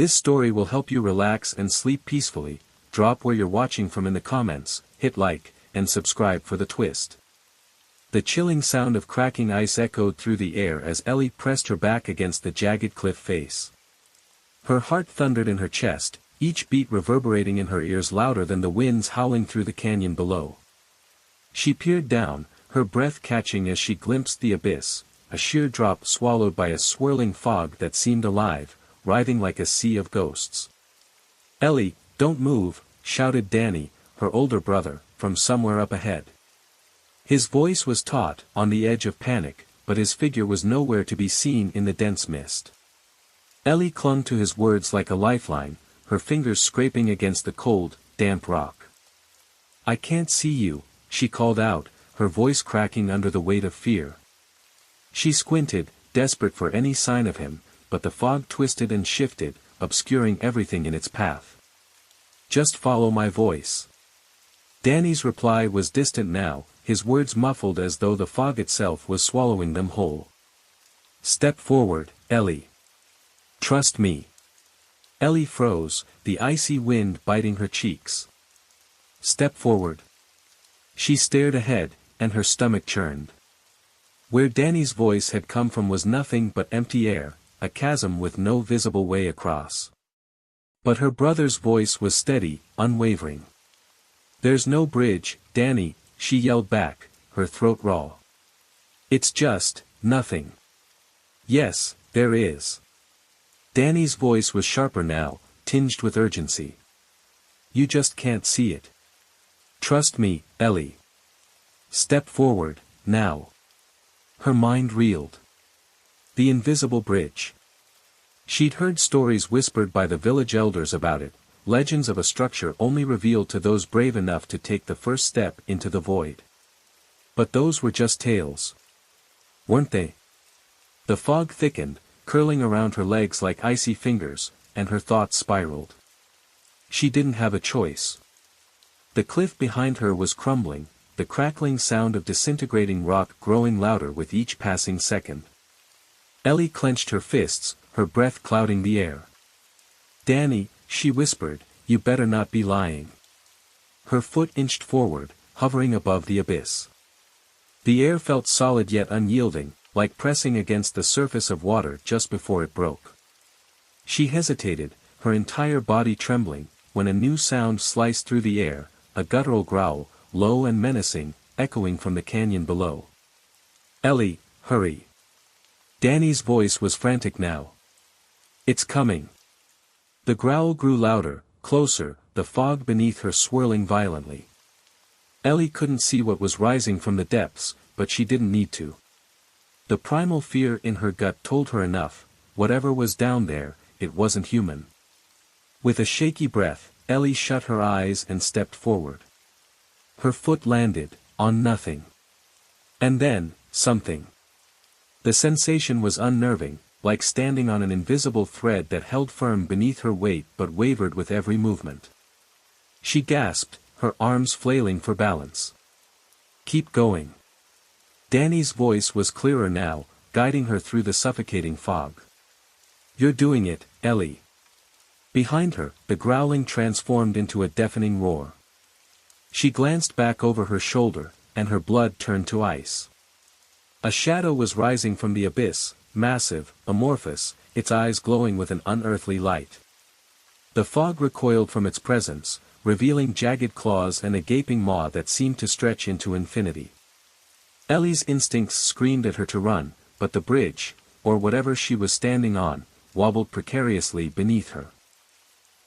This story will help you relax and sleep peacefully. Drop where you're watching from in the comments, hit like, and subscribe for the twist. The chilling sound of cracking ice echoed through the air as Ellie pressed her back against the jagged cliff face. Her heart thundered in her chest, each beat reverberating in her ears louder than the winds howling through the canyon below. She peered down, her breath catching as she glimpsed the abyss, a sheer drop swallowed by a swirling fog that seemed alive, writhing like a sea of ghosts. "Ellie, don't move," shouted Danny, her older brother, from somewhere up ahead. His voice was taut, on the edge of panic, but his figure was nowhere to be seen in the dense mist. Ellie clung to his words like a lifeline, her fingers scraping against the cold, damp rock. "I can't see you," she called out, her voice cracking under the weight of fear. She squinted, desperate for any sign of him, but the fog twisted and shifted, obscuring everything in its path. "Just follow my voice." Danny's reply was distant now, his words muffled as though the fog itself was swallowing them whole. "Step forward, Ellie. Trust me." Ellie froze, the icy wind biting her cheeks. "Step forward." She stared ahead, and her stomach churned. Where Danny's voice had come from was nothing but empty air, a chasm with no visible way across. But her brother's voice was steady, unwavering. "There's no bridge, Danny," she yelled back, her throat raw. "It's just, nothing." "Yes, there is." Danny's voice was sharper now, tinged with urgency. "You just can't see it. Trust me, Ellie. Step forward, now." Her mind reeled. The invisible bridge. She'd heard stories whispered by the village elders about it, legends of a structure only revealed to those brave enough to take the first step into the void. But those were just tales. Weren't they? The fog thickened, curling around her legs like icy fingers, and her thoughts spiraled. She didn't have a choice. The cliff behind her was crumbling, the crackling sound of disintegrating rock growing louder with each passing second. Ellie clenched her fists, her breath clouding the air. "Danny," she whispered, "you better not be lying." Her foot inched forward, hovering above the abyss. The air felt solid yet unyielding, like pressing against the surface of water just before it broke. She hesitated, her entire body trembling, when a new sound sliced through the air, a guttural growl, low and menacing, echoing from the canyon below. "Ellie, hurry." Danny's voice was frantic now. "It's coming." The growl grew louder, closer, the fog beneath her swirling violently. Ellie couldn't see what was rising from the depths, but she didn't need to. The primal fear in her gut told her enough, whatever was down there, it wasn't human. With a shaky breath, Ellie shut her eyes and stepped forward. Her foot landed, on nothing. And then, something. The sensation was unnerving, like standing on an invisible thread that held firm beneath her weight but wavered with every movement. She gasped, her arms flailing for balance. "Keep going." Danny's voice was clearer now, guiding her through the suffocating fog. "You're doing it, Ellie." Behind her, the growling transformed into a deafening roar. She glanced back over her shoulder, and her blood turned to ice. A shadow was rising from the abyss, massive, amorphous, its eyes glowing with an unearthly light. The fog recoiled from its presence, revealing jagged claws and a gaping maw that seemed to stretch into infinity. Ellie's instincts screamed at her to run, but the bridge, or whatever she was standing on, wobbled precariously beneath her.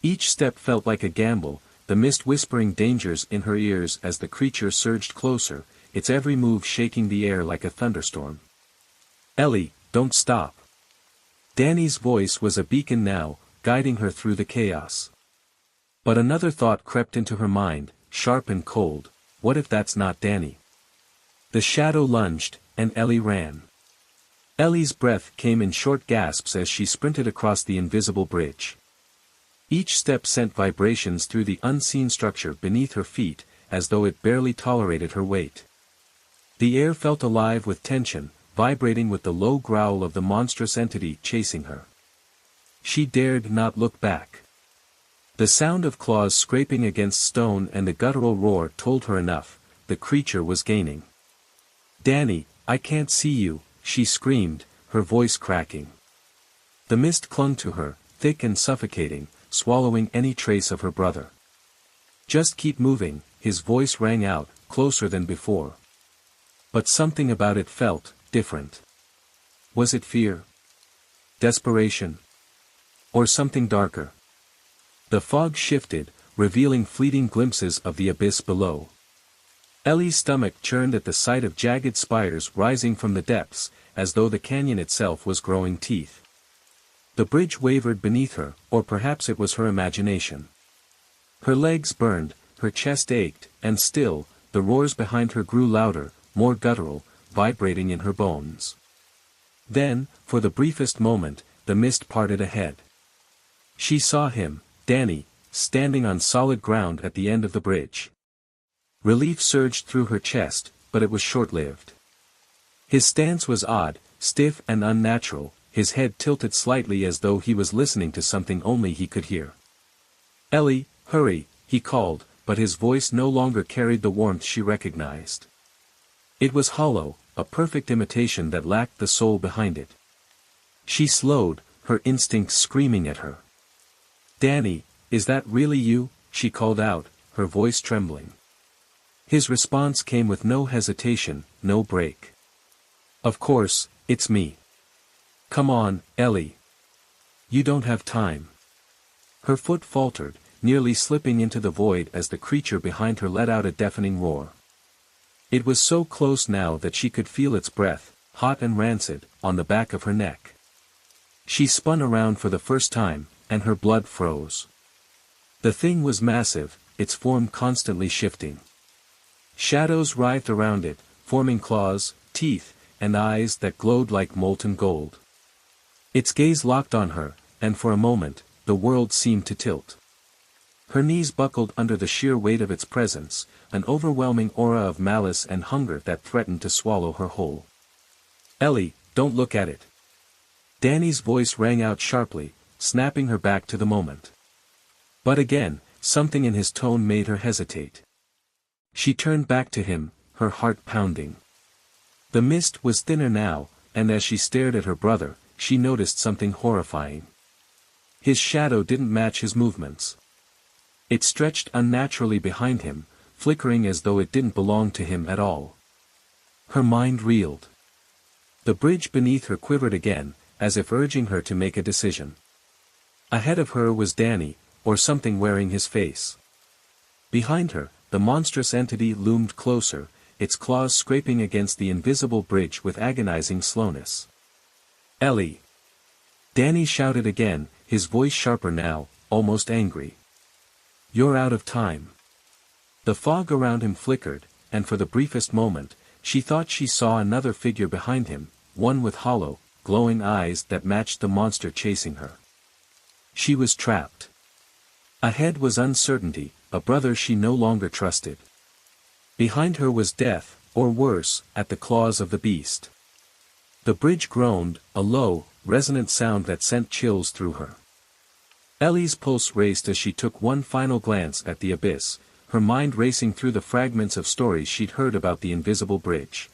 Each step felt like a gamble, the mist whispering dangers in her ears as the creature surged closer, its every move shaking the air like a thunderstorm. "Ellie, don't stop." Danny's voice was a beacon now, guiding her through the chaos. But another thought crept into her mind, sharp and cold. What if that's not Danny? The shadow lunged, and Ellie ran. Ellie's breath came in short gasps as she sprinted across the invisible bridge. Each step sent vibrations through the unseen structure beneath her feet, as though it barely tolerated her weight. The air felt alive with tension, vibrating with the low growl of the monstrous entity chasing her. She dared not look back. The sound of claws scraping against stone and the guttural roar told her enough, the creature was gaining. "Danny, I can't see you," she screamed, her voice cracking. The mist clung to her, thick and suffocating, swallowing any trace of her brother. "Just keep moving," his voice rang out, closer than before. But something about it felt different. Was it fear? Desperation? Or something darker? The fog shifted, revealing fleeting glimpses of the abyss below. Ellie's stomach churned at the sight of jagged spires rising from the depths, as though the canyon itself was growing teeth. The bridge wavered beneath her, or perhaps it was her imagination. Her legs burned, her chest ached, and still, the roars behind her grew louder, more guttural, vibrating in her bones. Then, for the briefest moment, the mist parted ahead. She saw him, Danny, standing on solid ground at the end of the bridge. Relief surged through her chest, but it was short-lived. His stance was odd, stiff and unnatural, his head tilted slightly as though he was listening to something only he could hear. "Ellie, hurry," he called, but his voice no longer carried the warmth she recognized. It was hollow, a perfect imitation that lacked the soul behind it. She slowed, her instincts screaming at her. "Danny, is that really you?" she called out, her voice trembling. His response came with no hesitation, no break. "Of course, it's me. Come on, Ellie. You don't have time." Her foot faltered, nearly slipping into the void as the creature behind her let out a deafening roar. It was so close now that she could feel its breath, hot and rancid, on the back of her neck. She spun around for the first time, and her blood froze. The thing was massive, its form constantly shifting. Shadows writhed around it, forming claws, teeth, and eyes that glowed like molten gold. Its gaze locked on her, and for a moment, the world seemed to tilt. Her knees buckled under the sheer weight of its presence, an overwhelming aura of malice and hunger that threatened to swallow her whole. "Ellie, don't look at it." Danny's voice rang out sharply, snapping her back to the moment. But again, something in his tone made her hesitate. She turned back to him, her heart pounding. The mist was thinner now, and as she stared at her brother, she noticed something horrifying. His shadow didn't match his movements. It stretched unnaturally behind him, flickering as though it didn't belong to him at all. Her mind reeled. The bridge beneath her quivered again, as if urging her to make a decision. Ahead of her was Danny, or something wearing his face. Behind her, the monstrous entity loomed closer, its claws scraping against the invisible bridge with agonizing slowness. "Ellie!" Danny shouted again, his voice sharper now, almost angry. "You're out of time." The fog around him flickered, and for the briefest moment, she thought she saw another figure behind him, one with hollow, glowing eyes that matched the monster chasing her. She was trapped. Ahead was uncertainty, a brother she no longer trusted. Behind her was death, or worse, at the claws of the beast. The bridge groaned, a low, resonant sound that sent chills through her. Ellie's pulse raced as she took one final glance at the abyss, her mind racing through the fragments of stories she'd heard about the invisible bridge.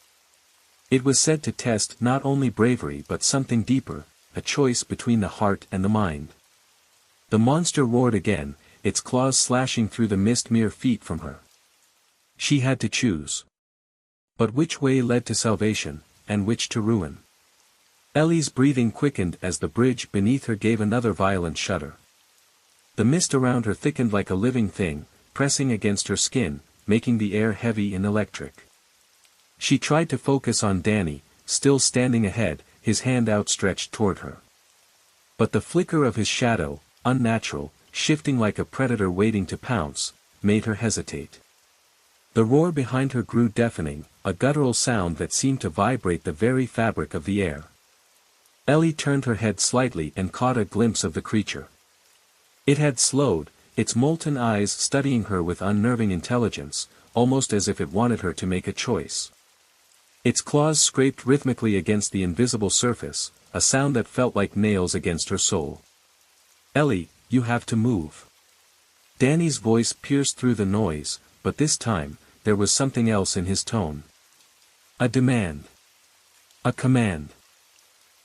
It was said to test not only bravery but something deeper, a choice between the heart and the mind. The monster roared again, its claws slashing through the mist mere feet from her. She had to choose. But which way led to salvation, and which to ruin? Ellie's breathing quickened as the bridge beneath her gave another violent shudder. The mist around her thickened like a living thing, pressing against her skin, making the air heavy and electric. She tried to focus on Danny, still standing ahead, his hand outstretched toward her. But the flicker of his shadow, unnatural, shifting like a predator waiting to pounce, made her hesitate. The roar behind her grew deafening, a guttural sound that seemed to vibrate the very fabric of the air. Ellie turned her head slightly and caught a glimpse of the creature. It had slowed, its molten eyes studying her with unnerving intelligence, almost as if it wanted her to make a choice. Its claws scraped rhythmically against the invisible surface, a sound that felt like nails against her soul. Ellie, you have to move. Danny's voice pierced through the noise, but this time, there was something else in his tone. A demand. A command.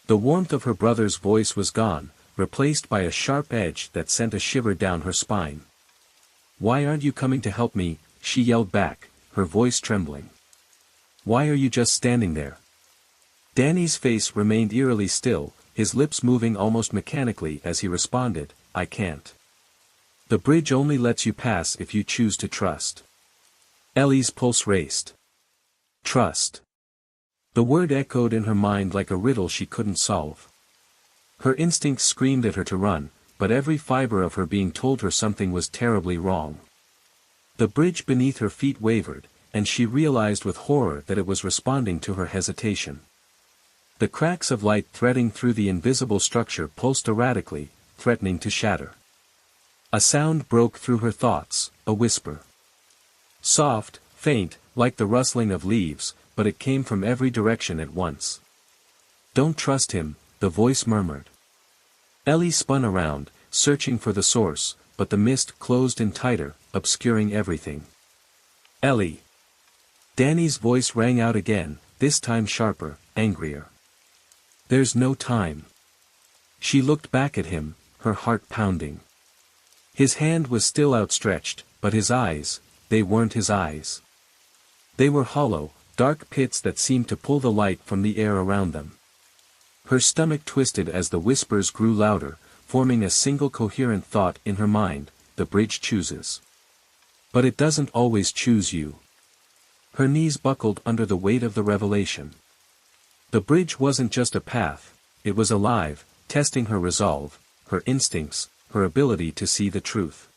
The warmth of her brother's voice was gone, replaced by a sharp edge that sent a shiver down her spine. "Why aren't you coming to help me?" she yelled back, her voice trembling. "Why are you just standing there?" Danny's face remained eerily still, his lips moving almost mechanically as he responded, "I can't. The bridge only lets you pass if you choose to trust." Ellie's pulse raced. Trust. The word echoed in her mind like a riddle she couldn't solve. Her instincts screamed at her to run, but every fiber of her being told her something was terribly wrong. The bridge beneath her feet wavered, and she realized with horror that it was responding to her hesitation. The cracks of light threading through the invisible structure pulsed erratically, threatening to shatter. A sound broke through her thoughts, a whisper. Soft, faint, like the rustling of leaves, but it came from every direction at once. "Don't trust him," the voice murmured. Ellie spun around, searching for the source, but the mist closed in tighter, obscuring everything. "Ellie!" Danny's voice rang out again, this time sharper, angrier. "There's no time." She looked back at him, her heart pounding. His hand was still outstretched, but his eyes, they weren't his eyes. They were hollow, dark pits that seemed to pull the light from the air around them. Her stomach twisted as the whispers grew louder, forming a single coherent thought in her mind: the bridge chooses. But it doesn't always choose you. Her knees buckled under the weight of the revelation. The bridge wasn't just a path, it was alive, testing her resolve, her instincts, her ability to see the truth.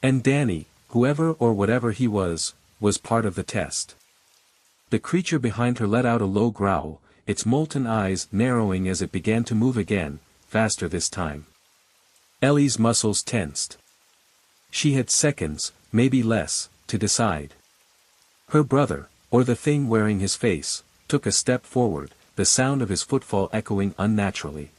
And Danny, whoever or whatever he was part of the test. The creature behind her let out a low growl, its molten eyes narrowing as it began to move again, faster this time. Ellie's muscles tensed. She had seconds, maybe less, to decide. Her brother, or the thing wearing his face, took a step forward, the sound of his footfall echoing unnaturally.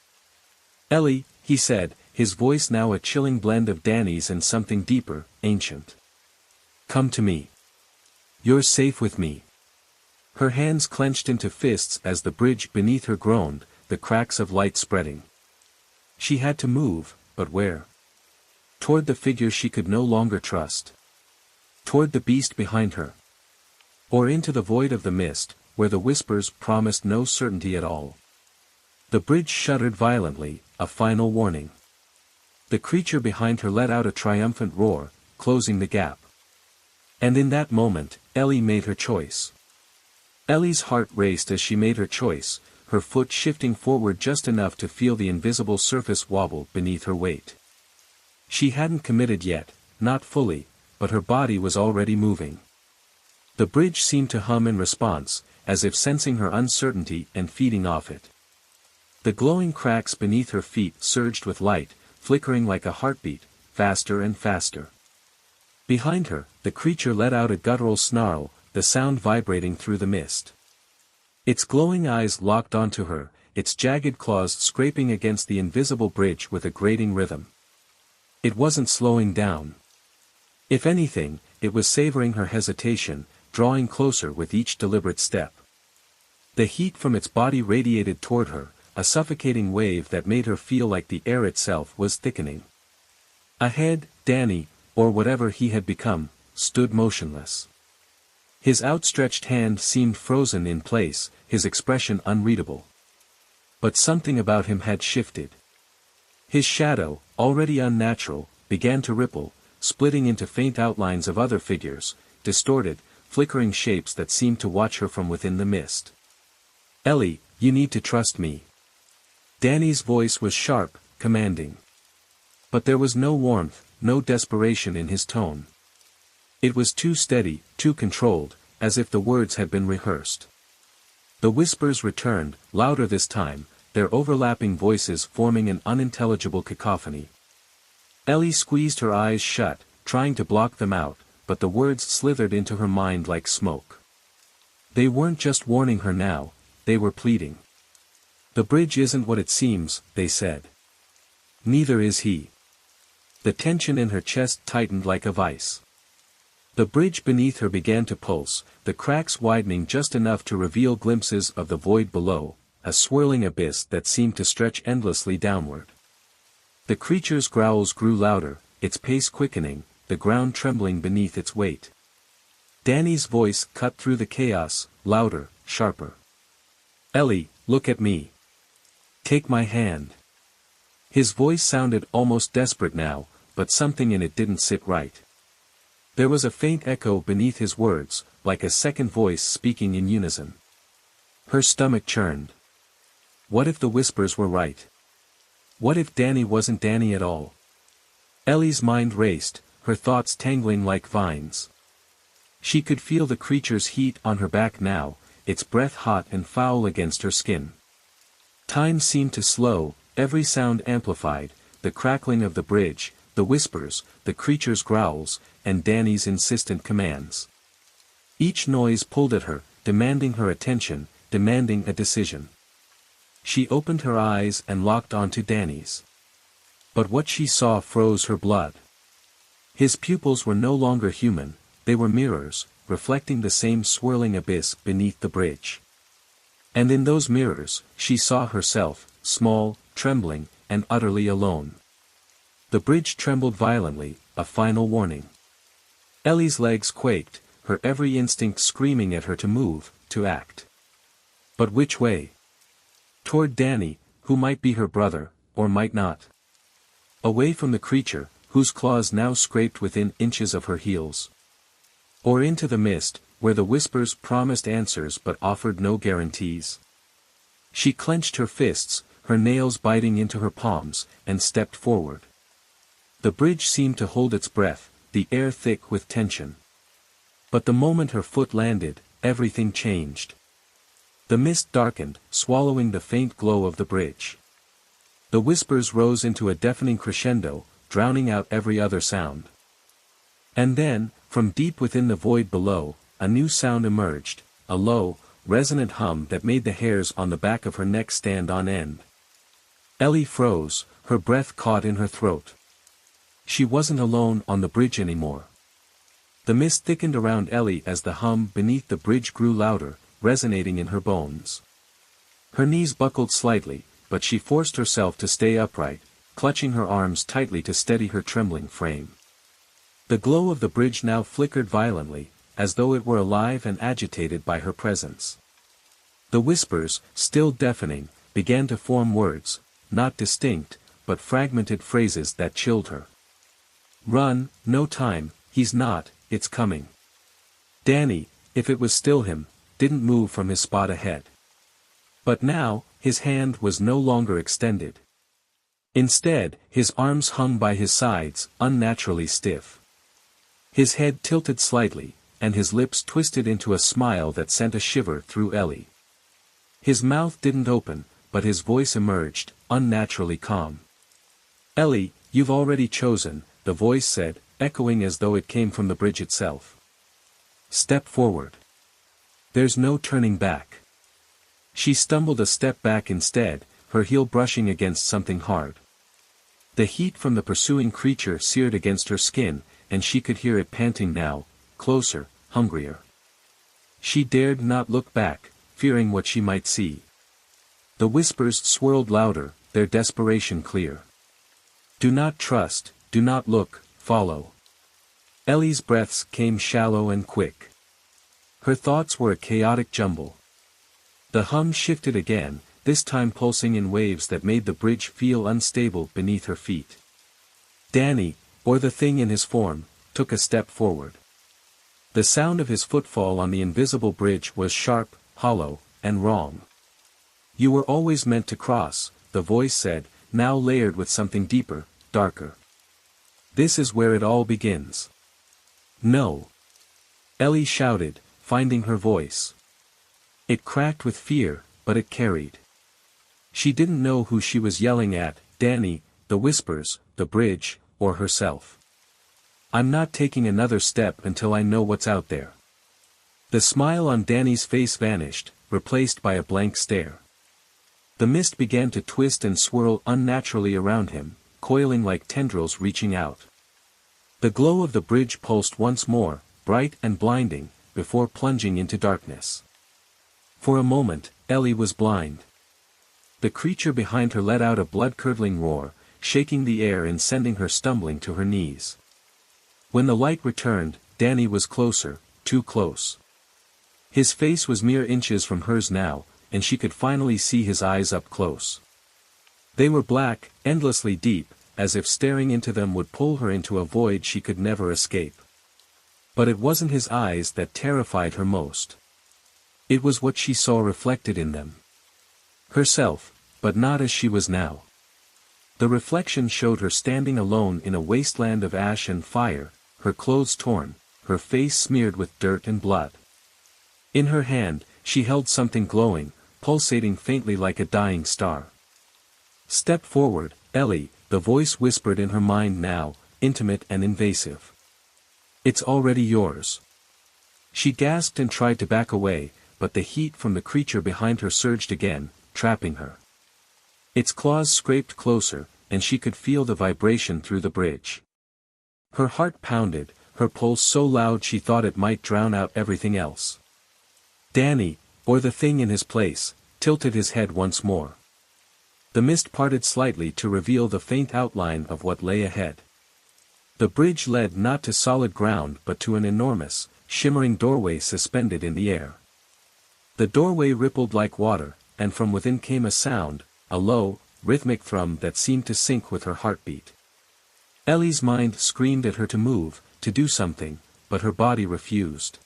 "Ellie," he said, his voice now a chilling blend of Danny's and something deeper, ancient. "Come to me. You're safe with me." Her hands clenched into fists as the bridge beneath her groaned, the cracks of light spreading. She had to move, but where? Toward the figure she could no longer trust. Toward the beast behind her. Or into the void of the mist, where the whispers promised no certainty at all. The bridge shuddered violently, a final warning. The creature behind her let out a triumphant roar, closing the gap. And in that moment, Ellie made her choice. Ellie's heart raced as she made her choice, her foot shifting forward just enough to feel the invisible surface wobble beneath her weight. She hadn't committed yet, not fully, but her body was already moving. The bridge seemed to hum in response, as if sensing her uncertainty and feeding off it. The glowing cracks beneath her feet surged with light, flickering like a heartbeat, faster and faster. Behind her, the creature let out a guttural snarl, the sound vibrating through the mist. Its glowing eyes locked onto her, its jagged claws scraping against the invisible bridge with a grating rhythm. It wasn't slowing down. If anything, it was savoring her hesitation, drawing closer with each deliberate step. The heat from its body radiated toward her, a suffocating wave that made her feel like the air itself was thickening. Ahead, Danny, or whatever he had become, stood motionless. His outstretched hand seemed frozen in place, his expression unreadable. But something about him had shifted. His shadow, already unnatural, began to ripple, splitting into faint outlines of other figures, distorted, flickering shapes that seemed to watch her from within the mist. "Ellie, you need to trust me." Danny's voice was sharp, commanding. But there was no warmth, no desperation in his tone. It was too steady, too controlled, as if the words had been rehearsed. The whispers returned, louder this time, their overlapping voices forming an unintelligible cacophony. Ellie squeezed her eyes shut, trying to block them out, but the words slithered into her mind like smoke. They weren't just warning her now, they were pleading. "The bridge isn't what it seems," they said. Neither is he. The tension in her chest tightened like a vice. The bridge beneath her began to pulse, the cracks widening just enough to reveal glimpses of the void below, a swirling abyss that seemed to stretch endlessly downward. The creature's growls grew louder, its pace quickening, the ground trembling beneath its weight. Danny's voice cut through the chaos, louder, sharper. "Ellie, look at me. Take my hand." His voice sounded almost desperate now, but something in it didn't sit right. There was a faint echo beneath his words, like a second voice speaking in unison. Her stomach churned. What if the whispers were right? What if Danny wasn't Danny at all? Ellie's mind raced, her thoughts tangling like vines. She could feel the creature's heat on her back now, its breath hot and foul against her skin. Time seemed to slow, every sound amplified, the crackling of the bridge, the whispers, the creature's growls, and Danny's insistent commands. Each noise pulled at her, demanding her attention, demanding a decision. She opened her eyes and locked onto Danny's. But what she saw froze her blood. His pupils were no longer human, they were mirrors, reflecting the same swirling abyss beneath the bridge. And in those mirrors, she saw herself, small, trembling, and utterly alone. The bridge trembled violently, a final warning. Ellie's legs quaked, her every instinct screaming at her to move, to act. But which way? Toward Danny, who might be her brother, or might not. Away from the creature, whose claws now scraped within inches of her heels. Or into the mist, where the whispers promised answers but offered no guarantees. She clenched her fists, her nails biting into her palms, and stepped forward. The bridge seemed to hold its breath, the air thick with tension. But the moment her foot landed, everything changed. The mist darkened, swallowing the faint glow of the bridge. The whispers rose into a deafening crescendo, drowning out every other sound. And then, from deep within the void below, a new sound emerged, a low, resonant hum that made the hairs on the back of her neck stand on end. Ellie froze, her breath caught in her throat. She wasn't alone on the bridge anymore. The mist thickened around Ellie as the hum beneath the bridge grew louder, resonating in her bones. Her knees buckled slightly, but she forced herself to stay upright, clutching her arms tightly to steady her trembling frame. The glow of the bridge now flickered violently, as though it were alive and agitated by her presence. The whispers, still deafening, began to form words, not distinct, but fragmented phrases that chilled her. "Run, no time, he's not, it's coming." Danny, if it was still him, didn't move from his spot ahead. But now, his hand was no longer extended. Instead, his arms hung by his sides, unnaturally stiff. His head tilted slightly, and his lips twisted into a smile that sent a shiver through Ellie. His mouth didn't open, but his voice emerged, unnaturally calm. "Ellie, you've already chosen," the voice said, echoing as though it came from the bridge itself. "Step forward. There's no turning back." She stumbled a step back instead, her heel brushing against something hard. The heat from the pursuing creature seared against her skin, and she could hear it panting now, closer, hungrier. She dared not look back, fearing what she might see. The whispers swirled louder, their desperation clear. "Do not trust, do not look, follow." Ellie's breaths came shallow and quick. Her thoughts were a chaotic jumble. The hum shifted again, this time pulsing in waves that made the bridge feel unstable beneath her feet. Danny, or the thing in his form, took a step forward. The sound of his footfall on the invisible bridge was sharp, hollow, and wrong. "You were always meant to cross," the voice said, now layered with something deeper, darker. "This is where it all begins." "No!" Ellie shouted, finding her voice. It cracked with fear, but it carried. She didn't know who she was yelling at, Danny, the whispers, the bridge, or herself. "I'm not taking another step until I know what's out there." The smile on Danny's face vanished, replaced by a blank stare. The mist began to twist and swirl unnaturally around him, coiling like tendrils reaching out. The glow of the bridge pulsed once more, bright and blinding, before plunging into darkness. For a moment, Ellie was blind. The creature behind her let out a blood-curdling roar, shaking the air and sending her stumbling to her knees. When the light returned, Danny was closer, too close. His face was mere inches from hers now, and she could finally see his eyes up close. They were black, endlessly deep, as if staring into them would pull her into a void she could never escape. But it wasn't his eyes that terrified her most. It was what she saw reflected in them. Herself, but not as she was now. The reflection showed her standing alone in a wasteland of ash and fire, her clothes torn, her face smeared with dirt and blood. In her hand, she held something glowing, pulsating faintly like a dying star. "Step forward, Ellie," the voice whispered in her mind now, intimate and invasive. "It's already yours." She gasped and tried to back away, but the heat from the creature behind her surged again, trapping her. Its claws scraped closer, and she could feel the vibration through the bridge. Her heart pounded, her pulse so loud she thought it might drown out everything else. Danny, or the thing in his place, tilted his head once more. The mist parted slightly to reveal the faint outline of what lay ahead. The bridge led not to solid ground but to an enormous, shimmering doorway suspended in the air. The doorway rippled like water, and from within came a sound, a low, rhythmic thrum that seemed to sync with her heartbeat. Ellie's mind screamed at her to move, to do something, but her body refused.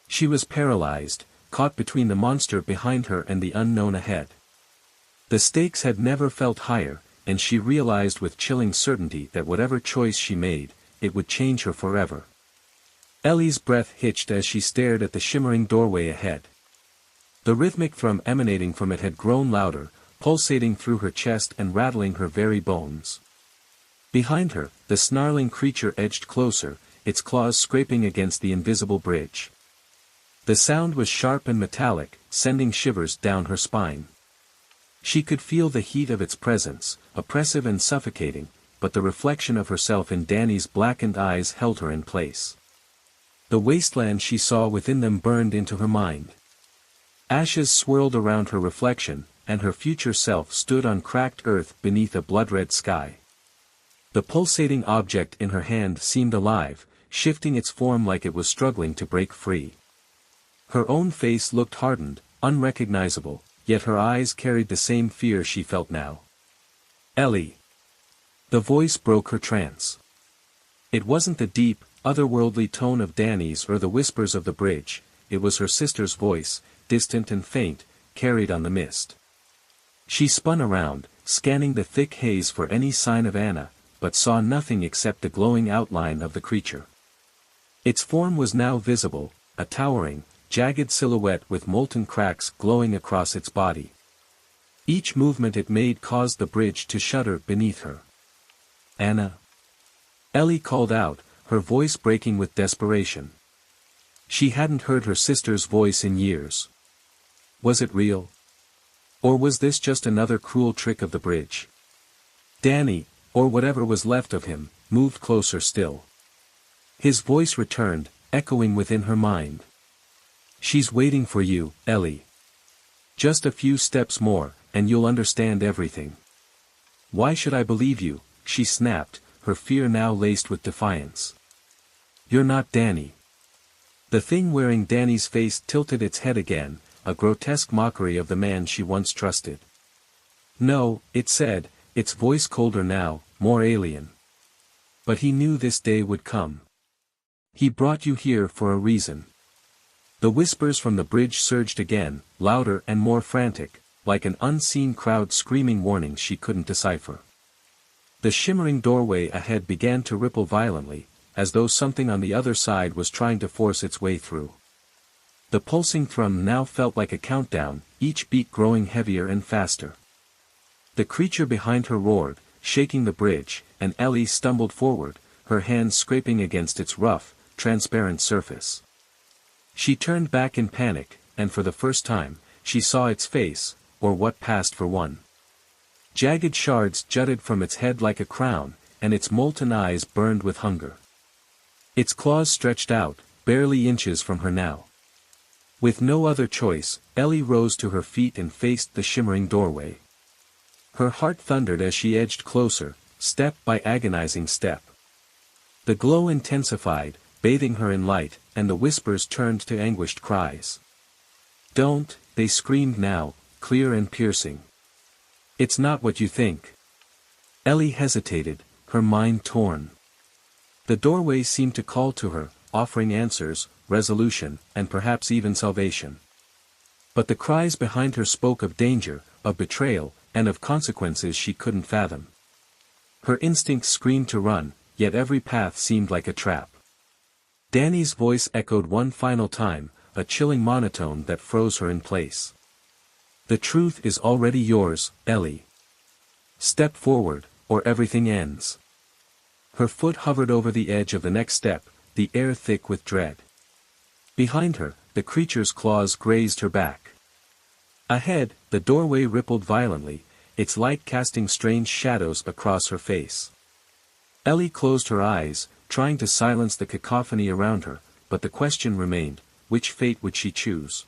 She was paralyzed, caught between the monster behind her and the unknown ahead. The stakes had never felt higher, and she realized with chilling certainty that whatever choice she made, it would change her forever. Ellie's breath hitched as she stared at the shimmering doorway ahead. The rhythmic thrum emanating from it had grown louder, pulsating through her chest and rattling her very bones. Behind her, the snarling creature edged closer, its claws scraping against the invisible bridge. The sound was sharp and metallic, sending shivers down her spine. She could feel the heat of its presence, oppressive and suffocating, but the reflection of herself in Danny's blackened eyes held her in place. The wasteland she saw within them burned into her mind. Ashes swirled around her reflection, and her future self stood on cracked earth beneath a blood-red sky. The pulsating object in her hand seemed alive, shifting its form like it was struggling to break free. Her own face looked hardened, unrecognizable, yet her eyes carried the same fear she felt now. "Ellie." The voice broke her trance. It wasn't the deep, otherworldly tone of Danny's or the whispers of the bridge, it was her sister's voice, distant and faint, carried on the mist. She spun around, scanning the thick haze for any sign of Anna, but saw nothing except the glowing outline of the creature. Its form was now visible, a towering, jagged silhouette with molten cracks glowing across its body. Each movement it made caused the bridge to shudder beneath her. "Anna?" Ellie called out, her voice breaking with desperation. She hadn't heard her sister's voice in years. Was it real? Or was this just another cruel trick of the bridge? Danny, or whatever was left of him, moved closer still. His voice returned, echoing within her mind. "She's waiting for you, Ellie. Just a few steps more, and you'll understand everything." "Why should I believe you?" she snapped, her fear now laced with defiance. "You're not Danny." The thing wearing Danny's face tilted its head again, a grotesque mockery of the man she once trusted. "No," it said, its voice colder now, more alien. "But he knew this day would come. He brought you here for a reason." The whispers from the bridge surged again, louder and more frantic, like an unseen crowd screaming warnings she couldn't decipher. The shimmering doorway ahead began to ripple violently, as though something on the other side was trying to force its way through. The pulsing thrum now felt like a countdown, each beat growing heavier and faster. The creature behind her roared, shaking the bridge, and Ellie stumbled forward, her hands scraping against its rough, transparent surface. She turned back in panic, and for the first time, she saw its face, or what passed for one. Jagged shards jutted from its head like a crown, and its molten eyes burned with hunger. Its claws stretched out, barely inches from her now. With no other choice, Ellie rose to her feet and faced the shimmering doorway. Her heart thundered as she edged closer, step by agonizing step. The glow intensified, bathing her in light, and the whispers turned to anguished cries. "Don't," they screamed now, clear and piercing. "It's not what you think." Ellie hesitated, her mind torn. The doorway seemed to call to her, offering answers, resolution, and perhaps even salvation. But the cries behind her spoke of danger, of betrayal, and of consequences she couldn't fathom. Her instincts screamed to run, yet every path seemed like a trap. Danny's voice echoed one final time, a chilling monotone that froze her in place. "The truth is already yours, Ellie. Step forward, or everything ends." Her foot hovered over the edge of the next step, the air thick with dread. Behind her, the creature's claws grazed her back. Ahead, the doorway rippled violently, its light casting strange shadows across her face. Ellie closed her eyes, trying to silence the cacophony around her, but the question remained, which fate would she choose?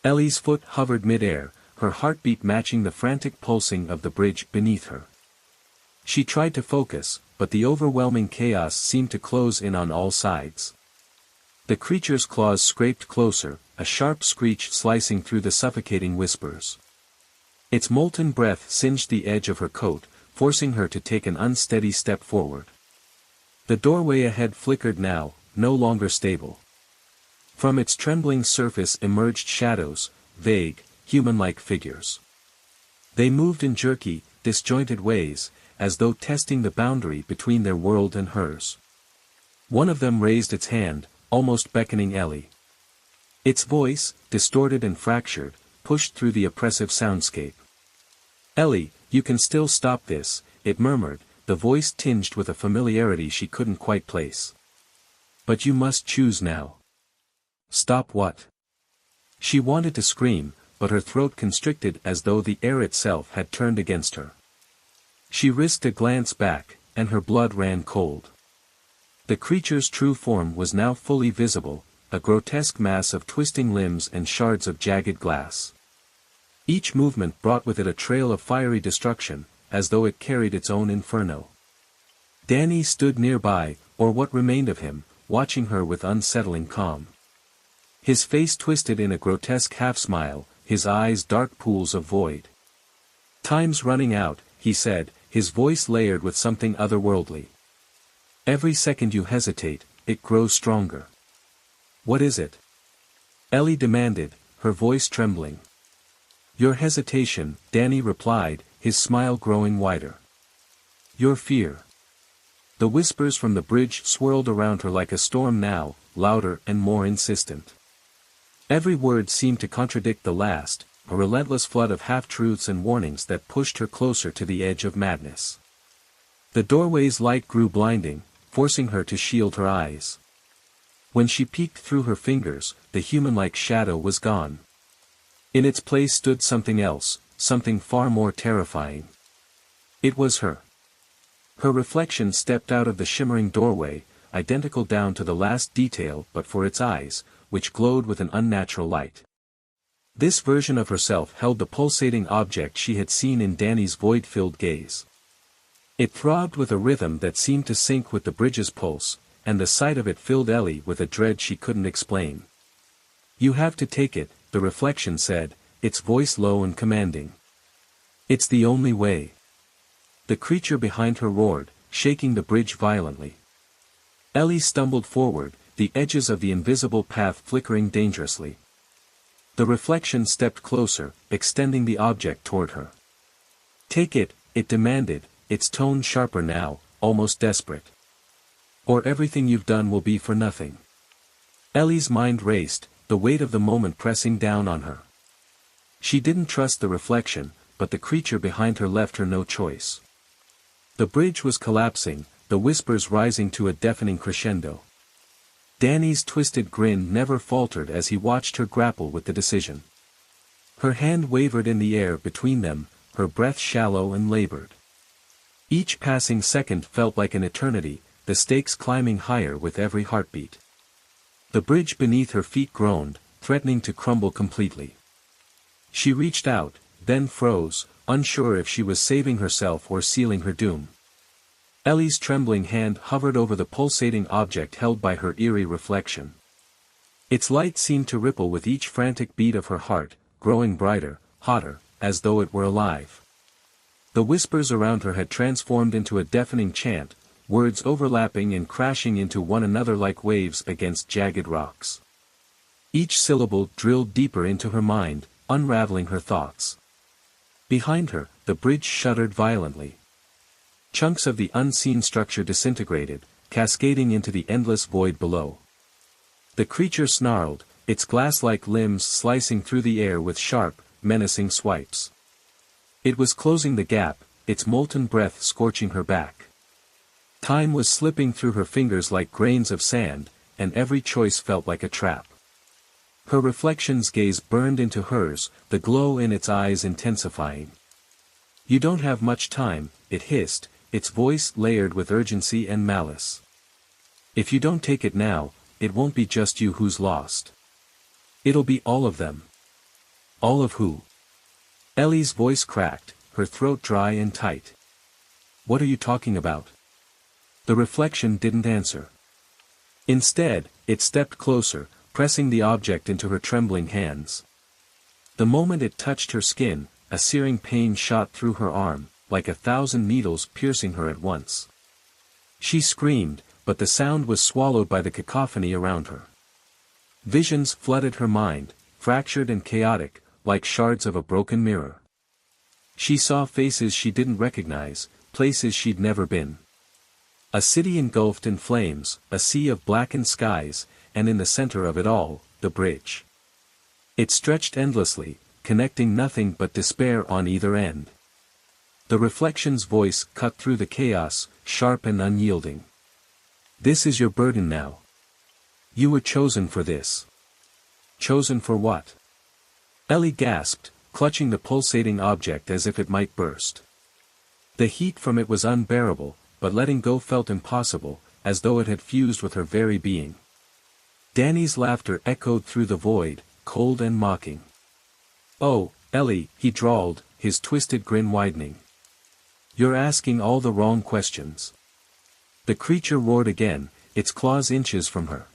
Ellie's foot hovered mid-air, her heartbeat matching the frantic pulsing of the bridge beneath her. She tried to focus, but the overwhelming chaos seemed to close in on all sides. The creature's claws scraped closer, a sharp screech slicing through the suffocating whispers. Its molten breath singed the edge of her coat, forcing her to take an unsteady step forward. The doorway ahead flickered now, no longer stable. From its trembling surface emerged shadows, vague, human-like figures. They moved in jerky, disjointed ways, as though testing the boundary between their world and hers. One of them raised its hand, almost beckoning Ellie. Its voice, distorted and fractured, pushed through the oppressive soundscape. "Ellie, you can still stop this," it murmured, the voice tinged with a familiarity she couldn't quite place. "But you must choose now." "Stop what?" She wanted to scream, but her throat constricted as though the air itself had turned against her. She risked a glance back, and her blood ran cold. The creature's true form was now fully visible, a grotesque mass of twisting limbs and shards of jagged glass. Each movement brought with it a trail of fiery destruction, as though it carried its own inferno. Danny stood nearby, or what remained of him, watching her with unsettling calm. His face twisted in a grotesque half-smile, his eyes dark pools of void. "Time's running out," he said, his voice layered with something otherworldly. "Every second you hesitate, it grows stronger." "What is it?" Ellie demanded, her voice trembling. "Your hesitation," Danny replied, his smile growing wider. "Your fear." The whispers from the bridge swirled around her like a storm now, louder and more insistent. Every word seemed to contradict the last, a relentless flood of half-truths and warnings that pushed her closer to the edge of madness. The doorway's light grew blinding, forcing her to shield her eyes. When she peeked through her fingers, the human-like shadow was gone. In its place stood something else, something far more terrifying. It was her. Her reflection stepped out of the shimmering doorway, identical down to the last detail but for its eyes, which glowed with an unnatural light. This version of herself held the pulsating object she had seen in Danny's void-filled gaze. It throbbed with a rhythm that seemed to sync with the bridge's pulse, and the sight of it filled Ellie with a dread she couldn't explain. "You have to take it," the reflection said, its voice low and commanding. "It's the only way." The creature behind her roared, shaking the bridge violently. Ellie stumbled forward, the edges of the invisible path flickering dangerously. The reflection stepped closer, extending the object toward her. "Take it," it demanded, its tone sharper now, almost desperate. "Or everything you've done will be for nothing." Ellie's mind raced, the weight of the moment pressing down on her. She didn't trust the reflection, but the creature behind her left her no choice. The bridge was collapsing, the whispers rising to a deafening crescendo. Danny's twisted grin never faltered as he watched her grapple with the decision. Her hand wavered in the air between them, her breath shallow and labored. Each passing second felt like an eternity, the stakes climbing higher with every heartbeat. The bridge beneath her feet groaned, threatening to crumble completely. She reached out, then froze, unsure if she was saving herself or sealing her doom. Ellie's trembling hand hovered over the pulsating object held by her eerie reflection. Its light seemed to ripple with each frantic beat of her heart, growing brighter, hotter, as though it were alive. The whispers around her had transformed into a deafening chant, words overlapping and crashing into one another like waves against jagged rocks. Each syllable drilled deeper into her mind, unraveling her thoughts. Behind her, the bridge shuddered violently. Chunks of the unseen structure disintegrated, cascading into the endless void below. The creature snarled, its glass-like limbs slicing through the air with sharp, menacing swipes. It was closing the gap, its molten breath scorching her back. Time was slipping through her fingers like grains of sand, and every choice felt like a trap. Her reflection's gaze burned into hers, the glow in its eyes intensifying. "You don't have much time," it hissed, its voice layered with urgency and malice. "If you don't take it now, it won't be just you who's lost. It'll be all of them." "All of who?" Ellie's voice cracked, her throat dry and tight. "What are you talking about?" The reflection didn't answer. Instead, it stepped closer, pressing the object into her trembling hands. The moment it touched her skin, a searing pain shot through her arm, like 1,000 needles piercing her at once. She screamed, but the sound was swallowed by the cacophony around her. Visions flooded her mind, fractured and chaotic, like shards of a broken mirror. She saw faces she didn't recognize, places she'd never been. A city engulfed in flames, a sea of blackened skies, and in the center of it all, the bridge. It stretched endlessly, connecting nothing but despair on either end. The reflection's voice cut through the chaos, sharp and unyielding. "This is your burden now. You were chosen for this." "Chosen for what?" Ellie gasped, clutching the pulsating object as if it might burst. The heat from it was unbearable, but letting go felt impossible, as though it had fused with her very being. Danny's laughter echoed through the void, cold and mocking. "Oh, Ellie," he drawled, his twisted grin widening. "You're asking all the wrong questions." The creature roared again, its claws inches from her.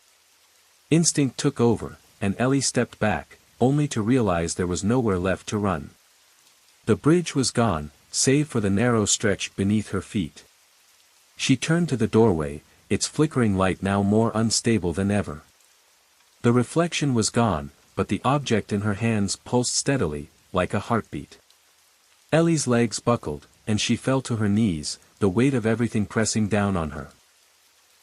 Instinct took over, and Ellie stepped back, only to realize there was nowhere left to run. The bridge was gone, save for the narrow stretch beneath her feet. She turned to the doorway, its flickering light now more unstable than ever. The reflection was gone, but the object in her hands pulsed steadily, like a heartbeat. Ellie's legs buckled, and she fell to her knees, the weight of everything pressing down on her.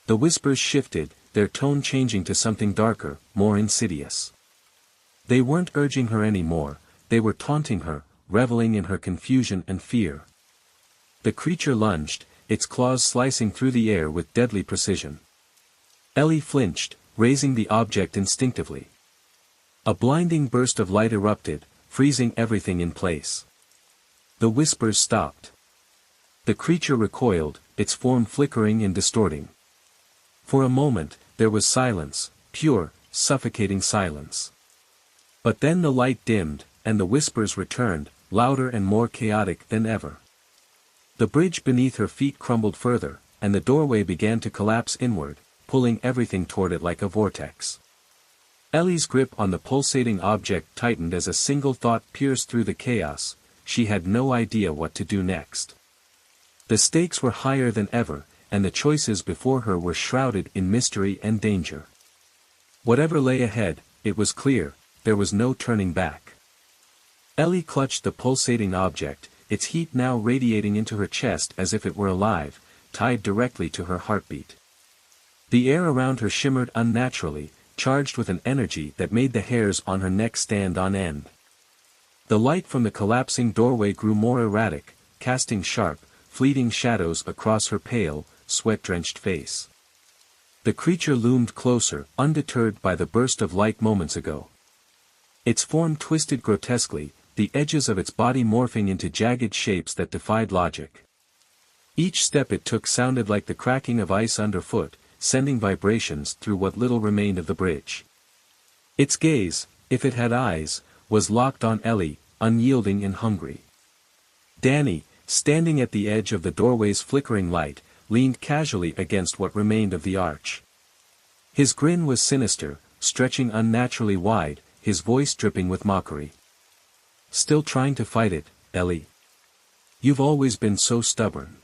The whispers shifted, their tone changing to something darker, more insidious. They weren't urging her anymore, they were taunting her, reveling in her confusion and fear. The creature lunged, its claws slicing through the air with deadly precision. Ellie flinched, raising the object instinctively. A blinding burst of light erupted, freezing everything in place. The whispers stopped. The creature recoiled, its form flickering and distorting. For a moment, there was silence, pure, suffocating silence. But then the light dimmed, and the whispers returned, louder and more chaotic than ever. The bridge beneath her feet crumbled further, and the doorway began to collapse inward, pulling everything toward it like a vortex. Ellie's grip on the pulsating object tightened as a single thought pierced through the chaos: she had no idea what to do next. The stakes were higher than ever, and the choices before her were shrouded in mystery and danger. Whatever lay ahead, it was clear, there was no turning back. Ellie clutched the pulsating object, its heat now radiating into her chest as if it were alive, tied directly to her heartbeat. The air around her shimmered unnaturally, charged with an energy that made the hairs on her neck stand on end. The light from the collapsing doorway grew more erratic, casting sharp, fleeting shadows across her pale, sweat-drenched face. The creature loomed closer, undeterred by the burst of light moments ago. Its form twisted grotesquely, the edges of its body morphing into jagged shapes that defied logic. Each step it took sounded like the cracking of ice underfoot, sending vibrations through what little remained of the bridge. Its gaze, if it had eyes, was locked on Ellie, unyielding and hungry. Danny, standing at the edge of the doorway's flickering light, leaned casually against what remained of the arch. His grin was sinister, stretching unnaturally wide, his voice dripping with mockery. "Still trying to fight it, Ellie? You've always been so stubborn.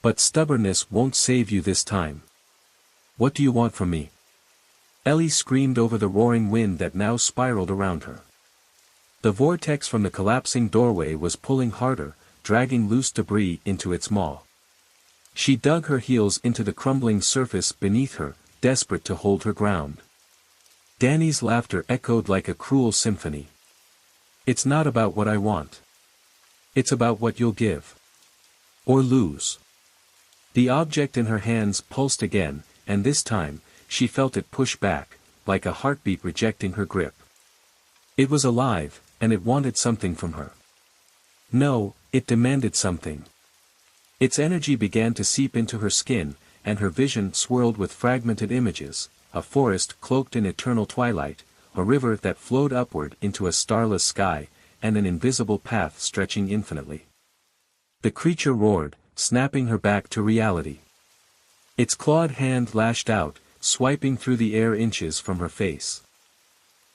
But stubbornness won't save you this time. What do you want from me?" Ellie screamed over the roaring wind that now spiraled around her. The vortex from the collapsing doorway was pulling harder, dragging loose debris into its maw. She dug her heels into the crumbling surface beneath her, desperate to hold her ground. Danny's laughter echoed like a cruel symphony. "It's not about what I want. It's about what you'll give. Or lose." The object in her hands pulsed again, and this time, she felt it push back, like a heartbeat rejecting her grip. It was alive, and it wanted something from her. No, it demanded something. Its energy began to seep into her skin, and her vision swirled with fragmented images, a forest cloaked in eternal twilight, a river that flowed upward into a starless sky, and an invisible path stretching infinitely. The creature roared, snapping her back to reality. Its clawed hand lashed out, swiping through the air inches from her face.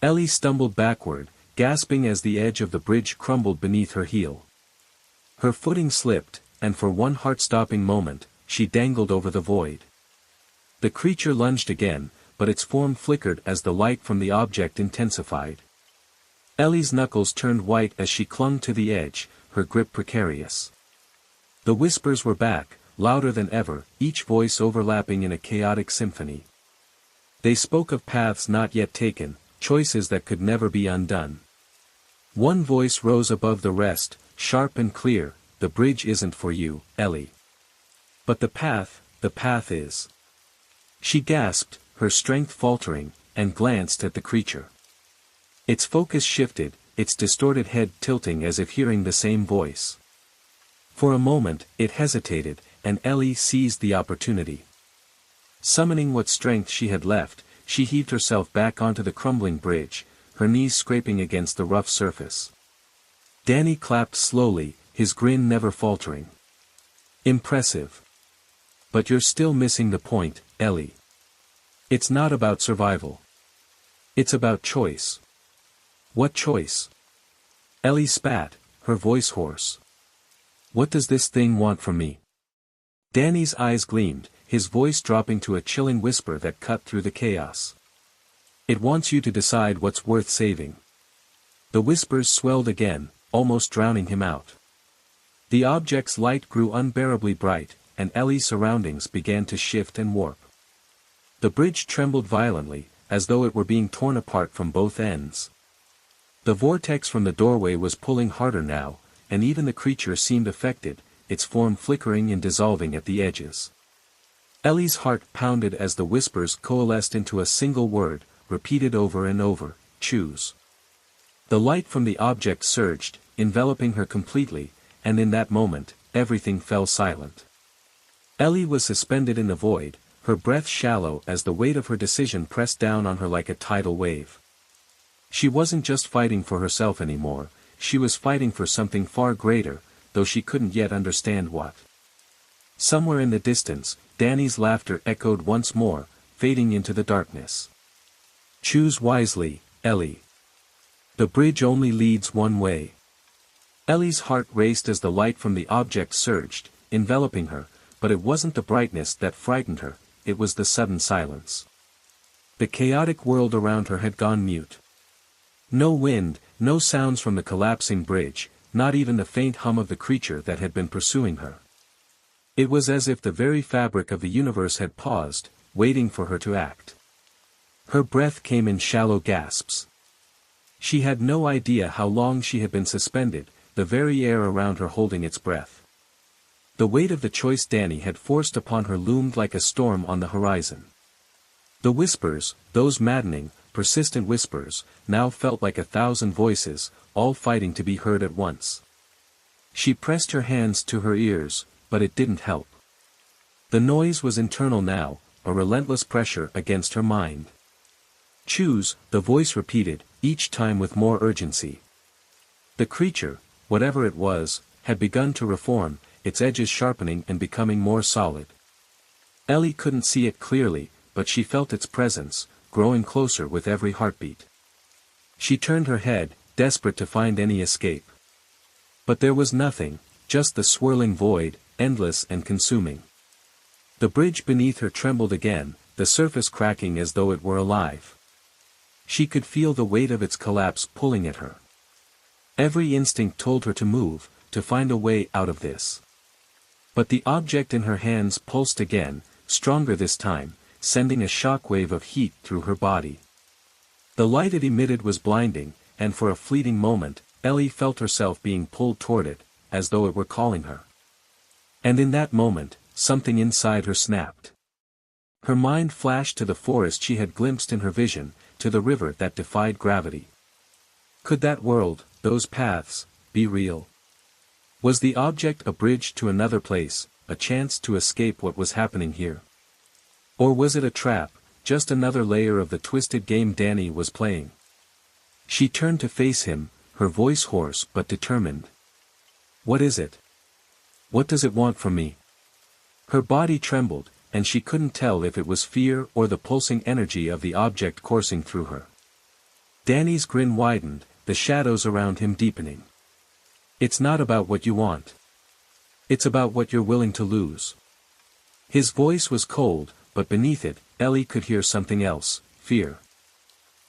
Ellie stumbled backward, gasping as the edge of the bridge crumbled beneath her heel. Her footing slipped, and for one heart-stopping moment, she dangled over the void. The creature lunged again, but its form flickered as the light from the object intensified. Ellie's knuckles turned white as she clung to the edge, her grip precarious. The whispers were back, louder than ever, each voice overlapping in a chaotic symphony. They spoke of paths not yet taken, choices that could never be undone. One voice rose above the rest, sharp and clear: "The bridge isn't for you, Ellie. But the path is." She gasped, her strength faltering, and glanced at the creature. Its focus shifted, its distorted head tilting as if hearing the same voice. For a moment, it hesitated, and Ellie seized the opportunity. Summoning what strength she had left, she heaved herself back onto the crumbling bridge, her knees scraping against the rough surface. Danny clapped slowly, his grin never faltering. "Impressive. But you're still missing the point, Ellie. It's not about survival. It's about choice." "What choice?" Ellie spat, her voice hoarse. "What does this thing want from me?" Danny's eyes gleamed, his voice dropping to a chilling whisper that cut through the chaos. "It wants you to decide what's worth saving." The whispers swelled again, almost drowning him out. The object's light grew unbearably bright, and Ellie's surroundings began to shift and warp. The bridge trembled violently, as though it were being torn apart from both ends. The vortex from the doorway was pulling harder now, and even the creature seemed affected, its form flickering and dissolving at the edges. Ellie's heart pounded as the whispers coalesced into a single word, repeated over and over: "Choose." The light from the object surged, enveloping her completely, and in that moment, everything fell silent. Ellie was suspended in the void, her breath shallow as the weight of her decision pressed down on her like a tidal wave. She wasn't just fighting for herself anymore, she was fighting for something far greater, though she couldn't yet understand what. Somewhere in the distance, Danny's laughter echoed once more, fading into the darkness. "Choose wisely, Ellie. The bridge only leads one way." Ellie's heart raced as the light from the object surged, enveloping her, but it wasn't the brightness that frightened her, it was the sudden silence. The chaotic world around her had gone mute. No wind, no sounds from the collapsing bridge, not even the faint hum of the creature that had been pursuing her. It was as if the very fabric of the universe had paused, waiting for her to act. Her breath came in shallow gasps. She had no idea how long she had been suspended, the very air around her holding its breath. The weight of the choice Danny had forced upon her loomed like a storm on the horizon. The whispers, those maddening, persistent whispers, now felt like 1,000 voices, all fighting to be heard at once. She pressed her hands to her ears, but it didn't help. The noise was internal now, a relentless pressure against her mind. "Choose," the voice repeated, each time with more urgency. The creature, whatever it was, had begun to reform, its edges sharpening and becoming more solid. Ellie couldn't see it clearly, but she felt its presence, growing closer with every heartbeat. She turned her head, desperate to find any escape. But there was nothing, just the swirling void, endless and consuming. The bridge beneath her trembled again, the surface cracking as though it were alive. She could feel the weight of its collapse pulling at her. Every instinct told her to move, to find a way out of this. But the object in her hands pulsed again, stronger this time, sending a shockwave of heat through her body. The light it emitted was blinding, and for a fleeting moment, Ellie felt herself being pulled toward it, as though it were calling her. And in that moment, something inside her snapped. Her mind flashed to the forest she had glimpsed in her vision, to the river that defied gravity. Could that world, those paths, be real? Was the object a bridge to another place, a chance to escape what was happening here? Or was it a trap, just another layer of the twisted game Danny was playing? She turned to face him, her voice hoarse but determined. "What is it? What does it want from me?" Her body trembled, and she couldn't tell if it was fear or the pulsing energy of the object coursing through her. Danny's grin widened, the shadows around him deepening. "It's not about what you want. It's about what you're willing to lose." His voice was cold, but beneath it, Ellie could hear something else, fear.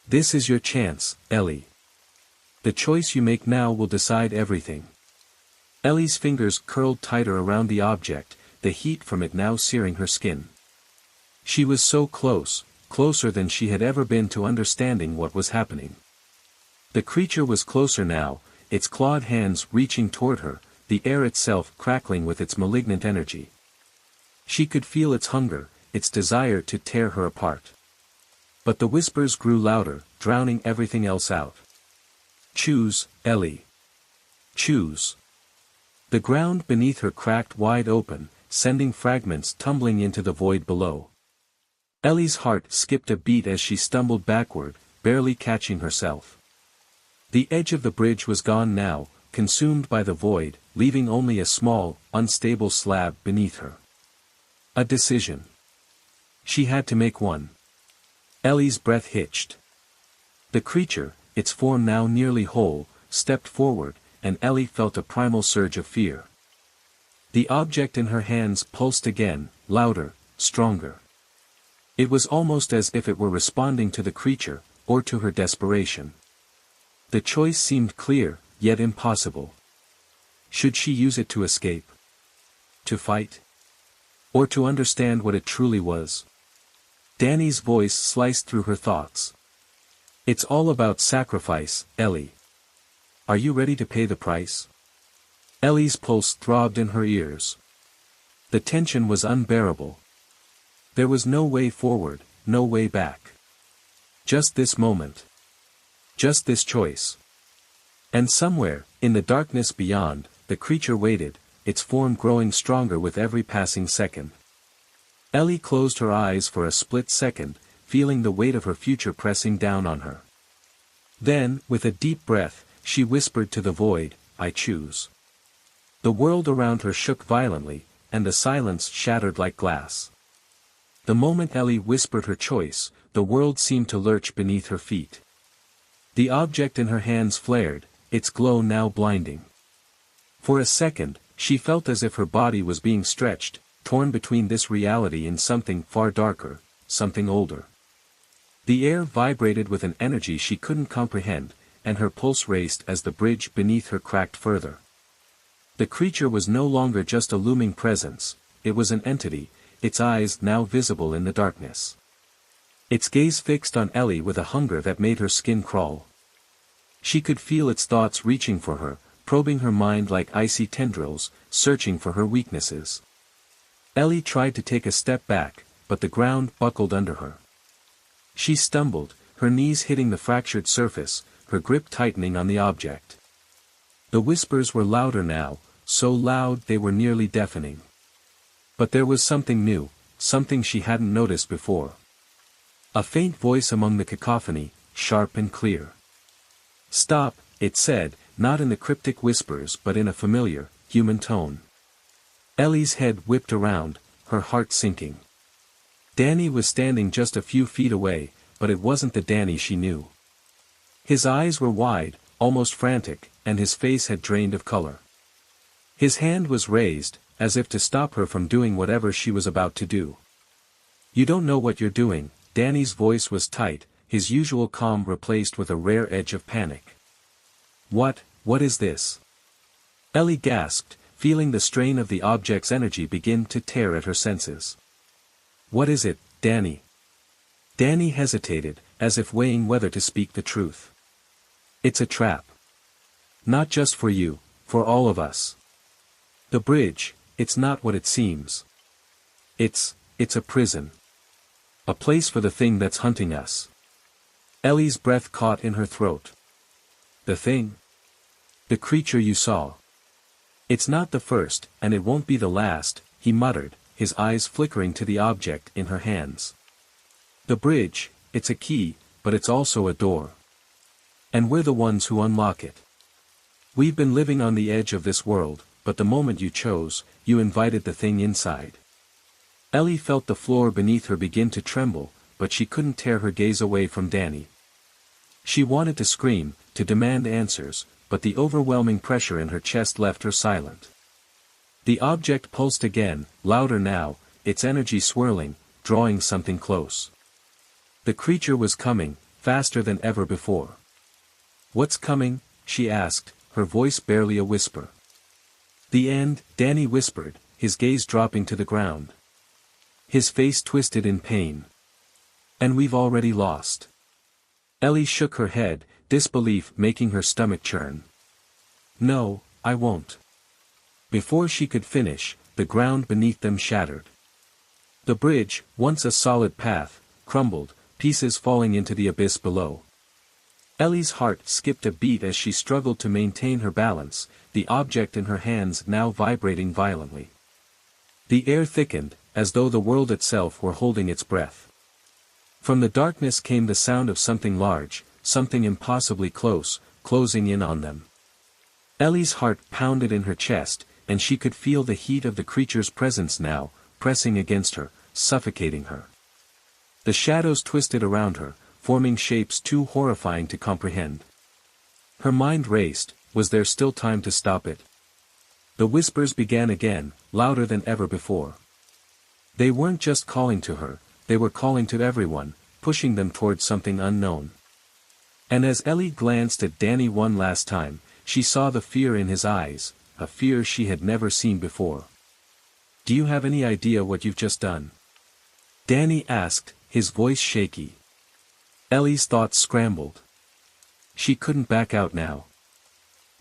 "This is your chance, Ellie. The choice you make now will decide everything." Ellie's fingers curled tighter around the object, the heat from it now searing her skin. She was so close, closer than she had ever been to understanding what was happening. The creature was closer now, its clawed hands reaching toward her, the air itself crackling with its malignant energy. She could feel its hunger, its desire to tear her apart. But the whispers grew louder, drowning everything else out. "Choose, Ellie. Choose." The ground beneath her cracked wide open, sending fragments tumbling into the void below. Ellie's heart skipped a beat as she stumbled backward, barely catching herself. The edge of the bridge was gone now, consumed by the void, leaving only a small, unstable slab beneath her. A decision. She had to make one. Ellie's breath hitched. The creature, its form now nearly whole, stepped forward, and Ellie felt a primal surge of fear. The object in her hands pulsed again, louder, stronger. It was almost as if it were responding to the creature, or to her desperation. The choice seemed clear, yet impossible. Should she use it to escape? To fight? Or to understand what it truly was? Danny's voice sliced through her thoughts. "It's all about sacrifice, Ellie. Are you ready to pay the price?" Ellie's pulse throbbed in her ears. The tension was unbearable. There was no way forward, no way back. Just this moment. Just this choice. And somewhere, in the darkness beyond, the creature waited, its form growing stronger with every passing second. Ellie closed her eyes for a split second, feeling the weight of her future pressing down on her. Then, with a deep breath, she whispered to the void, "I choose." The world around her shook violently, and the silence shattered like glass. The moment Ellie whispered her choice, the world seemed to lurch beneath her feet. The object in her hands flared, its glow now blinding. For a second, she felt as if her body was being stretched, torn between this reality and something far darker, something older. The air vibrated with an energy she couldn't comprehend, and her pulse raced as the bridge beneath her cracked further. The creature was no longer just a looming presence, it was an entity, its eyes now visible in the darkness. Its gaze fixed on Ellie with a hunger that made her skin crawl. She could feel its thoughts reaching for her, probing her mind like icy tendrils, searching for her weaknesses. Ellie tried to take a step back, but the ground buckled under her. She stumbled, her knees hitting the fractured surface, her grip tightening on the object. The whispers were louder now, so loud they were nearly deafening. But there was something new, something she hadn't noticed before. A faint voice among the cacophony, sharp and clear. "Stop," it said, not in the cryptic whispers but in a familiar, human tone. Ellie's head whipped around, her heart sinking. Danny was standing just a few feet away, but it wasn't the Danny she knew. His eyes were wide, almost frantic, and his face had drained of color. His hand was raised, as if to stop her from doing whatever she was about to do. "You don't know what you're doing." Danny's voice was tight, his usual calm replaced with a rare edge of panic. What is this?" Ellie gasped, feeling the strain of the object's energy begin to tear at her senses. "What is it, Danny?" Danny hesitated, as if weighing whether to speak the truth. "It's a trap. Not just for you, for all of us. The bridge, it's not what it seems. It's a prison. A place for the thing that's hunting us." Ellie's breath caught in her throat. "The thing? The creature you saw. It's not the first, and it won't be the last," he muttered, his eyes flickering to the object in her hands. "The bridge, it's a key, but it's also a door. And we're the ones who unlock it. We've been living on the edge of this world, but the moment you chose, you invited the thing inside." Ellie felt the floor beneath her begin to tremble, but she couldn't tear her gaze away from Danny. She wanted to scream, to demand answers, but the overwhelming pressure in her chest left her silent. The object pulsed again, louder now, its energy swirling, drawing something close. The creature was coming, faster than ever before. "What's coming?" she asked, her voice barely a whisper. "The end," Danny whispered, his gaze dropping to the ground. His face twisted in pain. "And we've already lost." Ellie shook her head, disbelief making her stomach churn. "No, I won't." Before she could finish, the ground beneath them shattered. The bridge, once a solid path, crumbled, pieces falling into the abyss below. Ellie's heart skipped a beat as she struggled to maintain her balance, the object in her hands now vibrating violently. The air thickened, as though the world itself were holding its breath. From the darkness came the sound of something large, something impossibly close, closing in on them. Ellie's heart pounded in her chest, and she could feel the heat of the creature's presence now, pressing against her, suffocating her. The shadows twisted around her, forming shapes too horrifying to comprehend. Her mind raced, was there still time to stop it? The whispers began again, louder than ever before. They weren't just calling to her, they were calling to everyone, pushing them towards something unknown. And as Ellie glanced at Danny one last time, she saw the fear in his eyes, a fear she had never seen before. "Do you have any idea what you've just done?" Danny asked, his voice shaky. Ellie's thoughts scrambled. She couldn't back out now.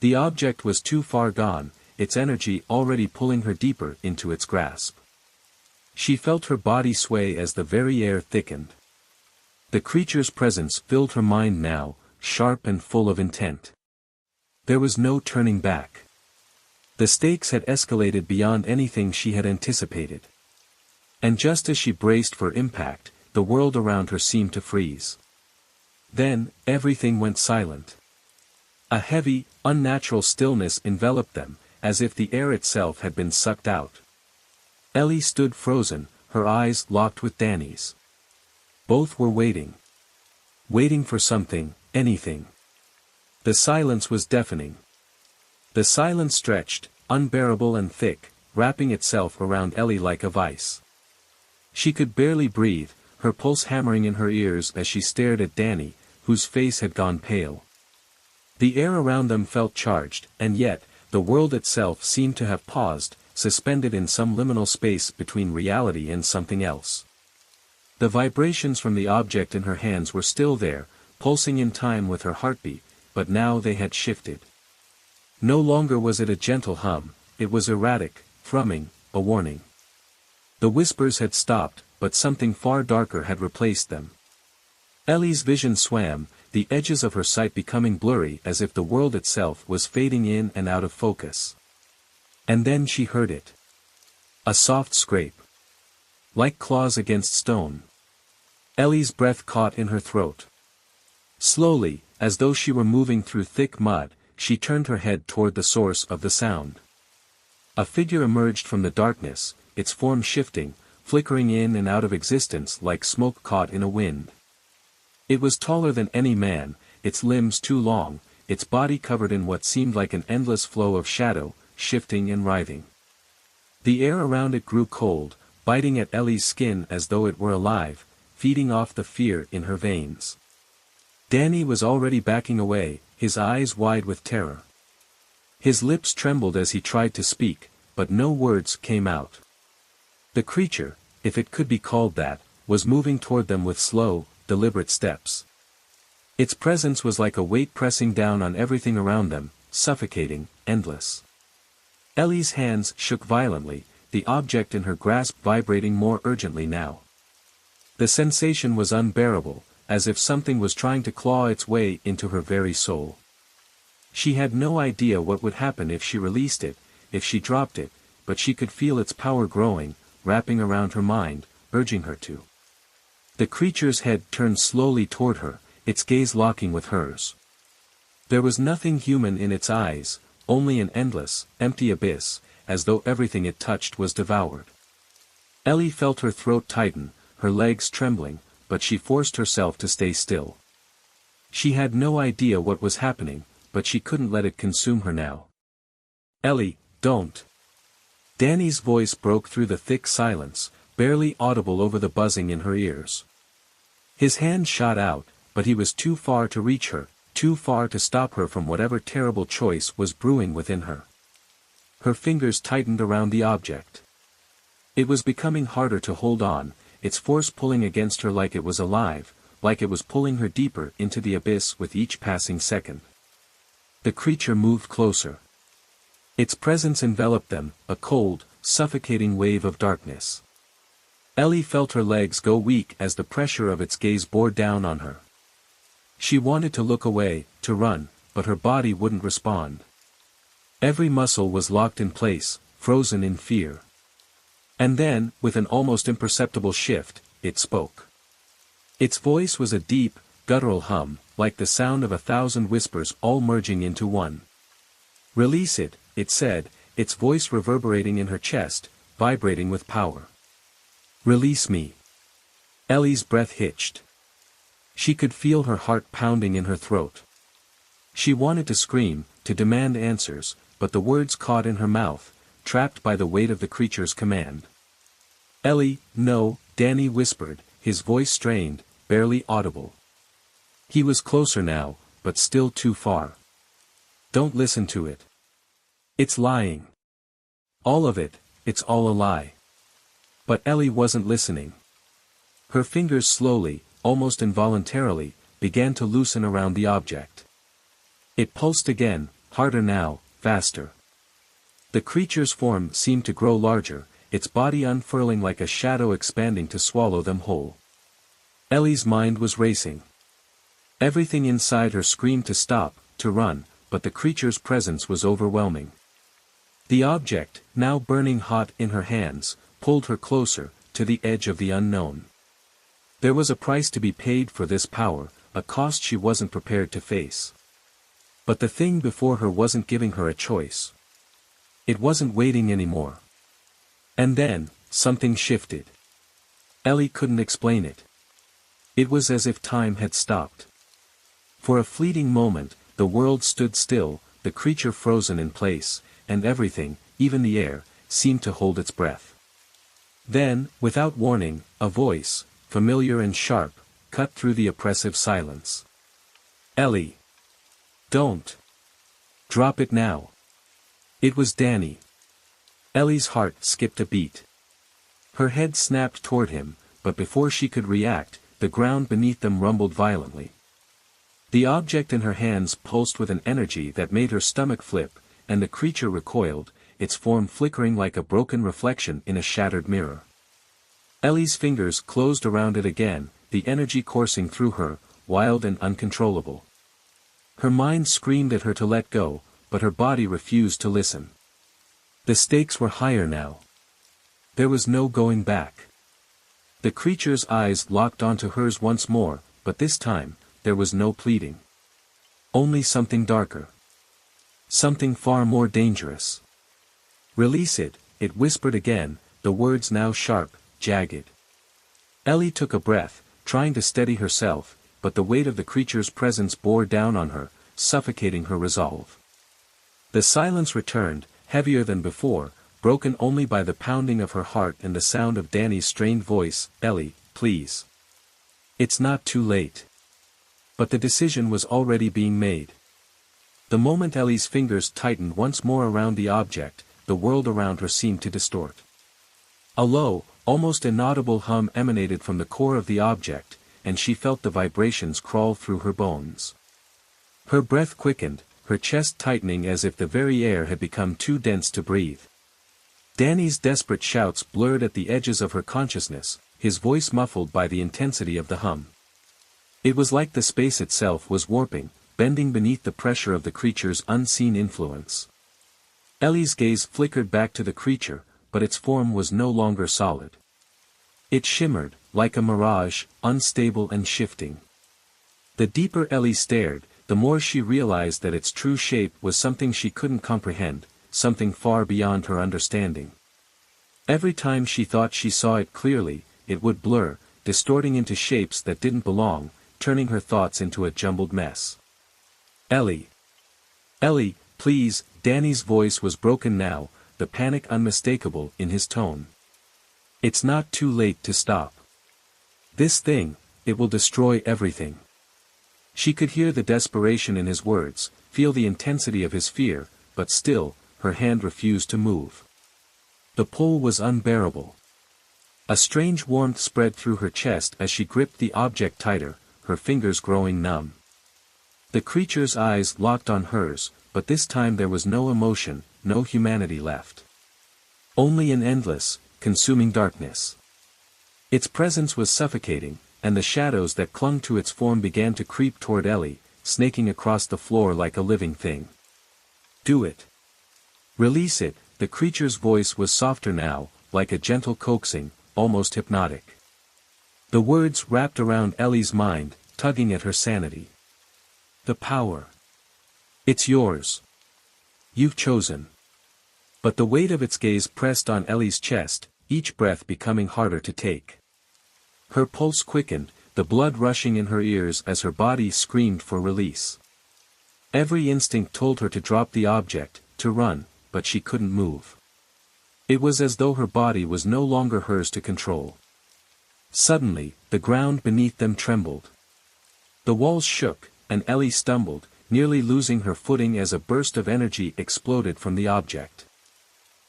The object was too far gone, its energy already pulling her deeper into its grasp. She felt her body sway as the very air thickened. The creature's presence filled her mind now, sharp and full of intent. There was no turning back. The stakes had escalated beyond anything she had anticipated. And just as she braced for impact, the world around her seemed to freeze. Then, everything went silent. A heavy, unnatural stillness enveloped them, as if the air itself had been sucked out. Ellie stood frozen, her eyes locked with Danny's. Both were waiting. Waiting for something, anything. The silence was deafening. The silence stretched, unbearable and thick, wrapping itself around Ellie like a vice. She could barely breathe, her pulse hammering in her ears as she stared at Danny, whose face had gone pale. The air around them felt charged, and yet, the world itself seemed to have paused, suspended in some liminal space between reality and something else. The vibrations from the object in her hands were still there, pulsing in time with her heartbeat, but now they had shifted. No longer was it a gentle hum, it was erratic, thrumming, a warning. The whispers had stopped, but something far darker had replaced them. Ellie's vision swam, the edges of her sight becoming blurry as if the world itself was fading in and out of focus. And then she heard it. A soft scrape. Like claws against stone. Ellie's breath caught in her throat. Slowly, as though she were moving through thick mud, she turned her head toward the source of the sound. A figure emerged from the darkness, its form shifting, flickering in and out of existence like smoke caught in a wind. It was taller than any man, its limbs too long, its body covered in what seemed like an endless flow of shadow, shifting and writhing. The air around it grew cold, biting at Ellie's skin as though it were alive, feeding off the fear in her veins. Danny was already backing away, his eyes wide with terror. His lips trembled as he tried to speak, but no words came out. The creature, if it could be called that, was moving toward them with slow, deliberate steps. Its presence was like a weight pressing down on everything around them, suffocating, endless. Ellie's hands shook violently, the object in her grasp vibrating more urgently now. The sensation was unbearable, as if something was trying to claw its way into her very soul. She had no idea what would happen if she released it, if she dropped it, but she could feel its power growing, wrapping around her mind, urging her to. The creature's head turned slowly toward her, its gaze locking with hers. There was nothing human in its eyes, only an endless, empty abyss, as though everything it touched was devoured. Ellie felt her throat tighten, her legs trembling, but she forced herself to stay still. She had no idea what was happening, but she couldn't let it consume her now. "Ellie, don't." Danny's voice broke through the thick silence, barely audible over the buzzing in her ears. His hand shot out, but he was too far to reach her, too far to stop her from whatever terrible choice was brewing within her. Her fingers tightened around the object. It was becoming harder to hold on, its force pulling against her like it was alive, like it was pulling her deeper into the abyss with each passing second. The creature moved closer. Its presence enveloped them, a cold, suffocating wave of darkness. Ellie felt her legs go weak as the pressure of its gaze bore down on her. She wanted to look away, to run, but her body wouldn't respond. Every muscle was locked in place, frozen in fear. And then, with an almost imperceptible shift, it spoke. Its voice was a deep, guttural hum, like the sound of 1,000 whispers all merging into one. "Release it," it said, its voice reverberating in her chest, vibrating with power. "Release me." Ellie's breath hitched. She could feel her heart pounding in her throat. She wanted to scream, to demand answers, but the words caught in her mouth, trapped by the weight of the creature's command. "Ellie, no," Danny whispered, his voice strained, barely audible. He was closer now, but still too far. "Don't listen to it. It's lying. All of it, it's all a lie." But Ellie wasn't listening. Her fingers slowly, almost involuntarily, began to loosen around the object. It pulsed again, harder now, faster. The creature's form seemed to grow larger, its body unfurling like a shadow expanding to swallow them whole. Ellie's mind was racing. Everything inside her screamed to stop, to run, but the creature's presence was overwhelming. The object, now burning hot in her hands, pulled her closer, to the edge of the unknown. There was a price to be paid for this power, a cost she wasn't prepared to face. But the thing before her wasn't giving her a choice. It wasn't waiting anymore. And then, something shifted. Ellie couldn't explain it. It was as if time had stopped. For a fleeting moment, the world stood still, the creature frozen in place, and everything, even the air, seemed to hold its breath. Then, without warning, a voice, familiar and sharp, cut through the oppressive silence. "Ellie. Don't. Drop it now." It was Danny. Ellie's heart skipped a beat. Her head snapped toward him, but before she could react, the ground beneath them rumbled violently. The object in her hands pulsed with an energy that made her stomach flip, and the creature recoiled, its form flickering like a broken reflection in a shattered mirror. Ellie's fingers closed around it again, the energy coursing through her, wild and uncontrollable. Her mind screamed at her to let go, but her body refused to listen. The stakes were higher now. There was no going back. The creature's eyes locked onto hers once more, but this time, there was no pleading. Only something darker. Something far more dangerous. "Release it," it whispered again, the words now sharp, jagged. Ellie took a breath, trying to steady herself, but the weight of the creature's presence bore down on her, suffocating her resolve. The silence returned, heavier than before, broken only by the pounding of her heart and the sound of Danny's strained voice, "Ellie, please. It's not too late." But the decision was already being made. The moment Ellie's fingers tightened once more around the object, the world around her seemed to distort. A low, almost inaudible hum emanated from the core of the object, and she felt the vibrations crawl through her bones. Her breath quickened, her chest tightening as if the very air had become too dense to breathe. Danny's desperate shouts blurred at the edges of her consciousness, his voice muffled by the intensity of the hum. It was like the space itself was warping, bending beneath the pressure of the creature's unseen influence. Ellie's gaze flickered back to the creature, but its form was no longer solid. It shimmered, like a mirage, unstable and shifting. The deeper Ellie stared, the more she realized that its true shape was something she couldn't comprehend, something far beyond her understanding. Every time she thought she saw it clearly, it would blur, distorting into shapes that didn't belong, turning her thoughts into a jumbled mess. "Ellie. Ellie, please," Danny's voice was broken now, the panic unmistakable in his tone. "It's not too late to stop. This thing, it will destroy everything." She could hear the desperation in his words, feel the intensity of his fear, but still, her hand refused to move. The pull was unbearable. A strange warmth spread through her chest as she gripped the object tighter, her fingers growing numb. The creature's eyes locked on hers, but this time there was no emotion, no humanity left. Only an endless, consuming darkness. Its presence was suffocating, and the shadows that clung to its form began to creep toward Ellie, snaking across the floor like a living thing. "Do it. Release it," the creature's voice was softer now, like a gentle coaxing, almost hypnotic. The words wrapped around Ellie's mind, tugging at her sanity. "The power. It's yours. You've chosen." But the weight of its gaze pressed on Ellie's chest, each breath becoming harder to take. Her pulse quickened, the blood rushing in her ears as her body screamed for release. Every instinct told her to drop the object, to run, but she couldn't move. It was as though her body was no longer hers to control. Suddenly, the ground beneath them trembled. The walls shook, and Ellie stumbled, nearly losing her footing as a burst of energy exploded from the object.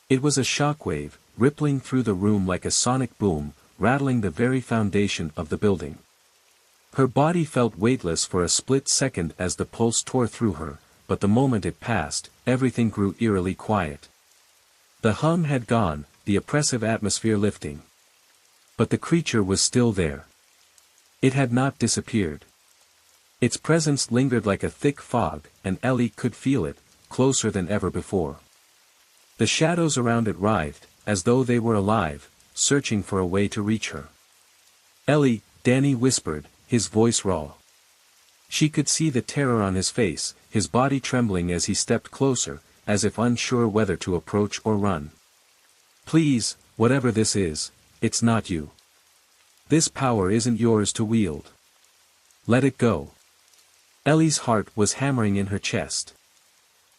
It was a shockwave, rippling through the room like a sonic boom, rattling the very foundation of the building. Her body felt weightless for a split second as the pulse tore through her, but the moment it passed, everything grew eerily quiet. The hum had gone, the oppressive atmosphere lifting. But the creature was still there. It had not disappeared. Its presence lingered like a thick fog, and Ellie could feel it, closer than ever before. The shadows around it writhed, as though they were alive, searching for a way to reach her. "Ellie," Danny whispered, his voice raw. She could see the terror on his face, his body trembling as he stepped closer, as if unsure whether to approach or run. "Please, whatever this is, it's not you. This power isn't yours to wield. Let it go." Ellie's heart was hammering in her chest.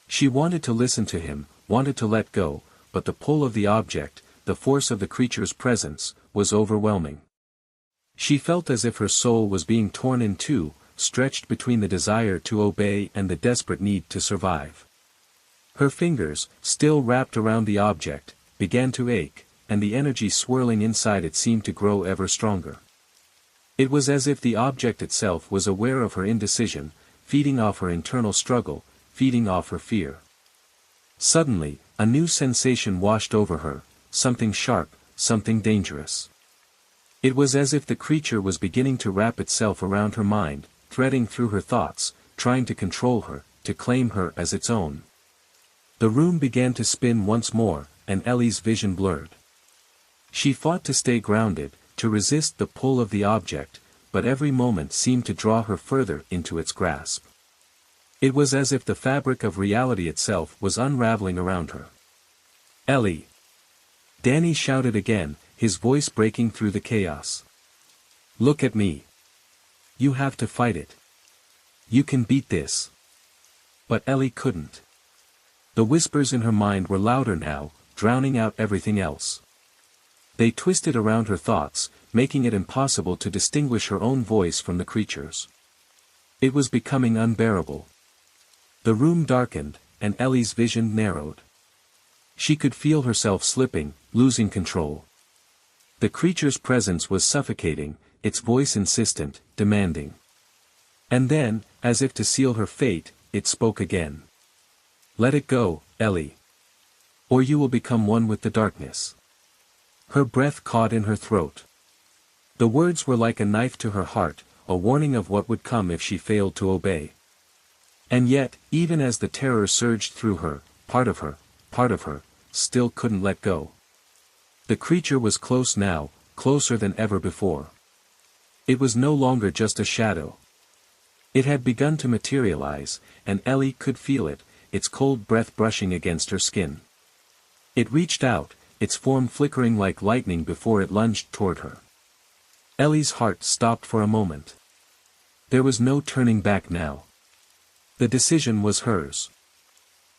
She wanted to listen to him, wanted to let go, but the pull of the object, the force of the creature's presence, was overwhelming. She felt as if her soul was being torn in two, stretched between the desire to obey and the desperate need to survive. Her fingers, still wrapped around the object, began to ache, and the energy swirling inside it seemed to grow ever stronger. It was as if the object itself was aware of her indecision, feeding off her internal struggle, feeding off her fear. Suddenly, a new sensation washed over her, something sharp, something dangerous. It was as if the creature was beginning to wrap itself around her mind, threading through her thoughts, trying to control her, to claim her as its own. The room began to spin once more, and Ellie's vision blurred. She fought to stay grounded, to resist the pull of the object, but every moment seemed to draw her further into its grasp. It was as if the fabric of reality itself was unraveling around her. "Ellie!" Danny shouted again, his voice breaking through the chaos. "Look at me. You have to fight it. You can beat this." But Ellie couldn't. The whispers in her mind were louder now, drowning out everything else. They twisted around her thoughts, making it impossible to distinguish her own voice from the creature's. It was becoming unbearable. The room darkened, and Ellie's vision narrowed. She could feel herself slipping, losing control. The creature's presence was suffocating, its voice insistent, demanding. And then, as if to seal her fate, it spoke again. "Let it go, Ellie. Or you will become one with the darkness." Her breath caught in her throat. The words were like a knife to her heart, a warning of what would come if she failed to obey. And yet, even as the terror surged through her, part of her, still couldn't let go. The creature was close now, closer than ever before. It was no longer just a shadow. It had begun to materialize, and Ellie could feel it, its cold breath brushing against her skin. It reached out, its form flickering like lightning before it lunged toward her. Ellie's heart stopped for a moment. There was no turning back now. The decision was hers.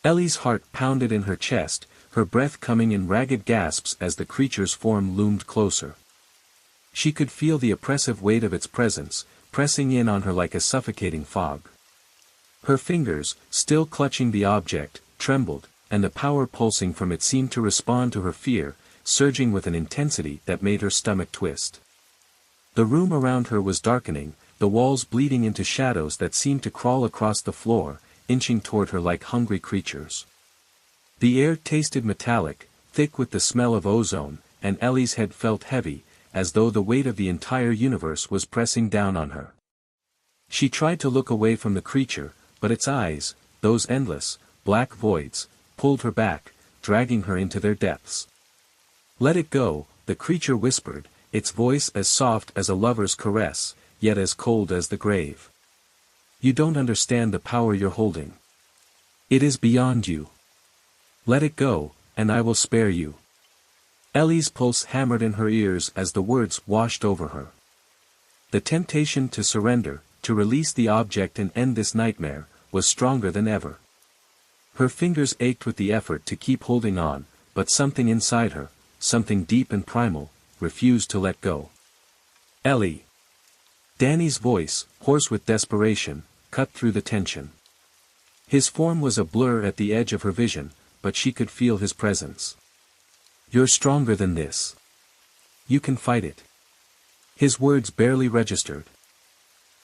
Ellie's heart pounded in her chest, her breath coming in ragged gasps as the creature's form loomed closer. She could feel the oppressive weight of its presence, pressing in on her like a suffocating fog. Her fingers, still clutching the object, trembled, and the power pulsing from it seemed to respond to her fear, surging with an intensity that made her stomach twist. The room around her was darkening, the walls bleeding into shadows that seemed to crawl across the floor, inching toward her like hungry creatures. The air tasted metallic, thick with the smell of ozone, and Ellie's head felt heavy, as though the weight of the entire universe was pressing down on her. She tried to look away from the creature, but its eyes, those endless, black voids, pulled her back, dragging her into their depths. "Let it go," the creature whispered, its voice as soft as a lover's caress, yet as cold as the grave. "You don't understand the power you're holding. It is beyond you. Let it go, and I will spare you." Ellie's pulse hammered in her ears as the words washed over her. The temptation to surrender, to release the object and end this nightmare, was stronger than ever. Her fingers ached with the effort to keep holding on, but something inside her, something deep and primal, refused to let go. "Ellie!" Danny's voice, hoarse with desperation, cut through the tension. His form was a blur at the edge of her vision, but she could feel his presence. "You're stronger than this. You can fight it." His words barely registered.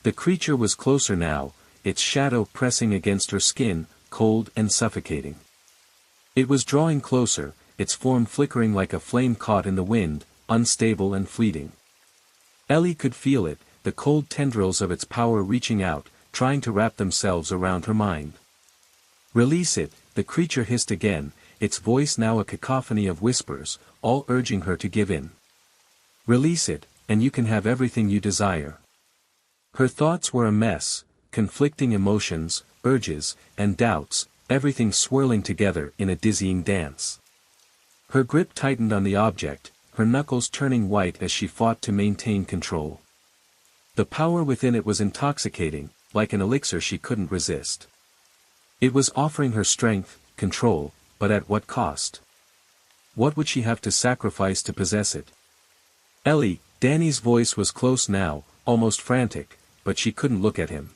The creature was closer now, its shadow pressing against her skin, cold and suffocating. It was drawing closer, its form flickering like a flame caught in the wind, unstable and fleeting. Ellie could feel it, the cold tendrils of its power reaching out, trying to wrap themselves around her mind. "Release it," the creature hissed again, its voice now a cacophony of whispers, all urging her to give in. "Release it, and you can have everything you desire." Her thoughts were a mess, conflicting emotions, urges, and doubts, everything swirling together in a dizzying dance. Her grip tightened on the object, her knuckles turning white as she fought to maintain control. The power within it was intoxicating, like an elixir she couldn't resist. It was offering her strength, control, but at what cost? What would she have to sacrifice to possess it? "Ellie," Danny's voice was close now, almost frantic, but she couldn't look at him.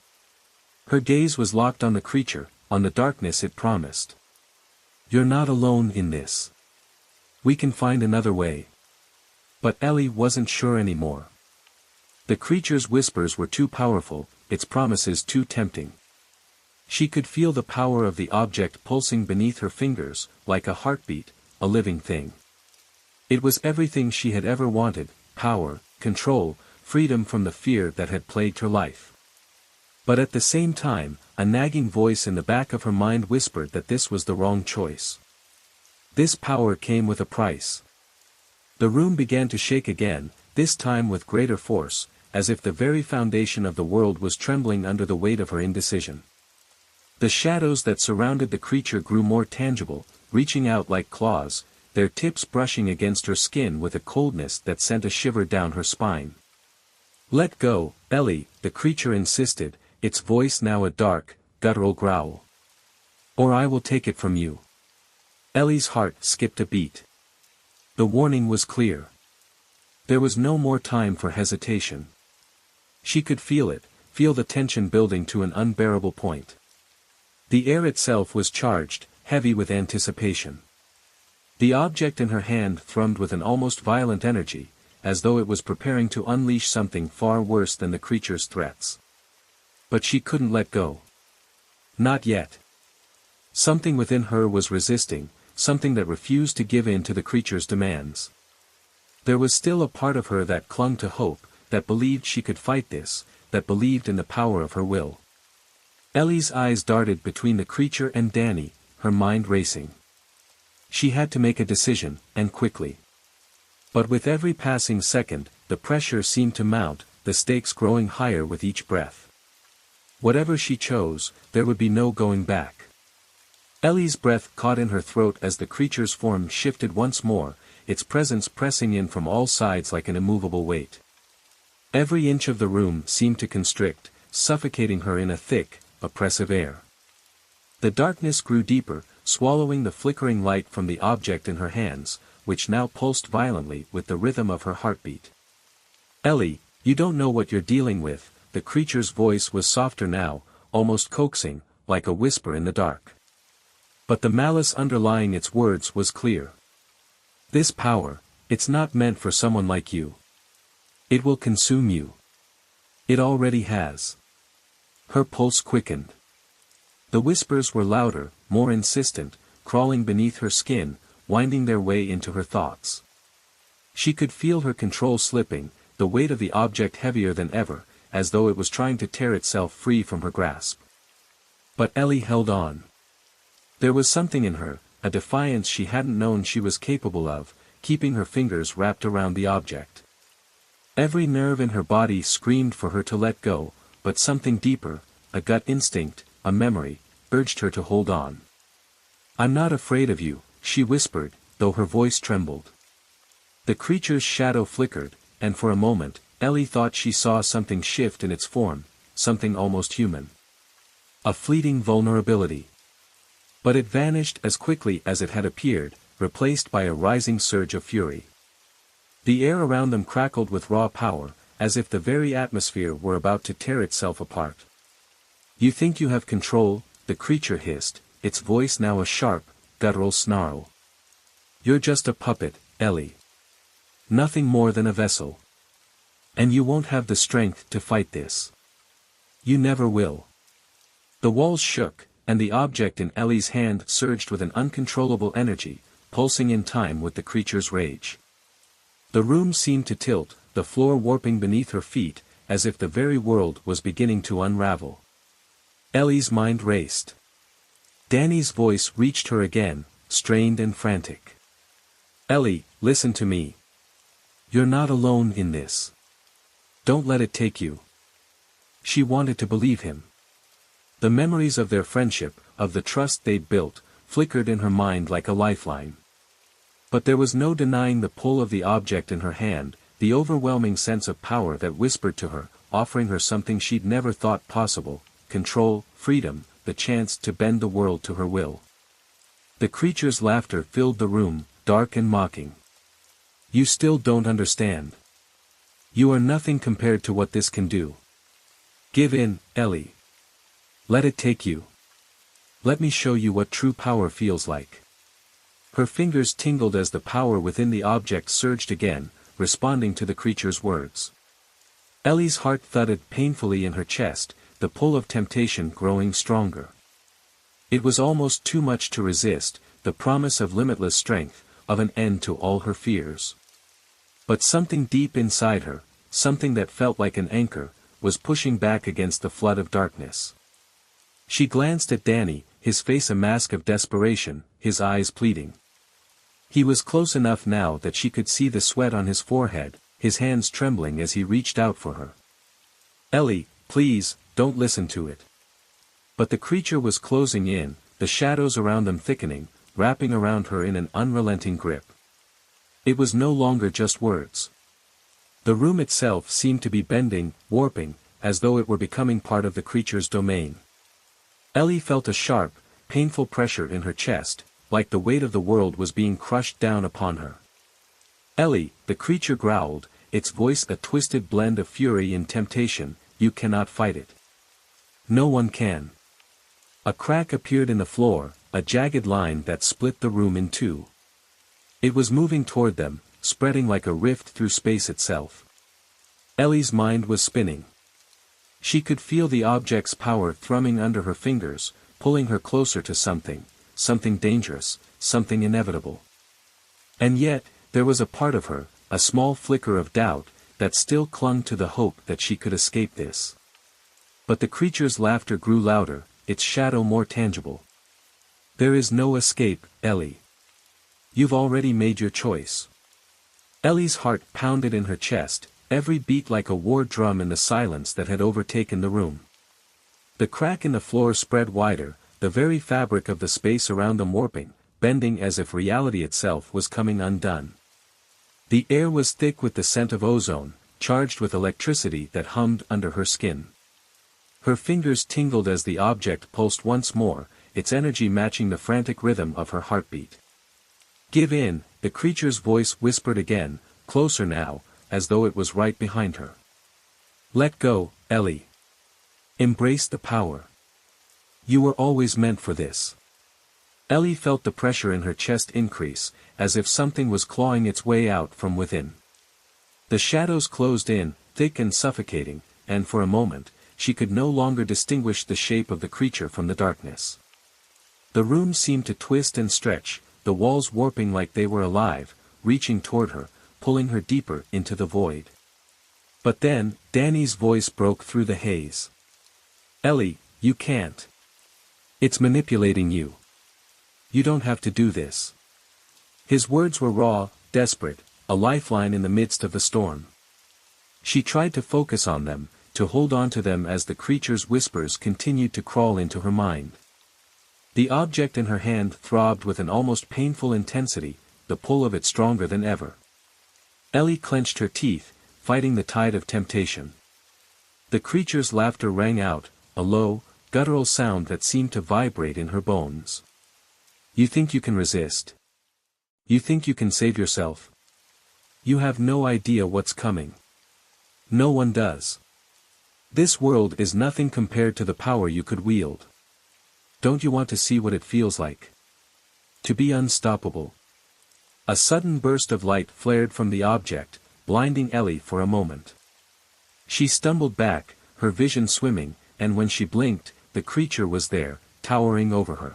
Her gaze was locked on the creature, on the darkness it promised. "You're not alone in this. We can find another way." But Ellie wasn't sure anymore. The creature's whispers were too powerful, its promises too tempting. She could feel the power of the object pulsing beneath her fingers, like a heartbeat, a living thing. It was everything she had ever wanted, power, control, freedom from the fear that had plagued her life. But at the same time, a nagging voice in the back of her mind whispered that this was the wrong choice. This power came with a price. The room began to shake again, this time with greater force, as if the very foundation of the world was trembling under the weight of her indecision. The shadows that surrounded the creature grew more tangible, reaching out like claws, their tips brushing against her skin with a coldness that sent a shiver down her spine. "Let go, Ellie," the creature insisted, its voice now a dark, guttural growl. "Or I will take it from you." Ellie's heart skipped a beat. The warning was clear. There was no more time for hesitation. She could feel it, feel the tension building to an unbearable point. The air itself was charged, heavy with anticipation. The object in her hand thrummed with an almost violent energy, as though it was preparing to unleash something far worse than the creature's threats. But she couldn't let go. Not yet. Something within her was resisting, something that refused to give in to the creature's demands. There was still a part of her that clung to hope, that believed she could fight this, that believed in the power of her will. Ellie's eyes darted between the creature and Danny, her mind racing. She had to make a decision, and quickly. But with every passing second, the pressure seemed to mount, the stakes growing higher with each breath. Whatever she chose, there would be no going back. Ellie's breath caught in her throat as the creature's form shifted once more, its presence pressing in from all sides like an immovable weight. Every inch of the room seemed to constrict, suffocating her in a thick, oppressive air. The darkness grew deeper, swallowing the flickering light from the object in her hands, which now pulsed violently with the rhythm of her heartbeat. "Ellie, you don't know what you're dealing with," the creature's voice was softer now, almost coaxing, like a whisper in the dark. But the malice underlying its words was clear. "This power, it's not meant for someone like you. It will consume you. It already has." Her pulse quickened. The whispers were louder, more insistent, crawling beneath her skin, winding their way into her thoughts. She could feel her control slipping, the weight of the object heavier than ever, as though it was trying to tear itself free from her grasp. But Ellie held on. There was something in her, a defiance she hadn't known she was capable of, keeping her fingers wrapped around the object. Every nerve in her body screamed for her to let go, but something deeper, a gut instinct, a memory, urged her to hold on. "I'm not afraid of you," she whispered, though her voice trembled. The creature's shadow flickered, and for a moment, Ellie thought she saw something shift in its form, something almost human. A fleeting vulnerability. But it vanished as quickly as it had appeared, replaced by a rising surge of fury. The air around them crackled with raw power, as if the very atmosphere were about to tear itself apart. "You think you have control," the creature hissed, its voice now a sharp, guttural snarl. "You're just a puppet, Ellie. Nothing more than a vessel. And you won't have the strength to fight this. You never will." The walls shook, and the object in Ellie's hand surged with an uncontrollable energy, pulsing in time with the creature's rage. The room seemed to tilt, the floor warping beneath her feet, as if the very world was beginning to unravel. Ellie's mind raced. Danny's voice reached her again, strained and frantic. "Ellie, listen to me. You're not alone in this. Don't let it take you." She wanted to believe him. The memories of their friendship, of the trust they'd built, flickered in her mind like a lifeline. But there was no denying the pull of the object in her hand, the overwhelming sense of power that whispered to her, offering her something she'd never thought possible: control, freedom, the chance to bend the world to her will. The creature's laughter filled the room, dark and mocking. "You still don't understand. You are nothing compared to what this can do. Give in, Ellie. Let it take you. Let me show you what true power feels like." Her fingers tingled as the power within the object surged again, responding to the creature's words. Ellie's heart thudded painfully in her chest, the pull of temptation growing stronger. It was almost too much to resist, the promise of limitless strength, of an end to all her fears. But something deep inside her, something that felt like an anchor, was pushing back against the flood of darkness. She glanced at Danny, his face a mask of desperation, his eyes pleading. He was close enough now that she could see the sweat on his forehead, his hands trembling as he reached out for her. "Ellie, please, don't listen to it." But the creature was closing in, the shadows around them thickening, wrapping around her in an unrelenting grip. It was no longer just words. The room itself seemed to be bending, warping, as though it were becoming part of the creature's domain. Ellie felt a sharp, painful pressure in her chest, like the weight of the world was being crushed down upon her. "Ellie," the creature growled, its voice a twisted blend of fury and temptation, "you cannot fight it. No one can." A crack appeared in the floor, a jagged line that split the room in two. It was moving toward them, spreading like a rift through space itself. Ellie's mind was spinning. She could feel the object's power thrumming under her fingers, pulling her closer to something dangerous, something inevitable. And yet, there was a part of her, a small flicker of doubt, that still clung to the hope that she could escape this. But the creature's laughter grew louder, its shadow more tangible. "There is no escape, Ellie. You've already made your choice." Ellie's heart pounded in her chest, every beat like a war drum in the silence that had overtaken the room. The crack in the floor spread wider, the very fabric of the space around them warping, bending as if reality itself was coming undone. The air was thick with the scent of ozone, charged with electricity that hummed under her skin. Her fingers tingled as the object pulsed once more, its energy matching the frantic rhythm of her heartbeat. "Give in," the creature's voice whispered again, closer now, as though it was right behind her. "Let go, Ellie. Embrace the power. You were always meant for this." Ellie felt the pressure in her chest increase, as if something was clawing its way out from within. The shadows closed in, thick and suffocating, and for a moment, she could no longer distinguish the shape of the creature from the darkness. The room seemed to twist and stretch, the walls warping like they were alive, reaching toward her, pulling her deeper into the void. But then, Danny's voice broke through the haze. "Ellie, you can't. It's manipulating you. You don't have to do this." His words were raw, desperate, a lifeline in the midst of the storm. She tried to focus on them, to hold on to them as the creature's whispers continued to crawl into her mind. The object in her hand throbbed with an almost painful intensity, the pull of it stronger than ever. Ellie clenched her teeth, fighting the tide of temptation. The creature's laughter rang out, a low, guttural sound that seemed to vibrate in her bones. "You think you can resist? You think you can save yourself? You have no idea what's coming. No one does. This world is nothing compared to the power you could wield. Don't you want to see what it feels like? To be unstoppable." A sudden burst of light flared from the object, blinding Ellie for a moment. She stumbled back, her vision swimming, and when she blinked, the creature was there, towering over her.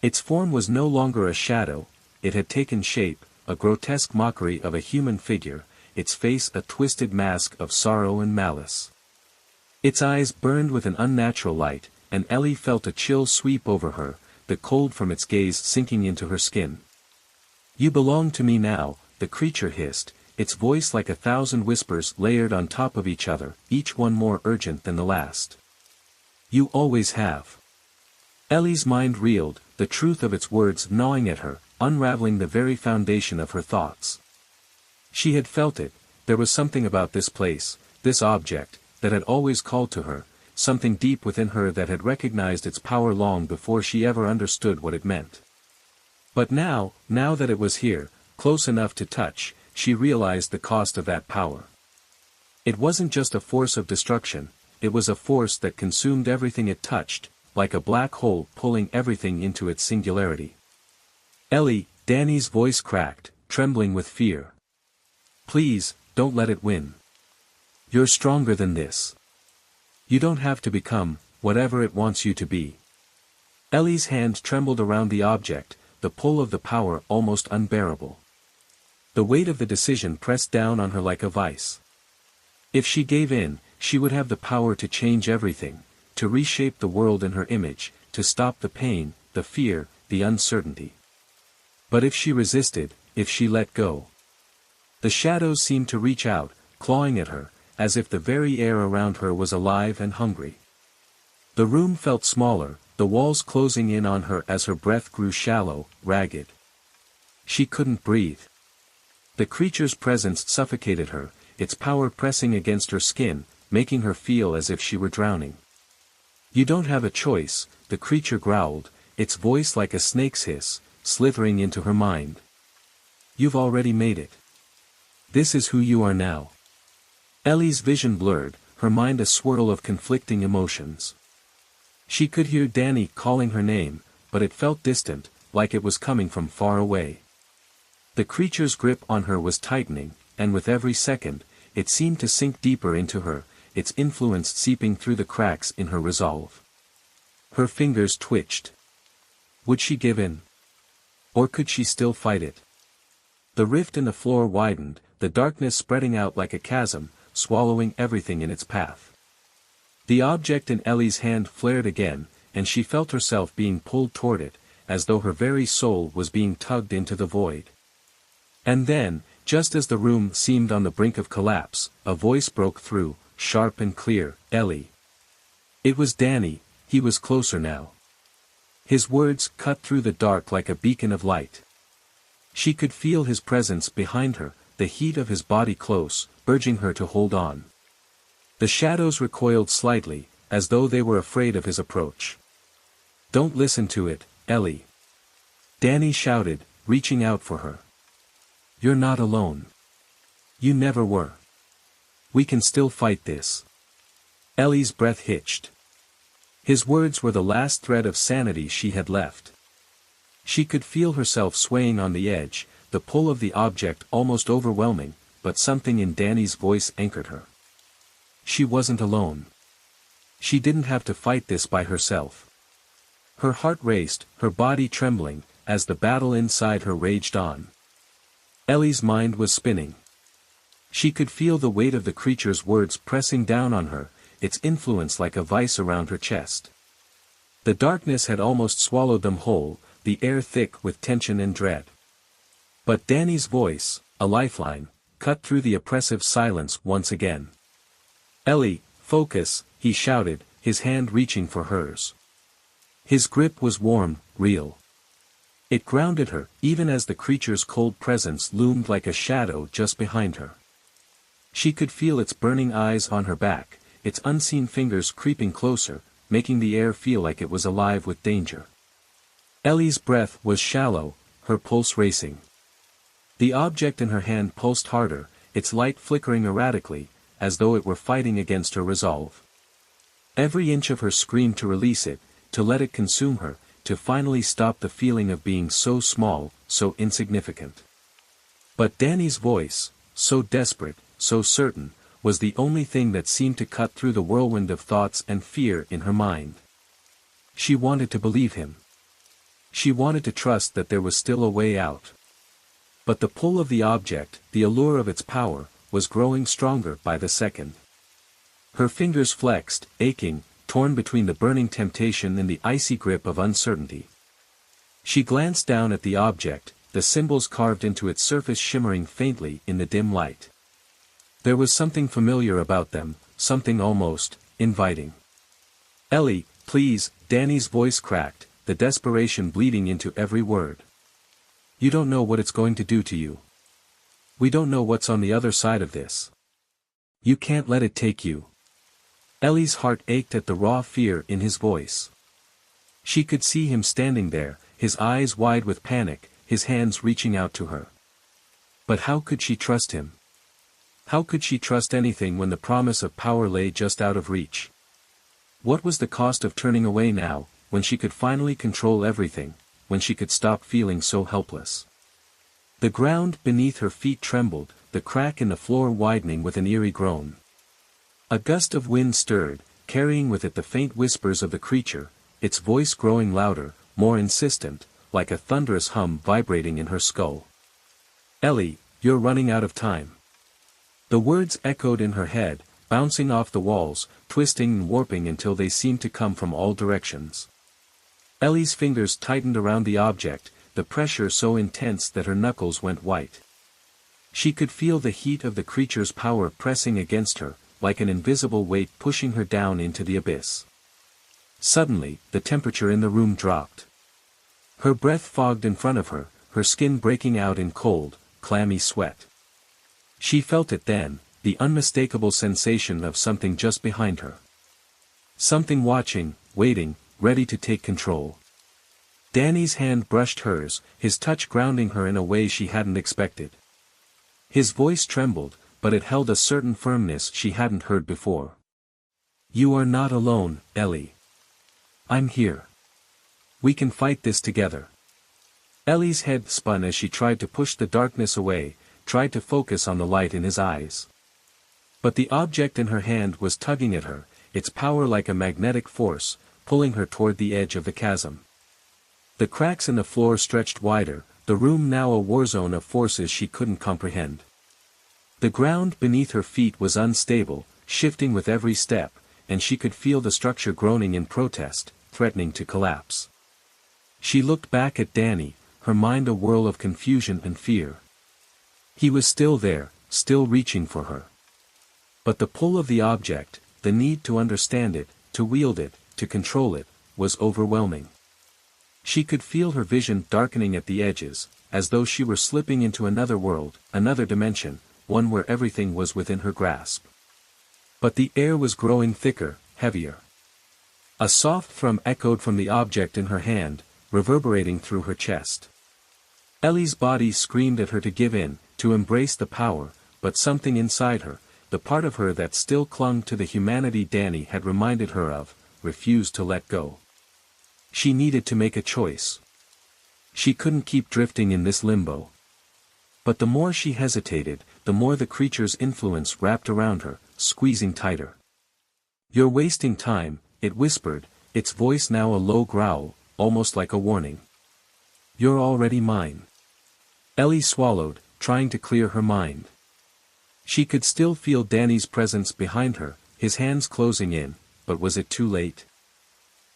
Its form was no longer a shadow, it had taken shape, a grotesque mockery of a human figure, its face a twisted mask of sorrow and malice. Its eyes burned with an unnatural light, and Ellie felt a chill sweep over her, the cold from its gaze sinking into her skin. "You belong to me now," the creature hissed, its voice like 1,000 whispers layered on top of each other, each one more urgent than the last. "You always have." Ellie's mind reeled, the truth of its words gnawing at her, unraveling the very foundation of her thoughts. She had felt it, there was something about this place, this object, that had always called to her, something deep within her that had recognized its power long before she ever understood what it meant. But now that it was here, close enough to touch, she realized the cost of that power. It wasn't just a force of destruction, it was a force that consumed everything it touched, like a black hole pulling everything into its singularity. "Ellie," Danny's voice cracked, trembling with fear. "Please, don't let it win. You're stronger than this. You don't have to become whatever it wants you to be." Ellie's hand trembled around the object, the pull of the power almost unbearable. The weight of the decision pressed down on her like a vice. If she gave in, she would have the power to change everything, to reshape the world in her image, to stop the pain, the fear, the uncertainty. But if she resisted, if she let go, the shadows seemed to reach out, clawing at her, as if the very air around her was alive and hungry. The room felt smaller, the walls closing in on her as her breath grew shallow, ragged. She couldn't breathe. The creature's presence suffocated her, its power pressing against her skin, making her feel as if she were drowning. "You don't have a choice," the creature growled, its voice like a snake's hiss, slithering into her mind. "You've already made it. This is who you are now." Ellie's vision blurred, her mind a swirl of conflicting emotions. She could hear Danny calling her name, but it felt distant, like it was coming from far away. The creature's grip on her was tightening, and with every second, it seemed to sink deeper into her, its influence seeping through the cracks in her resolve. Her fingers twitched. Would she give in? Or could she still fight it? The rift in the floor widened, the darkness spreading out like a chasm, swallowing everything in its path. The object in Ellie's hand flared again, and she felt herself being pulled toward it, as though her very soul was being tugged into the void. And then, just as the room seemed on the brink of collapse, a voice broke through, sharp and clear, "Ellie." It was Danny, he was closer now. His words cut through the dark like a beacon of light. She could feel his presence behind her, the heat of his body close, urging her to hold on. The shadows recoiled slightly, as though they were afraid of his approach. "Don't listen to it, Ellie," Danny shouted, reaching out for her. "You're not alone. You never were. We can still fight this." Ellie's breath hitched. His words were the last thread of sanity she had left. She could feel herself swaying on the edge, the pull of the object almost overwhelming, but something in Danny's voice anchored her. She wasn't alone. She didn't have to fight this by herself. Her heart raced, her body trembling, as the battle inside her raged on. Ellie's mind was spinning. She could feel the weight of the creature's words pressing down on her, its influence like a vice around her chest. The darkness had almost swallowed them whole, the air thick with tension and dread. But Danny's voice, a lifeline, cut through the oppressive silence once again. "Ellie, focus," he shouted, his hand reaching for hers. His grip was warm, real. It grounded her, even as the creature's cold presence loomed like a shadow just behind her. She could feel its burning eyes on her back, its unseen fingers creeping closer, making the air feel like it was alive with danger. Ellie's breath was shallow, her pulse racing. The object in her hand pulsed harder, its light flickering erratically, as though it were fighting against her resolve. Every inch of her screamed to release it, to let it consume her, to finally stop the feeling of being so small, so insignificant. But Danny's voice, so desperate, so certain, was the only thing that seemed to cut through the whirlwind of thoughts and fear in her mind. She wanted to believe him. She wanted to trust that there was still a way out. But the pull of the object, the allure of its power, was growing stronger by the second. Her fingers flexed, aching, torn between the burning temptation and the icy grip of uncertainty. She glanced down at the object, the symbols carved into its surface shimmering faintly in the dim light. There was something familiar about them, something almost inviting. "Ellie, please," Danny's voice cracked, the desperation bleeding into every word. "You don't know what it's going to do to you. We don't know what's on the other side of this. You can't let it take you." Ellie's heart ached at the raw fear in his voice. She could see him standing there, his eyes wide with panic, his hands reaching out to her. But how could she trust him? How could she trust anything when the promise of power lay just out of reach? What was the cost of turning away now, when she could finally control everything, when she could stop feeling so helpless? The ground beneath her feet trembled, the crack in the floor widening with an eerie groan. A gust of wind stirred, carrying with it the faint whispers of the creature, its voice growing louder, more insistent, like a thunderous hum vibrating in her skull. "Ellie, you're running out of time. The words echoed in her head, bouncing off the walls, twisting and warping until they seemed to come from all directions. Ellie's fingers tightened around the object, the pressure so intense that her knuckles went white. She could feel the heat of the creature's power pressing against her, like an invisible weight pushing her down into the abyss. Suddenly, the temperature in the room dropped. Her breath fogged in front of her, her skin breaking out in cold, clammy sweat. She felt it then, the unmistakable sensation of something just behind her. Something watching, waiting, ready to take control. Danny's hand brushed hers, his touch grounding her in a way she hadn't expected. His voice trembled, but it held a certain firmness she hadn't heard before. "You are not alone, Ellie. I'm here. We can fight this together." Ellie's head spun as she tried to push the darkness away, tried to focus on the light in his eyes. But the object in her hand was tugging at her, its power like a magnetic force, pulling her toward the edge of the chasm. The cracks in the floor stretched wider, the room now a war zone of forces she couldn't comprehend. The ground beneath her feet was unstable, shifting with every step, and she could feel the structure groaning in protest, threatening to collapse. She looked back at Danny, her mind a whirl of confusion and fear. He was still there, still reaching for her. But the pull of the object, the need to understand it, to wield it, to control it, was overwhelming. She could feel her vision darkening at the edges, as though she were slipping into another world, another dimension, one where everything was within her grasp. But the air was growing thicker, heavier. A soft thrum echoed from the object in her hand, reverberating through her chest. Ellie's body screamed at her to give in, to embrace the power, but something inside her, the part of her that still clung to the humanity Danny had reminded her of, refused to let go. She needed to make a choice. She couldn't keep drifting in this limbo. But the more she hesitated, the more the creature's influence wrapped around her, squeezing tighter. "You're wasting time," it whispered, its voice now a low growl, almost like a warning. "You're already mine." Ellie swallowed, trying to clear her mind. She could still feel Danny's presence behind her, his hands closing in, but was it too late?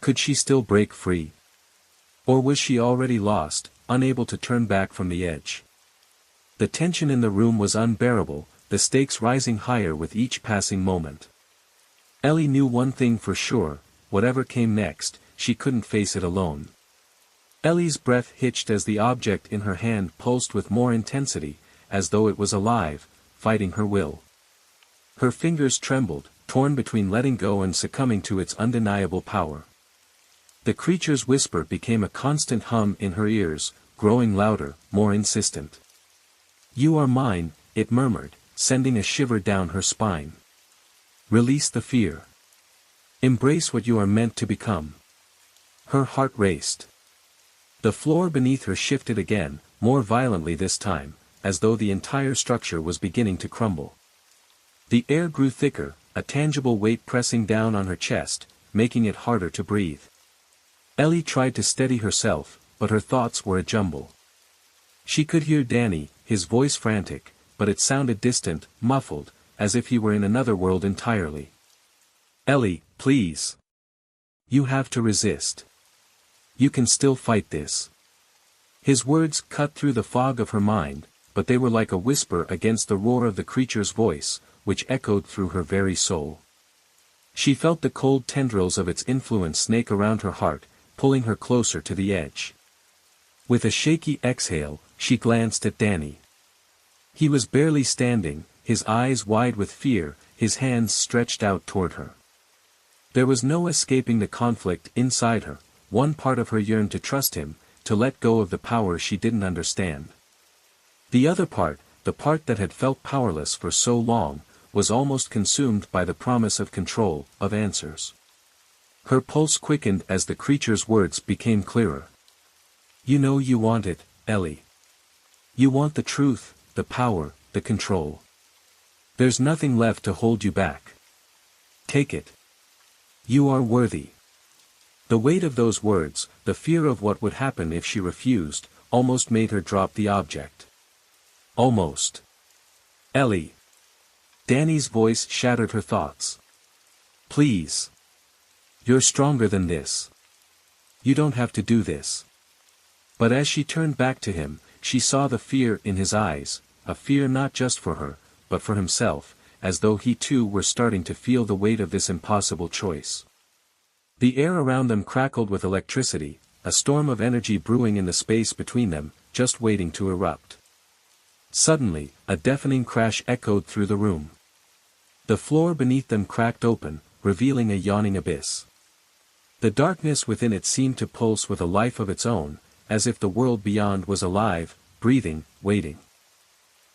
Could she still break free? Or was she already lost, unable to turn back from the edge? The tension in the room was unbearable, the stakes rising higher with each passing moment. Ellie knew one thing for sure, whatever came next, she couldn't face it alone. Ellie's breath hitched as the object in her hand pulsed with more intensity, as though it was alive, fighting her will. Her fingers trembled, torn between letting go and succumbing to its undeniable power. The creature's whisper became a constant hum in her ears, growing louder, more insistent. "You are mine," it murmured, sending a shiver down her spine. "Release the fear. Embrace what you are meant to become." Her heart raced. The floor beneath her shifted again, more violently this time, as though the entire structure was beginning to crumble. The air grew thicker, a tangible weight pressing down on her chest, making it harder to breathe. Ellie tried to steady herself, but her thoughts were a jumble. She could hear Danny, his voice frantic, but it sounded distant, muffled, as if he were in another world entirely. "Ellie, please. You have to resist. You can still fight this." His words cut through the fog of her mind, but they were like a whisper against the roar of the creature's voice, which echoed through her very soul. She felt the cold tendrils of its influence snake around her heart, pulling her closer to the edge. With a shaky exhale, she glanced at Danny. He was barely standing, his eyes wide with fear, his hands stretched out toward her. There was no escaping the conflict inside her. One part of her yearned to trust him, to let go of the power she didn't understand. The other part, the part that had felt powerless for so long, was almost consumed by the promise of control, of answers. Her pulse quickened as the creature's words became clearer. "You know you want it, Ellie. You want the truth, the power, the control. There's nothing left to hold you back. Take it. You are worthy." The weight of those words, the fear of what would happen if she refused, almost made her drop the object. Almost. "Ellie. Danny's voice shattered her thoughts. Please. You're stronger than this. You don't have to do this. But as she turned back to him, she saw the fear in his eyes, a fear not just for her, but for himself, as though he too were starting to feel the weight of this impossible choice. The air around them crackled with electricity, a storm of energy brewing in the space between them, just waiting to erupt. Suddenly, a deafening crash echoed through the room. The floor beneath them cracked open, revealing a yawning abyss. The darkness within it seemed to pulse with a life of its own, as if the world beyond was alive, breathing, waiting.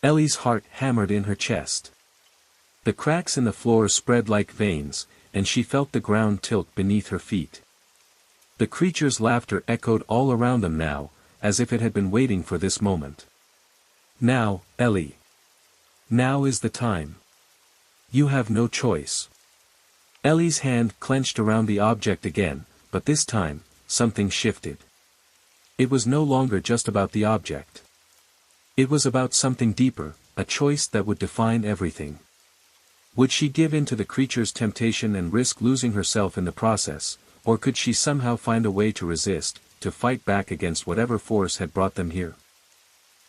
Ellie's heart hammered in her chest. The cracks in the floor spread like veins, and she felt the ground tilt beneath her feet. The creature's laughter echoed all around them now, as if it had been waiting for this moment. Now, Ellie. Now is the time. You have no choice. Ellie's hand clenched around the object again, but this time, something shifted. It was no longer just about the object. It was about something deeper, a choice that would define everything. Would she give in to the creature's temptation and risk losing herself in the process, or could she somehow find a way to resist, to fight back against whatever force had brought them here?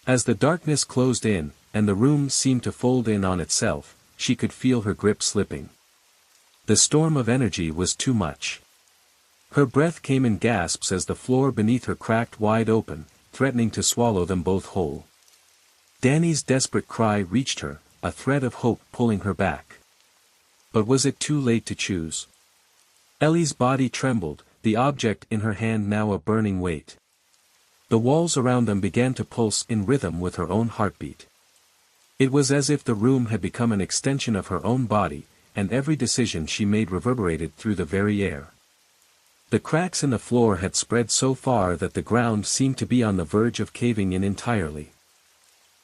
As the darkness closed in, and the room seemed to fold in on itself, she could feel her grip slipping. The storm of energy was too much. Her breath came in gasps as the floor beneath her cracked wide open, threatening to swallow them both whole. Danny's desperate cry reached her, a thread of hope pulling her back. But was it too late to choose? Ellie's body trembled, the object in her hand now a burning weight. The walls around them began to pulse in rhythm with her own heartbeat. It was as if the room had become an extension of her own body, and every decision she made reverberated through the very air. The cracks in the floor had spread so far that the ground seemed to be on the verge of caving in entirely.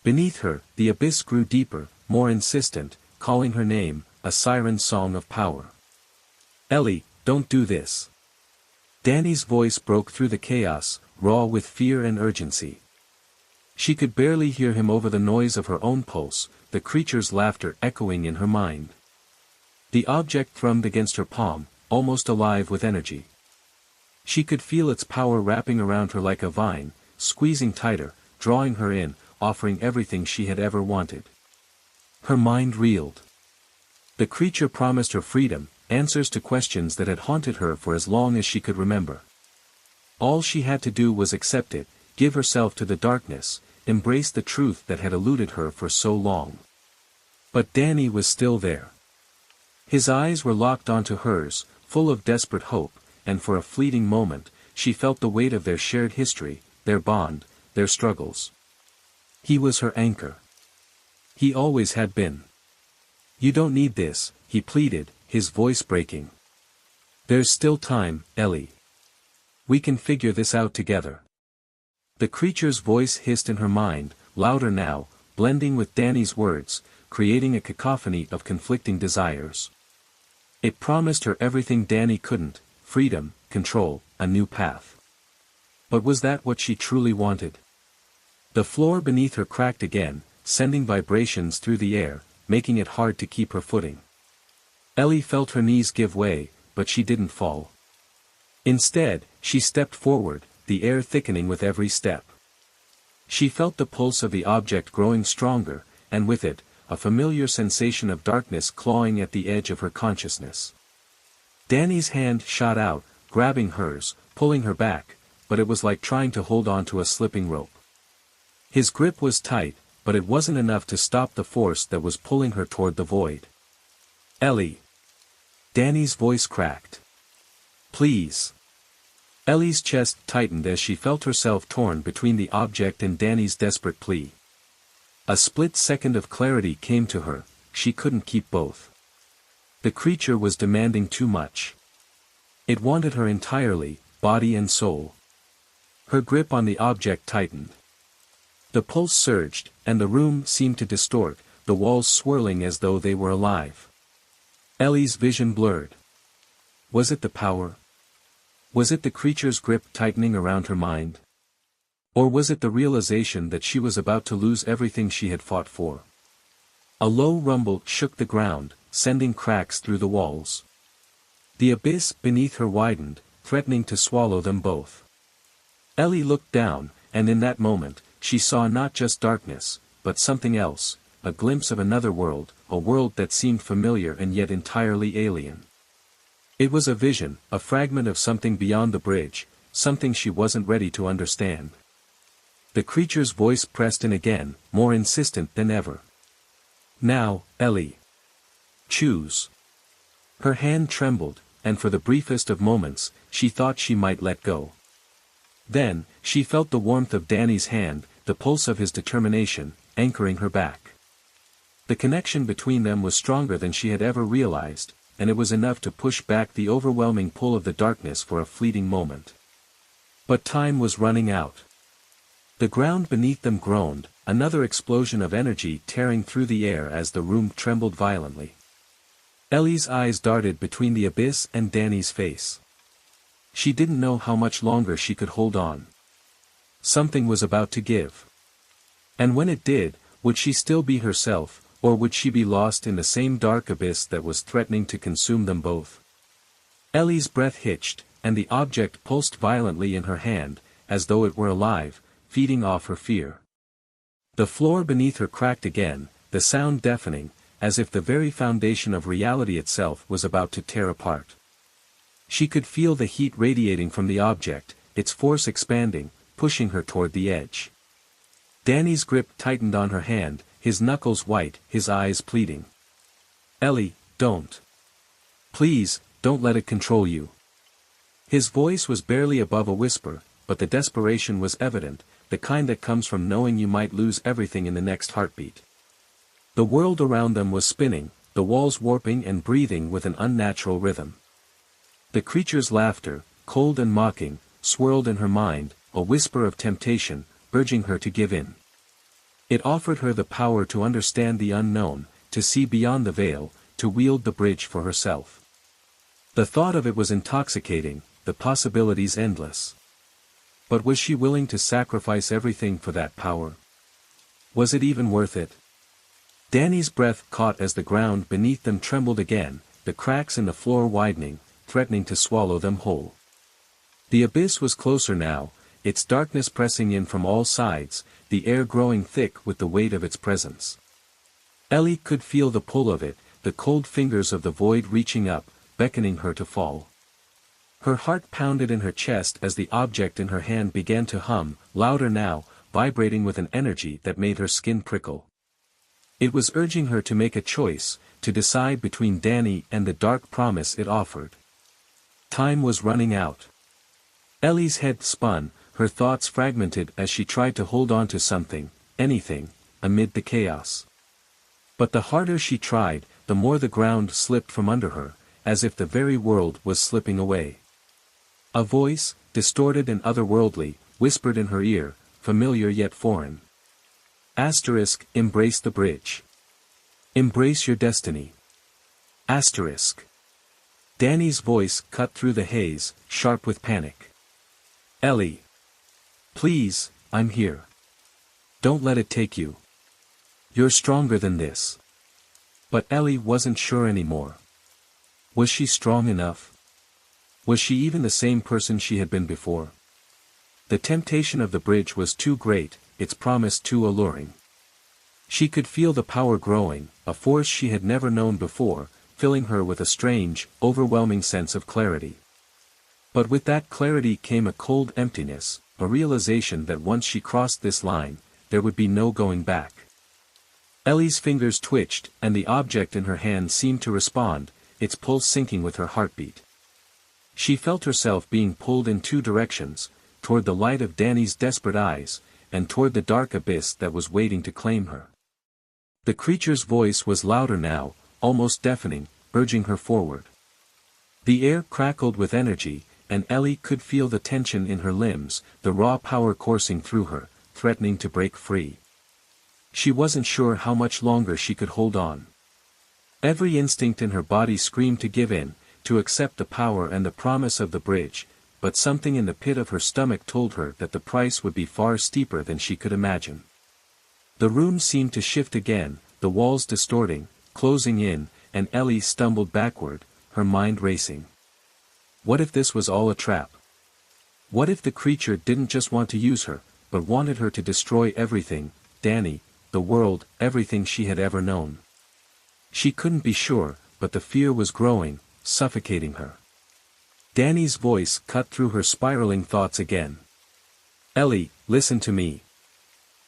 Beneath her, the abyss grew deeper, more insistent, calling her name, a siren song of power. Ellie, don't do this. Danny's voice broke through the chaos, raw with fear and urgency. She could barely hear him over the noise of her own pulse, the creature's laughter echoing in her mind. The object thrummed against her palm, almost alive with energy. She could feel its power wrapping around her like a vine, squeezing tighter, drawing her in, offering everything she had ever wanted. Her mind reeled. The creature promised her freedom, answers to questions that had haunted her for as long as she could remember. All she had to do was accept it, give herself to the darkness, embrace the truth that had eluded her for so long. But Danny was still there. His eyes were locked onto hers, full of desperate hope, and for a fleeting moment, she felt the weight of their shared history, their bond, their struggles. He was her anchor. He always had been. You don't need this, he pleaded, his voice breaking. There's still time, Ellie. We can figure this out together. The creature's voice hissed in her mind, louder now, blending with Danny's words, creating a cacophony of conflicting desires. It promised her everything Danny couldn't, freedom, control, a new path. But was that what she truly wanted? The floor beneath her cracked again, sending vibrations through the air, making it hard to keep her footing. Ellie felt her knees give way, but she didn't fall. Instead, she stepped forward, the air thickening with every step. She felt the pulse of the object growing stronger, and with it, a familiar sensation of darkness clawing at the edge of her consciousness. Danny's hand shot out, grabbing hers, pulling her back, but it was like trying to hold on to a slipping rope. His grip was tight, but it wasn't enough to stop the force that was pulling her toward the void. Ellie. Danny's voice cracked. Please. Ellie's chest tightened as she felt herself torn between the object and Danny's desperate plea. A split second of clarity came to her, she couldn't keep both. The creature was demanding too much. It wanted her entirely, body and soul. Her grip on the object tightened. The pulse surged, and the room seemed to distort, the walls swirling as though they were alive. Ellie's vision blurred. Was it the power? Was it the creature's grip tightening around her mind? Or was it the realization that she was about to lose everything she had fought for? A low rumble shook the ground, sending cracks through the walls. The abyss beneath her widened, threatening to swallow them both. Ellie looked down, and in that moment, she saw not just darkness, but something else, a glimpse of another world, a world that seemed familiar and yet entirely alien. It was a vision, a fragment of something beyond the bridge, something she wasn't ready to understand. The creature's voice pressed in again, more insistent than ever. Now, Ellie. Choose. Her hand trembled, and for the briefest of moments, she thought she might let go. Then, she felt the warmth of Danny's hand, the pulse of his determination, anchoring her back. The connection between them was stronger than she had ever realized, and it was enough to push back the overwhelming pull of the darkness for a fleeting moment. But time was running out. The ground beneath them groaned, another explosion of energy tearing through the air as the room trembled violently. Ellie's eyes darted between the abyss and Danny's face. She didn't know how much longer she could hold on. Something was about to give. And when it did, would she still be herself, or would she be lost in the same dark abyss that was threatening to consume them both? Ellie's breath hitched, and the object pulsed violently in her hand, as though it were alive, feeding off her fear. The floor beneath her cracked again, the sound deafening, as if the very foundation of reality itself was about to tear apart. She could feel the heat radiating from the object, its force expanding, pushing her toward the edge. Danny's grip tightened on her hand, his knuckles white, his eyes pleading. Ellie, don't. Please, don't let it control you. His voice was barely above a whisper, but the desperation was evident, the kind that comes from knowing you might lose everything in the next heartbeat. The world around them was spinning, the walls warping and breathing with an unnatural rhythm. The creature's laughter, cold and mocking, swirled in her mind, a whisper of temptation, urging her to give in. It offered her the power to understand the unknown, to see beyond the veil, to wield the bridge for herself. The thought of it was intoxicating, the possibilities endless. But was she willing to sacrifice everything for that power? Was it even worth it? Danny's breath caught as the ground beneath them trembled again, the cracks in the floor widening, threatening to swallow them whole. The abyss was closer now, its darkness pressing in from all sides, the air growing thick with the weight of its presence. Ellie could feel the pull of it, the cold fingers of the void reaching up, beckoning her to fall. Her heart pounded in her chest as the object in her hand began to hum, louder now, vibrating with an energy that made her skin prickle. It was urging her to make a choice, to decide between Danny and the dark promise it offered. Time was running out. Ellie's head spun, her thoughts fragmented as she tried to hold on to something, anything, amid the chaos. But the harder she tried, the more the ground slipped from under her, as if the very world was slipping away. A voice, distorted and otherworldly, whispered in her ear, familiar yet foreign. Asterisk, embrace the bridge. Embrace your destiny. Asterisk. Danny's voice cut through the haze, sharp with panic. Ellie. Please, I'm here. Don't let it take you. You're stronger than this. But Ellie wasn't sure anymore. Was she strong enough? Was she even the same person she had been before? The temptation of the bridge was too great, its promise too alluring. She could feel the power growing, a force she had never known before, filling her with a strange, overwhelming sense of clarity. But with that clarity came a cold emptiness, a realization that once she crossed this line, there would be no going back. Ellie's fingers twitched, and the object in her hand seemed to respond, its pulse syncing with her heartbeat. She felt herself being pulled in two directions, toward the light of Danny's desperate eyes, and toward the dark abyss that was waiting to claim her. The creature's voice was louder now, almost deafening, urging her forward. The air crackled with energy, and Ellie could feel the tension in her limbs, the raw power coursing through her, threatening to break free. She wasn't sure how much longer she could hold on. Every instinct in her body screamed to give in, to accept the power and the promise of the bridge, but something in the pit of her stomach told her that the price would be far steeper than she could imagine. The room seemed to shift again, the walls distorting, closing in, and Ellie stumbled backward, her mind racing. What if this was all a trap? What if the creature didn't just want to use her, but wanted her to destroy everything, Danny, the world, everything she had ever known? She couldn't be sure, but the fear was growing, suffocating her. Danny's voice cut through her spiraling thoughts again. Ellie, listen to me.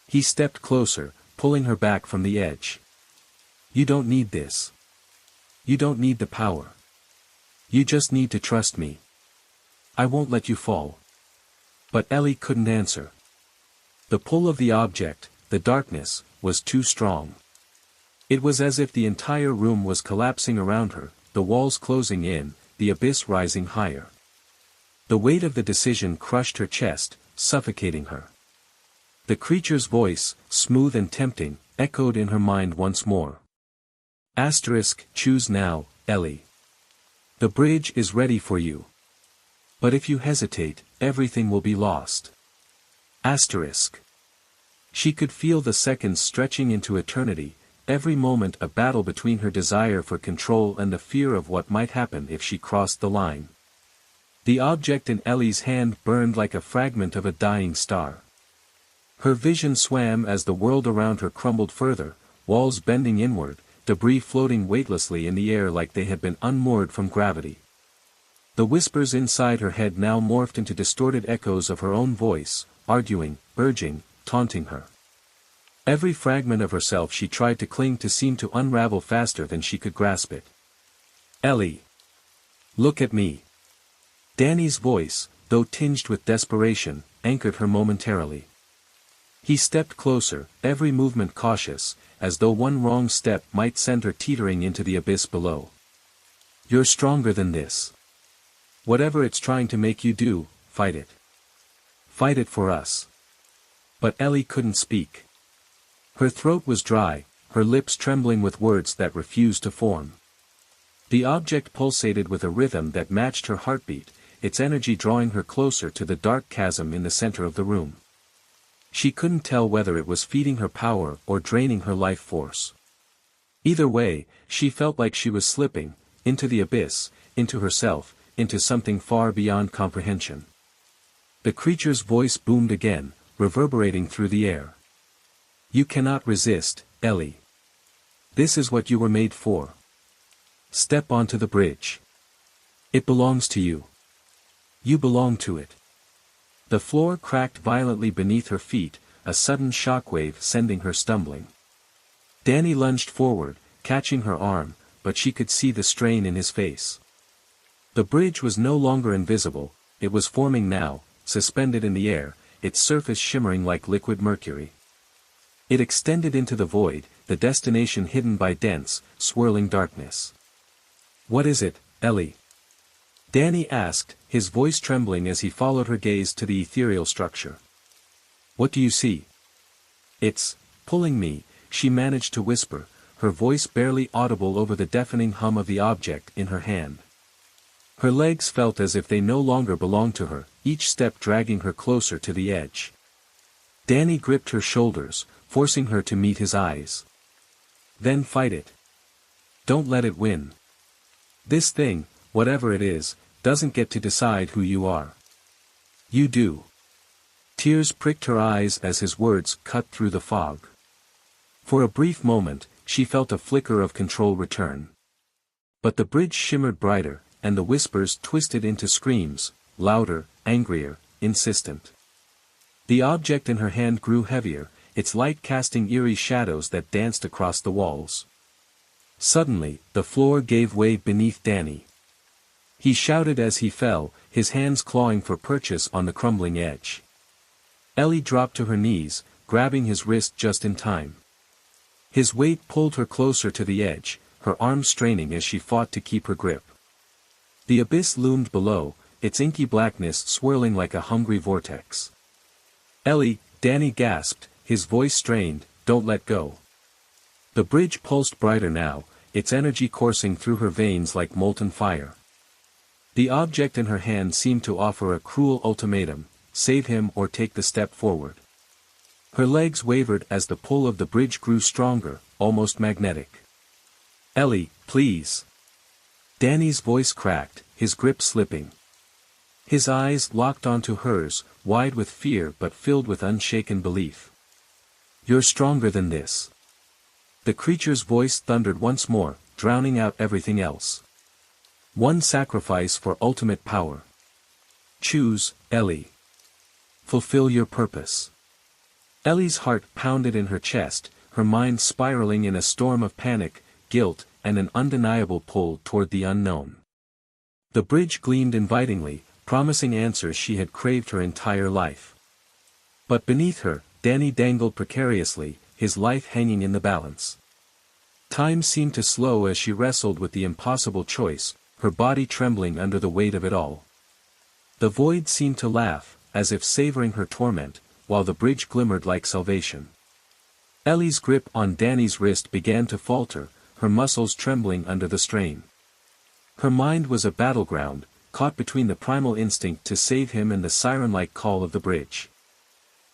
He stepped closer, pulling her back from the edge. You don't need this. You don't need the power. You just need to trust me. I won't let you fall. But Ellie couldn't answer. The pull of the object, the darkness, was too strong. It was as if the entire room was collapsing around her, the walls closing in, the abyss rising higher. The weight of the decision crushed her chest, suffocating her. The creature's voice, smooth and tempting, echoed in her mind once more. Choose now, Ellie. The bridge is ready for you. But if you hesitate, everything will be lost. She could feel the seconds stretching into eternity, every moment a battle between her desire for control and the fear of what might happen if she crossed the line. The object in Ellie's hand burned like a fragment of a dying star. Her vision swam as the world around her crumbled further, walls bending inward, debris floating weightlessly in the air like they had been unmoored from gravity. The whispers inside her head now morphed into distorted echoes of her own voice, arguing, urging, taunting her. Every fragment of herself she tried to cling to seemed to unravel faster than she could grasp it. Ellie! Look at me! Danny's voice, though tinged with desperation, anchored her momentarily. He stepped closer, every movement cautious, as though one wrong step might send her teetering into the abyss below. You're stronger than this. Whatever it's trying to make you do, fight it. Fight it for us. But Ellie couldn't speak. Her throat was dry, her lips trembling with words that refused to form. The object pulsated with a rhythm that matched her heartbeat, its energy drawing her closer to the dark chasm in the center of the room. She couldn't tell whether it was feeding her power or draining her life force. Either way, she felt like she was slipping, into the abyss, into herself, into something far beyond comprehension. The creature's voice boomed again, reverberating through the air. You cannot resist, Ellie. This is what you were made for. Step onto the bridge. It belongs to you. You belong to it. The floor cracked violently beneath her feet, a sudden shockwave sending her stumbling. Danny lunged forward, catching her arm, but she could see the strain in his face. The bridge was no longer invisible, it was forming now, suspended in the air, its surface shimmering like liquid mercury. It extended into the void, the destination hidden by dense, swirling darkness. What is it, Ellie? Danny asked, his voice trembling as he followed her gaze to the ethereal structure. What do you see? It's pulling me, she managed to whisper, her voice barely audible over the deafening hum of the object in her hand. Her legs felt as if they no longer belonged to her, each step dragging her closer to the edge. Danny gripped her shoulders, forcing her to meet his eyes. Then fight it. Don't let it win. This thing, whatever it is, doesn't get to decide who you are. You do. Tears pricked her eyes as his words cut through the fog. For a brief moment, she felt a flicker of control return. But the bridge shimmered brighter, and the whispers twisted into screams, louder, angrier, insistent. The object in her hand grew heavier, its light casting eerie shadows that danced across the walls. Suddenly, the floor gave way beneath Danny. He shouted as he fell, his hands clawing for purchase on the crumbling edge. Ellie dropped to her knees, grabbing his wrist just in time. His weight pulled her closer to the edge, her arms straining as she fought to keep her grip. The abyss loomed below, its inky blackness swirling like a hungry vortex. Ellie, Danny gasped, his voice strained, don't let go. The bridge pulsed brighter now, its energy coursing through her veins like molten fire. The object in her hand seemed to offer a cruel ultimatum, save him or take the step forward. Her legs wavered as the pull of the bridge grew stronger, almost magnetic. "Ellie, please." Danny's voice cracked, his grip slipping. His eyes locked onto hers, wide with fear but filled with unshaken belief. "You're stronger than this." The creature's voice thundered once more, drowning out everything else. "One sacrifice for ultimate power. Choose, Ellie. Fulfill your purpose." Ellie's heart pounded in her chest, her mind spiraling in a storm of panic, guilt, and an undeniable pull toward the unknown. The bridge gleamed invitingly, promising answers she had craved her entire life. But beneath her, Danny dangled precariously, his life hanging in the balance. Time seemed to slow as she wrestled with the impossible choice, her body trembling under the weight of it all. The void seemed to laugh, as if savoring her torment, while the bridge glimmered like salvation. Ellie's grip on Danny's wrist began to falter, her muscles trembling under the strain. Her mind was a battleground, caught between the primal instinct to save him and the siren-like call of the bridge.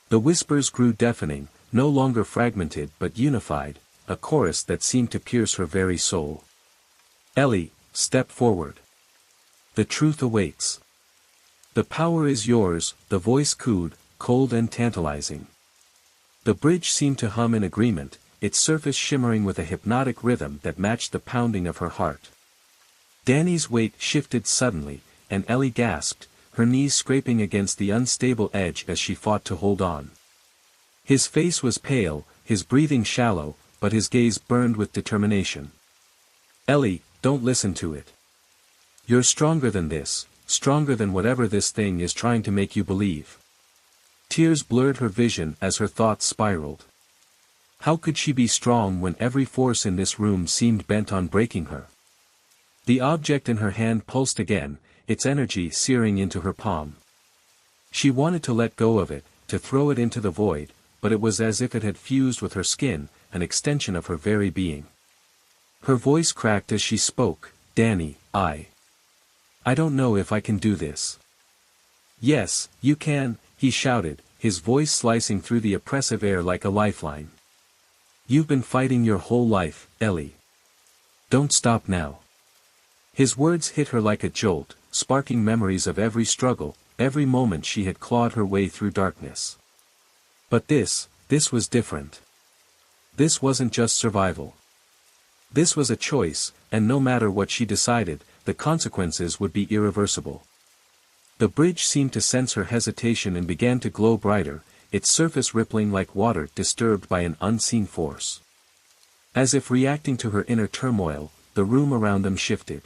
The whispers grew deafening, no longer fragmented but unified, a chorus that seemed to pierce her very soul. "Ellie, step forward. The truth awaits. The power is yours," the voice cooed, cold and tantalizing. The bridge seemed to hum in agreement, its surface shimmering with a hypnotic rhythm that matched the pounding of her heart. Danny's weight shifted suddenly, and Ellie gasped, her knees scraping against the unstable edge as she fought to hold on. His face was pale, his breathing shallow, but his gaze burned with determination. "Ellie, don't listen to it. You're stronger than this, stronger than whatever this thing is trying to make you believe." Tears blurred her vision as her thoughts spiraled. How could she be strong when every force in this room seemed bent on breaking her? The object in her hand pulsed again, its energy searing into her palm. She wanted to let go of it, to throw it into the void, but it was as if it had fused with her skin, an extension of her very being. Her voice cracked as she spoke, "Danny, I don't know if I can do this." "Yes, you can," he shouted, his voice slicing through the oppressive air like a lifeline. "You've been fighting your whole life, Ellie. Don't stop now." His words hit her like a jolt, sparking memories of every struggle, every moment she had clawed her way through darkness. But this was different. This wasn't just survival. This was a choice, and no matter what she decided, the consequences would be irreversible. The bridge seemed to sense her hesitation and began to glow brighter, its surface rippling like water disturbed by an unseen force. As if reacting to her inner turmoil, the room around them shifted.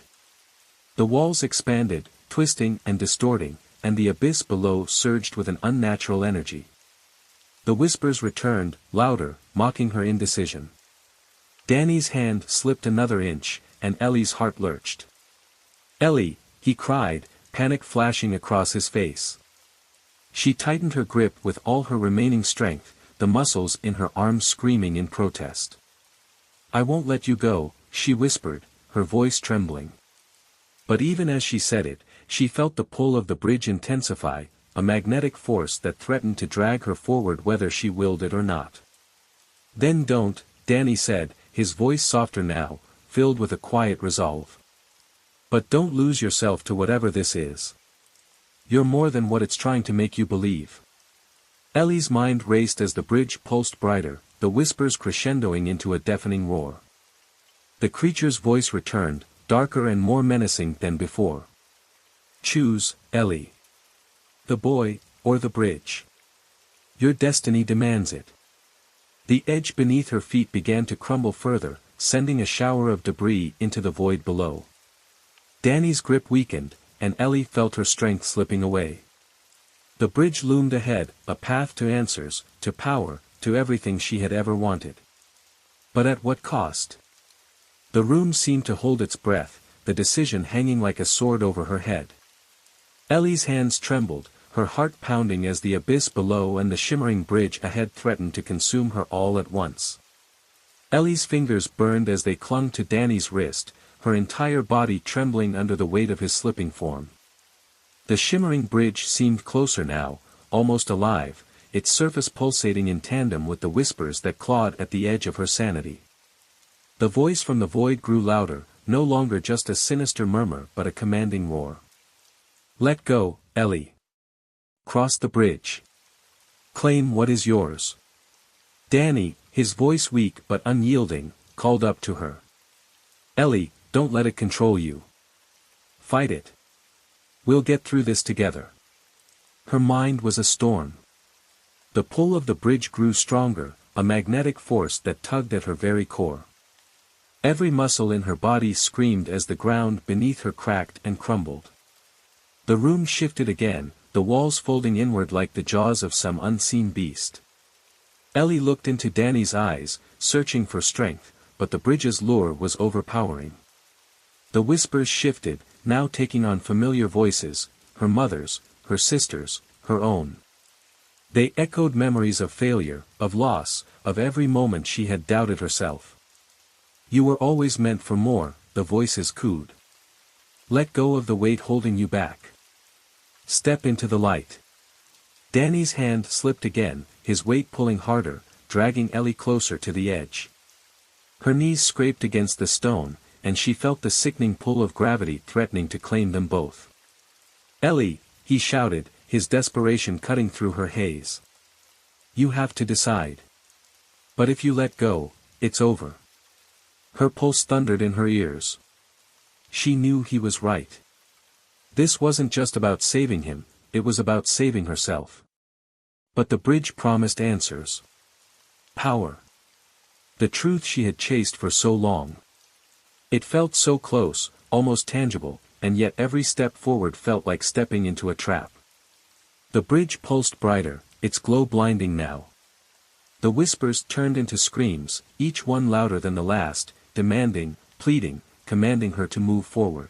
The walls expanded, twisting and distorting, and the abyss below surged with an unnatural energy. The whispers returned, louder, mocking her indecision. Danny's hand slipped another inch, and Ellie's heart lurched. "Ellie," he cried, panic flashing across his face. She tightened her grip with all her remaining strength, the muscles in her arms screaming in protest. "I won't let you go," she whispered, her voice trembling. But even as she said it, she felt the pull of the bridge intensify, a magnetic force that threatened to drag her forward whether she willed it or not. "Then don't," Danny said, his voice softer now, filled with a quiet resolve. "But don't lose yourself to whatever this is. You're more than what it's trying to make you believe." Ellie's mind raced as the bridge pulsed brighter, the whispers crescendoing into a deafening roar. The creature's voice returned, darker and more menacing than before. "Choose, Ellie. The boy, or the bridge. Your destiny demands it." The edge beneath her feet began to crumble further, sending a shower of debris into the void below. Danny's grip weakened, and Ellie felt her strength slipping away. The bridge loomed ahead, a path to answers, to power, to everything she had ever wanted. But at what cost? The room seemed to hold its breath, the decision hanging like a sword over her head. Ellie's hands trembled, her heart pounding as the abyss below and the shimmering bridge ahead threatened to consume her all at once. Ellie's fingers burned as they clung to Danny's wrist, her entire body trembling under the weight of his slipping form. The shimmering bridge seemed closer now, almost alive, its surface pulsating in tandem with the whispers that clawed at the edge of her sanity. The voice from the void grew louder, no longer just a sinister murmur but a commanding roar. Let go, Ellie. Cross the bridge. Claim what is yours. Danny, his voice weak but unyielding, called up to her. Ellie, don't let it control you. Fight it. We'll get through this together. Her mind was a storm. The pull of the bridge grew stronger, a magnetic force that tugged at her very core. Every muscle in her body screamed as the ground beneath her cracked and crumbled. The room shifted again, the walls folding inward like the jaws of some unseen beast. Ellie looked into Danny's eyes, searching for strength, but the bridge's lure was overpowering. The whispers shifted, now taking on familiar voices, her mother's, her sister's, her own. They echoed memories of failure, of loss, of every moment she had doubted herself. You were always meant for more, the voices cooed. Let go of the weight holding you back. Step into the light. Danny's hand slipped again, his weight pulling harder, dragging Ellie closer to the edge. Her knees scraped against the stone, and she felt the sickening pull of gravity threatening to claim them both. Ellie, he shouted, his desperation cutting through her haze. You have to decide. But if you let go, it's over. Her pulse thundered in her ears. She knew he was right. This wasn't just about saving him, it was about saving herself. But the bridge promised answers. Power. The truth she had chased for so long. It felt so close, almost tangible, and yet every step forward felt like stepping into a trap. The bridge pulsed brighter, its glow blinding now. The whispers turned into screams, each one louder than the last, demanding, pleading, commanding her to move forward.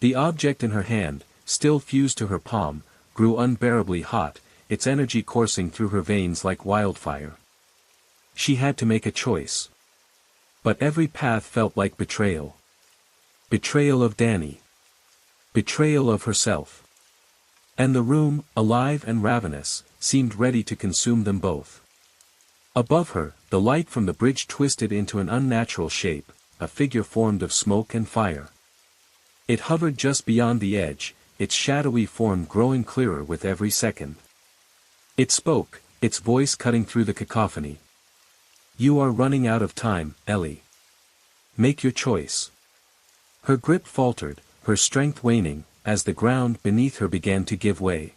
The object in her hand, still fused to her palm, grew unbearably hot, its energy coursing through her veins like wildfire. She had to make a choice. But every path felt like betrayal. Betrayal of Danny. Betrayal of herself. And the room, alive and ravenous, seemed ready to consume them both. Above her, the light from the bridge twisted into an unnatural shape, a figure formed of smoke and fire. It hovered just beyond the edge, its shadowy form growing clearer with every second. It spoke, its voice cutting through the cacophony. You are running out of time, Ellie. Make your choice. Her grip faltered, her strength waning, as the ground beneath her began to give way.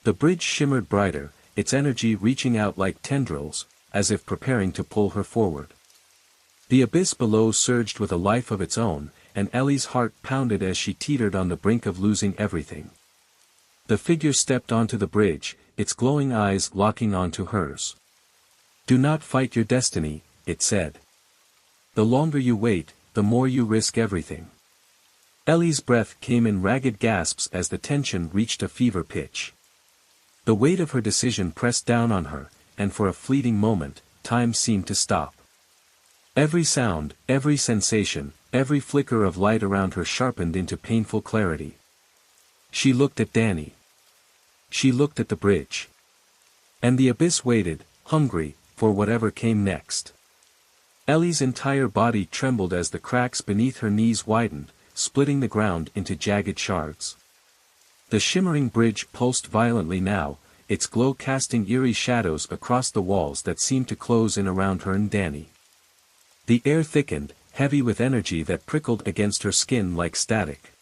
The bridge shimmered brighter, its energy reaching out like tendrils, as if preparing to pull her forward. The abyss below surged with a life of its own, and Ellie's heart pounded as she teetered on the brink of losing everything. The figure stepped onto the bridge, its glowing eyes locking onto hers. Do not fight your destiny, it said. The longer you wait, the more you risk everything. Ellie's breath came in ragged gasps as the tension reached a fever pitch. The weight of her decision pressed down on her, and for a fleeting moment, time seemed to stop. Every sound, every sensation, every flicker of light around her sharpened into painful clarity. She looked at Danny. She looked at the bridge. And the abyss waited, hungry, for whatever came next. Ellie's entire body trembled as the cracks beneath her knees widened, splitting the ground into jagged shards. The shimmering bridge pulsed violently now, its glow casting eerie shadows across the walls that seemed to close in around her and Danny. The air thickened, heavy with energy that prickled against her skin like static.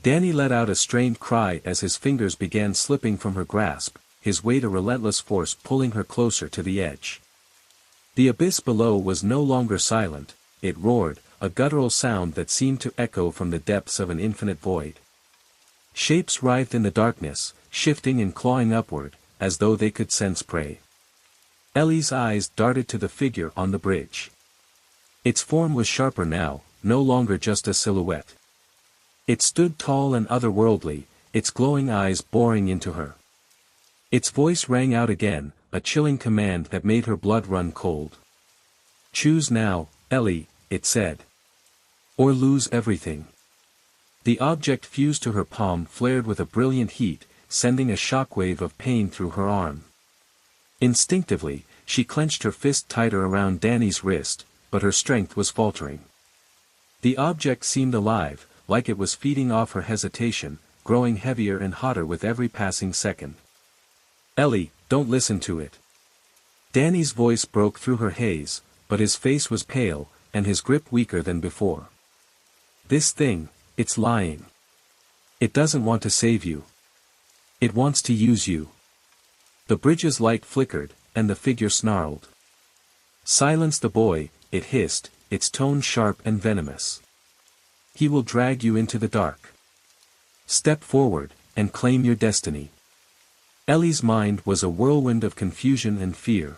Danny let out a strained cry as his fingers began slipping from her grasp, his weight a relentless force pulling her closer to the edge. The abyss below was no longer silent, it roared, a guttural sound that seemed to echo from the depths of an infinite void. Shapes writhed in the darkness, shifting and clawing upward, as though they could sense prey. Ellie's eyes darted to the figure on the bridge. Its form was sharper now, no longer just a silhouette. It stood tall and otherworldly, its glowing eyes boring into her. Its voice rang out again, a chilling command that made her blood run cold. Choose now, Ellie, it said. Or lose everything. The object fused to her palm flared with a brilliant heat, sending a shockwave of pain through her arm. Instinctively, she clenched her fist tighter around Danny's wrist, but her strength was faltering. The object seemed alive, like it was feeding off her hesitation, growing heavier and hotter with every passing second. "Ellie, don't listen to it." Danny's voice broke through her haze, but his face was pale, and his grip weaker than before. "This thing, it's lying. It doesn't want to save you. It wants to use you." The bridge's light flickered, and the figure snarled. "Silence the boy," it hissed, its tone sharp and venomous. "He will drag you into the dark. Step forward, and claim your destiny." Ellie's mind was a whirlwind of confusion and fear.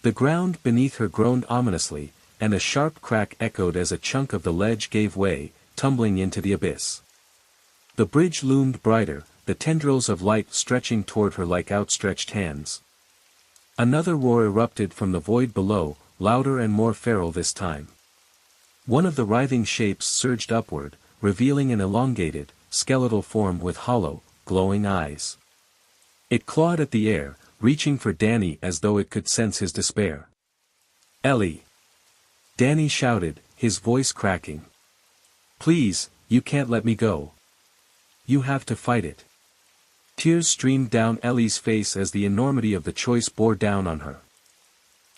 The ground beneath her groaned ominously, and a sharp crack echoed as a chunk of the ledge gave way, tumbling into the abyss. The bridge loomed brighter, the tendrils of light stretching toward her like outstretched hands. Another roar erupted from the void below, louder and more feral this time. One of the writhing shapes surged upward, revealing an elongated, skeletal form with hollow, glowing eyes. It clawed at the air, reaching for Danny as though it could sense his despair. "Ellie!" Danny shouted, his voice cracking. "Please, you can't let me go. You have to fight it." Tears streamed down Ellie's face as the enormity of the choice bore down on her.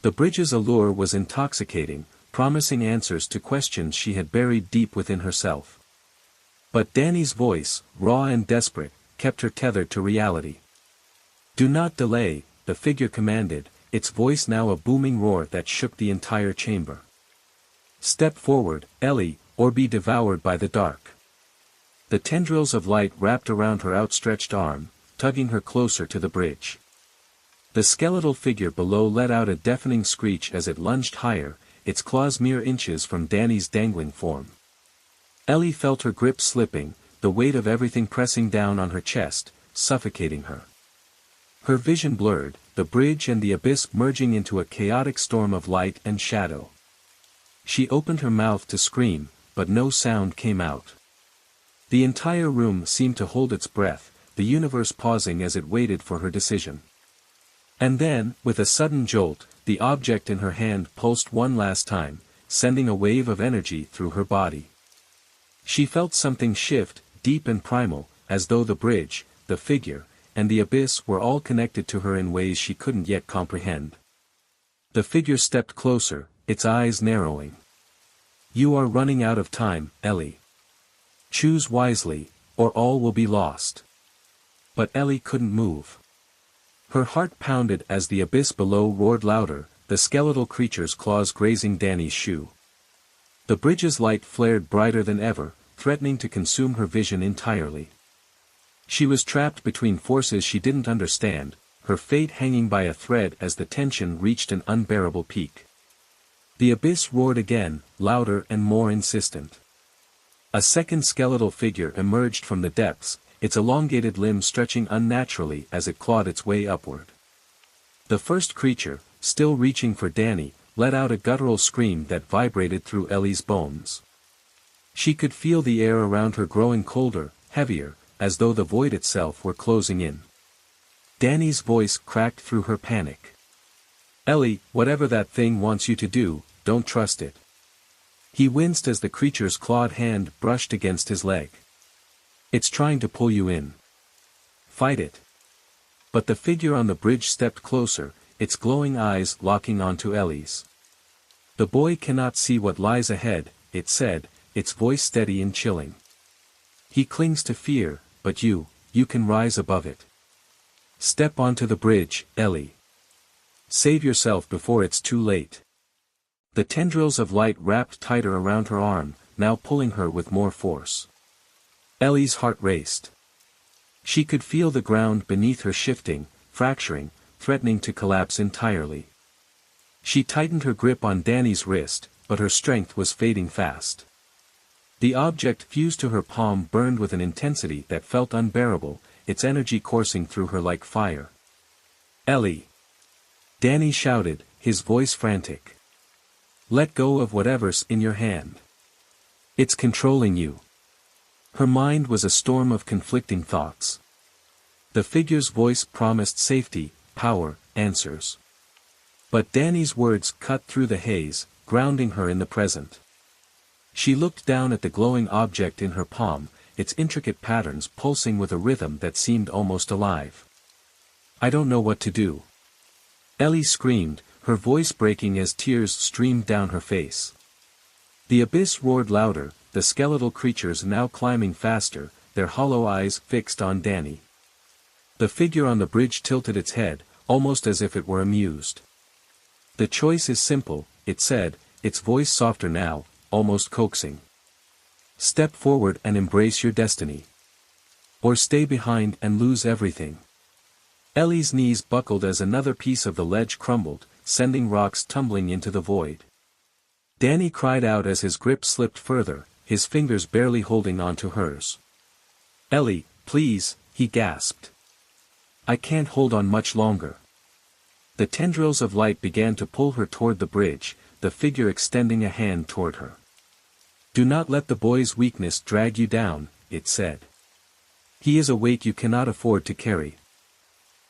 The bridge's allure was intoxicating, promising answers to questions she had buried deep within herself. But Danny's voice, raw and desperate, kept her tethered to reality. "Do not delay," the figure commanded, its voice now a booming roar that shook the entire chamber. "Step forward, Ellie, or be devoured by the dark." The tendrils of light wrapped around her outstretched arm, tugging her closer to the bridge. The skeletal figure below let out a deafening screech as it lunged higher, its claws mere inches from Danny's dangling form. Ellie felt her grip slipping, the weight of everything pressing down on her chest, suffocating her. Her vision blurred, the bridge and the abyss merging into a chaotic storm of light and shadow. She opened her mouth to scream, but no sound came out. The entire room seemed to hold its breath, the universe pausing as it waited for her decision. And then, with a sudden jolt, the object in her hand pulsed one last time, sending a wave of energy through her body. She felt something shift, deep and primal, as though the bridge, the figure, and the abyss were all connected to her in ways she couldn't yet comprehend. The figure stepped closer, its eyes narrowing. "You are running out of time, Ellie. Choose wisely, or all will be lost." But Ellie couldn't move. Her heart pounded as the abyss below roared louder, the skeletal creature's claws grazing Danny's shoe. The bridge's light flared brighter than ever, threatening to consume her vision entirely. She was trapped between forces she didn't understand, her fate hanging by a thread as the tension reached an unbearable peak. The abyss roared again, louder and more insistent. A second skeletal figure emerged from the depths, its elongated limbs stretching unnaturally as it clawed its way upward. The first creature, still reaching for Danny, let out a guttural scream that vibrated through Ellie's bones. She could feel the air around her growing colder, heavier, as though the void itself were closing in. Danny's voice cracked through her panic. "Ellie, whatever that thing wants you to do, don't trust it." He winced as the creature's clawed hand brushed against his leg. "It's trying to pull you in. Fight it." But the figure on the bridge stepped closer, its glowing eyes locking onto Ellie's. "The boy cannot see what lies ahead," it said, its voice steady and chilling. "He clings to fear, but you can rise above it. Step onto the bridge, Ellie. Save yourself before it's too late." The tendrils of light wrapped tighter around her arm, now pulling her with more force. Ellie's heart raced. She could feel the ground beneath her shifting, fracturing, threatening to collapse entirely. She tightened her grip on Danny's wrist, but her strength was fading fast. The object fused to her palm burned with an intensity that felt unbearable, its energy coursing through her like fire. "Ellie!" Danny shouted, his voice frantic. "Let go of whatever's in your hand. It's controlling you." Her mind was a storm of conflicting thoughts. The figure's voice promised safety, power, answers. But Danny's words cut through the haze, grounding her in the present. She looked down at the glowing object in her palm, its intricate patterns pulsing with a rhythm that seemed almost alive. "I don't know what to do," Ellie screamed, her voice breaking as tears streamed down her face. The abyss roared louder, the skeletal creatures now climbing faster, their hollow eyes fixed on Danny. The figure on the bridge tilted its head, almost as if it were amused. "The choice is simple," it said, its voice softer now, almost coaxing. "Step forward and embrace your destiny. Or stay behind and lose everything." Ellie's knees buckled as another piece of the ledge crumbled, sending rocks tumbling into the void. Danny cried out as his grip slipped further, his fingers barely holding onto hers. "Ellie, please," he gasped. "I can't hold on much longer." The tendrils of light began to pull her toward the bridge, the figure extending a hand toward her. "Do not let the boy's weakness drag you down," it said. "He is a weight you cannot afford to carry."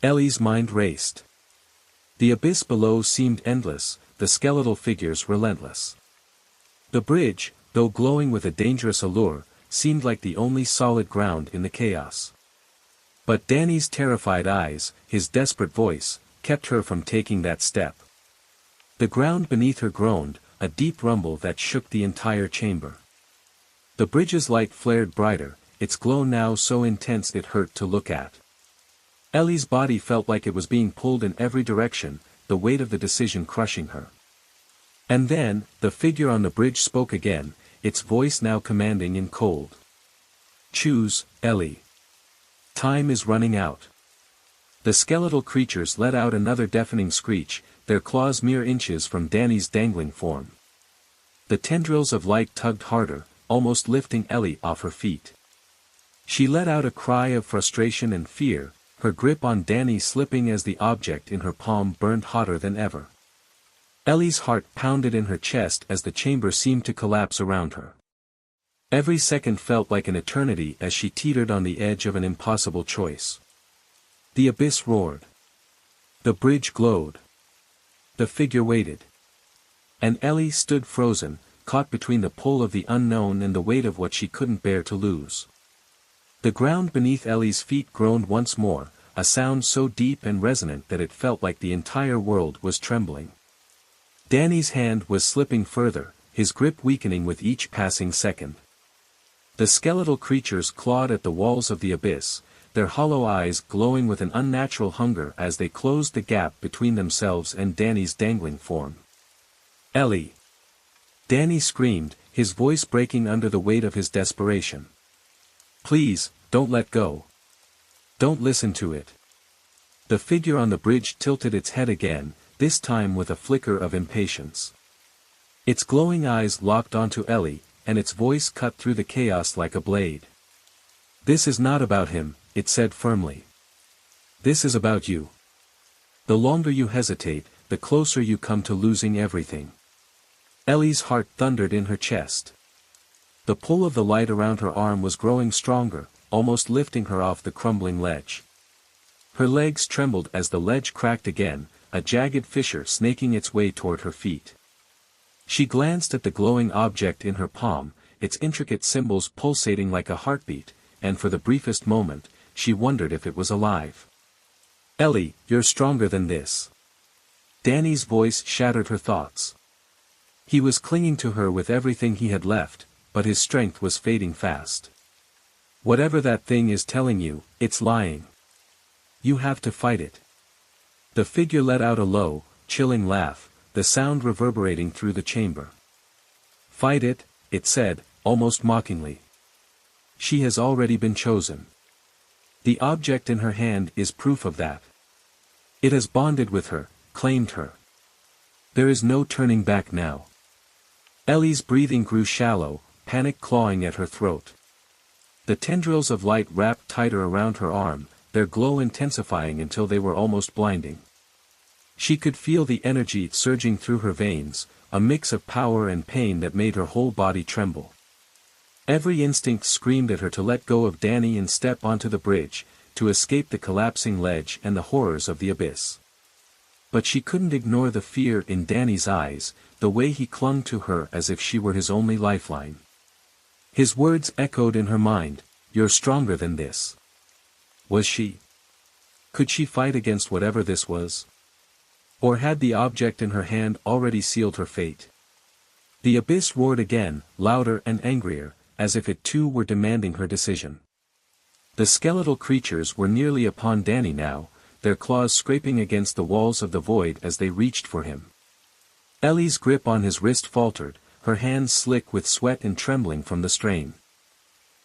Ellie's mind raced. The abyss below seemed endless, the skeletal figures relentless. The bridge, though glowing with a dangerous allure, seemed like the only solid ground in the chaos. But Danny's terrified eyes, his desperate voice, kept her from taking that step. The ground beneath her groaned, a deep rumble that shook the entire chamber. The bridge's light flared brighter, its glow now so intense it hurt to look at. Ellie's body felt like it was being pulled in every direction, the weight of the decision crushing her. And then, the figure on the bridge spoke again, its voice now commanding in cold. "Choose, Ellie. Time is running out." The skeletal creatures let out another deafening screech, their claws mere inches from Danny's dangling form. The tendrils of light tugged harder, almost lifting Ellie off her feet. She let out a cry of frustration and fear, her grip on Danny slipping as the object in her palm burned hotter than ever. Ellie's heart pounded in her chest as the chamber seemed to collapse around her. Every second felt like an eternity as she teetered on the edge of an impossible choice. The abyss roared. The bridge glowed. The figure waited. And Ellie stood frozen, caught between the pull of the unknown and the weight of what she couldn't bear to lose. The ground beneath Ellie's feet groaned once more, a sound so deep and resonant that it felt like the entire world was trembling. Danny's hand was slipping further, his grip weakening with each passing second. The skeletal creatures clawed at the walls of the abyss, their hollow eyes glowing with an unnatural hunger as they closed the gap between themselves and Danny's dangling form. "Ellie!" Danny screamed, his voice breaking under the weight of his desperation. "Please, don't let go. Don't listen to it." The figure on the bridge tilted its head again, this time with a flicker of impatience. Its glowing eyes locked onto Ellie, and its voice cut through the chaos like a blade. "This is not about him," it said firmly. "This is about you. The longer you hesitate, the closer you come to losing everything." Ellie's heart thundered in her chest. The pull of the light around her arm was growing stronger, almost lifting her off the crumbling ledge. Her legs trembled as the ledge cracked again, a jagged fissure snaking its way toward her feet. She glanced at the glowing object in her palm, its intricate symbols pulsating like a heartbeat, and for the briefest moment, she wondered if it was alive. "Ellie, you're stronger than this." Danny's voice shattered her thoughts. He was clinging to her with everything he had left, but his strength was fading fast. "Whatever that thing is telling you, it's lying. You have to fight it." The figure let out a low, chilling laugh, the sound reverberating through the chamber. "Fight it," it said, almost mockingly. "She has already been chosen. The object in her hand is proof of that. It has bonded with her, claimed her. There is no turning back now." Ellie's breathing grew shallow, panic clawing at her throat. The tendrils of light wrapped tighter around her arm, their glow intensifying until they were almost blinding. She could feel the energy surging through her veins, a mix of power and pain that made her whole body tremble. Every instinct screamed at her to let go of Danny and step onto the bridge, to escape the collapsing ledge and the horrors of the abyss. But she couldn't ignore the fear in Danny's eyes, the way he clung to her as if she were his only lifeline. His words echoed in her mind, "You're stronger than this." Was she? Could she fight against whatever this was? Or had the object in her hand already sealed her fate? The abyss roared again, louder and angrier, as if it too were demanding her decision. The skeletal creatures were nearly upon Danny now, their claws scraping against the walls of the void as they reached for him. Ellie's grip on his wrist faltered, her hands slick with sweat and trembling from the strain.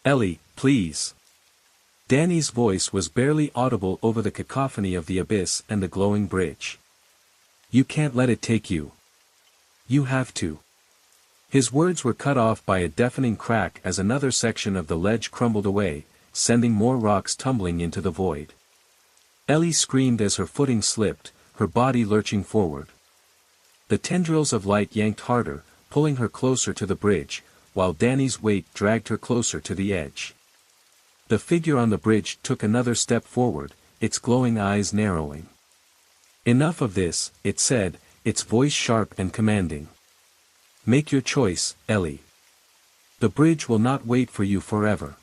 "Ellie, please." Danny's voice was barely audible over the cacophony of the abyss and the glowing bridge. "You can't let it take you. You have to." His words were cut off by a deafening crack as another section of the ledge crumbled away, sending more rocks tumbling into the void. Ellie screamed as her footing slipped, her body lurching forward. The tendrils of light yanked harder, pulling her closer to the bridge, while Danny's weight dragged her closer to the edge. The figure on the bridge took another step forward, its glowing eyes narrowing. "Enough of this," it said, its voice sharp and commanding. "Make your choice, Ellie. The bridge will not wait for you forever."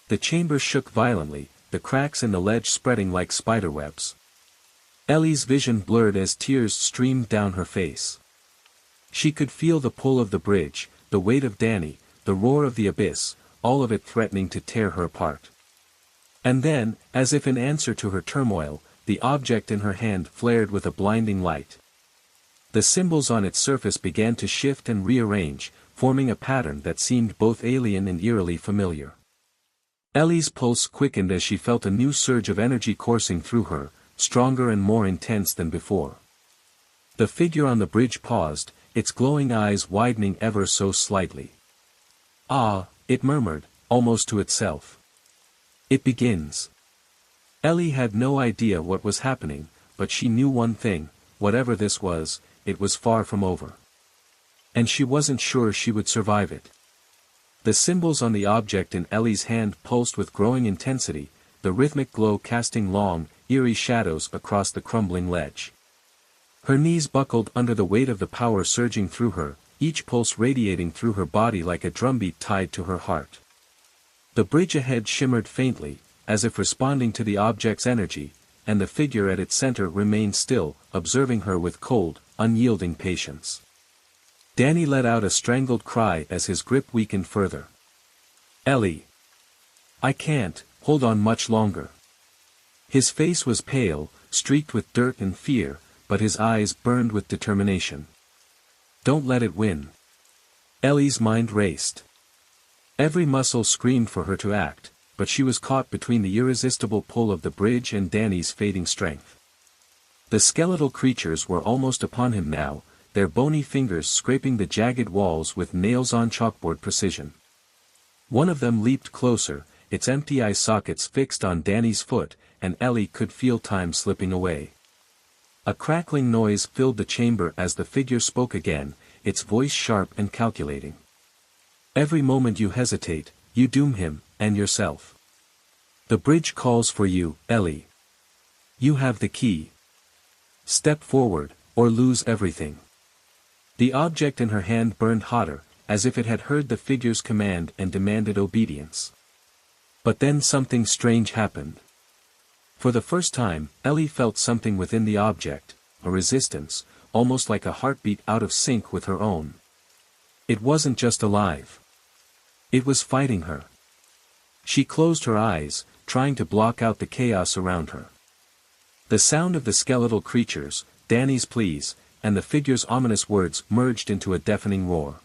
The chamber shook violently, the cracks in the ledge spreading like spiderwebs. Ellie's vision blurred as tears streamed down her face. She could feel the pull of the bridge, the weight of Danny, the roar of the abyss, all of it threatening to tear her apart. And then, as if in answer to her turmoil, the object in her hand flared with a blinding light. The symbols on its surface began to shift and rearrange, forming a pattern that seemed both alien and eerily familiar. Ellie's pulse quickened as she felt a new surge of energy coursing through her, stronger and more intense than before. The figure on the bridge paused, its glowing eyes widening ever so slightly. "Ah," it murmured, almost to itself. "It begins." Ellie had no idea what was happening, but she knew one thing, whatever this was, it was far from over. And she wasn't sure she would survive it. The symbols on the object in Ellie's hand pulsed with growing intensity, the rhythmic glow casting long, eerie shadows across the crumbling ledge. Her knees buckled under the weight of the power surging through her, each pulse radiating through her body like a drumbeat tied to her heart. The bridge ahead shimmered faintly, as if responding to the object's energy, and the figure at its center remained still, observing her with cold, unyielding patience. Danny let out a strangled cry as his grip weakened further. "Ellie! I can't hold on much longer." His face was pale, streaked with dirt and fear, but his eyes burned with determination. "Don't let it win." Ellie's mind raced. Every muscle screamed for her to act, but she was caught between the irresistible pull of the bridge and Danny's fading strength. The skeletal creatures were almost upon him now, their bony fingers scraping the jagged walls with nails-on chalkboard precision. One of them leaped closer, its empty eye sockets fixed on Danny's foot, and Ellie could feel time slipping away. A crackling noise filled the chamber as the figure spoke again, its voice sharp and calculating. "Every moment you hesitate, you doom him, and yourself. The bridge calls for you, Ellie. You have the key. Step forward, or lose everything." The object in her hand burned hotter, as if it had heard the figure's command and demanded obedience. But then something strange happened. For the first time, Ellie felt something within the object, a resistance, almost like a heartbeat out of sync with her own. It wasn't just alive. It was fighting her. She closed her eyes, trying to block out the chaos around her. The sound of the skeletal creatures, Danny's pleas, and the figure's ominous words merged into a deafening roar.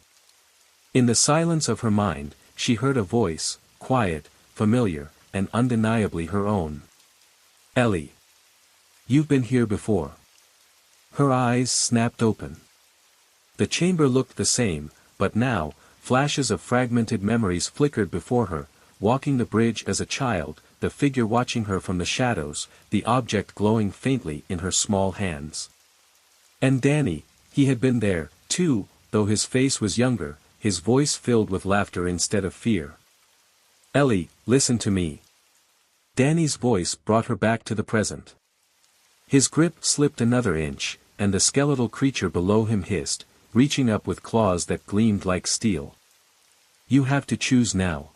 In the silence of her mind, she heard a voice, quiet, familiar, and undeniably her own. "Ellie. You've been here before." Her eyes snapped open. The chamber looked the same, but now, flashes of fragmented memories flickered before her, walking the bridge as a child, the figure watching her from the shadows, the object glowing faintly in her small hands. And Danny, he had been there, too, though his face was younger, his voice filled with laughter instead of fear. "Ellie, listen to me." Danny's voice brought her back to the present. His grip slipped another inch, and the skeletal creature below him hissed, reaching up with claws that gleamed like steel. You have to choose now.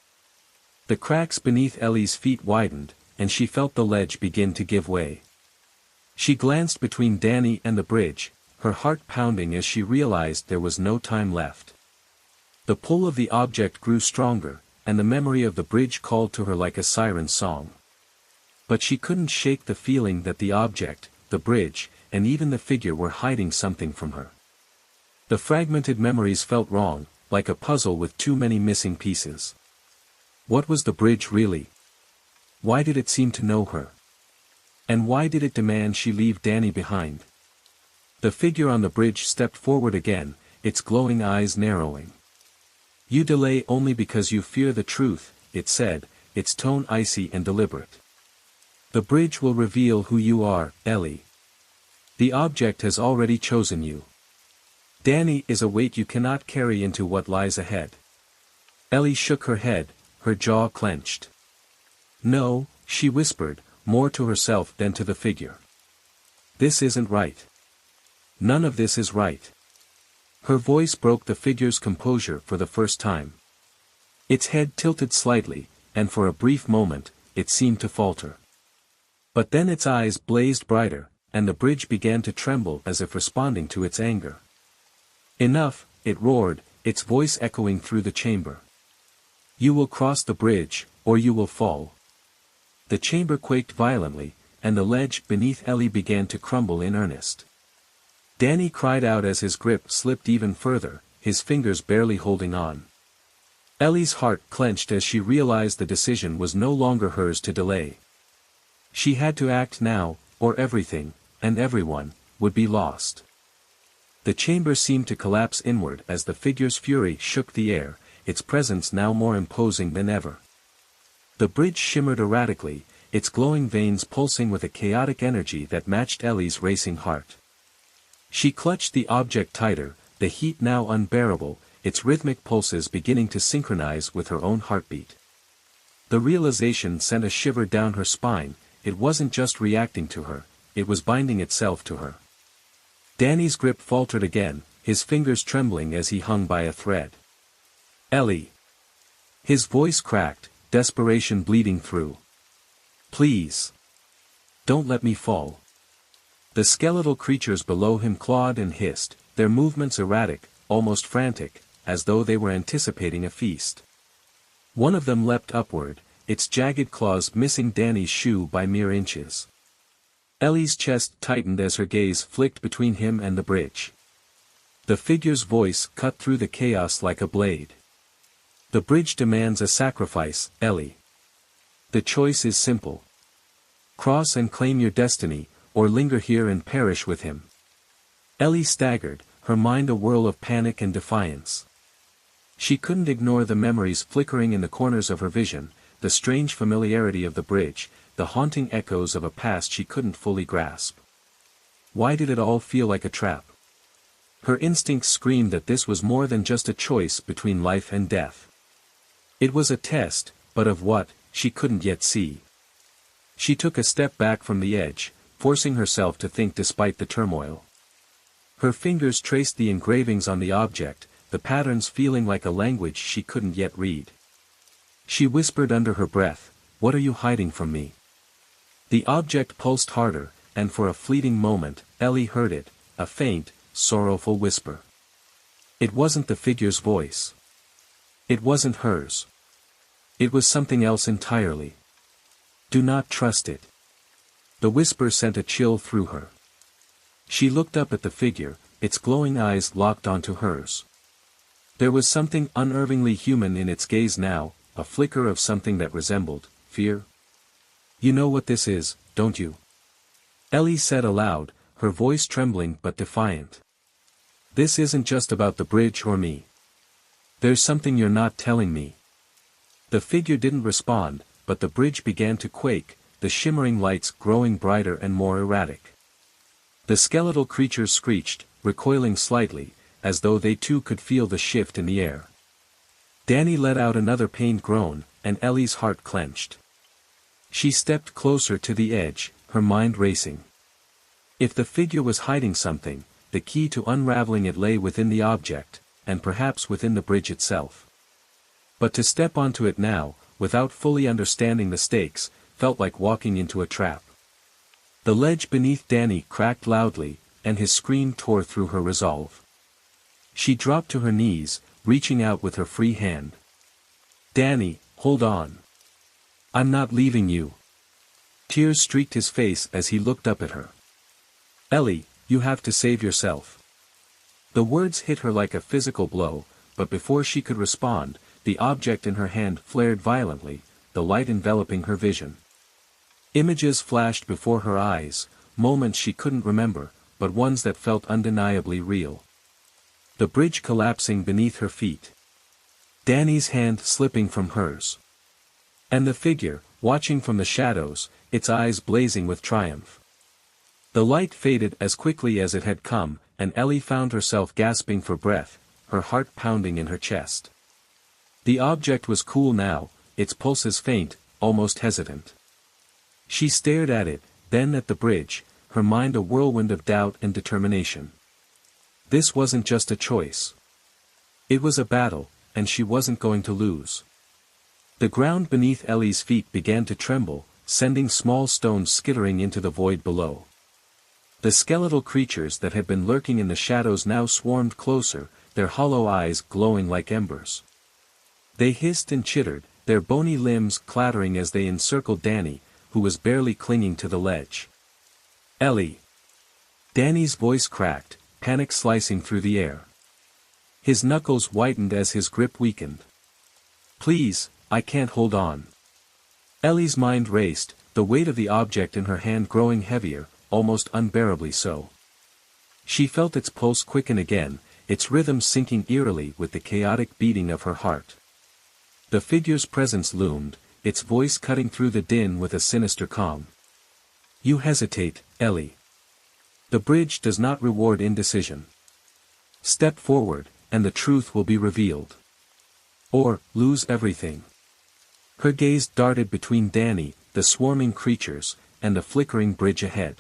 The cracks beneath Ellie's feet widened, and she felt the ledge begin to give way. She glanced between Danny and the bridge, her heart pounding as she realized there was no time left. The pull of the object grew stronger, and the memory of the bridge called to her like a siren song. But she couldn't shake the feeling that the object, the bridge, and even the figure were hiding something from her. The fragmented memories felt wrong, like a puzzle with too many missing pieces. What was the bridge really? Why did it seem to know her? And why did it demand she leave Danny behind? The figure on the bridge stepped forward again, its glowing eyes narrowing. You delay only because you fear the truth, it said, its tone icy and deliberate. The bridge will reveal who you are, Ellie. The object has already chosen you. Danny is a weight you cannot carry into what lies ahead. Ellie shook her head, her jaw clenched. No, she whispered, more to herself than to the figure. This isn't right. None of this is right. Her voice broke the figure's composure for the first time. Its head tilted slightly, and for a brief moment, it seemed to falter. But then its eyes blazed brighter, and the bridge began to tremble as if responding to its anger. Enough, it roared, its voice echoing through the chamber. You will cross the bridge, or you will fall. The chamber quaked violently, and the ledge beneath Ellie began to crumble in earnest. Danny cried out as his grip slipped even further, his fingers barely holding on. Ellie's heart clenched as she realized the decision was no longer hers to delay. She had to act now, or everything, and everyone, would be lost. The chamber seemed to collapse inward as the figure's fury shook the air, its presence now more imposing than ever. The bridge shimmered erratically, its glowing veins pulsing with a chaotic energy that matched Ellie's racing heart. She clutched the object tighter, the heat now unbearable, its rhythmic pulses beginning to synchronize with her own heartbeat. The realization sent a shiver down her spine, it wasn't just reacting to her, it was binding itself to her. Danny's grip faltered again, his fingers trembling as he hung by a thread. Ellie. His voice cracked, desperation bleeding through. Please. Don't let me fall. The skeletal creatures below him clawed and hissed, their movements erratic, almost frantic, as though they were anticipating a feast. One of them leapt upward, its jagged claws missing Danny's shoe by mere inches. Ellie's chest tightened as her gaze flicked between him and the bridge. The figure's voice cut through the chaos like a blade. The bridge demands a sacrifice, Ellie. The choice is simple. Cross and claim your destiny, or linger here and perish with him. Ellie staggered, her mind a whirl of panic and defiance. She couldn't ignore the memories flickering in the corners of her vision, the strange familiarity of the bridge, the haunting echoes of a past she couldn't fully grasp. Why did it all feel like a trap? Her instincts screamed that this was more than just a choice between life and death. It was a test, but of what, she couldn't yet see. She took a step back from the edge, forcing herself to think despite the turmoil. Her fingers traced the engravings on the object, the patterns feeling like a language she couldn't yet read. She whispered under her breath, "What are you hiding from me?" The object pulsed harder, and for a fleeting moment, Ellie heard it, a faint, sorrowful whisper. It wasn't the figure's voice. It wasn't hers. It was something else entirely. Do not trust it. The whisper sent a chill through her. She looked up at the figure, its glowing eyes locked onto hers. There was something unnervingly human in its gaze now, a flicker of something that resembled fear. You know what this is, don't you? Ellie said aloud, her voice trembling but defiant. This isn't just about the bridge or me. There's something you're not telling me. The figure didn't respond, but the bridge began to quake, the shimmering lights growing brighter and more erratic. The skeletal creatures screeched, recoiling slightly, as though they too could feel the shift in the air. Danny let out another pained groan, and Ellie's heart clenched. She stepped closer to the edge, her mind racing. If the figure was hiding something, the key to unraveling it lay within the object, and perhaps within the bridge itself. But to step onto it now, without fully understanding the stakes, felt like walking into a trap. The ledge beneath Dani cracked loudly, and his scream tore through her resolve. She dropped to her knees, reaching out with her free hand. "Dani, hold on. I'm not leaving you." Tears streaked his face as he looked up at her. "Ellie, you have to save yourself." The words hit her like a physical blow, but before she could respond, the object in her hand flared violently, the light enveloping her vision. Images flashed before her eyes, moments she couldn't remember, but ones that felt undeniably real. The bridge collapsing beneath her feet. Dani's hand slipping from hers. And the figure, watching from the shadows, its eyes blazing with triumph. The light faded as quickly as it had come, and Ellie found herself gasping for breath, her heart pounding in her chest. The object was cool now, its pulses faint, almost hesitant. She stared at it, then at the bridge, her mind a whirlwind of doubt and determination. This wasn't just a choice. It was a battle, and she wasn't going to lose. The ground beneath Ellie's feet began to tremble, sending small stones skittering into the void below. The skeletal creatures that had been lurking in the shadows now swarmed closer, their hollow eyes glowing like embers. They hissed and chittered, their bony limbs clattering as they encircled Dani, who was barely clinging to the ledge. "Ellie!" Dani's voice cracked, panic slicing through the air. His knuckles whitened as his grip weakened. "Please, I can't hold on." Ellie's mind raced, the weight of the object in her hand growing heavier, almost unbearably so. She felt its pulse quicken again, its rhythm syncing eerily with the chaotic beating of her heart. The figure's presence loomed, its voice cutting through the din with a sinister calm. "You hesitate, Ellie. The bridge does not reward indecision. Step forward, and the truth will be revealed. Or, lose everything." Her gaze darted between Dani, the swarming creatures, and the flickering bridge ahead.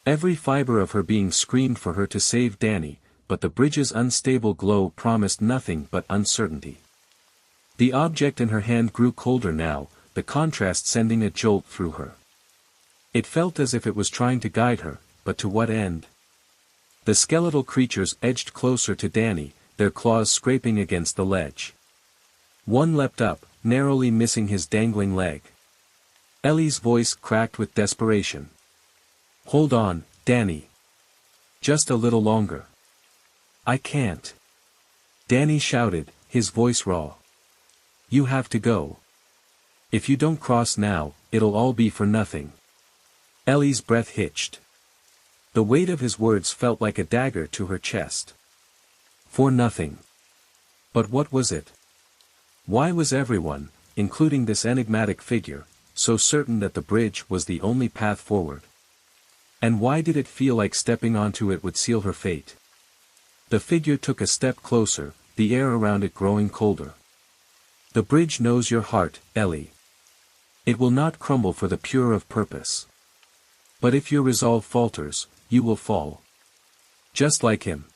Every fiber of her being screamed for her to save Dani, but the bridge's unstable glow promised nothing but uncertainty. The object in her hand grew colder now, the contrast sending a jolt through her. It felt as if it was trying to guide her, but to what end? The skeletal creatures edged closer to Dani, their claws scraping against the ledge. One leapt up, narrowly missing his dangling leg. Ellie's voice cracked with desperation. "Hold on, Dani. Just a little longer." "I can't." Dani shouted, his voice raw. "You have to go. If you don't cross now, it'll all be for nothing." Ellie's breath hitched. The weight of his words felt like a dagger to her chest. For nothing. But what was it? Why was everyone, including this enigmatic figure, so certain that the bridge was the only path forward? And why did it feel like stepping onto it would seal her fate? The figure took a step closer, the air around it growing colder. "The bridge knows your heart, Ellie. It will not crumble for the pure of purpose. But if your resolve falters, you will fall. Just like him."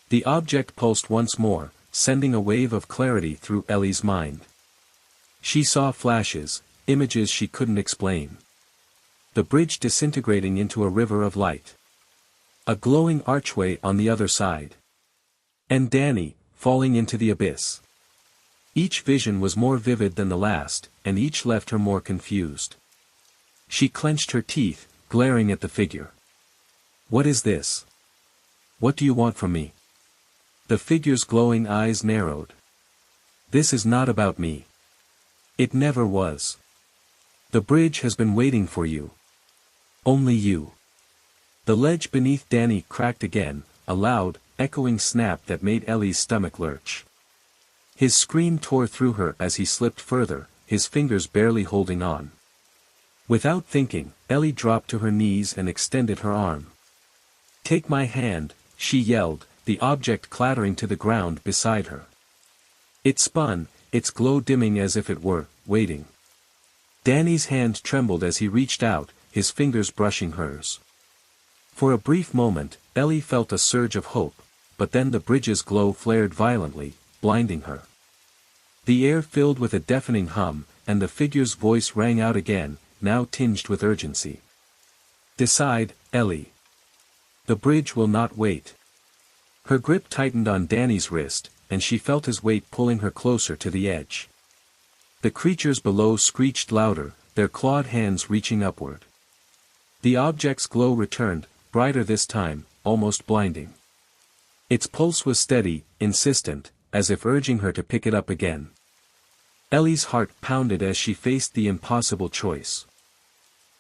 The object pulsed once more, sending a wave of clarity through Ellie's mind. She saw flashes, images she couldn't explain. The bridge disintegrating into a river of light. A glowing archway on the other side. And Dani, falling into the abyss. Each vision was more vivid than the last, and each left her more confused. She clenched her teeth, glaring at the figure. "What is this? What do you want from me?" The figure's glowing eyes narrowed. "This is not about me. It never was. The bridge has been waiting for you. Only you." The ledge beneath Dani cracked again, a loud, echoing snap that made Ellie's stomach lurch. His scream tore through her as he slipped further, his fingers barely holding on. Without thinking, Ellie dropped to her knees and extended her arm. "Take my hand," she yelled, the object clattering to the ground beside her. It spun, its glow dimming as if it were, waiting. Dani's hand trembled as he reached out, his fingers brushing hers. For a brief moment, Ellie felt a surge of hope, but then the bridge's glow flared violently, blinding her. The air filled with a deafening hum, and the figure's voice rang out again, now tinged with urgency. "Decide, Ellie. The bridge will not wait." Her grip tightened on Danny's wrist, and she felt his weight pulling her closer to the edge. The creatures below screeched louder, their clawed hands reaching upward. The object's glow returned, brighter this time, almost blinding. Its pulse was steady, insistent, as if urging her to pick it up again. Ellie's heart pounded as she faced the impossible choice.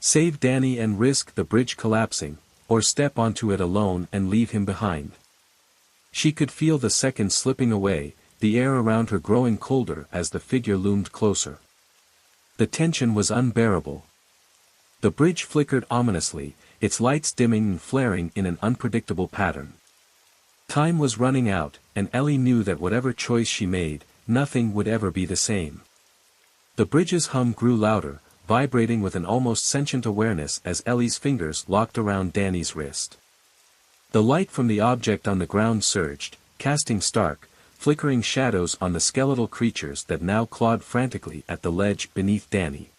Save Danny and risk the bridge collapsing, or step onto it alone and leave him behind. She could feel the seconds slipping away, the air around her growing colder as the figure loomed closer. The tension was unbearable. The bridge flickered ominously, its lights dimming and flaring in an unpredictable pattern. Time was running out, and Ellie knew that whatever choice she made, nothing would ever be the same. The bridge's hum grew louder, vibrating with an almost sentient awareness as Ellie's fingers locked around Danny's wrist. The light from the object on the ground surged, casting stark, flickering shadows on the skeletal creatures that now clawed frantically at the ledge beneath Danny.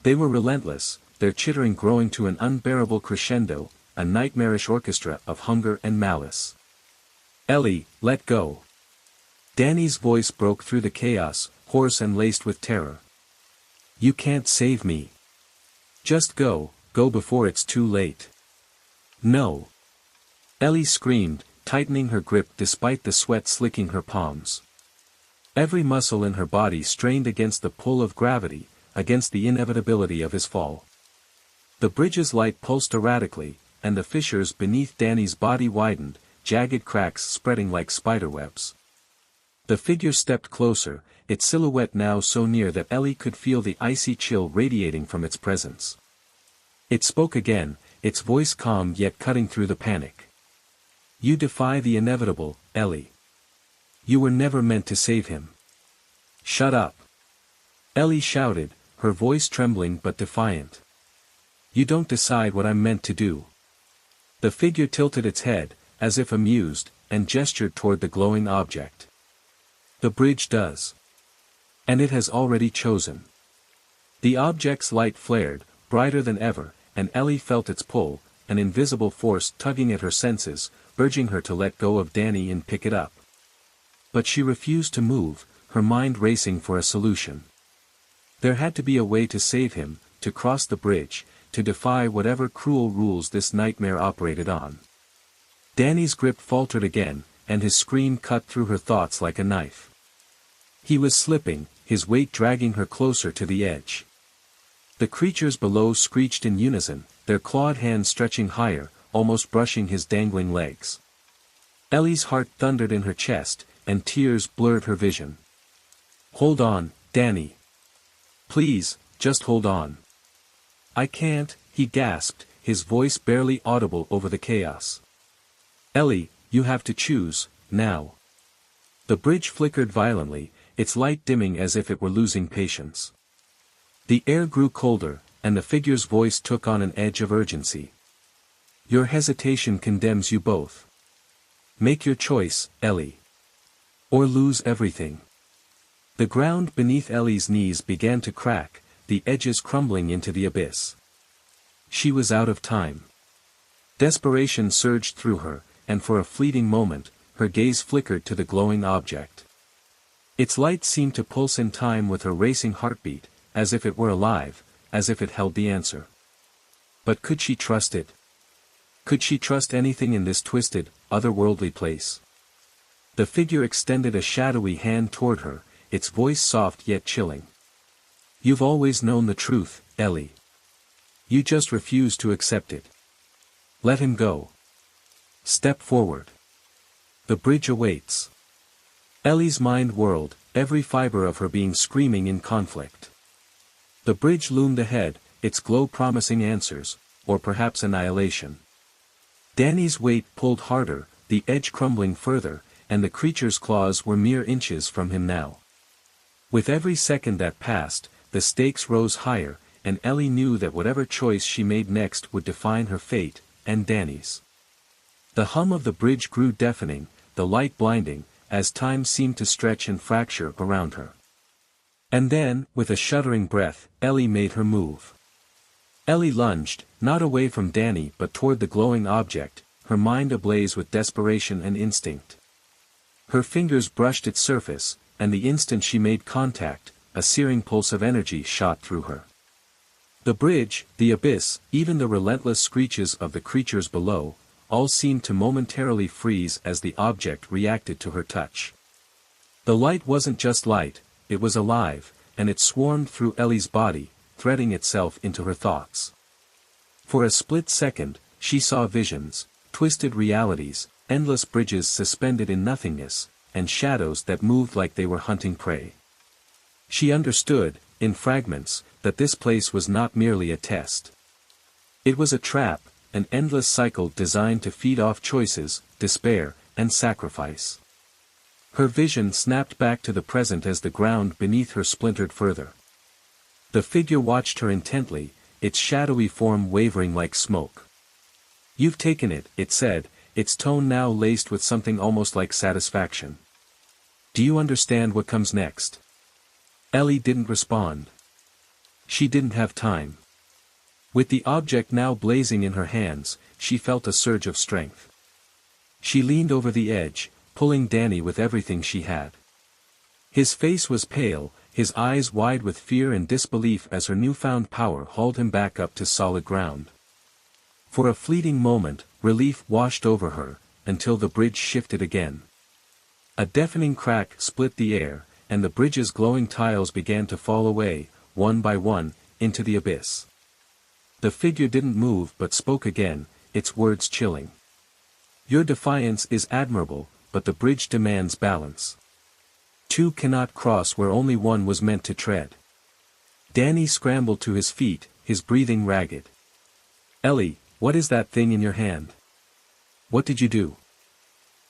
They were relentless, their chittering growing to an unbearable crescendo, a nightmarish orchestra of hunger and malice. "Ellie, let go." Danny's voice broke through the chaos, hoarse and laced with terror. "You can't save me. Just go before it's too late." "No." Ellie screamed, tightening her grip despite the sweat slicking her palms. Every muscle in her body strained against the pull of gravity, against the inevitability of his fall. The bridge's light pulsed erratically, and the fissures beneath Danny's body widened, jagged cracks spreading like spiderwebs. The figure stepped closer, its silhouette now so near that Ellie could feel the icy chill radiating from its presence. It spoke again, its voice calm yet cutting through the panic. "You defy the inevitable, Ellie. You were never meant to save him. Shut up." Ellie shouted, her voice trembling but defiant. "You don't decide what I'm meant to do." The figure tilted its head, as if amused, and gestured toward the glowing object. "The bridge does. And it has already chosen." The object's light flared, brighter than ever, and Ellie felt its pull, an invisible force tugging at her senses, urging her to let go of Danny and pick it up. But she refused to move, her mind racing for a solution. There had to be a way to save him, to cross the bridge, to defy whatever cruel rules this nightmare operated on. Danny's grip faltered again, and his scream cut through her thoughts like a knife. He was slipping, his weight dragging her closer to the edge. The creatures below screeched in unison, their clawed hands stretching higher, almost brushing his dangling legs. Ellie's heart thundered in her chest, and tears blurred her vision. "Hold on, Danny. Please, just hold on." "I can't," he gasped, his voice barely audible over the chaos. "Ellie, you have to choose, now." The bridge flickered violently, its light dimming as if it were losing patience. The air grew colder, and the figure's voice took on an edge of urgency. "Your hesitation condemns you both. Make your choice, Ellie. Or lose everything." The ground beneath Ellie's knees began to crack, the edges crumbling into the abyss. She was out of time. Desperation surged through her, and for a fleeting moment, her gaze flickered to the glowing object. Its light seemed to pulse in time with her racing heartbeat, as if it were alive, as if it held the answer. But could she trust it? Could she trust anything in this twisted, otherworldly place? The figure extended a shadowy hand toward her, its voice soft yet chilling. "You've always known the truth, Ellie. You just refuse to accept it. Let him go. Step forward. The bridge awaits." Ellie's mind whirled, every fiber of her being screaming in conflict. The bridge loomed ahead, its glow promising answers, or perhaps annihilation. Danny's weight pulled harder, the edge crumbling further, and the creature's claws were mere inches from him now. With every second that passed, the stakes rose higher, and Ellie knew that whatever choice she made next would define her fate, and Danny's. The hum of the bridge grew deafening, the light blinding, as time seemed to stretch and fracture around her. And then, with a shuddering breath, Ellie made her move. Ellie lunged, not away from Danny but toward the glowing object, her mind ablaze with desperation and instinct. Her fingers brushed its surface, and the instant she made contact, a searing pulse of energy shot through her. The bridge, the abyss, even the relentless screeches of the creatures below, all seemed to momentarily freeze as the object reacted to her touch. The light wasn't just light, it was alive, and it swarmed through Ellie's body, threading itself into her thoughts. For a split second, she saw visions, twisted realities, endless bridges suspended in nothingness, and shadows that moved like they were hunting prey. She understood, in fragments, that this place was not merely a test. It was a trap, an endless cycle designed to feed off choices, despair, and sacrifice. Her vision snapped back to the present as the ground beneath her splintered further. The figure watched her intently, its shadowy form wavering like smoke. "You've taken it," it said, its tone now laced with something almost like satisfaction. "Do you understand what comes next?" Ellie didn't respond. She didn't have time. With the object now blazing in her hands, she felt a surge of strength. She leaned over the edge, pulling Danny with everything she had. His face was pale, his eyes wide with fear and disbelief as her newfound power hauled him back up to solid ground. For a fleeting moment, relief washed over her, until the bridge shifted again. A deafening crack split the air, and the bridge's glowing tiles began to fall away, one by one, into the abyss. The figure didn't move but spoke again, its words chilling. "Your defiance is admirable, but the bridge demands balance. Two cannot cross where only one was meant to tread." Danny scrambled to his feet, his breathing ragged. "Ellie, what is that thing in your hand? What did you do?"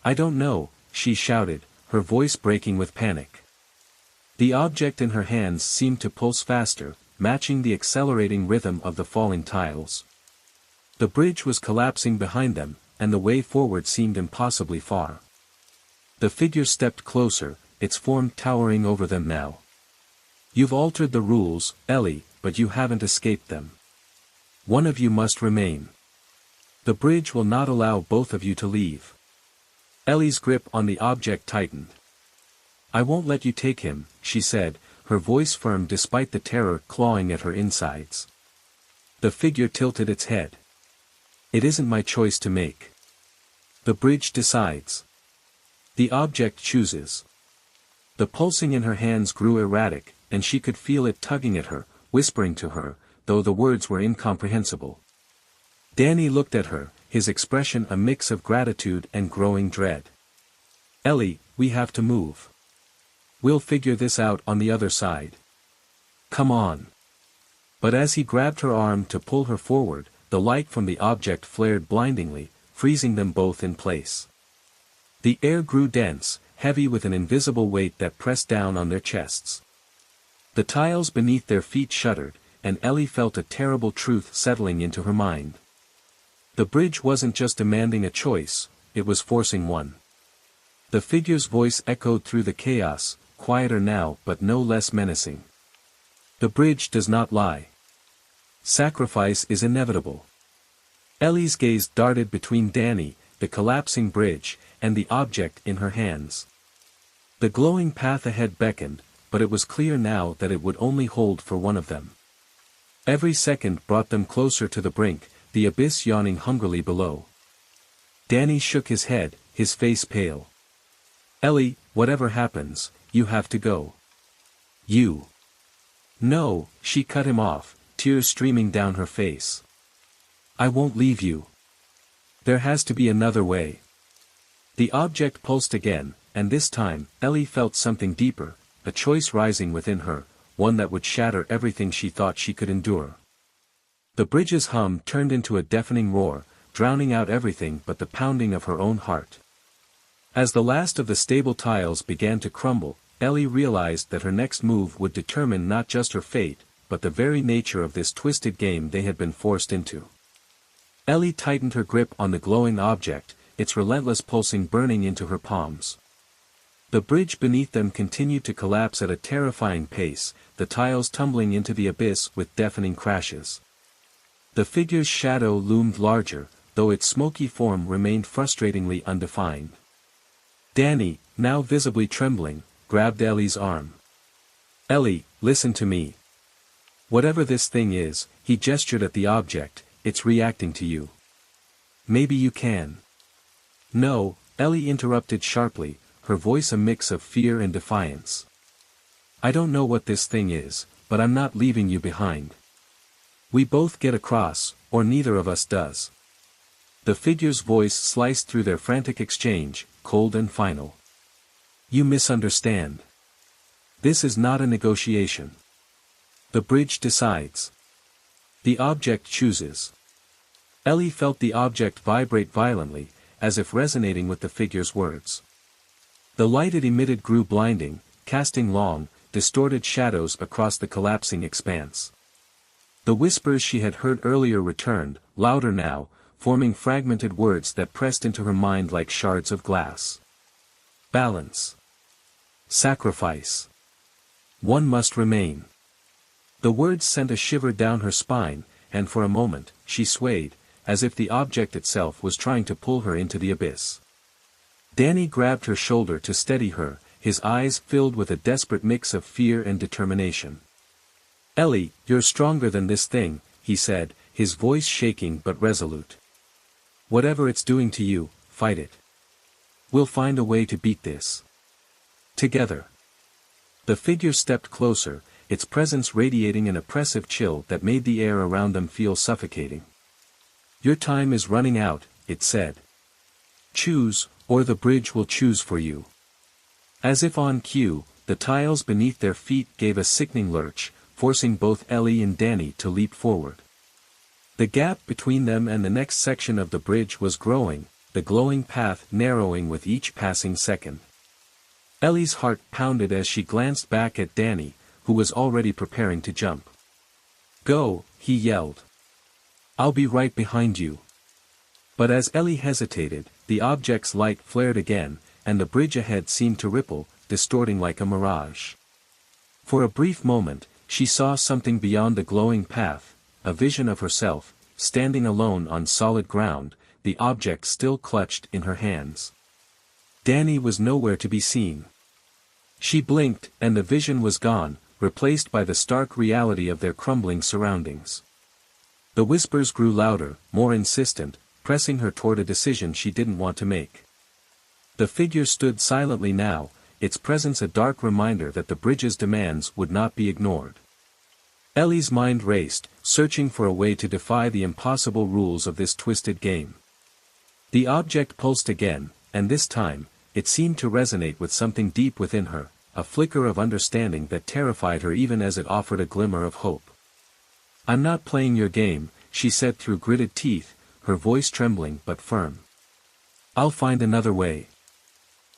"I don't know," she shouted, her voice breaking with panic. The object in her hands seemed to pulse faster, matching the accelerating rhythm of the falling tiles. The bridge was collapsing behind them, and the way forward seemed impossibly far. The figure stepped closer, its form towering over them now. "You've altered the rules, Ellie, but you haven't escaped them. One of you must remain. The bridge will not allow both of you to leave." Ellie's grip on the object tightened. "I won't let you take him," she said, her voice firm despite the terror clawing at her insides. The figure tilted its head. "It isn't my choice to make. The bridge decides. The object chooses." The pulsing in her hands grew erratic, and she could feel it tugging at her, whispering to her, though the words were incomprehensible. Danny looked at her, his expression a mix of gratitude and growing dread. "Ellie, we have to move. We'll figure this out on the other side. Come on." But as he grabbed her arm to pull her forward, the light from the object flared blindingly, freezing them both in place. The air grew dense, heavy with an invisible weight that pressed down on their chests. The tiles beneath their feet shuddered, and Ellie felt a terrible truth settling into her mind. The bridge wasn't just demanding a choice, it was forcing one. The figure's voice echoed through the chaos, quieter now but no less menacing. "The bridge does not lie. Sacrifice is inevitable." Ellie's gaze darted between Danny, the collapsing bridge, and the object in her hands. The glowing path ahead beckoned, but it was clear now that it would only hold for one of them. Every second brought them closer to the brink, the abyss yawning hungrily below. Danny shook his head, his face pale. "Ellie, whatever happens, you have to go." "You." "No," she cut him off, tears streaming down her face. "I won't leave you. There has to be another way." The object pulsed again, and this time, Ellie felt something deeper, a choice rising within her, one that would shatter everything she thought she could endure. The bridge's hum turned into a deafening roar, drowning out everything but the pounding of her own heart. As the last of the stable tiles began to crumble, Ellie realized that her next move would determine not just her fate, but the very nature of this twisted game they had been forced into. Ellie tightened her grip on the glowing object, its relentless pulsing burning into her palms. The bridge beneath them continued to collapse at a terrifying pace, the tiles tumbling into the abyss with deafening crashes. The figure's shadow loomed larger, though its smoky form remained frustratingly undefined. Danny, now visibly trembling, grabbed Ellie's arm. "Ellie, listen to me. Whatever this thing is," he gestured at the object, "it's reacting to you. Maybe you can." "No," Ellie interrupted sharply, her voice a mix of fear and defiance. "I don't know what this thing is, but I'm not leaving you behind. We both get across, or neither of us does." The figure's voice sliced through their frantic exchange, cold and final. "You misunderstand. This is not a negotiation. The bridge decides. The object chooses." Ellie felt the object vibrate violently, as if resonating with the figure's words. The light it emitted grew blinding, casting long, distorted shadows across the collapsing expanse. The whispers she had heard earlier returned, louder now, forming fragmented words that pressed into her mind like shards of glass. Balance. Sacrifice. One must remain. The words sent a shiver down her spine, and for a moment, she swayed, as if the object itself was trying to pull her into the abyss. Danny grabbed her shoulder to steady her, his eyes filled with a desperate mix of fear and determination. "Ellie, you're stronger than this thing," he said, his voice shaking but resolute. "Whatever it's doing to you, fight it. We'll find a way to beat this. Together." The figure stepped closer, its presence radiating an oppressive chill that made the air around them feel suffocating. "Your time is running out," it said. "Choose, or the bridge will choose for you." As if on cue, the tiles beneath their feet gave a sickening lurch, forcing both Ellie and Danny to leap forward. The gap between them and the next section of the bridge was growing, the glowing path narrowing with each passing second. Ellie's heart pounded as she glanced back at Danny, who was already preparing to jump. "Go," he yelled. "I'll be right behind you." But as Ellie hesitated, the object's light flared again, and the bridge ahead seemed to ripple, distorting like a mirage. For a brief moment, she saw something beyond the glowing path, a vision of herself, standing alone on solid ground, the object still clutched in her hands. Danny was nowhere to be seen. She blinked, and the vision was gone, replaced by the stark reality of their crumbling surroundings. The whispers grew louder, more insistent, pressing her toward a decision she didn't want to make. The figure stood silently now, its presence a dark reminder that the bridge's demands would not be ignored. Ellie's mind raced, searching for a way to defy the impossible rules of this twisted game. The object pulsed again, and this time, it seemed to resonate with something deep within her, a flicker of understanding that terrified her even as it offered a glimmer of hope. "I'm not playing your game," she said through gritted teeth, her voice trembling but firm. "I'll find another way."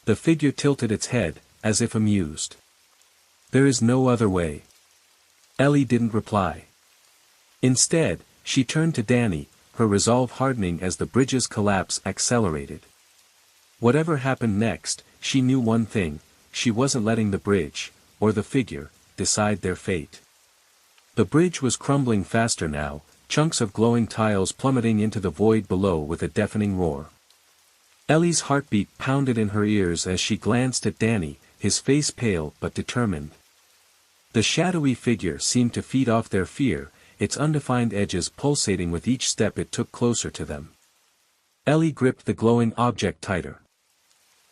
The figure tilted its head, as if amused. "There is no other way." Ellie didn't reply. Instead, she turned to Danny, her resolve hardening as the bridge's collapse accelerated. Whatever happened next, she knew one thing: she wasn't letting the bridge, or the figure, decide their fate. The bridge was crumbling faster now, chunks of glowing tiles plummeting into the void below with a deafening roar. Ellie's heartbeat pounded in her ears as she glanced at Danny, his face pale but determined. The shadowy figure seemed to feed off their fear, its undefined edges pulsating with each step it took closer to them. Ellie gripped the glowing object tighter.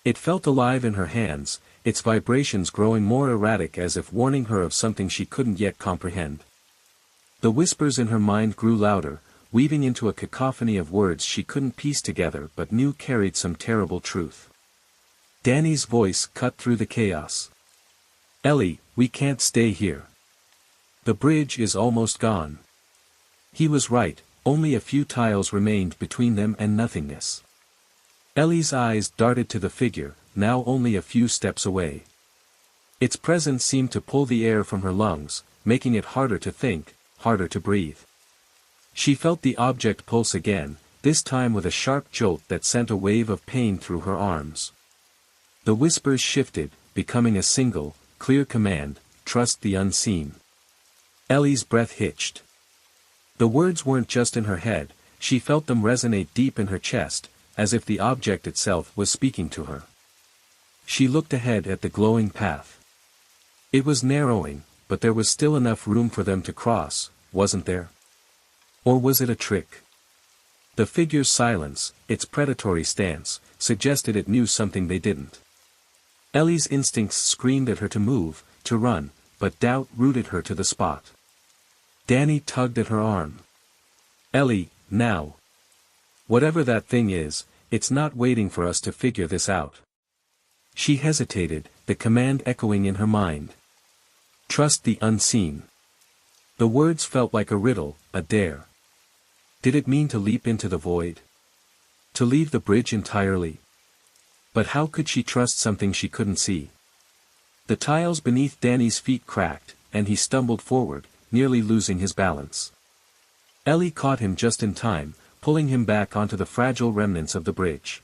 It felt alive in her hands, its vibrations growing more erratic as if warning her of something she couldn't yet comprehend. The whispers in her mind grew louder, weaving into a cacophony of words she couldn't piece together but knew carried some terrible truth. Danny's voice cut through the chaos. "Ellie, we can't stay here. The bridge is almost gone." He was right, only a few tiles remained between them and nothingness. Ellie's eyes darted to the figure, now only a few steps away. Its presence seemed to pull the air from her lungs, making it harder to think, harder to breathe. She felt the object pulse again, this time with a sharp jolt that sent a wave of pain through her arms. The whispers shifted, becoming a single, clear command, "Trust the unseen." Ellie's breath hitched. The words weren't just in her head, she felt them resonate deep in her chest, as if the object itself was speaking to her. She looked ahead at the glowing path. It was narrowing, but there was still enough room for them to cross, wasn't there? Or was it a trick? The figure's silence, its predatory stance, suggested it knew something they didn't. Ellie's instincts screamed at her to move, to run, but doubt rooted her to the spot. Danny tugged at her arm. "Ellie, now. Whatever that thing is, it's not waiting for us to figure this out." She hesitated, the command echoing in her mind. "Trust the unseen." The words felt like a riddle, a dare. Did it mean to leap into the void? To leave the bridge entirely? But how could she trust something she couldn't see? The tiles beneath Danny's feet cracked, and he stumbled forward, nearly losing his balance. Ellie caught him just in time, pulling him back onto the fragile remnants of the bridge.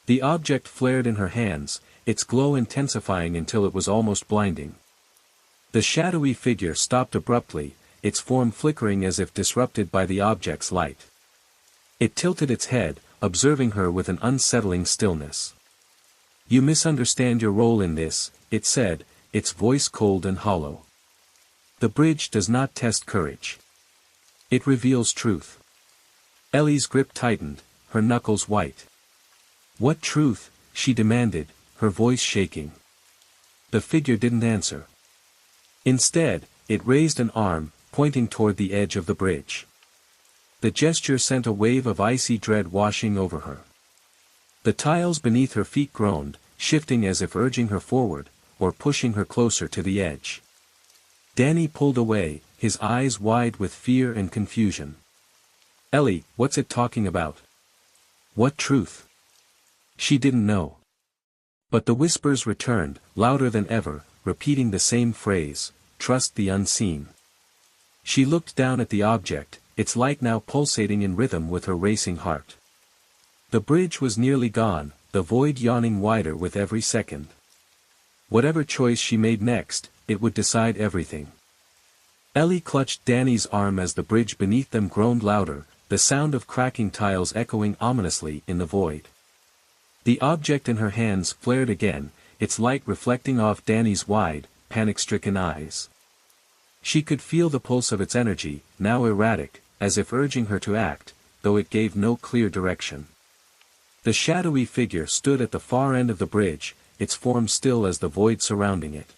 The object flared in her hands, its glow intensifying until it was almost blinding. The shadowy figure stopped abruptly, its form flickering as if disrupted by the object's light. It tilted its head, observing her with an unsettling stillness. "You misunderstand your role in this," it said, its voice cold and hollow. "The bridge does not test courage. It reveals truth." Ellie's grip tightened, her knuckles white. "What truth?" she demanded, her voice shaking. The figure didn't answer. Instead, it raised an arm, pointing toward the edge of the bridge. The gesture sent a wave of icy dread washing over her. The tiles beneath her feet groaned, shifting as if urging her forward, or pushing her closer to the edge. Danny pulled away, his eyes wide with fear and confusion. "Ellie, what's it talking about? What truth?" She didn't know. But the whispers returned, louder than ever, repeating the same phrase, "Trust the unseen." She looked down at the object, its light now pulsating in rhythm with her racing heart. The bridge was nearly gone, the void yawning wider with every second. Whatever choice she made next, it would decide everything. Ellie clutched Danny's arm as the bridge beneath them groaned louder, the sound of cracking tiles echoing ominously in the void. The object in her hands flared again, its light reflecting off Danny's wide, panic-stricken eyes. She could feel the pulse of its energy, now erratic, as if urging her to act, though it gave no clear direction. The shadowy figure stood at the far end of the bridge, its form still as the void surrounding it.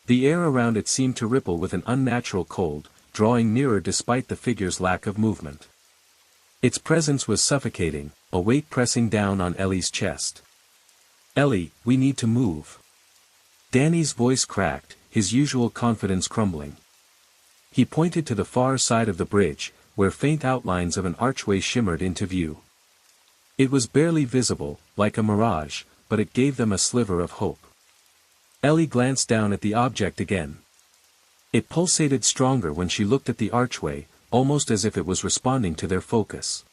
The air around it seemed to ripple with an unnatural cold, drawing nearer despite the figure's lack of movement. Its presence was suffocating, a weight pressing down on Ellie's chest. "Ellie, we need to move." Danny's voice cracked, his usual confidence crumbling. He pointed to the far side of the bridge, where faint outlines of an archway shimmered into view. It was barely visible, like a mirage, but it gave them a sliver of hope. Ellie glanced down at the object again. It pulsated stronger when she looked at the archway, almost as if it was responding to their focus.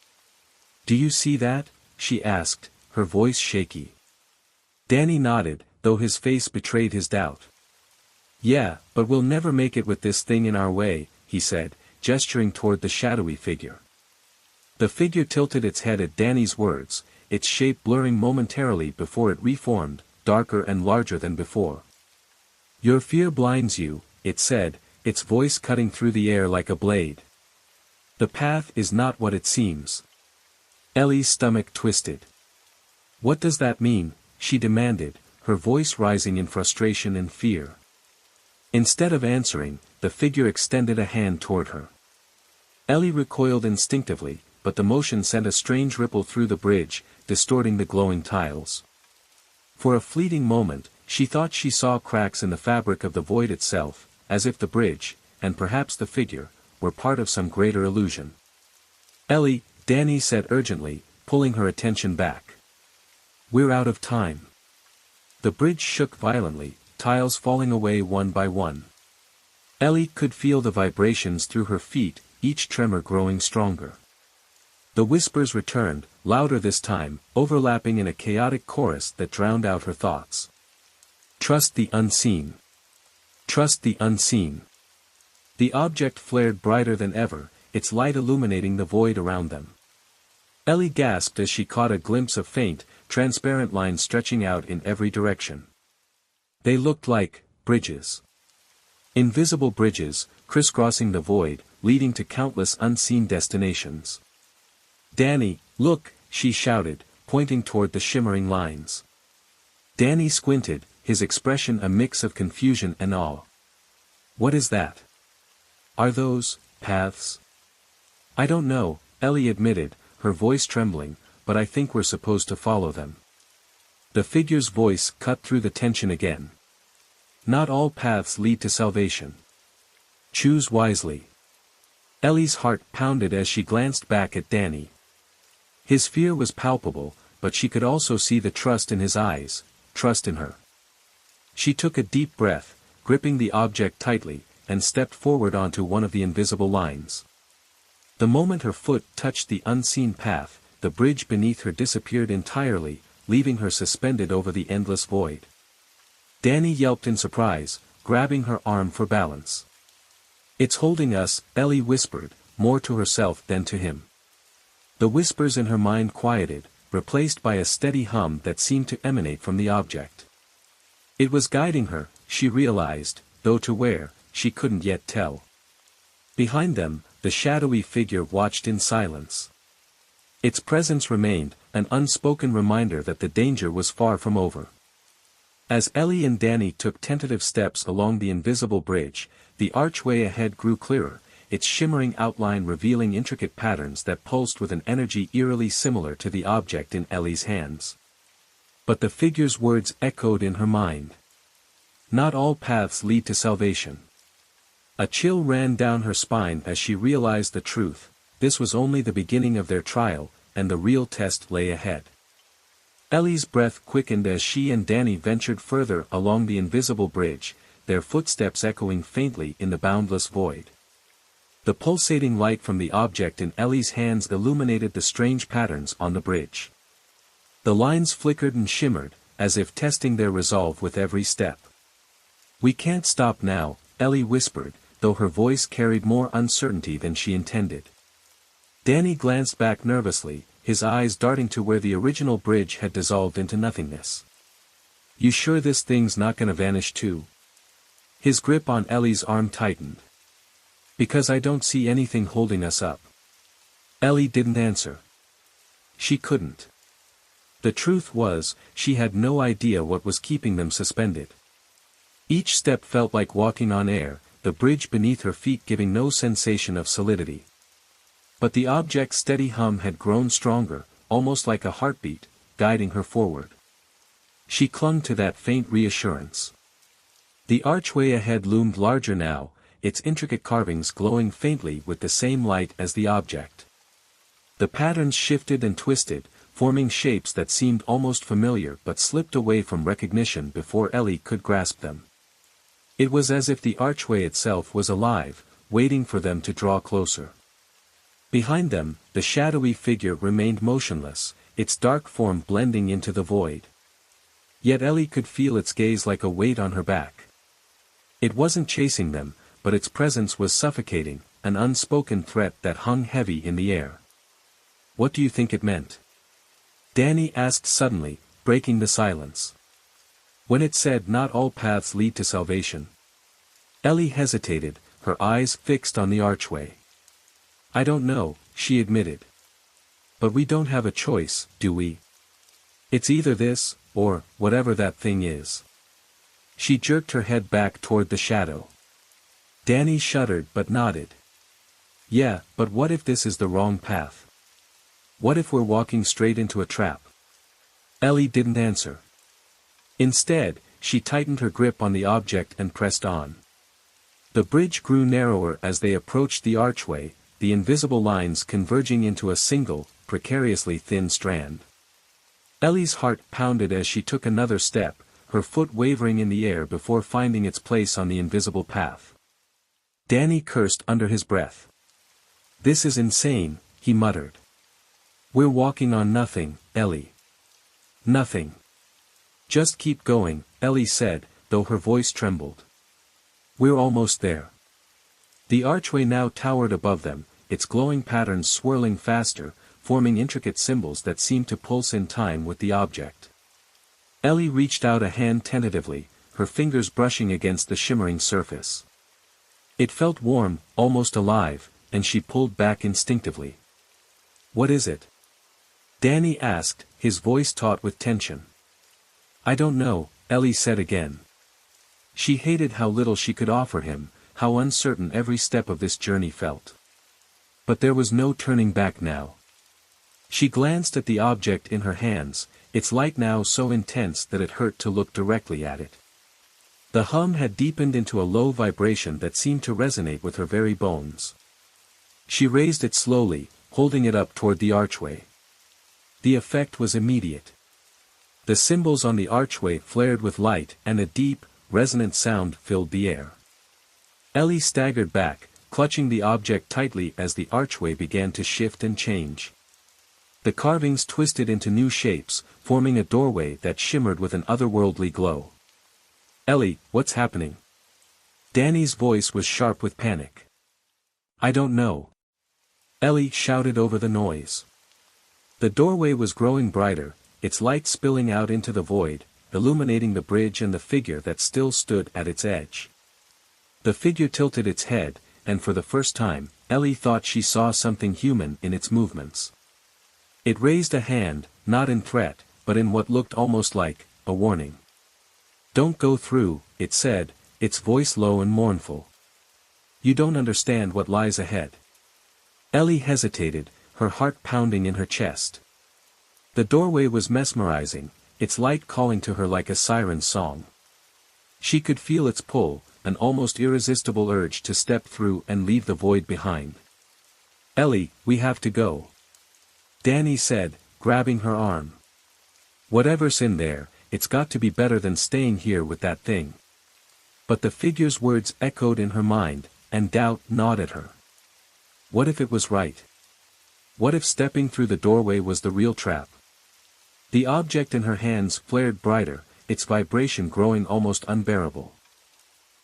"Do you see that?" she asked, her voice shaky. Danny nodded, though his face betrayed his doubt. "Yeah, but we'll never make it with this thing in our way," he said, gesturing toward the shadowy figure. The figure tilted its head at Danny's words, its shape blurring momentarily before it reformed, darker and larger than before. "Your fear blinds you," it said, its voice cutting through the air like a blade. "The path is not what it seems." Ellie's stomach twisted. "What does that mean?" she demanded, her voice rising in frustration and fear. Instead of answering, the figure extended a hand toward her. Ellie recoiled instinctively, but the motion sent a strange ripple through the bridge, distorting the glowing tiles. For a fleeting moment, she thought she saw cracks in the fabric of the void itself, as if the bridge, and perhaps the figure, were part of some greater illusion. "Ellie," Danny said urgently, pulling her attention back. "We're out of time." The bridge shook violently, tiles falling away one by one. Ellie could feel the vibrations through her feet, each tremor growing stronger. The whispers returned, louder this time, overlapping in a chaotic chorus that drowned out her thoughts. Trust the unseen. Trust the unseen. The object flared brighter than ever, its light illuminating the void around them. Ellie gasped as she caught a glimpse of faint, transparent lines stretching out in every direction. They looked like bridges. Invisible bridges, crisscrossing the void, leading to countless unseen destinations. "Danny, look," she shouted, pointing toward the shimmering lines. Danny squinted, his expression a mix of confusion and awe. "What is that? Are those paths?" "I don't know," Ellie admitted, her voice trembling, "but I think we're supposed to follow them." The figure's voice cut through the tension again. "Not all paths lead to salvation. Choose wisely." Ellie's heart pounded as she glanced back at Danny. His fear was palpable, but she could also see the trust in his eyes, trust in her. She took a deep breath, gripping the object tightly, and stepped forward onto one of the invisible lines. The moment her foot touched the unseen path, the bridge beneath her disappeared entirely, leaving her suspended over the endless void. Danny yelped in surprise, grabbing her arm for balance. "It's holding us," Ellie whispered, more to herself than to him. The whispers in her mind quieted, replaced by a steady hum that seemed to emanate from the object. It was guiding her, she realized, though to where, she couldn't yet tell. Behind them, the shadowy figure watched in silence. Its presence remained, an unspoken reminder that the danger was far from over. As Ellie and Danny took tentative steps along the invisible bridge, the archway ahead grew clearer, its shimmering outline revealing intricate patterns that pulsed with an energy eerily similar to the object in Ellie's hands. But the figure's words echoed in her mind. Not all paths lead to salvation. A chill ran down her spine as she realized the truth. This was only the beginning of their trial, and the real test lay ahead. Ellie's breath quickened as she and Danny ventured further along the invisible bridge, their footsteps echoing faintly in the boundless void. The pulsating light from the object in Ellie's hands illuminated the strange patterns on the bridge. The lines flickered and shimmered, as if testing their resolve with every step. "We can't stop now," Ellie whispered, though her voice carried more uncertainty than she intended. Danny glanced back nervously, his eyes darting to where the original bridge had dissolved into nothingness. "You sure this thing's not gonna vanish too?" His grip on Ellie's arm tightened. "Because I don't see anything holding us up." Ellie didn't answer. She couldn't. The truth was, she had no idea what was keeping them suspended. Each step felt like walking on air, the bridge beneath her feet giving no sensation of solidity. But the object's steady hum had grown stronger, almost like a heartbeat, guiding her forward. She clung to that faint reassurance. The archway ahead loomed larger now, its intricate carvings glowing faintly with the same light as the object. The patterns shifted and twisted, forming shapes that seemed almost familiar but slipped away from recognition before Ellie could grasp them. It was as if the archway itself was alive, waiting for them to draw closer. Behind them, the shadowy figure remained motionless, its dark form blending into the void. Yet Ellie could feel its gaze like a weight on her back. It wasn't chasing them, but its presence was suffocating, an unspoken threat that hung heavy in the air. "What do you think it meant?" Danny asked suddenly, breaking the silence. "When it said not all paths lead to salvation." Ellie hesitated, her eyes fixed on the archway. "I don't know," she admitted. "But we don't have a choice, do we? It's either this, or whatever that thing is." She jerked her head back toward the shadow. Danny shuddered but nodded. "Yeah, but what if this is the wrong path? What if we're walking straight into a trap?" Ellie didn't answer. Instead, she tightened her grip on the object and pressed on. The bridge grew narrower as they approached the archway, the invisible lines converging into a single, precariously thin strand. Ellie's heart pounded as she took another step, her foot wavering in the air before finding its place on the invisible path. Danny cursed under his breath. This is insane, he muttered. We're walking on nothing, Ellie. Nothing. Just keep going, Ellie said, though her voice trembled. We're almost there. The archway now towered above them, its glowing patterns swirling faster, forming intricate symbols that seemed to pulse in time with the object. Ellie reached out a hand tentatively, her fingers brushing against the shimmering surface. It felt warm, almost alive, and she pulled back instinctively. What is it? Danny asked, his voice taut with tension. I don't know, Ellie said again. She hated how little she could offer him, how uncertain every step of this journey felt. But there was no turning back now. She glanced at the object in her hands, its light now so intense that it hurt to look directly at it. The hum had deepened into a low vibration that seemed to resonate with her very bones. She raised it slowly, holding it up toward the archway. The effect was immediate. The symbols on the archway flared with light and a deep, resonant sound filled the air. Ellie staggered back, clutching the object tightly as the archway began to shift and change. The carvings twisted into new shapes, forming a doorway that shimmered with an otherworldly glow. Ellie, what's happening? Danny's voice was sharp with panic. I don't know. Ellie shouted over the noise. The doorway was growing brighter, its light spilling out into the void, illuminating the bridge and the figure that still stood at its edge. The figure tilted its head, and for the first time, Ellie thought she saw something human in its movements. It raised a hand, not in threat, but in what looked almost like a warning. Don't go through, it said, its voice low and mournful. You don't understand what lies ahead. Ellie hesitated, her heart pounding in her chest. The doorway was mesmerizing, its light calling to her like a siren's song. She could feel its pull, an almost irresistible urge to step through and leave the void behind. Ellie, we have to go. Danny said, grabbing her arm. Whatever's in there, it's got to be better than staying here with that thing. But the figure's words echoed in her mind, and doubt gnawed at her. What if it was right? What if stepping through the doorway was the real trap? The object in her hands flared brighter, its vibration growing almost unbearable.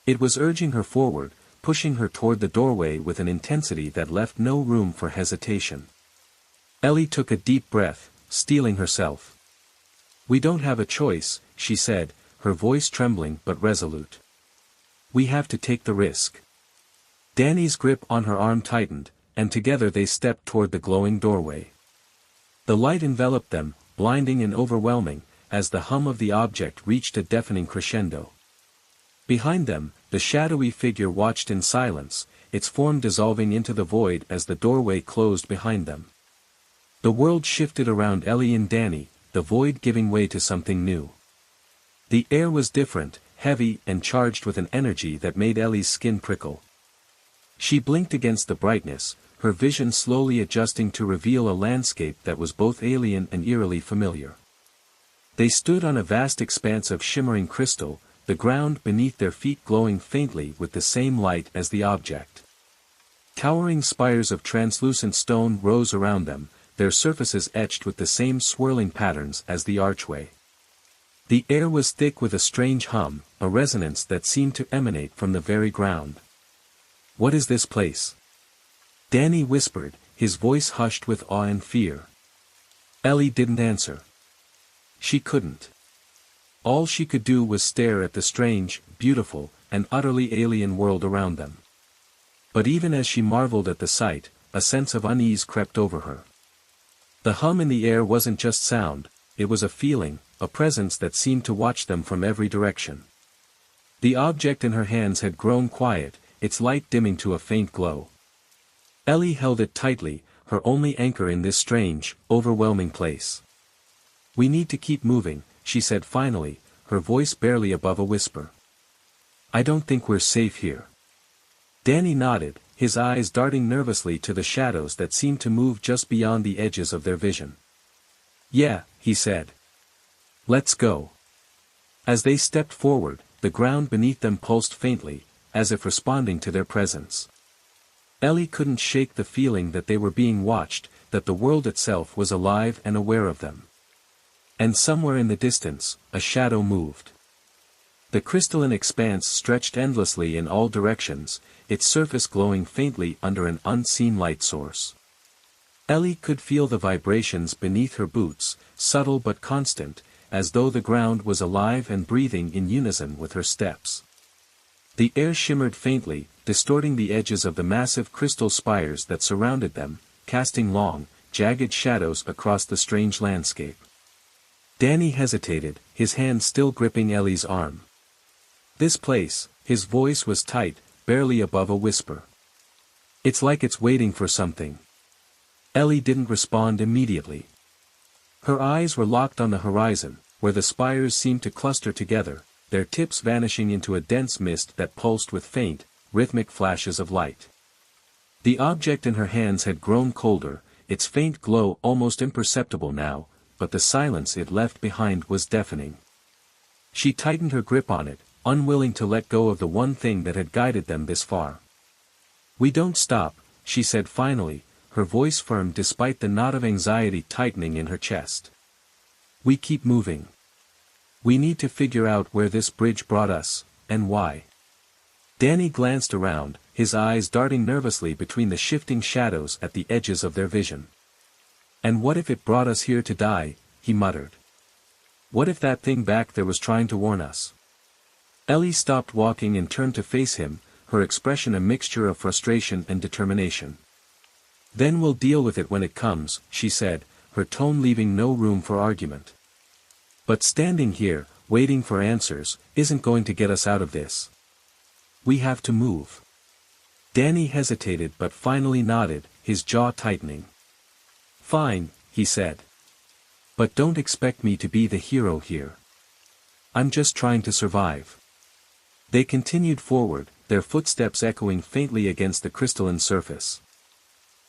It was urging her forward, pushing her toward the doorway with an intensity that left no room for hesitation. Ellie took a deep breath, steeling herself. We don't have a choice, she said, her voice trembling but resolute. We have to take the risk. Danny's grip on her arm tightened, and together they stepped toward the glowing doorway. The light enveloped them, blinding and overwhelming, as the hum of the object reached a deafening crescendo. Behind them, the shadowy figure watched in silence, its form dissolving into the void as the doorway closed behind them. The world shifted around Ellie and Danny, the void giving way to something new. The air was different, heavy and charged with an energy that made Ellie's skin prickle. She blinked against the brightness, her vision slowly adjusting to reveal a landscape that was both alien and eerily familiar. They stood on a vast expanse of shimmering crystal, the ground beneath their feet glowing faintly with the same light as the object. Towering spires of translucent stone rose around them, their surfaces etched with the same swirling patterns as the archway. The air was thick with a strange hum, a resonance that seemed to emanate from the very ground. What is this place? Danny whispered, his voice hushed with awe and fear. Ellie didn't answer. She couldn't. All she could do was stare at the strange, beautiful, and utterly alien world around them. But even as she marveled at the sight, a sense of unease crept over her. The hum in the air wasn't just sound, it was a feeling, a presence that seemed to watch them from every direction. The object in her hands had grown quiet, its light dimming to a faint glow. Ellie held it tightly, her only anchor in this strange, overwhelming place. We need to keep moving, she said finally, her voice barely above a whisper. I don't think we're safe here. Danny nodded, his eyes darting nervously to the shadows that seemed to move just beyond the edges of their vision. Yeah, he said. Let's go. As they stepped forward, the ground beneath them pulsed faintly, as if responding to their presence. Ellie couldn't shake the feeling that they were being watched, that the world itself was alive and aware of them. And somewhere in the distance, a shadow moved. The crystalline expanse stretched endlessly in all directions, its surface glowing faintly under an unseen light source. Ellie could feel the vibrations beneath her boots, subtle but constant, as though the ground was alive and breathing in unison with her steps. The air shimmered faintly, distorting the edges of the massive crystal spires that surrounded them, casting long, jagged shadows across the strange landscape. Danny hesitated, his hand still gripping Ellie's arm. "This place," his voice was tight, barely above a whisper. "It's like it's waiting for something." Ellie didn't respond immediately. Her eyes were locked on the horizon, where the spires seemed to cluster together, their tips vanishing into a dense mist that pulsed with faint, rhythmic flashes of light. The object in her hands had grown colder, its faint glow almost imperceptible now, but the silence it left behind was deafening. She tightened her grip on it, unwilling to let go of the one thing that had guided them this far. "We don't stop," she said finally, her voice firm despite the knot of anxiety tightening in her chest. "We keep moving. We need to figure out where this bridge brought us, and why." Danny glanced around, his eyes darting nervously between the shifting shadows at the edges of their vision. "And what if it brought us here to die?" he muttered. "What if that thing back there was trying to warn us?" Ellie stopped walking and turned to face him, her expression a mixture of frustration and determination. "Then we'll deal with it when it comes," she said, her tone leaving no room for argument. "But standing here, waiting for answers, isn't going to get us out of this. We have to move." Danny hesitated but finally nodded, his jaw tightening. "Fine," he said. "But don't expect me to be the hero here. I'm just trying to survive." They continued forward, their footsteps echoing faintly against the crystalline surface.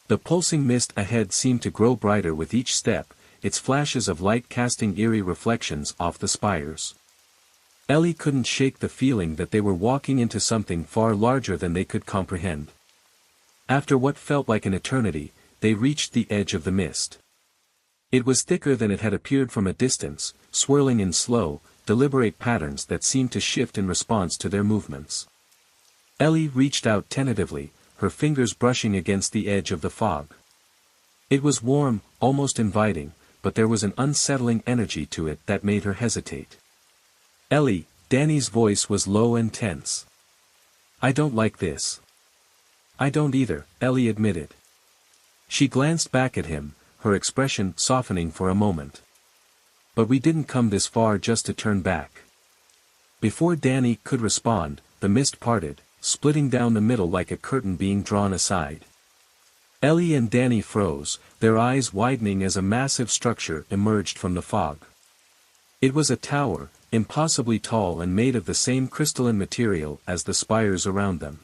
The pulsing mist ahead seemed to grow brighter with each step, its flashes of light casting eerie reflections off the spires. Ellie couldn't shake the feeling that they were walking into something far larger than they could comprehend. After what felt like an eternity, they reached the edge of the mist. It was thicker than it had appeared from a distance, swirling in slow, deliberate patterns that seemed to shift in response to their movements. Ellie reached out tentatively, her fingers brushing against the edge of the fog. It was warm, almost inviting, but there was an unsettling energy to it that made her hesitate. "Ellie," Danny's voice was low and tense. "I don't like this." "I don't either," Ellie admitted. She glanced back at him, her expression softening for a moment. "But we didn't come this far just to turn back." Before Danny could respond, the mist parted, splitting down the middle like a curtain being drawn aside. Ellie and Danny froze, their eyes widening as a massive structure emerged from the fog. It was a tower, impossibly tall and made of the same crystalline material as the spires around them.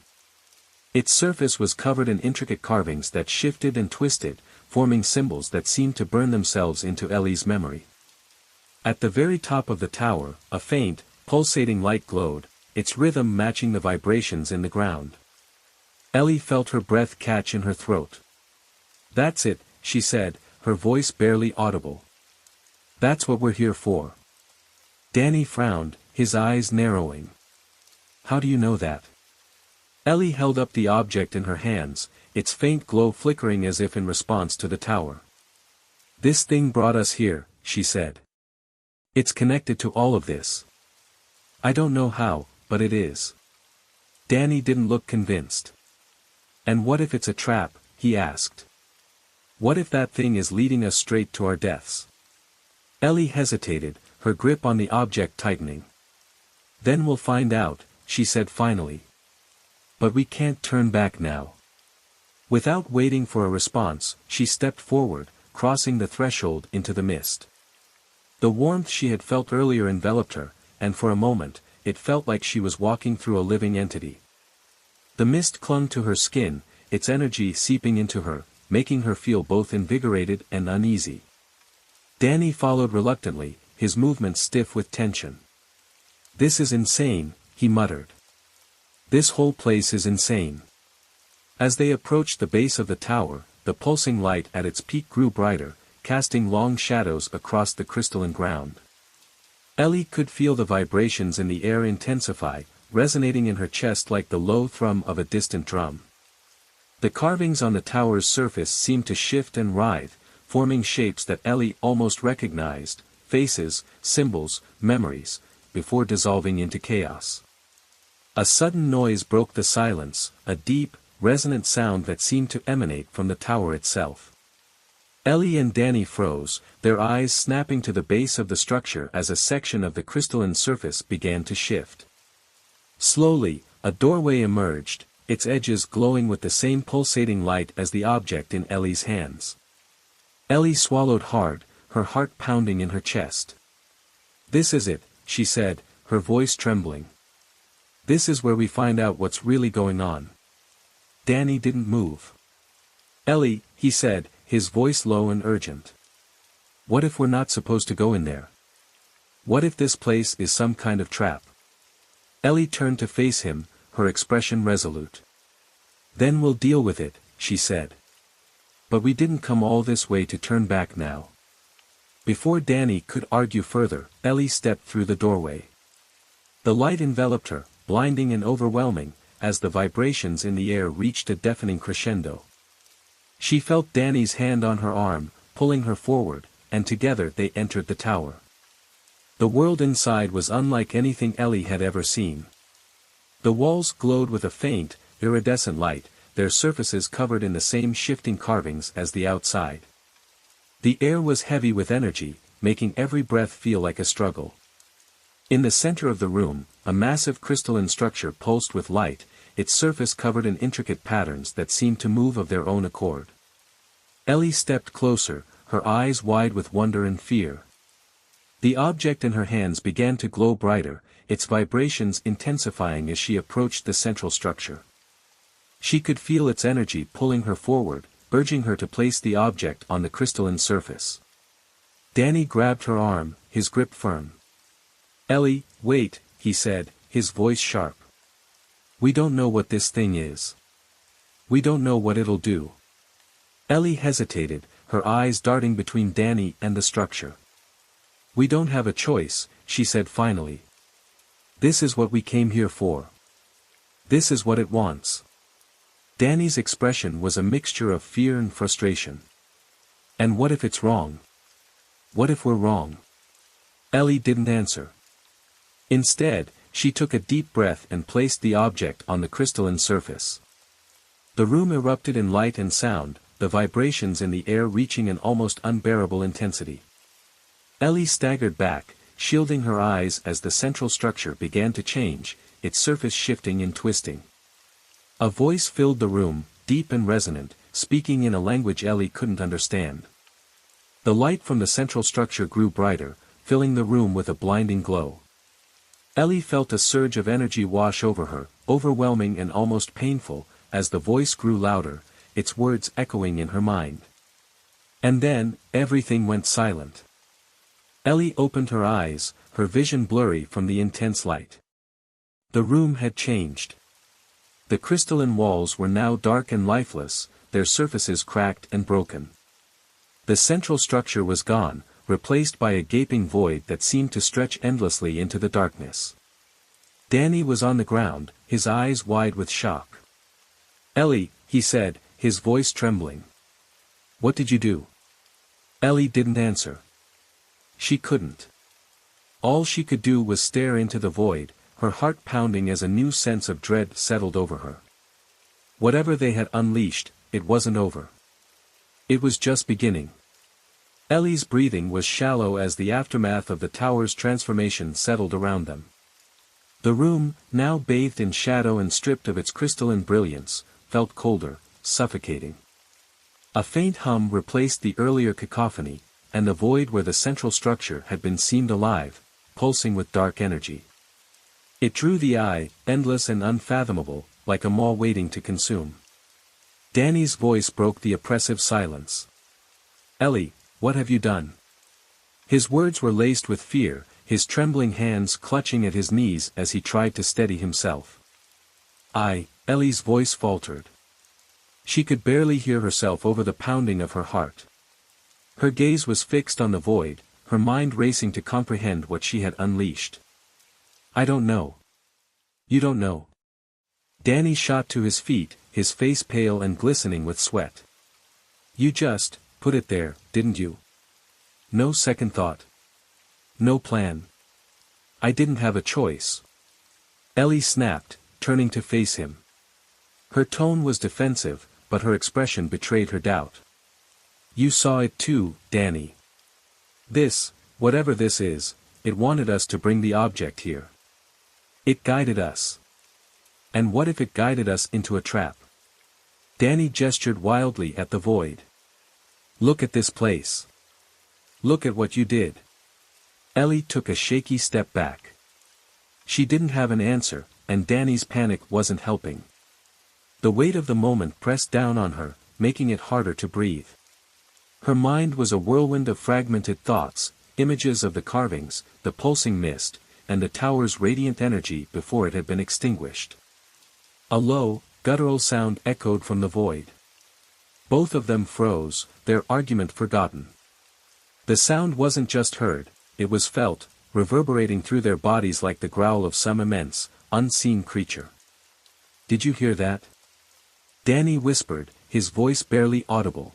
Its surface was covered in intricate carvings that shifted and twisted, forming symbols that seemed to burn themselves into Ellie's memory. At the very top of the tower, a faint, pulsating light glowed, its rhythm matching the vibrations in the ground. Ellie felt her breath catch in her throat. "That's it," she said, her voice barely audible. "That's what we're here for." Danny frowned, his eyes narrowing. "How do you know that?" Ellie held up the object in her hands, its faint glow flickering as if in response to the tower. "This thing brought us here," she said. "It's connected to all of this. I don't know how, but it is." Danny didn't look convinced. "And what if it's a trap?" he asked. "What if that thing is leading us straight to our deaths?" Ellie hesitated, her grip on the object tightening. "Then we'll find out," she said finally. "But we can't turn back now." Without waiting for a response, she stepped forward, crossing the threshold into the mist. The warmth she had felt earlier enveloped her, and for a moment, it felt like she was walking through a living entity. The mist clung to her skin, its energy seeping into her, making her feel both invigorated and uneasy. Danny followed reluctantly, his movements stiff with tension. "This is insane," he muttered. "This whole place is insane." As they approached the base of the tower, the pulsing light at its peak grew brighter, casting long shadows across the crystalline ground. Ellie could feel the vibrations in the air intensify, resonating in her chest like the low thrum of a distant drum. The carvings on the tower's surface seemed to shift and writhe, forming shapes that Ellie almost recognized, faces, symbols, memories, before dissolving into chaos. A sudden noise broke the silence, a deep, resonant sound that seemed to emanate from the tower itself. Ellie and Danny froze, their eyes snapping to the base of the structure as a section of the crystalline surface began to shift. Slowly, a doorway emerged, its edges glowing with the same pulsating light as the object in Ellie's hands. Ellie swallowed hard, her heart pounding in her chest. "This is it," she said, her voice trembling. "This is where we find out what's really going on." Danny didn't move. "Ellie," he said, his voice low and urgent. "What if we're not supposed to go in there? What if this place is some kind of trap?" Ellie turned to face him, her expression resolute. "Then we'll deal with it," she said. "But we didn't come all this way to turn back now." Before Danny could argue further, Ellie stepped through the doorway. The light enveloped her, blinding and overwhelming, as the vibrations in the air reached a deafening crescendo. She felt Danny's hand on her arm, pulling her forward, and together they entered the tower. The world inside was unlike anything Ellie had ever seen. The walls glowed with a faint, iridescent light, their surfaces covered in the same shifting carvings as the outside. The air was heavy with energy, making every breath feel like a struggle. In the center of the room, a massive crystalline structure pulsed with light, its surface covered in intricate patterns that seemed to move of their own accord. Ellie stepped closer, her eyes wide with wonder and fear. The object in her hands began to glow brighter, its vibrations intensifying as she approached the central structure. She could feel its energy pulling her forward, urging her to place the object on the crystalline surface. Danny grabbed her arm, his grip firm. "Ellie, wait," he said, his voice sharp. "We don't know what this thing is. We don't know what it'll do." Ellie hesitated, her eyes darting between Danny and the structure. "We don't have a choice," she said finally. "This is what we came here for. This is what it wants." Danny's expression was a mixture of fear and frustration. "And what if it's wrong? What if we're wrong?" Ellie didn't answer. Instead, she took a deep breath and placed the object on the crystalline surface. The room erupted in light and sound, the vibrations in the air reaching an almost unbearable intensity. Ellie staggered back, shielding her eyes as the central structure began to change, its surface shifting and twisting. A voice filled the room, deep and resonant, speaking in a language Ellie couldn't understand. The light from the central structure grew brighter, filling the room with a blinding glow. Ellie felt a surge of energy wash over her, overwhelming and almost painful, as the voice grew louder, its words echoing in her mind. And then, everything went silent. Ellie opened her eyes, her vision blurry from the intense light. The room had changed. The crystalline walls were now dark and lifeless, their surfaces cracked and broken. The central structure was gone, replaced by a gaping void that seemed to stretch endlessly into the darkness. Danny was on the ground, his eyes wide with shock. "Ellie," he said, his voice trembling. "What did you do?" Ellie didn't answer. She couldn't. All she could do was stare into the void, her heart pounding as a new sense of dread settled over her. Whatever they had unleashed, it wasn't over. It was just beginning. Ellie's breathing was shallow as the aftermath of the tower's transformation settled around them. The room, now bathed in shadow and stripped of its crystalline brilliance, felt colder, suffocating. A faint hum replaced the earlier cacophony, and the void where the central structure had been seemed alive, pulsing with dark energy. It drew the eye, endless and unfathomable, like a maw waiting to consume. Danny's voice broke the oppressive silence. "Ellie, what have you done?" His words were laced with fear, his trembling hands clutching at his knees as he tried to steady himself. Ellie's voice faltered. She could barely hear herself over the pounding of her heart. Her gaze was fixed on the void, her mind racing to comprehend what she had unleashed. I don't know. You don't know. Danny shot to his feet, his face pale and glistening with sweat. You just put it there, didn't you? No second thought. No plan. I didn't have a choice. Ellie snapped, turning to face him. Her tone was defensive, but her expression betrayed her doubt. You saw it too, Danny. This, whatever this is, it wanted us to bring the object here. It guided us. And what if it guided us into a trap? Danny gestured wildly at the void. Look at this place. Look at what you did. Ellie took a shaky step back. She didn't have an answer, and Danny's panic wasn't helping. The weight of the moment pressed down on her, making it harder to breathe. Her mind was a whirlwind of fragmented thoughts, images of the carvings, the pulsing mist, and the tower's radiant energy before it had been extinguished. A low, guttural sound echoed from the void. Both of them froze, their argument forgotten. The sound wasn't just heard, it was felt, reverberating through their bodies like the growl of some immense, unseen creature. Did you hear that? Danny whispered, his voice barely audible.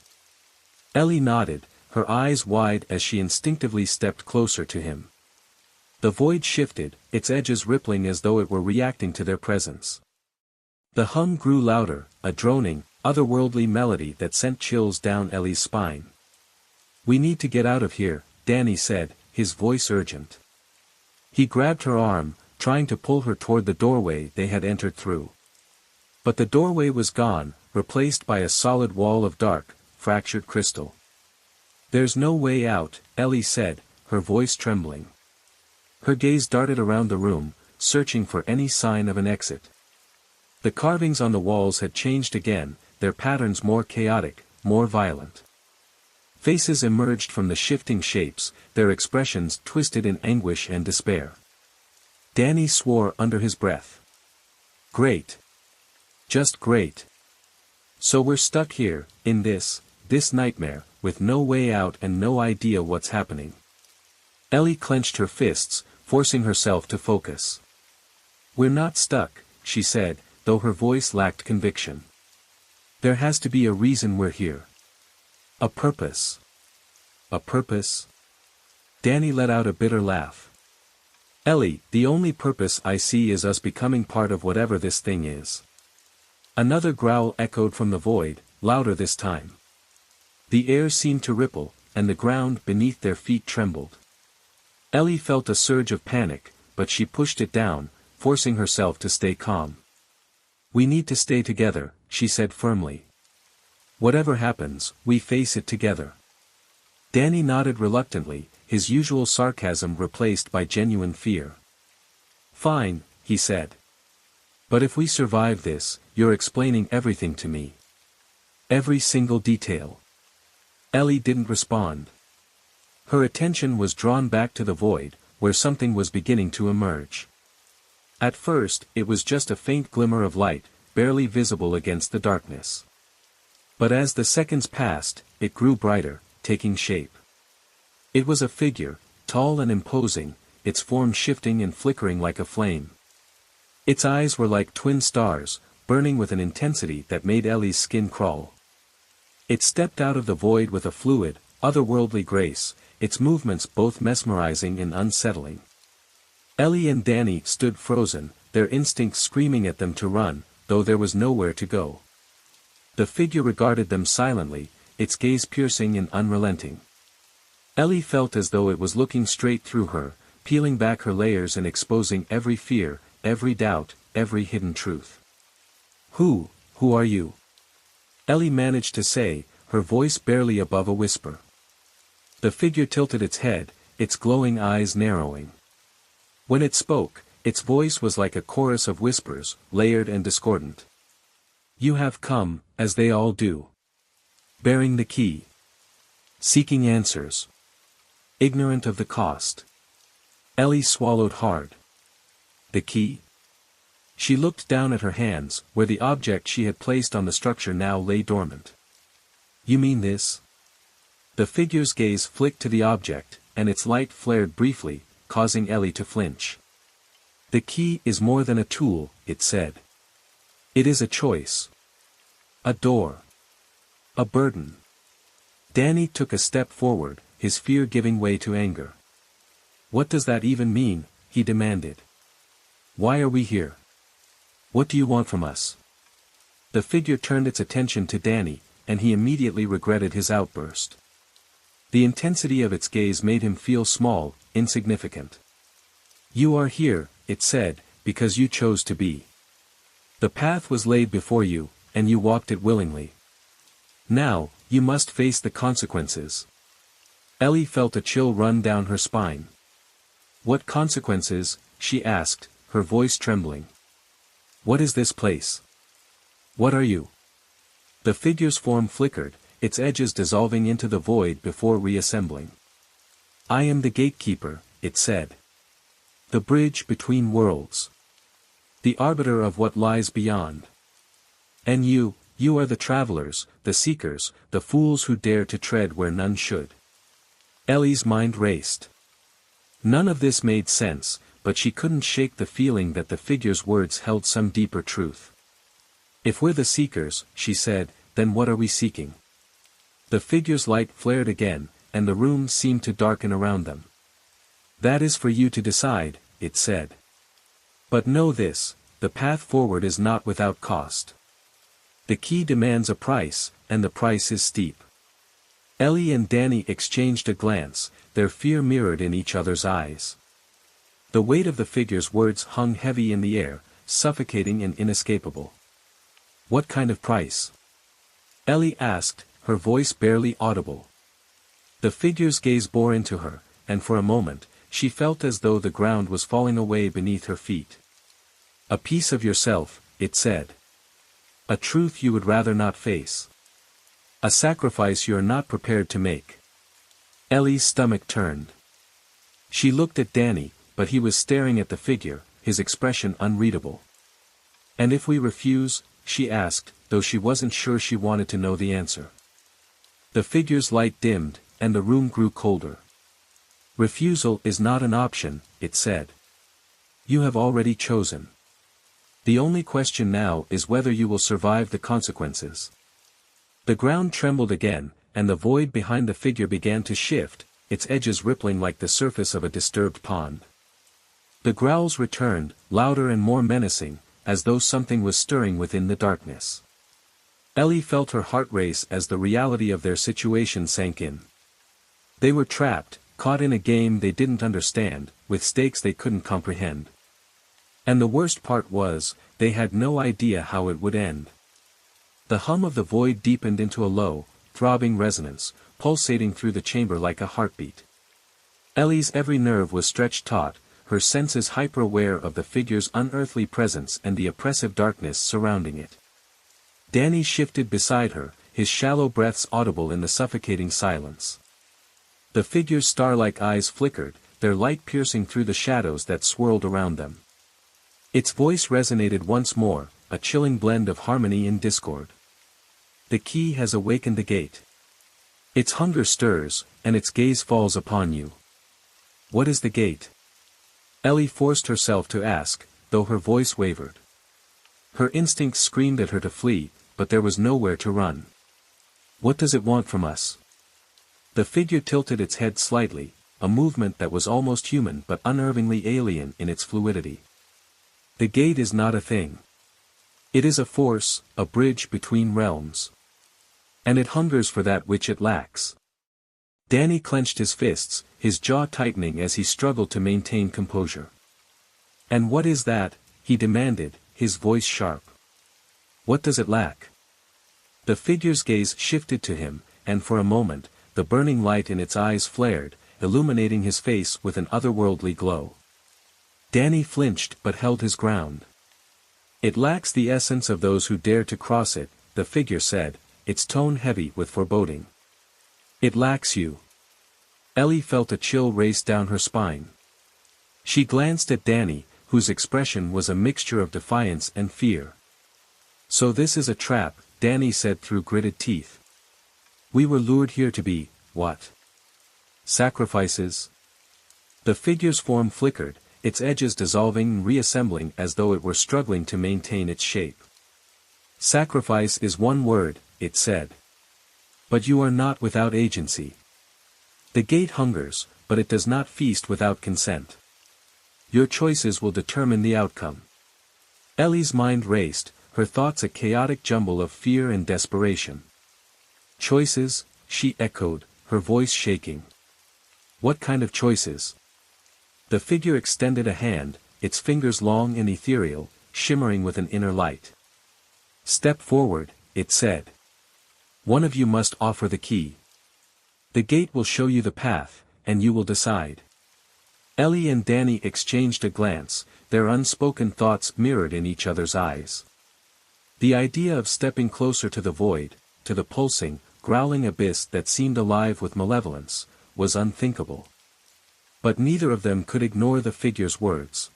Ellie nodded, her eyes wide as she instinctively stepped closer to him. The void shifted, its edges rippling as though it were reacting to their presence. The hum grew louder, a droning, otherworldly melody that sent chills down Ellie's spine. We need to get out of here, Danny said, his voice urgent. He grabbed her arm, trying to pull her toward the doorway they had entered through. But the doorway was gone, replaced by a solid wall of dark, fractured crystal. There's no way out, Ellie said, her voice trembling. Her gaze darted around the room, searching for any sign of an exit. The carvings on the walls had changed again, their patterns more chaotic, more violent. Faces emerged from the shifting shapes, their expressions twisted in anguish and despair. Danny swore under his breath. Great. Just great. So we're stuck here, in this nightmare, with no way out and no idea what's happening. Ellie clenched her fists, forcing herself to focus. We're not stuck, she said, though her voice lacked conviction. There has to be a reason we're here. A purpose. A purpose? Danny let out a bitter laugh. Ellie, the only purpose I see is us becoming part of whatever this thing is. Another growl echoed from the void, louder this time. The air seemed to ripple, and the ground beneath their feet trembled. Ellie felt a surge of panic, but she pushed it down, forcing herself to stay calm. We need to stay together, she said firmly. Whatever happens, we face it together. Danny nodded reluctantly, his usual sarcasm replaced by genuine fear. Fine, he said. But if we survive this, you're explaining everything to me. Every single detail. Ellie didn't respond. Her attention was drawn back to the void, where something was beginning to emerge. At first, it was just a faint glimmer of light, barely visible against the darkness. But as the seconds passed, it grew brighter, taking shape. It was a figure, tall and imposing, its form shifting and flickering like a flame. Its eyes were like twin stars, burning with an intensity that made Ellie's skin crawl. It stepped out of the void with a fluid, otherworldly grace, its movements both mesmerizing and unsettling. Ellie and Danny stood frozen, their instincts screaming at them to run, though there was nowhere to go. The figure regarded them silently, its gaze piercing and unrelenting. Ellie felt as though it was looking straight through her, peeling back her layers and exposing every fear, every doubt, every hidden truth. Who are you? Ellie managed to say, her voice barely above a whisper. The figure tilted its head, its glowing eyes narrowing. When it spoke, its voice was like a chorus of whispers, layered and discordant. You have come, as they all do. Bearing the key. Seeking answers. Ignorant of the cost. Ellie swallowed hard. The key? She looked down at her hands, where the object she had placed on the structure now lay dormant. You mean this? The figure's gaze flicked to the object, and its light flared briefly, causing Ellie to flinch. The key is more than a tool, it said. It is a choice. A door. A burden. Danny took a step forward, his fear giving way to anger. What does that even mean? He demanded. Why are we here? What do you want from us? The figure turned its attention to Danny, and he immediately regretted his outburst. The intensity of its gaze made him feel small, insignificant. You are here, it said, because you chose to be. The path was laid before you, and you walked it willingly. Now, you must face the consequences. Ellie felt a chill run down her spine. What consequences? She asked, her voice trembling. What is this place? What are you? The figure's form flickered, its edges dissolving into the void before reassembling. I am the gatekeeper, it said. The bridge between worlds. The arbiter of what lies beyond. And you are the travelers, the seekers, the fools who dare to tread where none should. Ellie's mind raced. None of this made sense, but she couldn't shake the feeling that the figure's words held some deeper truth. If we're the seekers, she said, then what are we seeking? The figure's light flared again, and the room seemed to darken around them. That is for you to decide, it said. But know this, the path forward is not without cost. The key demands a price, and the price is steep. Ellie and Danny exchanged a glance, their fear mirrored in each other's eyes. The weight of the figure's words hung heavy in the air, suffocating and inescapable. What kind of price? Ellie asked, her voice barely audible. The figure's gaze bore into her, and for a moment, she felt as though the ground was falling away beneath her feet. A piece of yourself, it said. A truth you would rather not face. A sacrifice you are not prepared to make. Ellie's stomach turned. She looked at Danny, but he was staring at the figure, his expression unreadable. And if we refuse? She asked, though she wasn't sure she wanted to know the answer. The figure's light dimmed, and the room grew colder. Refusal is not an option, it said. You have already chosen. The only question now is whether you will survive the consequences. The ground trembled again, and the void behind the figure began to shift, its edges rippling like the surface of a disturbed pond. The growls returned, louder and more menacing, as though something was stirring within the darkness. Ellie felt her heart race as the reality of their situation sank in. They were trapped, caught in a game they didn't understand, with stakes they couldn't comprehend. And the worst part was, they had no idea how it would end. The hum of the void deepened into a low, throbbing resonance, pulsating through the chamber like a heartbeat. Ellie's every nerve was stretched taut, her senses hyper-aware of the figure's unearthly presence and the oppressive darkness surrounding it. Danny shifted beside her, his shallow breaths audible in the suffocating silence. The figure's star-like eyes flickered, their light piercing through the shadows that swirled around them. Its voice resonated once more, a chilling blend of harmony and discord. The key has awakened the gate. Its hunger stirs, and its gaze falls upon you. What is the gate? Ellie forced herself to ask, though her voice wavered. Her instincts screamed at her to flee, but there was nowhere to run. What does it want from us? The figure tilted its head slightly, a movement that was almost human but unnervingly alien in its fluidity. The gate is not a thing. It is a force, a bridge between realms. And it hungers for that which it lacks. Danny clenched his fists, his jaw tightening as he struggled to maintain composure. And what is that? He demanded, his voice sharp. What does it lack? The figure's gaze shifted to him, and for a moment, the burning light in its eyes flared, illuminating his face with an otherworldly glow. Danny flinched but held his ground. It lacks the essence of those who dare to cross it, the figure said, its tone heavy with foreboding. It lacks you. Ellie felt a chill race down her spine. She glanced at Danny, whose expression was a mixture of defiance and fear. "So this is a trap," Danny said through gritted teeth. "We were lured here to be, what? Sacrifices?" The figure's form flickered, its edges dissolving and reassembling as though it were struggling to maintain its shape. "Sacrifice is one word," it said. "But you are not without agency. The gate hungers, but it does not feast without consent. Your choices will determine the outcome." Ellie's mind raced, her thoughts a chaotic jumble of fear and desperation. "Choices?" she echoed, her voice shaking. "What kind of choices?" The figure extended a hand, its fingers long and ethereal, shimmering with an inner light. "Step forward," it said. "One of you must offer the key. The gate will show you the path, and you will decide." Ellie and Danny exchanged a glance, their unspoken thoughts mirrored in each other's eyes. The idea of stepping closer to the void, to the pulsing, growling abyss that seemed alive with malevolence, was unthinkable. But neither of them could ignore the figure's words.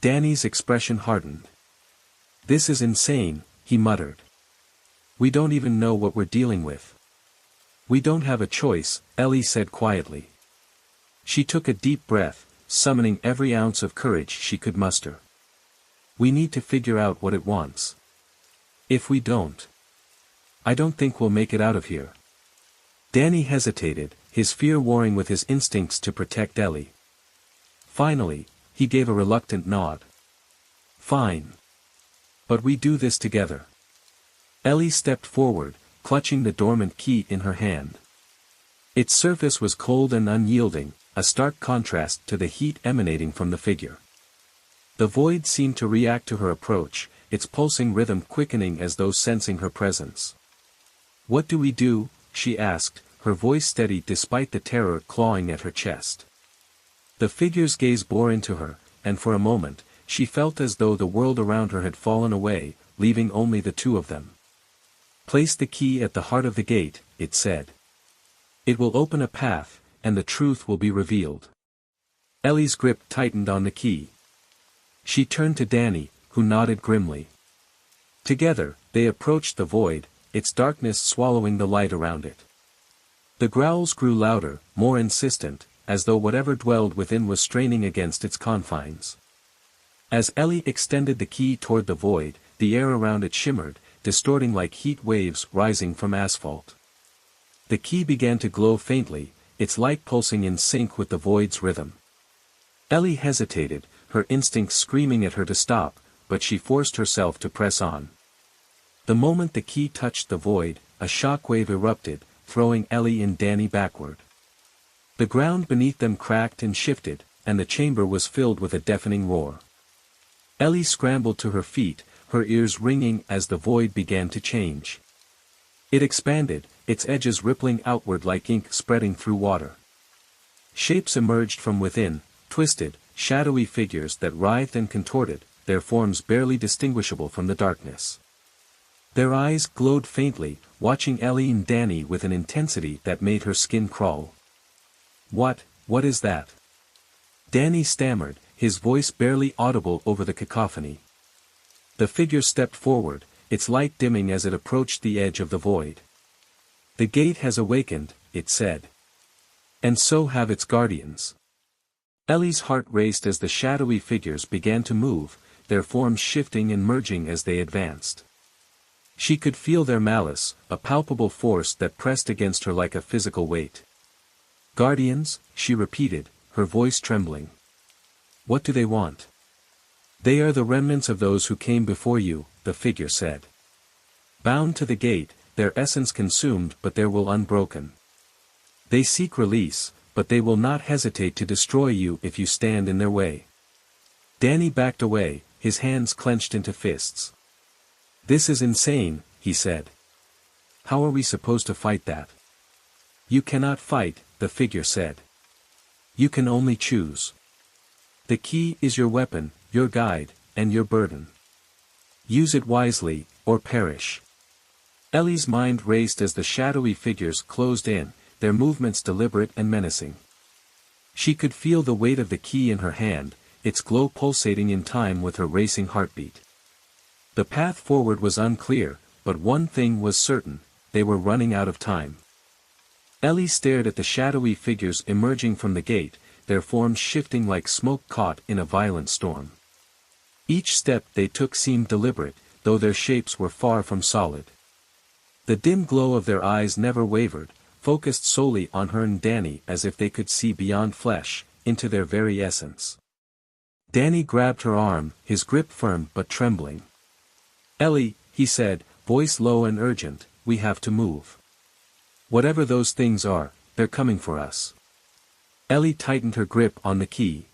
Danny's expression hardened. "This is insane," he muttered. "We don't even know what we're dealing with." "We don't have a choice," Ellie said quietly. She took a deep breath, summoning every ounce of courage she could muster. "We need to figure out what it wants. If we don't, I don't think we'll make it out of here." Danny hesitated, his fear warring with his instincts to protect Ellie. Finally, he gave a reluctant nod. "Fine. But we do this together." Ellie stepped forward, clutching the dormant key in her hand. Its surface was cold and unyielding, a stark contrast to the heat emanating from the figure. The void seemed to react to her approach, its pulsing rhythm quickening as though sensing her presence. "What do we do?" she asked, her voice steady despite the terror clawing at her chest. The figure's gaze bore into her, and for a moment, she felt as though the world around her had fallen away, leaving only the two of them. "Place the key at the heart of the gate," it said. "It will open a path, and the truth will be revealed." Ellie's grip tightened on the key. She turned to Danny, who nodded grimly. Together, they approached the void, its darkness swallowing the light around it. The growls grew louder, more insistent, as though whatever dwelled within was straining against its confines. As Ellie extended the key toward the void, the air around it shimmered, distorting like heat waves rising from asphalt. The key began to glow faintly, its light pulsing in sync with the void's rhythm. Ellie hesitated, her instincts screaming at her to stop, but she forced herself to press on. The moment the key touched the void, a shockwave erupted, throwing Ellie and Danny backward. The ground beneath them cracked and shifted, and the chamber was filled with a deafening roar. Ellie scrambled to her feet, her ears ringing as the void began to change. It expanded, its edges rippling outward like ink spreading through water. Shapes emerged from within, twisted, shadowy figures that writhed and contorted, their forms barely distinguishable from the darkness. Their eyes glowed faintly, watching Ellie and Danny with an intensity that made her skin crawl. What is that?" Danny stammered, his voice barely audible over the cacophony. The figure stepped forward, its light dimming as it approached the edge of the void. "The gate has awakened," it said. "And so have its guardians." Ellie's heart raced as the shadowy figures began to move, their forms shifting and merging as they advanced. She could feel their malice, a palpable force that pressed against her like a physical weight. "Guardians?" she repeated, her voice trembling. "What do they want?" "They are the remnants of those who came before you," the figure said. "Bound to the gate, their essence consumed but their will unbroken. They seek release, but they will not hesitate to destroy you if you stand in their way." Danny backed away, his hands clenched into fists. "This is insane," he said. "How are we supposed to fight that?" "You cannot fight," the figure said. "You can only choose. The key is your weapon, your guide, and your burden. Use it wisely, or perish." Ellie's mind raced as the shadowy figures closed in, their movements deliberate and menacing. She could feel the weight of the key in her hand, its glow pulsating in time with her racing heartbeat. The path forward was unclear, but one thing was certain, they were running out of time. Ellie stared at the shadowy figures emerging from the gate, their forms shifting like smoke caught in a violent storm. Each step they took seemed deliberate, though their shapes were far from solid. The dim glow of their eyes never wavered, focused solely on her and Danny as if they could see beyond flesh, into their very essence. Danny grabbed her arm, his grip firm but trembling. "Ellie," he said, voice low and urgent, "we have to move. Whatever those things are, they're coming for us." Ellie tightened her grip on the key.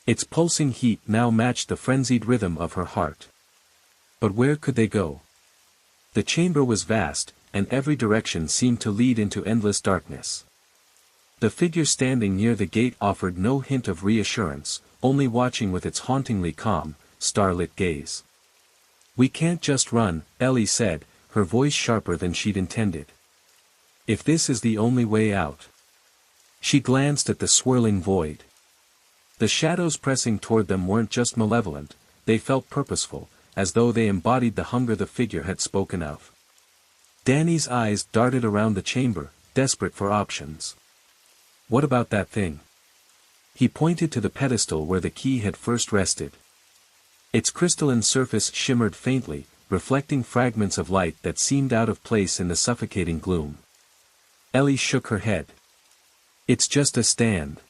Its pulsing heat now matched the frenzied rhythm of her heart. But where could they go? The chamber was vast, and every direction seemed to lead into endless darkness. The figure standing near the gate offered no hint of reassurance, only watching with its hauntingly calm, starlit gaze. "We can't just run," Ellie said, her voice sharper than she'd intended. "If this is the only way out." She glanced at the swirling void. The shadows pressing toward them weren't just malevolent, they felt purposeful, as though they embodied the hunger the figure had spoken of. Danny's eyes darted around the chamber, desperate for options. "What about that thing?" He pointed to the pedestal where the key had first rested. Its crystalline surface shimmered faintly, reflecting fragments of light that seemed out of place in the suffocating gloom. Ellie shook her head. "It's just a stand.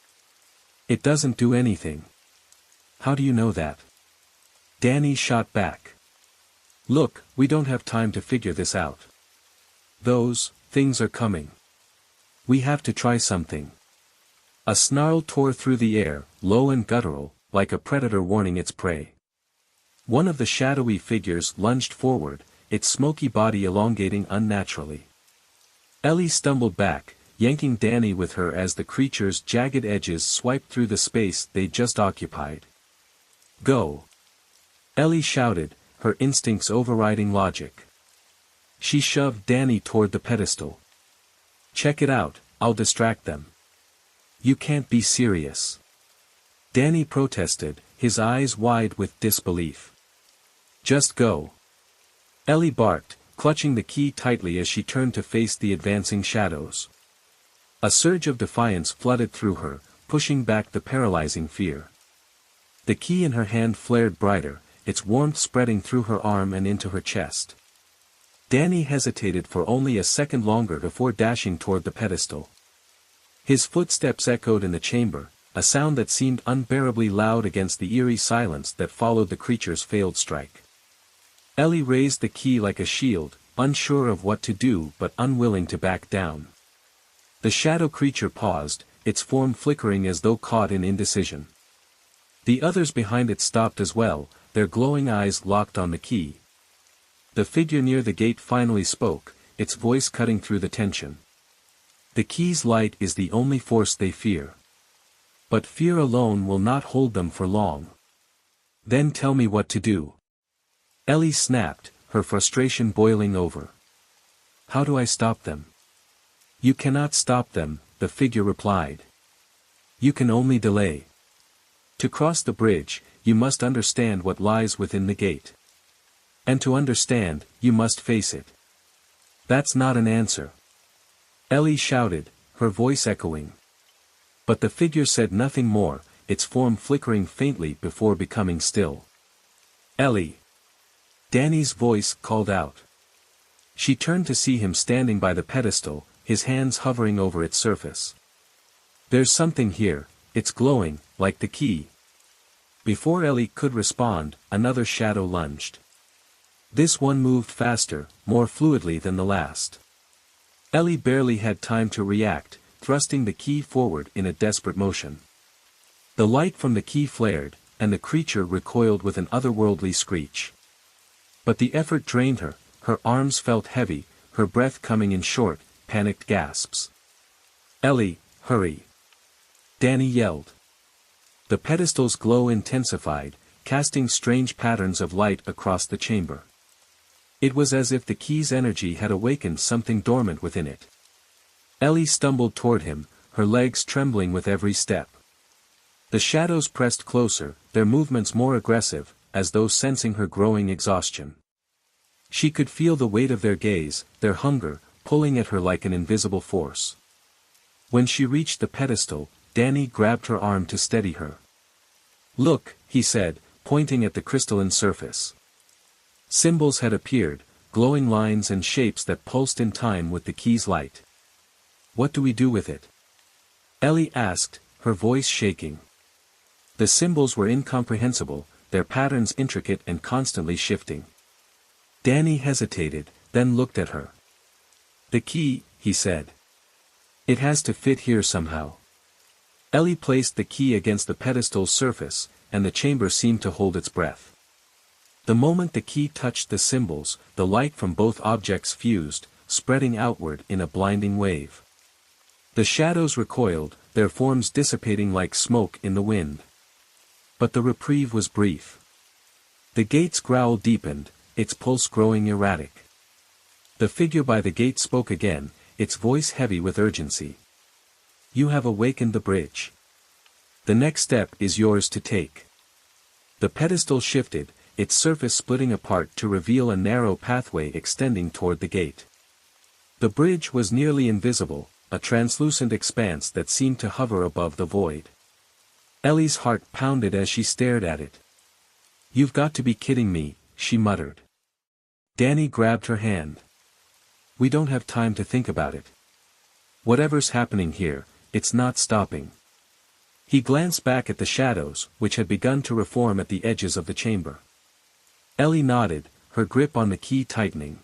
It doesn't do anything." "How do you know that?" Danny shot back. "Look, we don't have time to figure this out. Those things are coming. We have to try something." A snarl tore through the air, low and guttural, like a predator warning its prey. One of the shadowy figures lunged forward, its smoky body elongating unnaturally. Ellie stumbled back, yanking Danny with her as the creature's jagged edges swiped through the space they just occupied. "Go!" Ellie shouted, her instincts overriding logic. She shoved Danny toward the pedestal. "Check it out, I'll distract them." "You can't be serious." Danny protested, his eyes wide with disbelief. "Just go." Ellie barked, clutching the key tightly as she turned to face the advancing shadows. A surge of defiance flooded through her, pushing back the paralyzing fear. The key in her hand flared brighter, its warmth spreading through her arm and into her chest. Danny hesitated for only a second longer before dashing toward the pedestal. His footsteps echoed in the chamber, a sound that seemed unbearably loud against the eerie silence that followed the creature's failed strike. Ellie raised the key like a shield, unsure of what to do but unwilling to back down. The shadow creature paused, its form flickering as though caught in indecision. The others behind it stopped as well, their glowing eyes locked on the key. The figure near the gate finally spoke, its voice cutting through the tension. "The key's light is the only force they fear. But fear alone will not hold them for long." "Then tell me what to do." Ellie snapped, her frustration boiling over. "How do I stop them?" "You cannot stop them," the figure replied. "You can only delay. To cross the bridge, you must understand what lies within the gate. And to understand, you must face it." "That's not an answer." Ellie shouted, her voice echoing. But the figure said nothing more, its form flickering faintly before becoming still. "Ellie!" Danny's voice called out. She turned to see him standing by the pedestal, his hands hovering over its surface. "There's something here, it's glowing, like the key." Before Ellie could respond, another shadow lunged. This one moved faster, more fluidly than the last. Ellie barely had time to react, thrusting the key forward in a desperate motion. The light from the key flared, and the creature recoiled with an otherworldly screech. But the effort drained her, her arms felt heavy, her breath coming in short, panicked gasps. "Ellie, hurry!" Danny yelled. The pedestal's glow intensified, casting strange patterns of light across the chamber. It was as if the key's energy had awakened something dormant within it. Ellie stumbled toward him, her legs trembling with every step. The shadows pressed closer, their movements more aggressive, as though sensing her growing exhaustion. She could feel the weight of their gaze, their hunger, pulling at her like an invisible force. When she reached the pedestal, Danny grabbed her arm to steady her. "Look," he said, pointing at the crystalline surface. Symbols had appeared, glowing lines and shapes that pulsed in time with the key's light. "What do we do with it?" Ellie asked, her voice shaking. The symbols were incomprehensible, their patterns intricate and constantly shifting. Danny hesitated, then looked at her. "The key," he said. "It has to fit here somehow." Ellie placed the key against the pedestal's surface, and the chamber seemed to hold its breath. The moment the key touched the symbols, the light from both objects fused, spreading outward in a blinding wave. The shadows recoiled, their forms dissipating like smoke in the wind. But the reprieve was brief. The gate's growl deepened, its pulse growing erratic. The figure by the gate spoke again, its voice heavy with urgency. "You have awakened the bridge. The next step is yours to take." The pedestal shifted, its surface splitting apart to reveal a narrow pathway extending toward the gate. The bridge was nearly invisible, a translucent expanse that seemed to hover above the void. Ellie's heart pounded as she stared at it. "You've got to be kidding me," she muttered. Danny grabbed her hand. "We don't have time to think about it. Whatever's happening here, it's not stopping." He glanced back at the shadows, which had begun to reform at the edges of the chamber. Ellie nodded, her grip on the key tightening.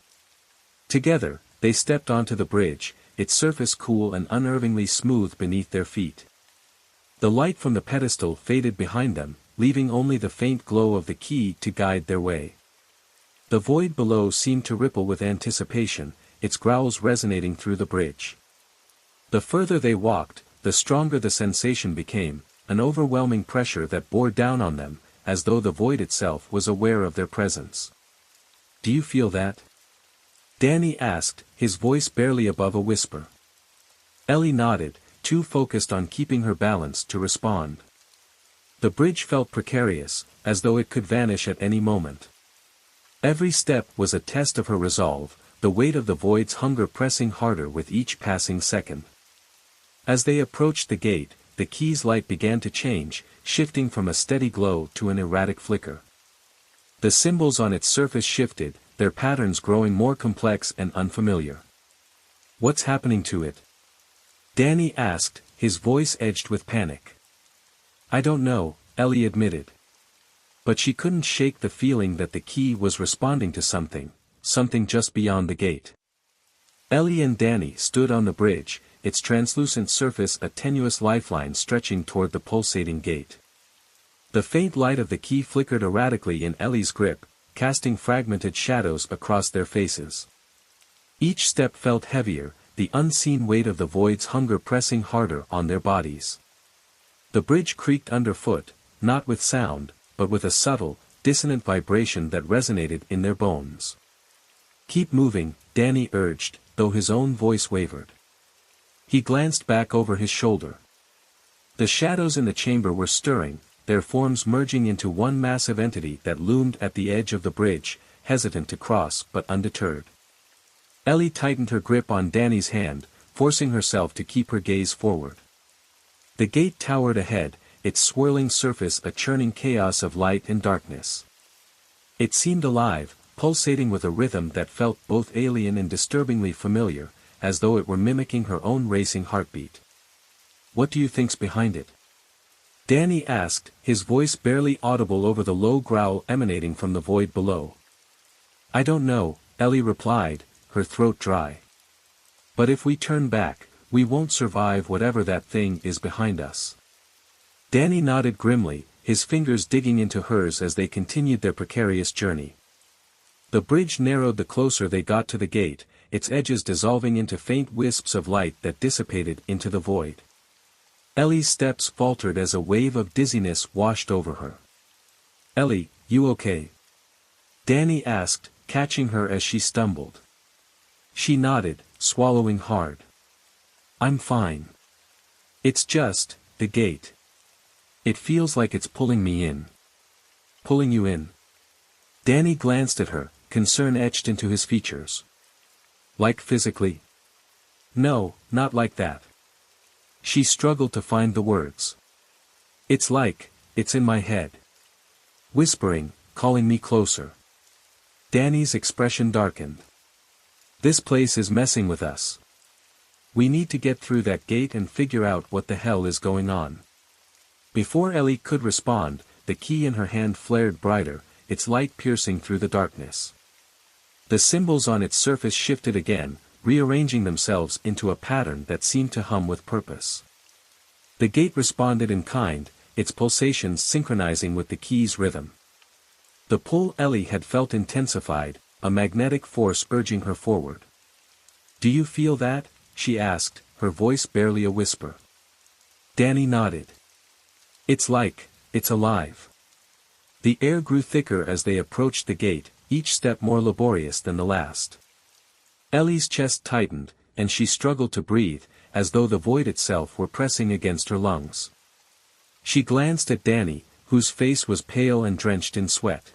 Together, they stepped onto the bridge, its surface cool and unnervingly smooth beneath their feet. The light from the pedestal faded behind them, leaving only the faint glow of the key to guide their way. The void below seemed to ripple with anticipation, its growls resonating through the bridge. The further they walked, the stronger the sensation became, an overwhelming pressure that bore down on them, as though the void itself was aware of their presence. "Do you feel that?" Danny asked, his voice barely above a whisper. Ellie nodded, too focused on keeping her balance to respond. The bridge felt precarious, as though it could vanish at any moment. Every step was a test of her resolve, the weight of the void's hunger pressing harder with each passing second. As they approached the gate, the key's light began to change, shifting from a steady glow to an erratic flicker. The symbols on its surface shifted, their patterns growing more complex and unfamiliar. "What's happening to it?" Danny asked, his voice edged with panic. "I don't know," Ellie admitted. But she couldn't shake the feeling that the key was responding to something just beyond the gate. Ellie and Danny stood on the bridge, its translucent surface a tenuous lifeline stretching toward the pulsating gate. The faint light of the key flickered erratically in Ellie's grip, casting fragmented shadows across their faces. Each step felt heavier, the unseen weight of the void's hunger pressing harder on their bodies. The bridge creaked underfoot, not with sound, but with a subtle, dissonant vibration that resonated in their bones. "Keep moving," Danny urged, though his own voice wavered. He glanced back over his shoulder. The shadows in the chamber were stirring, their forms merging into one massive entity that loomed at the edge of the bridge, hesitant to cross but undeterred. Ellie tightened her grip on Danny's hand, forcing herself to keep her gaze forward. The gate towered ahead, its swirling surface a churning chaos of light and darkness. It seemed alive, pulsating with a rhythm that felt both alien and disturbingly familiar, as though it were mimicking her own racing heartbeat. "What do you think's behind it?" Danny asked, his voice barely audible over the low growl emanating from the void below. "I don't know," Ellie replied, her throat dry. "But if we turn back, we won't survive whatever that thing is behind us." Danny nodded grimly, his fingers digging into hers as they continued their precarious journey. The bridge narrowed the closer they got to the gate, its edges dissolving into faint wisps of light that dissipated into the void. Ellie's steps faltered as a wave of dizziness washed over her. "Ellie, you okay?" Danny asked, catching her as she stumbled. She nodded, swallowing hard. "I'm fine. It's just, the gate. It feels like it's pulling me in. Pulling you in? Danny glanced at her, concern etched into his features. Like physically? No, not like that. She struggled to find the words. It's like, it's in my head. Whispering, calling me closer. Danny's expression darkened. This place is messing with us. We need to get through that gate and figure out what the hell is going on. Before Ellie could respond, the key in her hand flared brighter, its light piercing through the darkness. The symbols on its surface shifted again, rearranging themselves into a pattern that seemed to hum with purpose. The gate responded in kind, its pulsations synchronizing with the key's rhythm. The pull Ellie had felt intensified, a magnetic force urging her forward. Do you feel that? She asked, her voice barely a whisper. Danny nodded. It's like, it's alive. The air grew thicker as they approached the gate, each step more laborious than the last. Ellie's chest tightened, and she struggled to breathe, as though the void itself were pressing against her lungs. She glanced at Danny, whose face was pale and drenched in sweat.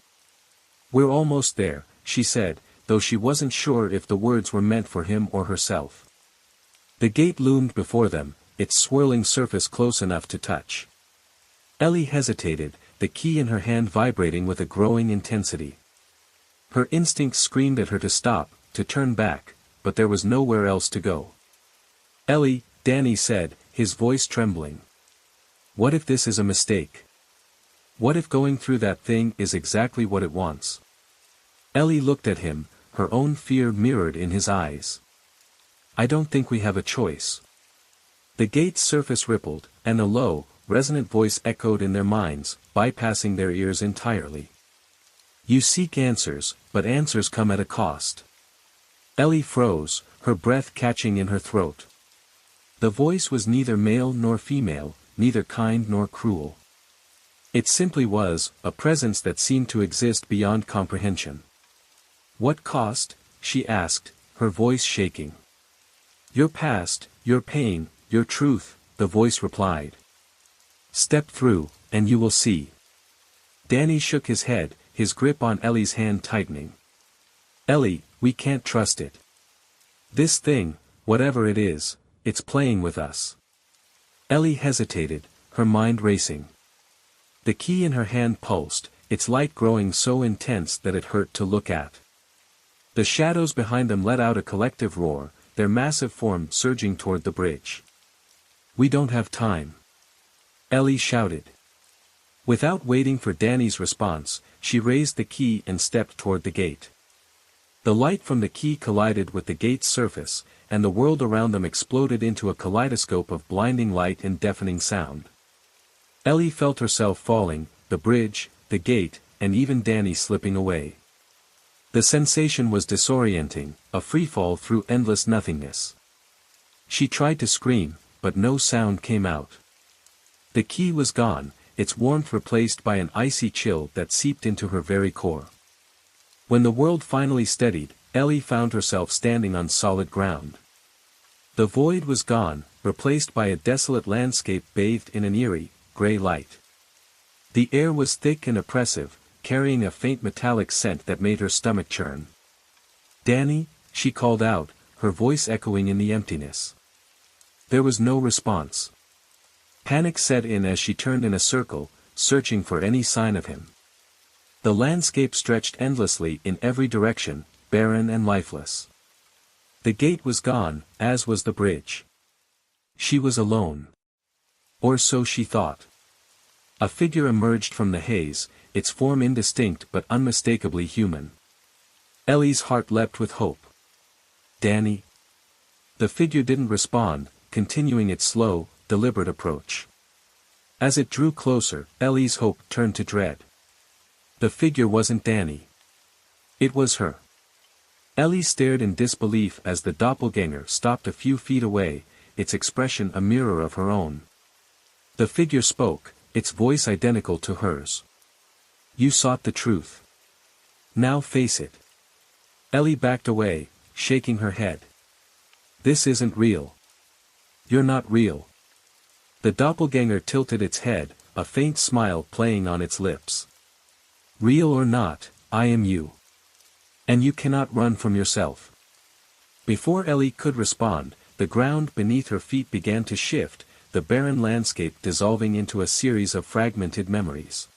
We're almost there, she said, though she wasn't sure if the words were meant for him or herself. The gate loomed before them, its swirling surface close enough to touch. Ellie hesitated, the key in her hand vibrating with a growing intensity. Her instincts screamed at her to stop, to turn back, but there was nowhere else to go. Ellie, Danny said, his voice trembling. What if this is a mistake? What if going through that thing is exactly what it wants? Ellie looked at him, her own fear mirrored in his eyes. I don't think we have a choice. The gate's surface rippled, and a low, resonant voice echoed in their minds, bypassing their ears entirely. You seek answers, but answers come at a cost. Ellie froze, her breath catching in her throat. The voice was neither male nor female, neither kind nor cruel. It simply was, a presence that seemed to exist beyond comprehension. What cost? She asked, her voice shaking. Your past, your pain, your truth, the voice replied. Step through, and you will see. Danny shook his head, his grip on Ellie's hand tightening. Ellie, we can't trust it. This thing, whatever it is, it's playing with us. Ellie hesitated, her mind racing. The key in her hand pulsed, its light growing so intense that it hurt to look at. The shadows behind them let out a collective roar, their massive form surging toward the bridge. We don't have time. Ellie shouted. Without waiting for Danny's response, she raised the key and stepped toward the gate. The light from the key collided with the gate's surface, and the world around them exploded into a kaleidoscope of blinding light and deafening sound. Ellie felt herself falling, the bridge, the gate, and even Danny slipping away. The sensation was disorienting, a freefall through endless nothingness. She tried to scream, but no sound came out. The key was gone, its warmth replaced by an icy chill that seeped into her very core. When the world finally steadied, Ellie found herself standing on solid ground. The void was gone, replaced by a desolate landscape bathed in an eerie, gray light. The air was thick and oppressive, carrying a faint metallic scent that made her stomach churn. Danny, she called out, her voice echoing in the emptiness. There was no response. Panic set in as she turned in a circle, searching for any sign of him. The landscape stretched endlessly in every direction, barren and lifeless. The gate was gone, as was the bridge. She was alone. Or so she thought. A figure emerged from the haze, its form indistinct but unmistakably human. Ellie's heart leapt with hope. Danny? The figure didn't respond, continuing its slow, deliberate approach. As it drew closer, Ellie's hope turned to dread. The figure wasn't Danny. It was her. Ellie stared in disbelief as the doppelganger stopped a few feet away, its expression a mirror of her own. The figure spoke, its voice identical to hers. You sought the truth. Now face it. Ellie backed away, shaking her head. This isn't real. You're not real. The doppelganger tilted its head, a faint smile playing on its lips. Real or not, I am you. And you cannot run from yourself. Before Ellie could respond, the ground beneath her feet began to shift, the barren landscape dissolving into a series of fragmented memories.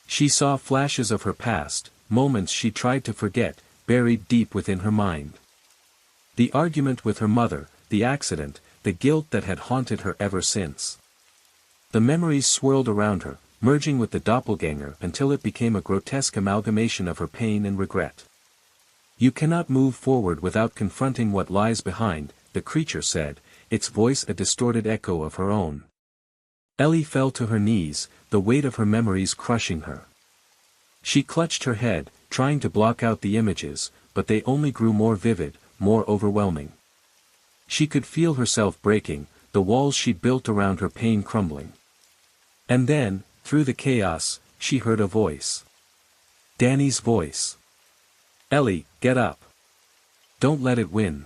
She saw flashes of her past, moments she tried to forget, buried deep within her mind. The argument with her mother, the accident, the guilt that had haunted her ever since. The memories swirled around her, merging with the doppelganger until it became a grotesque amalgamation of her pain and regret. You cannot move forward without confronting what lies behind, the creature said, its voice a distorted echo of her own. Ellie fell to her knees, the weight of her memories crushing her. She clutched her head, trying to block out the images, but they only grew more vivid, more overwhelming. She could feel herself breaking, the walls she'd built around her pain crumbling. And then, through the chaos, she heard a voice. Danny's voice. Ellie, get up. Don't let it win.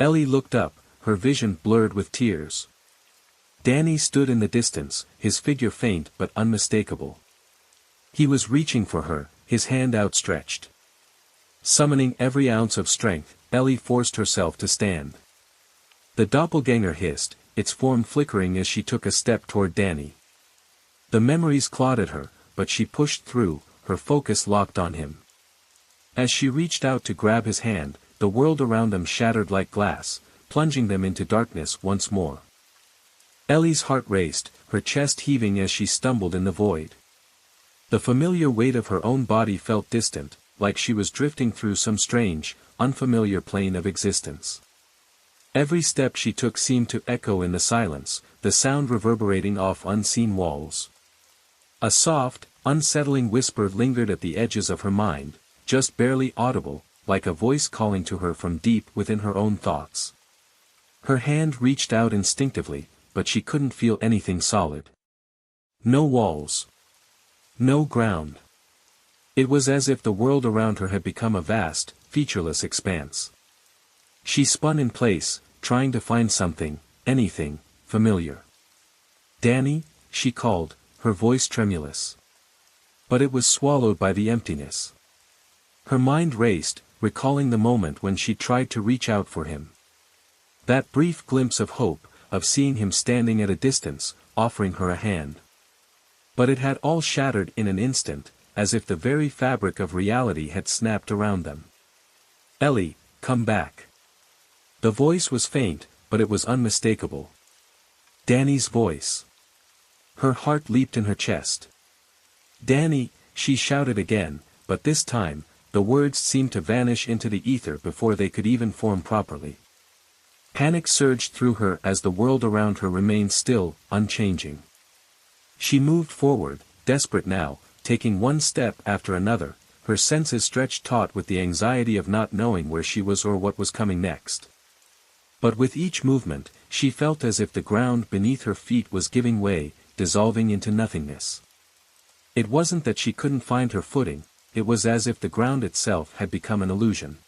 Ellie looked up, her vision blurred with tears. Danny stood in the distance, his figure faint but unmistakable. He was reaching for her, his hand outstretched. Summoning every ounce of strength, Ellie forced herself to stand. The doppelganger hissed, its form flickering as she took a step toward Danny. The memories clawed at her, but she pushed through, her focus locked on him. As she reached out to grab his hand, the world around them shattered like glass, plunging them into darkness once more. Ellie's heart raced, her chest heaving as she stumbled in the void. The familiar weight of her own body felt distant, like she was drifting through some strange, unfamiliar plane of existence. Every step she took seemed to echo in the silence, the sound reverberating off unseen walls. A soft, unsettling whisper lingered at the edges of her mind, just barely audible, like a voice calling to her from deep within her own thoughts. Her hand reached out instinctively, but she couldn't feel anything solid. No walls. No ground. It was as if the world around her had become a vast, featureless expanse. She spun in place, trying to find something, anything, familiar. Danny, she called, her voice tremulous. But it was swallowed by the emptiness. Her mind raced, recalling the moment when she tried to reach out for him. That brief glimpse of hope, of seeing him standing at a distance, offering her a hand. But it had all shattered in an instant, as if the very fabric of reality had snapped around them. Ellie, come back. The voice was faint, but it was unmistakable. Danny's voice. Her heart leaped in her chest. Danny, she shouted again, but this time, the words seemed to vanish into the ether before they could even form properly. Panic surged through her as the world around her remained still, unchanging. She moved forward, desperate now, taking one step after another, her senses stretched taut with the anxiety of not knowing where she was or what was coming next. But with each movement, she felt as if the ground beneath her feet was giving way, dissolving into nothingness. It wasn't that she couldn't find her footing, it was as if the ground itself had become an illusion.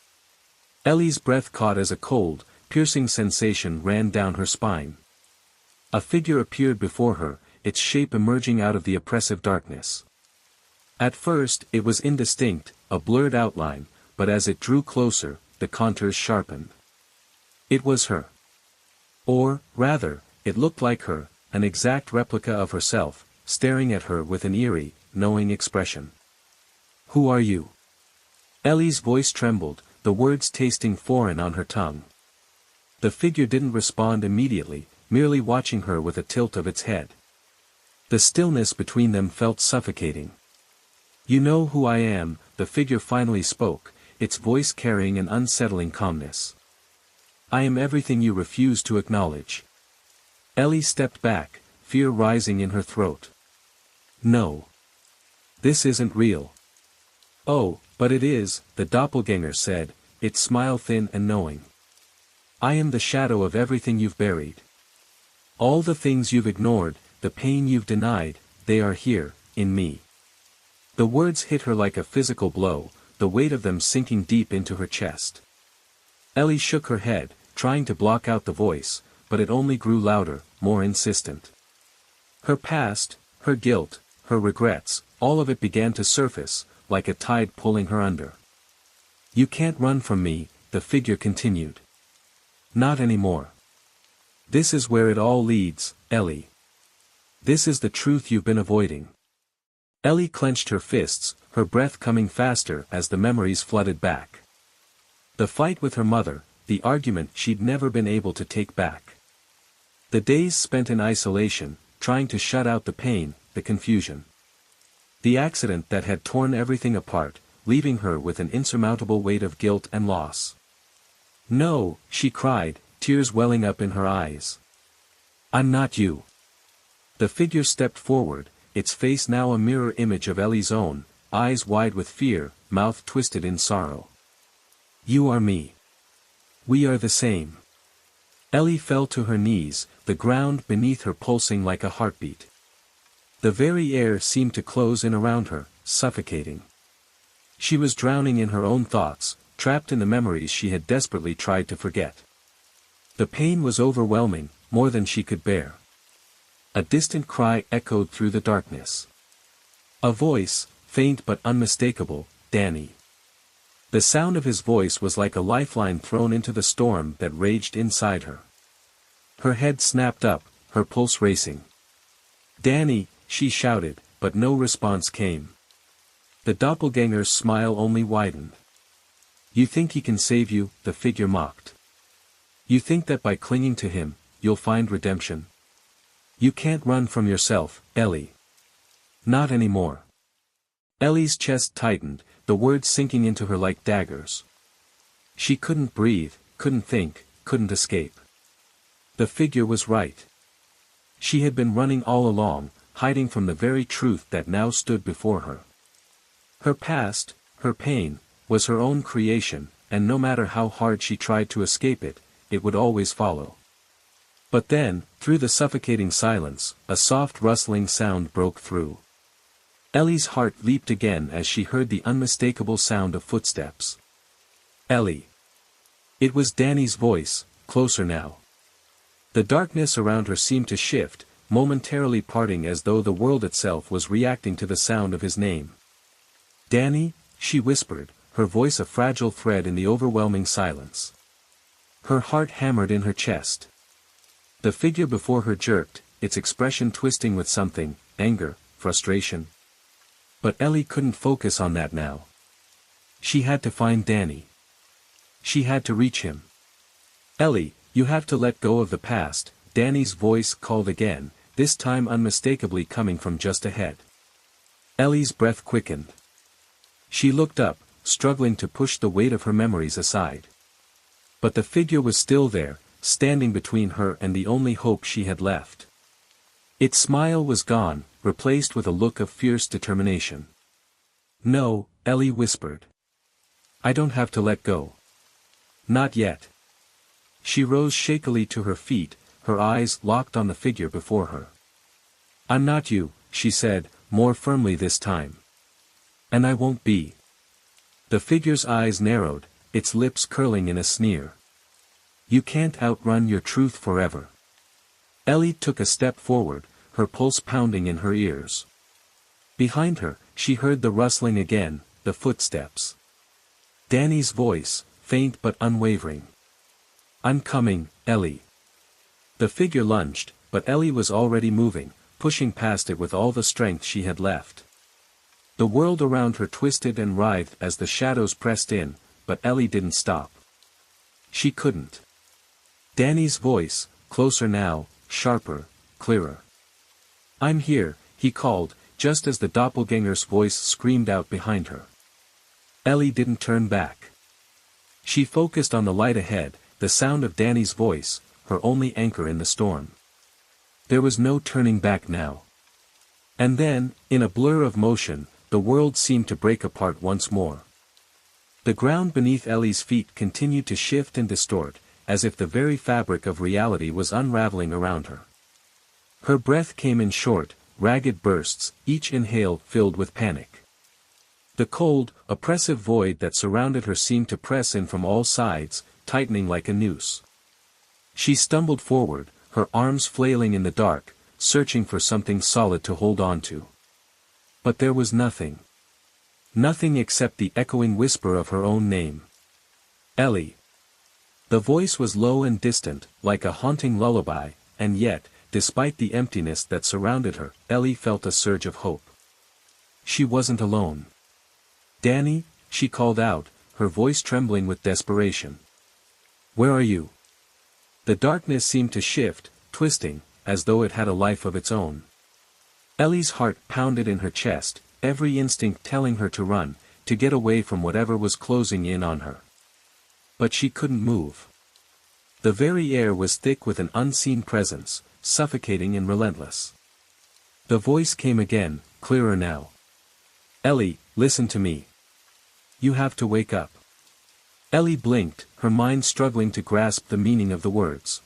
Ellie's breath caught as a cold, piercing sensation ran down her spine. A figure appeared before her, its shape emerging out of the oppressive darkness. At first, it was indistinct, a blurred outline, but as it drew closer, the contours sharpened. It was her. Or, rather, it looked like her, an exact replica of herself, staring at her with an eerie, knowing expression. Who are you? Ellie's voice trembled, the words tasting foreign on her tongue. The figure didn't respond immediately, merely watching her with a tilt of its head. The stillness between them felt suffocating. You know who I am, the figure finally spoke, its voice carrying an unsettling calmness. I am everything you refuse to acknowledge. Ellie stepped back, fear rising in her throat. No. This isn't real. Oh, but it is, the doppelganger said, its smile thin and knowing. I am the shadow of everything you've buried. All the things you've ignored, the pain you've denied, they are here, in me. The words hit her like a physical blow, the weight of them sinking deep into her chest. Ellie shook her head, trying to block out the voice, but it only grew louder, more insistent. Her past, Her guilt, her regrets, all of it began to surface, like a tide pulling her under. "You can't run from me," the figure continued. "Not anymore. This is where it all leads, Ellie. This is the truth you've been avoiding." Ellie clenched her fists, her breath coming faster as the memories flooded back. The fight with her mother, the argument she'd never been able to take back. The days spent in isolation, trying to shut out the pain, the confusion. The accident that had torn everything apart, leaving her with an insurmountable weight of guilt and loss. "No," she cried, tears welling up in her eyes. "I'm not you." The figure stepped forward, its face now a mirror image of Ellie's own, eyes wide with fear, mouth twisted in sorrow. "You are me. We are the same." Ellie fell to her knees, the ground beneath her pulsing like a heartbeat. The very air seemed to close in around her, suffocating. She was drowning in her own thoughts, trapped in the memories she had desperately tried to forget. The pain was overwhelming, more than she could bear. A distant cry echoed through the darkness. A voice, faint but unmistakable, "Danny." The sound of his voice was like a lifeline thrown into the storm that raged inside her. Her head snapped up, her pulse racing. "Danny," she shouted, but no response came. The doppelganger's smile only widened. "You think he can save you?" the figure mocked. "You think that by clinging to him, you'll find redemption? You can't run from yourself, Ellie. Not anymore." Ellie's chest tightened, the words sinking into her like daggers. She couldn't breathe, couldn't think, couldn't escape. The figure was right. She had been running all along, hiding from the very truth that now stood before her. Her past, her pain, was her own creation, and no matter how hard she tried to escape it, it would always follow. But then, through the suffocating silence, a soft rustling sound broke through. Ellie's heart leaped again as she heard the unmistakable sound of footsteps. "Ellie." It was Danny's voice, closer now. The darkness around her seemed to shift, momentarily parting as though the world itself was reacting to the sound of his name. "Danny," she whispered, her voice a fragile thread in the overwhelming silence. Her heart hammered in her chest. The figure before her jerked, its expression twisting with something, anger, frustration. But Ellie couldn't focus on that now. She had to find Danny. She had to reach him. "Ellie, you have to let go of the past," Danny's voice called again, this time unmistakably coming from just ahead. Ellie's breath quickened. She looked up, struggling to push the weight of her memories aside. But the figure was still there, standing between her and the only hope she had left. Its smile was gone, replaced with a look of fierce determination. "No," Ellie whispered. "I don't have to let go. Not yet." She rose shakily to her feet, her eyes locked on the figure before her. "I'm not you," she said, more firmly this time. "And I won't be." The figure's eyes narrowed, its lips curling in a sneer. "You can't outrun your truth forever." Ellie took a step forward, her pulse pounding in her ears. Behind her, she heard the rustling again, the footsteps. Danny's voice, faint but unwavering. "I'm coming, Ellie." The figure lunged, but Ellie was already moving, pushing past it with all the strength she had left. The world around her twisted and writhed as the shadows pressed in, but Ellie didn't stop. She couldn't. Danny's voice, closer now, sharper, clearer. "I'm here," he called, just as the doppelganger's voice screamed out behind her. Ellie didn't turn back. She focused on the light ahead, the sound of Danny's voice, her only anchor in the storm. There was no turning back now. And then, in a blur of motion, the world seemed to break apart once more. The ground beneath Ellie's feet continued to shift and distort, as if the very fabric of reality was unraveling around her. Her breath came in short, ragged bursts, each inhale filled with panic. The cold, oppressive void that surrounded her seemed to press in from all sides, tightening like a noose. She stumbled forward, her arms flailing in the dark, searching for something solid to hold on to. But there was nothing. Nothing except the echoing whisper of her own name. Ellie. The voice was low and distant, like a haunting lullaby, and yet, despite the emptiness that surrounded her, Ellie felt a surge of hope. She wasn't alone. "Danny," she called out, her voice trembling with desperation. "Where are you?" The darkness seemed to shift, twisting, as though it had a life of its own. Ellie's heart pounded in her chest, every instinct telling her to run, to get away from whatever was closing in on her. But she couldn't move. The very air was thick with an unseen presence, suffocating and relentless. The voice came again, clearer now. "Ellie, listen to me. You have to wake up." Ellie blinked, her mind struggling to grasp the meaning of the words.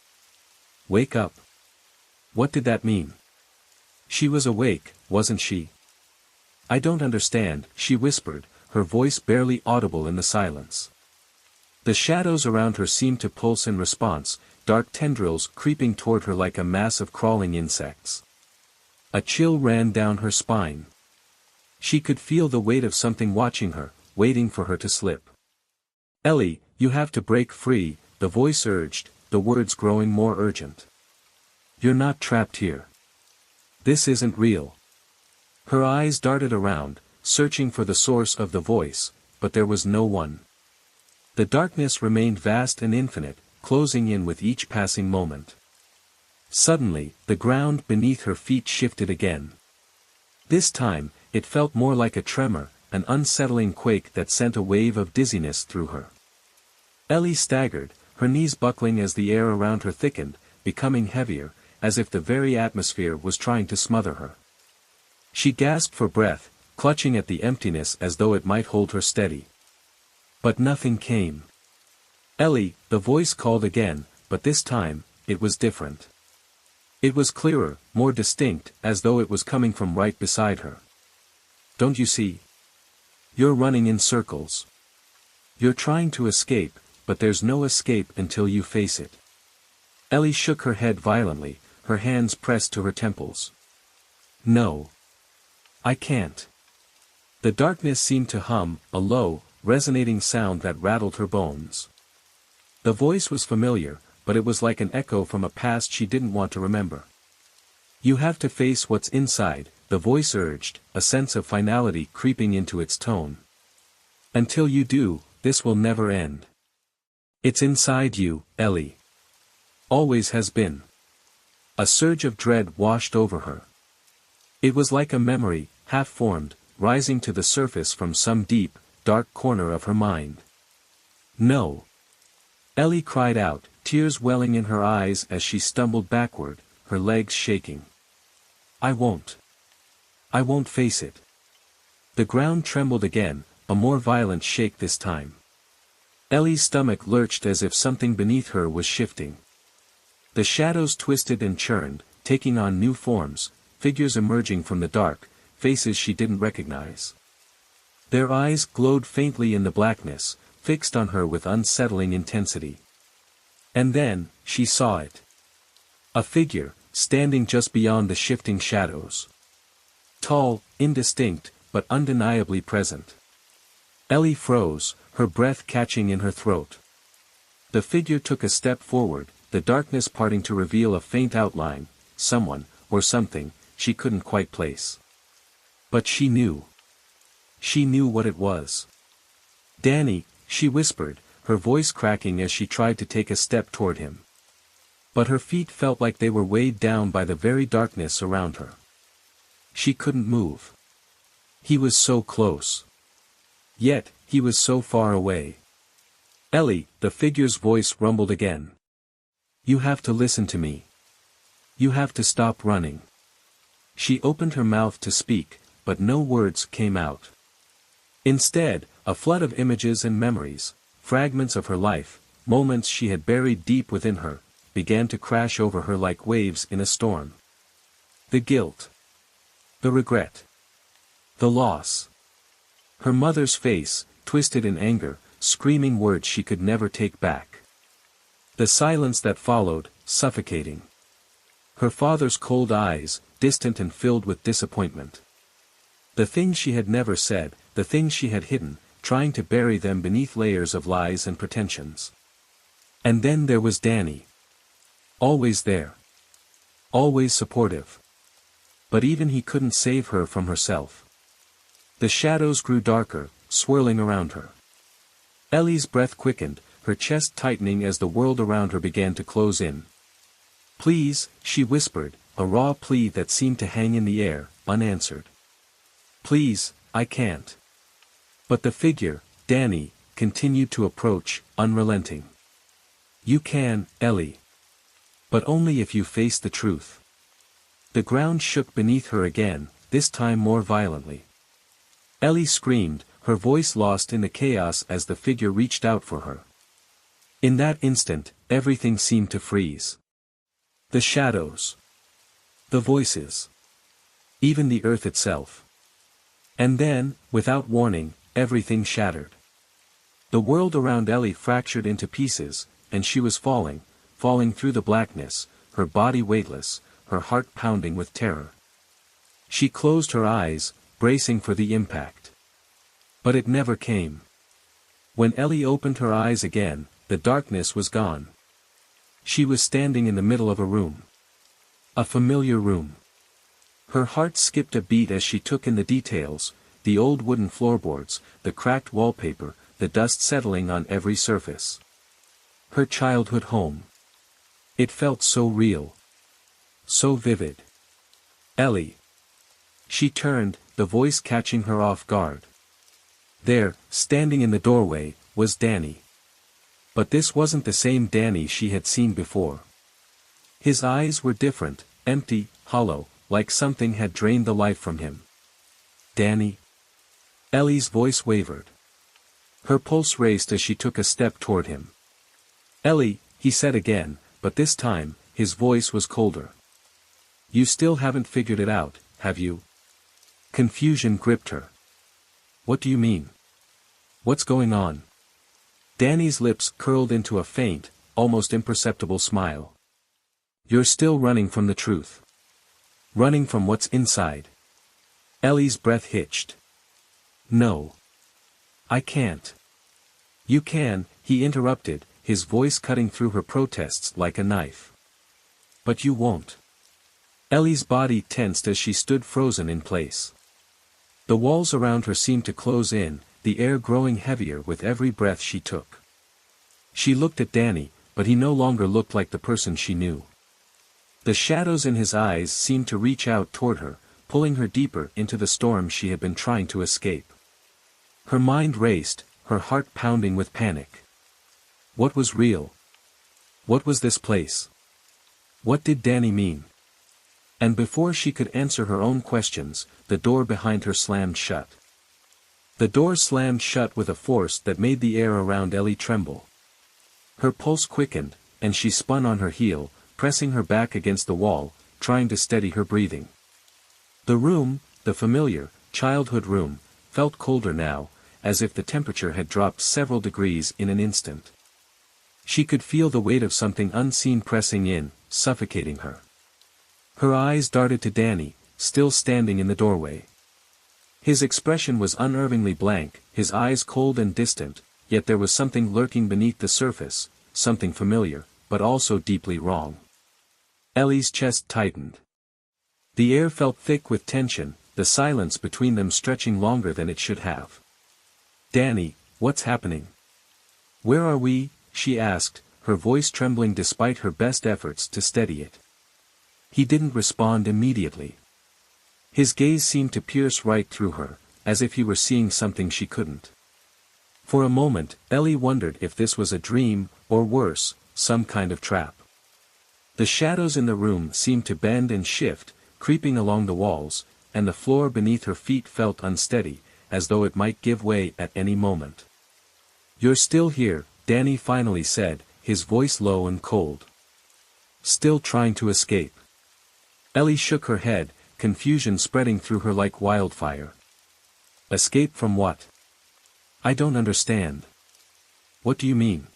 Wake up. What did that mean? She was awake, wasn't she? "I don't understand," she whispered, her voice barely audible in the silence. The shadows around her seemed to pulse in response, dark tendrils creeping toward her like a mass of crawling insects. A chill ran down her spine. She could feel the weight of something watching her, waiting for her to slip. "Ellie, you have to break free," the voice urged, the words growing more urgent. "You're not trapped here. This isn't real." Her eyes darted around, searching for the source of the voice, but there was no one. The darkness remained vast and infinite, closing in with each passing moment. Suddenly, the ground beneath her feet shifted again. This time, it felt more like a tremor, an unsettling quake that sent a wave of dizziness through her. Ellie staggered, her knees buckling as the air around her thickened, becoming heavier, as if the very atmosphere was trying to smother her. She gasped for breath, clutching at the emptiness as though it might hold her steady. But nothing came. "Ellie," the voice called again, but this time, it was different. It was clearer, more distinct, as though it was coming from right beside her. "Don't you see? You're running in circles. You're trying to escape, but there's no escape until you face it." Ellie shook her head violently, her hands pressed to her temples. "No. I can't." The darkness seemed to hum, a low, resonating sound that rattled her bones. The voice was familiar, but it was like an echo from a past she didn't want to remember. "You have to face what's inside," the voice urged, a sense of finality creeping into its tone. "Until you do, this will never end. It's inside you, Ellie. Always has been." A surge of dread washed over her. It was like a memory, half-formed, rising to the surface from some deep, dark corner of her mind. "No!" Ellie cried out, tears welling in her eyes as she stumbled backward, her legs shaking. "I won't. I won't face it." The ground trembled again, a more violent shake this time. Ellie's stomach lurched as if something beneath her was shifting. The shadows twisted and churned, taking on new forms, figures emerging from the dark, faces she didn't recognize. Their eyes glowed faintly in the blackness, fixed on her with unsettling intensity. And then, she saw it. A figure, standing just beyond the shifting shadows. Tall, indistinct, but undeniably present. Ellie froze, her breath catching in her throat. The figure took a step forward, the darkness parting to reveal a faint outline, someone, or something, she couldn't quite place. But she knew. She knew what it was. "Danny," she whispered, her voice cracking as she tried to take a step toward him. But her feet felt like they were weighed down by the very darkness around her. She couldn't move. He was so close. Yet, he was so far away. "Ellie," the figure's voice rumbled again. "You have to listen to me. You have to stop running." She opened her mouth to speak, but no words came out. Instead, a flood of images and memories, fragments of her life, moments she had buried deep within her, began to crash over her like waves in a storm. The guilt. The regret. The loss. Her mother's face, twisted in anger, screaming words she could never take back. The silence that followed, suffocating. Her father's cold eyes, distant and filled with disappointment. The things she had never said, the things she had hidden, trying to bury them beneath layers of lies and pretensions. And then there was Danny. Always there. Always supportive. But even he couldn't save her from herself. The shadows grew darker, swirling around her. Ellie's breath quickened, her chest tightening as the world around her began to close in. "Please," she whispered, a raw plea that seemed to hang in the air, unanswered. "Please, I can't." But the figure, Danny, continued to approach, unrelenting. "You can, Ellie. But only if you face the truth." The ground shook beneath her again, this time more violently. Ellie screamed, her voice lost in the chaos as the figure reached out for her. In that instant, everything seemed to freeze. The shadows. The voices. Even the earth itself. And then, without warning, everything shattered. The world around Ellie fractured into pieces, and she was falling through the blackness, her body weightless, her heart pounding with terror. She closed her eyes, bracing for the impact. But it never came. When Ellie opened her eyes again, the darkness was gone. She was standing in the middle of a room. A familiar room. Her heart skipped a beat as she took in the details, the old wooden floorboards, the cracked wallpaper, the dust settling on every surface. Her childhood home. It felt so real. So vivid. "Ellie." She turned, the voice catching her off guard. There, standing in the doorway, was Danny. But this wasn't the same Danny she had seen before. His eyes were different, empty, hollow, like something had drained the life from him. "Danny?" Ellie's voice wavered. Her pulse raced as she took a step toward him. "Ellie," he said again, but this time, his voice was colder. "You still haven't figured it out, have you?" Confusion gripped her. "What do you mean? What's going on?" Danny's lips curled into a faint, almost imperceptible smile. "You're still running from the truth. Running from what's inside." Ellie's breath hitched. "No. I can't." "You can," he interrupted, his voice cutting through her protests like a knife. "But you won't." Ellie's body tensed as she stood frozen in place. The walls around her seemed to close in, the air growing heavier with every breath she took. She looked at Danny, but he no longer looked like the person she knew. The shadows in his eyes seemed to reach out toward her, pulling her deeper into the storm she had been trying to escape. Her mind raced, her heart pounding with panic. What was real? What was this place? What did Danny mean? And before she could answer her own questions, the door behind her slammed shut. The door slammed shut with a force that made the air around Ellie tremble. Her pulse quickened, and she spun on her heel, pressing her back against the wall, trying to steady her breathing. The room, the familiar, childhood room, felt colder now, as if the temperature had dropped several degrees in an instant. She could feel the weight of something unseen pressing in, suffocating her. Her eyes darted to Danny, still standing in the doorway. His expression was unnervingly blank, his eyes cold and distant, yet there was something lurking beneath the surface, something familiar, but also deeply wrong. Ellie's chest tightened. The air felt thick with tension, the silence between them stretching longer than it should have. "Danny, what's happening? Where are we?" she asked, her voice trembling despite her best efforts to steady it. He didn't respond immediately. His gaze seemed to pierce right through her, as if he were seeing something she couldn't. For a moment, Ellie wondered if this was a dream, or worse, some kind of trap. The shadows in the room seemed to bend and shift, creeping along the walls, and the floor beneath her feet felt unsteady, as though it might give way at any moment. "You're still here," Danny finally said, his voice low and cold. "Still trying to escape?" Ellie shook her head, confusion spreading through her like wildfire. "Escape from what? I don't understand. What do you mean?"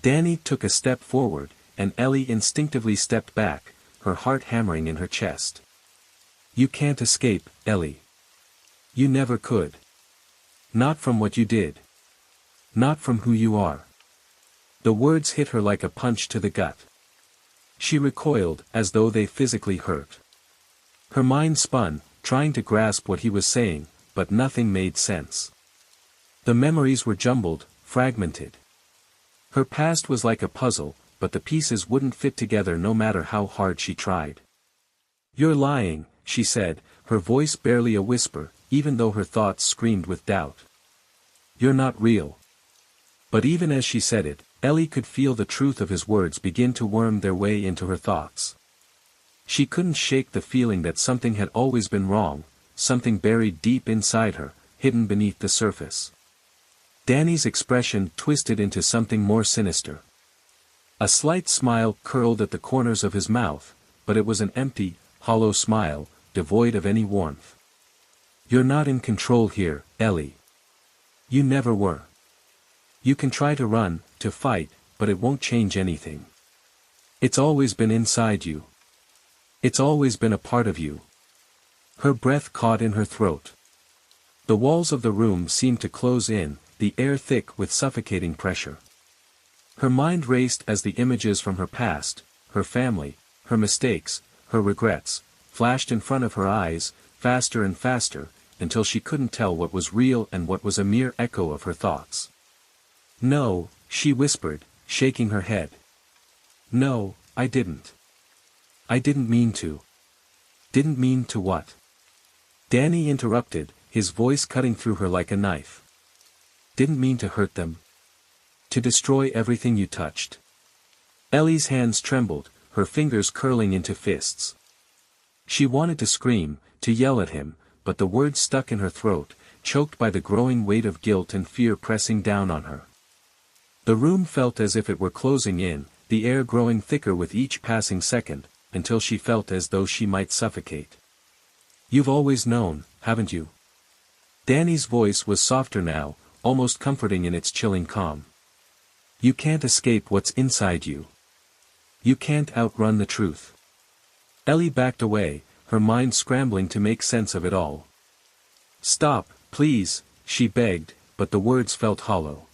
Danny took a step forward, and Ellie instinctively stepped back, her heart hammering in her chest. You can't escape, Ellie. You never could. Not from what you did. Not from who you are. The words hit her like a punch to the gut. She recoiled, as though they physically hurt. Her mind spun, trying to grasp what he was saying, but nothing made sense. The memories were jumbled, fragmented. Her past was like a puzzle, but the pieces wouldn't fit together no matter how hard she tried. You're lying, she said, her voice barely a whisper, even though her thoughts screamed with doubt. You're not real. But even as she said it, Ellie could feel the truth of his words begin to worm their way into her thoughts. She couldn't shake the feeling that something had always been wrong, something buried deep inside her, hidden beneath the surface. Danny's expression twisted into something more sinister. A slight smile curled at the corners of his mouth, but it was an empty, hollow smile, devoid of any warmth. You're not in control here, Ellie. You never were. You can try to run, to fight, but it won't change anything. It's always been inside you. It's always been a part of you. Her breath caught in her throat. The walls of the room seemed to close in, the air thick with suffocating pressure. Her mind raced as the images from her past, her family, her mistakes, her regrets, flashed in front of her eyes, faster and faster, until she couldn't tell what was real and what was a mere echo of her thoughts. No, she whispered, shaking her head. No, I didn't. I didn't mean to. Didn't mean to what? Danny interrupted, his voice cutting through her like a knife. Didn't mean to hurt them. To destroy everything you touched. Ellie's hands trembled, her fingers curling into fists. She wanted to scream, to yell at him, but the words stuck in her throat, choked by the growing weight of guilt and fear pressing down on her. The room felt as if it were closing in, the air growing thicker with each passing second, until she felt as though she might suffocate. You've always known, haven't you? Danny's voice was softer now, almost comforting in its chilling calm. You can't escape what's inside you. You can't outrun the truth. Ellie backed away, her mind scrambling to make sense of it all. Stop, please, she begged, but the words felt hollow.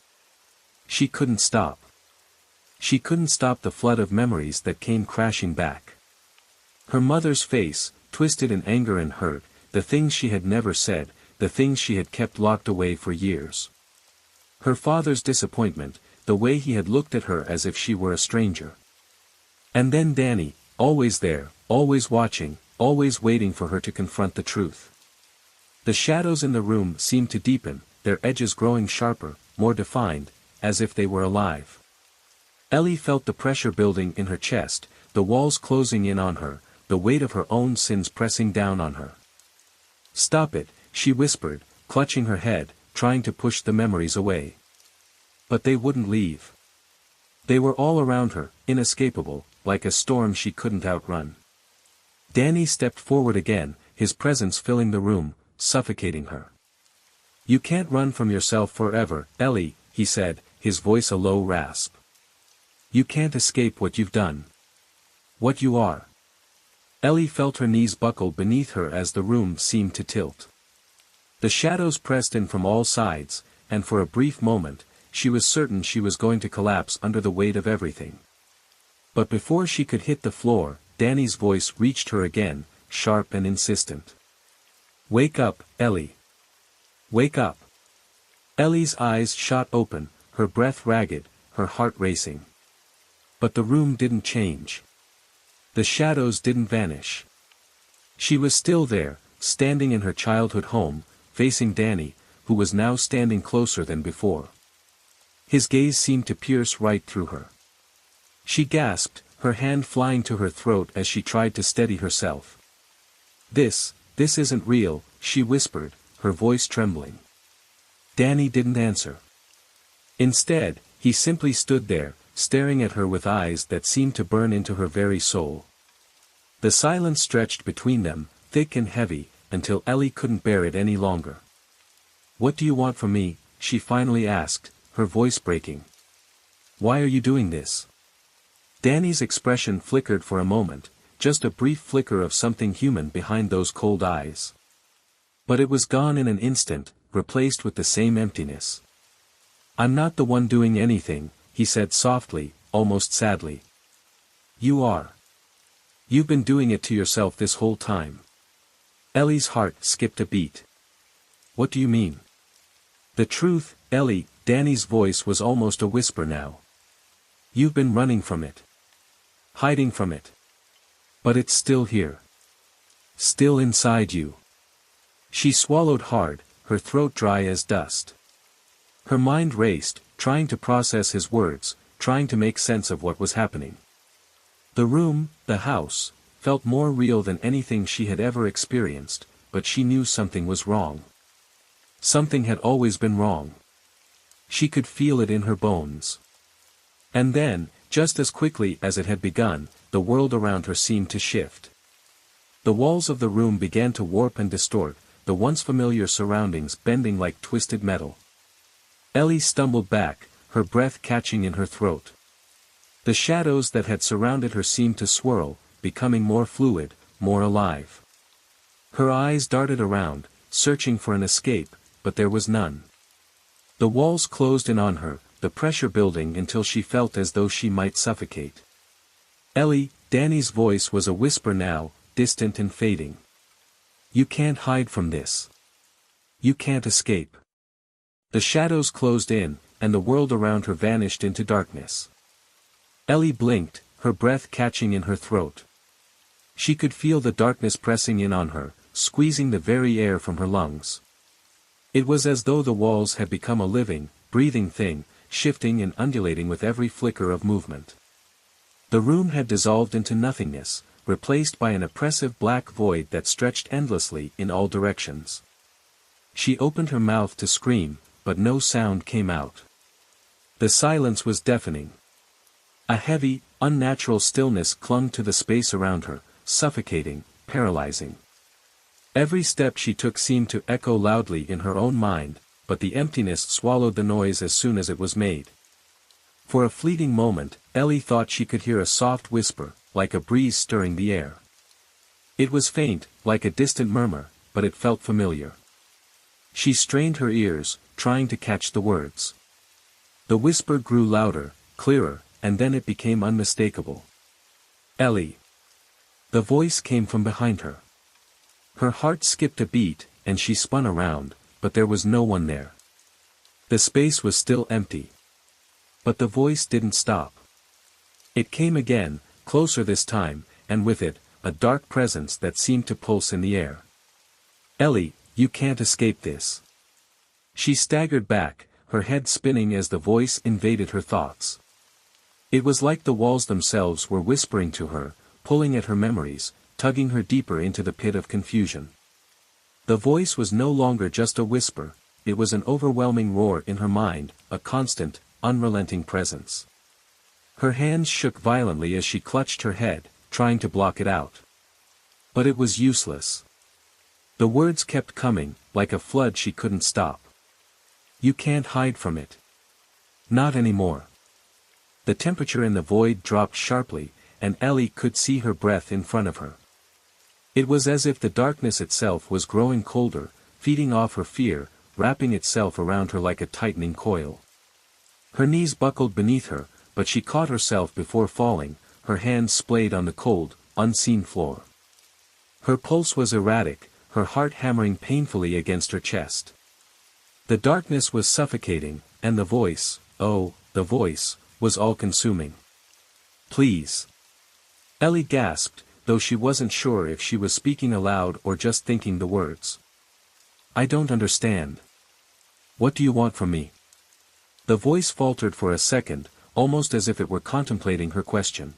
She couldn't stop. She couldn't stop the flood of memories that came crashing back. Her mother's face, twisted in anger and hurt, the things she had never said, the things she had kept locked away for years. Her father's disappointment, the way he had looked at her as if she were a stranger. And then Danny, always there, always watching, always waiting for her to confront the truth. The shadows in the room seemed to deepen, their edges growing sharper, more defined, as if they were alive. Ellie felt the pressure building in her chest, the walls closing in on her, the weight of her own sins pressing down on her. Stop it, she whispered, clutching her head, trying to push the memories away. But they wouldn't leave. They were all around her, inescapable, like a storm she couldn't outrun. Danny stepped forward again, his presence filling the room, suffocating her. You can't run from yourself forever, Ellie, he said, his voice a low rasp. You can't escape what you've done. What you are. Ellie felt her knees buckle beneath her as the room seemed to tilt. The shadows pressed in from all sides, and for a brief moment, she was certain she was going to collapse under the weight of everything. But before she could hit the floor, Danny's voice reached her again, sharp and insistent. Wake up, Ellie. Wake up. Ellie's eyes shot open, her breath ragged, her heart racing. But the room didn't change. The shadows didn't vanish. She was still there, standing in her childhood home, facing Danny, who was now standing closer than before. His gaze seemed to pierce right through her. She gasped, her hand flying to her throat as she tried to steady herself. This isn't real, she whispered, her voice trembling. Danny didn't answer. Instead, he simply stood there, staring at her with eyes that seemed to burn into her very soul. The silence stretched between them, thick and heavy, until Ellie couldn't bear it any longer. What do you want from me? She finally asked, her voice breaking. Why are you doing this? Danny's expression flickered for a moment, just a brief flicker of something human behind those cold eyes. But it was gone in an instant, replaced with the same emptiness. "I'm not the one doing anything," he said softly, almost sadly. "You are. You've been doing it to yourself this whole time." Ellie's heart skipped a beat. "What do you mean?" "The truth, Ellie," Danny's voice was almost a whisper now. "You've been running from it. Hiding from it. But it's still here. Still inside you." She swallowed hard, her throat dry as dust. Her mind raced, trying to process his words, trying to make sense of what was happening. The room, the house, felt more real than anything she had ever experienced, but she knew something was wrong. Something had always been wrong. She could feel it in her bones. And then, just as quickly as it had begun, the world around her seemed to shift. The walls of the room began to warp and distort, the once familiar surroundings bending like twisted metal. Ellie stumbled back, her breath catching in her throat. The shadows that had surrounded her seemed to swirl, becoming more fluid, more alive. Her eyes darted around, searching for an escape, but there was none. The walls closed in on her, the pressure building until she felt as though she might suffocate. "Ellie," Danny's voice was a whisper now, distant and fading. "You can't hide from this. You can't escape." The shadows closed in, and the world around her vanished into darkness. Ellie blinked, her breath catching in her throat. She could feel the darkness pressing in on her, squeezing the very air from her lungs. It was as though the walls had become a living, breathing thing, shifting and undulating with every flicker of movement. The room had dissolved into nothingness, replaced by an oppressive black void that stretched endlessly in all directions. She opened her mouth to scream, but no sound came out. The silence was deafening. A heavy, unnatural stillness clung to the space around her, suffocating, paralyzing. Every step she took seemed to echo loudly in her own mind, but the emptiness swallowed the noise as soon as it was made. For a fleeting moment, Ellie thought she could hear a soft whisper, like a breeze stirring the air. It was faint, like a distant murmur, but it felt familiar. She strained her ears, trying to catch the words. The whisper grew louder, clearer, and then it became unmistakable. "Ellie." The voice came from behind her. Her heart skipped a beat, and she spun around, but there was no one there. The space was still empty. But the voice didn't stop. It came again, closer this time, and with it, a dark presence that seemed to pulse in the air. "Ellie, you can't escape this." She staggered back, her head spinning as the voice invaded her thoughts. It was like the walls themselves were whispering to her, pulling at her memories, tugging her deeper into the pit of confusion. The voice was no longer just a whisper, it was an overwhelming roar in her mind, a constant, unrelenting presence. Her hands shook violently as she clutched her head, trying to block it out. But it was useless. The words kept coming, like a flood she couldn't stop. "You can't hide from it. Not anymore." The temperature in the void dropped sharply, and Ellie could see her breath in front of her. It was as if the darkness itself was growing colder, feeding off her fear, wrapping itself around her like a tightening coil. Her knees buckled beneath her, but she caught herself before falling, her hands splayed on the cold, unseen floor. Her pulse was erratic, her heart hammering painfully against her chest. The darkness was suffocating, and the voice, oh, the voice, was all-consuming. "Please." Ellie gasped, though she wasn't sure if she was speaking aloud or just thinking the words. "I don't understand. What do you want from me?" The voice faltered for a second, almost as if it were contemplating her question.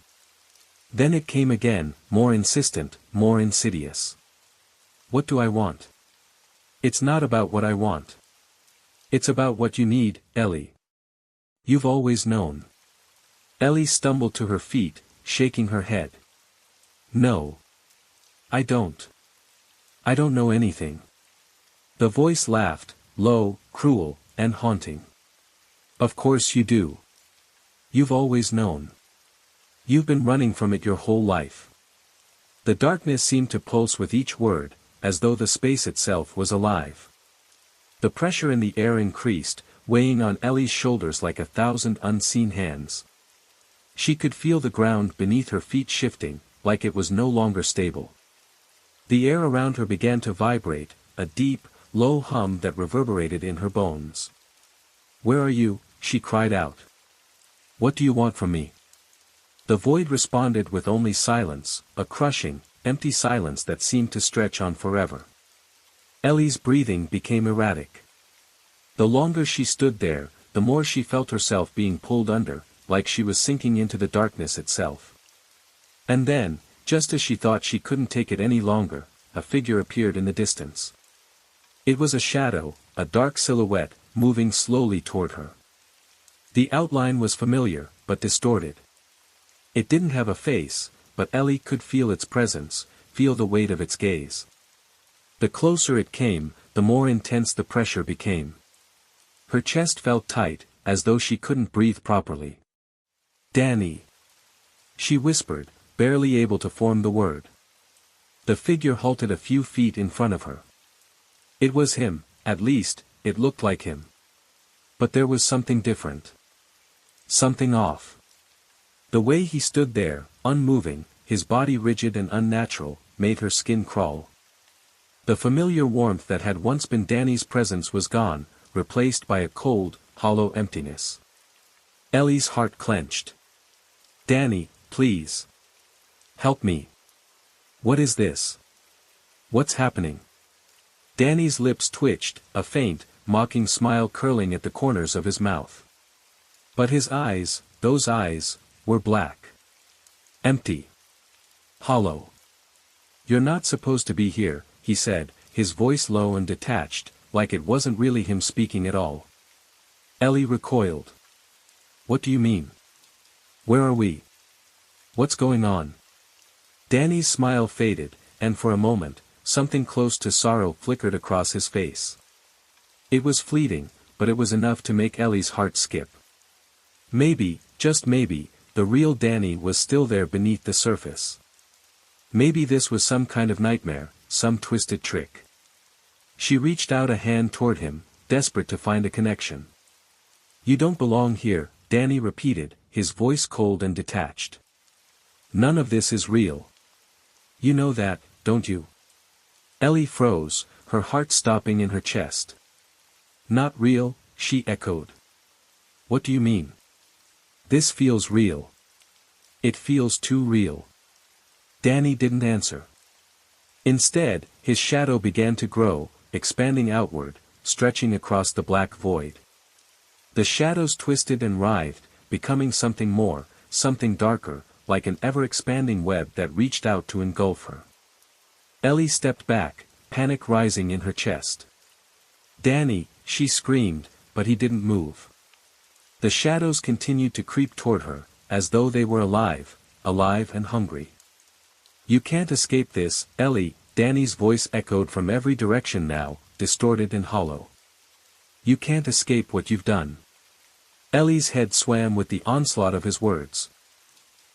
Then it came again, more insistent, more insidious. "What do I want? It's not about what I want. It's about what you need, Ellie. You've always known." Ellie stumbled to her feet, shaking her head. "No. I don't. I don't know anything." The voice laughed, low, cruel, and haunting. "Of course you do. You've always known. You've been running from it your whole life. The darkness seemed to pulse with each word, as though the space itself was alive. The pressure in the air increased, weighing on Ellie's shoulders like 1,000 unseen hands. She could feel the ground beneath her feet shifting, like it was no longer stable. The air around her began to vibrate, a deep, low hum that reverberated in her bones. "Where are you?" she cried out. "What do you want from me?" The void responded with only silence, a crushing, empty silence that seemed to stretch on forever. Ellie's breathing became erratic. The longer she stood there, the more she felt herself being pulled under, like she was sinking into the darkness itself. And then, just as she thought she couldn't take it any longer, a figure appeared in the distance. It was a shadow, a dark silhouette, moving slowly toward her. The outline was familiar, but distorted. It didn't have a face, but Ellie could feel its presence, feel the weight of its gaze. The closer it came, the more intense the pressure became. Her chest felt tight, as though she couldn't breathe properly. "Danny," she whispered, barely able to form the word. The figure halted a few feet in front of her. It was him, at least, it looked like him. But there was something different. Something off. The way he stood there, unmoving, his body rigid and unnatural, made her skin crawl. The familiar warmth that had once been Danny's presence was gone, replaced by a cold, hollow emptiness. Ellie's heart clenched. "Danny, please. Help me. What is this? What's happening?" Danny's lips twitched, a faint, mocking smile curling at the corners of his mouth. But his eyes, those eyes, were black. Empty. Hollow. "You're not supposed to be here," he said, his voice low and detached, like it wasn't really him speaking at all. Ellie recoiled. "What do you mean? Where are we? What's going on?" Danny's smile faded, and for a moment, something close to sorrow flickered across his face. It was fleeting, but it was enough to make Ellie's heart skip. Maybe, just maybe, the real Danny was still there beneath the surface. Maybe this was some kind of nightmare, some twisted trick. She reached out a hand toward him, desperate to find a connection. "You don't belong here," Danny repeated, his voice cold and detached. "None of this is real. You know that, don't you?" Ellie froze, her heart stopping in her chest. "Not real," she echoed. "What do you mean?" "This feels real. It feels too real." Danny didn't answer. Instead, his shadow began to grow, expanding outward, stretching across the black void. The shadows twisted and writhed, becoming something more, something darker, like an ever-expanding web that reached out to engulf her. Ellie stepped back, panic rising in her chest. "Danny," she screamed, but he didn't move. The shadows continued to creep toward her, as though they were alive and hungry. "You can't escape this, Ellie," Danny's voice echoed from every direction now, distorted and hollow. "You can't escape what you've done." Ellie's head swam with the onslaught of his words.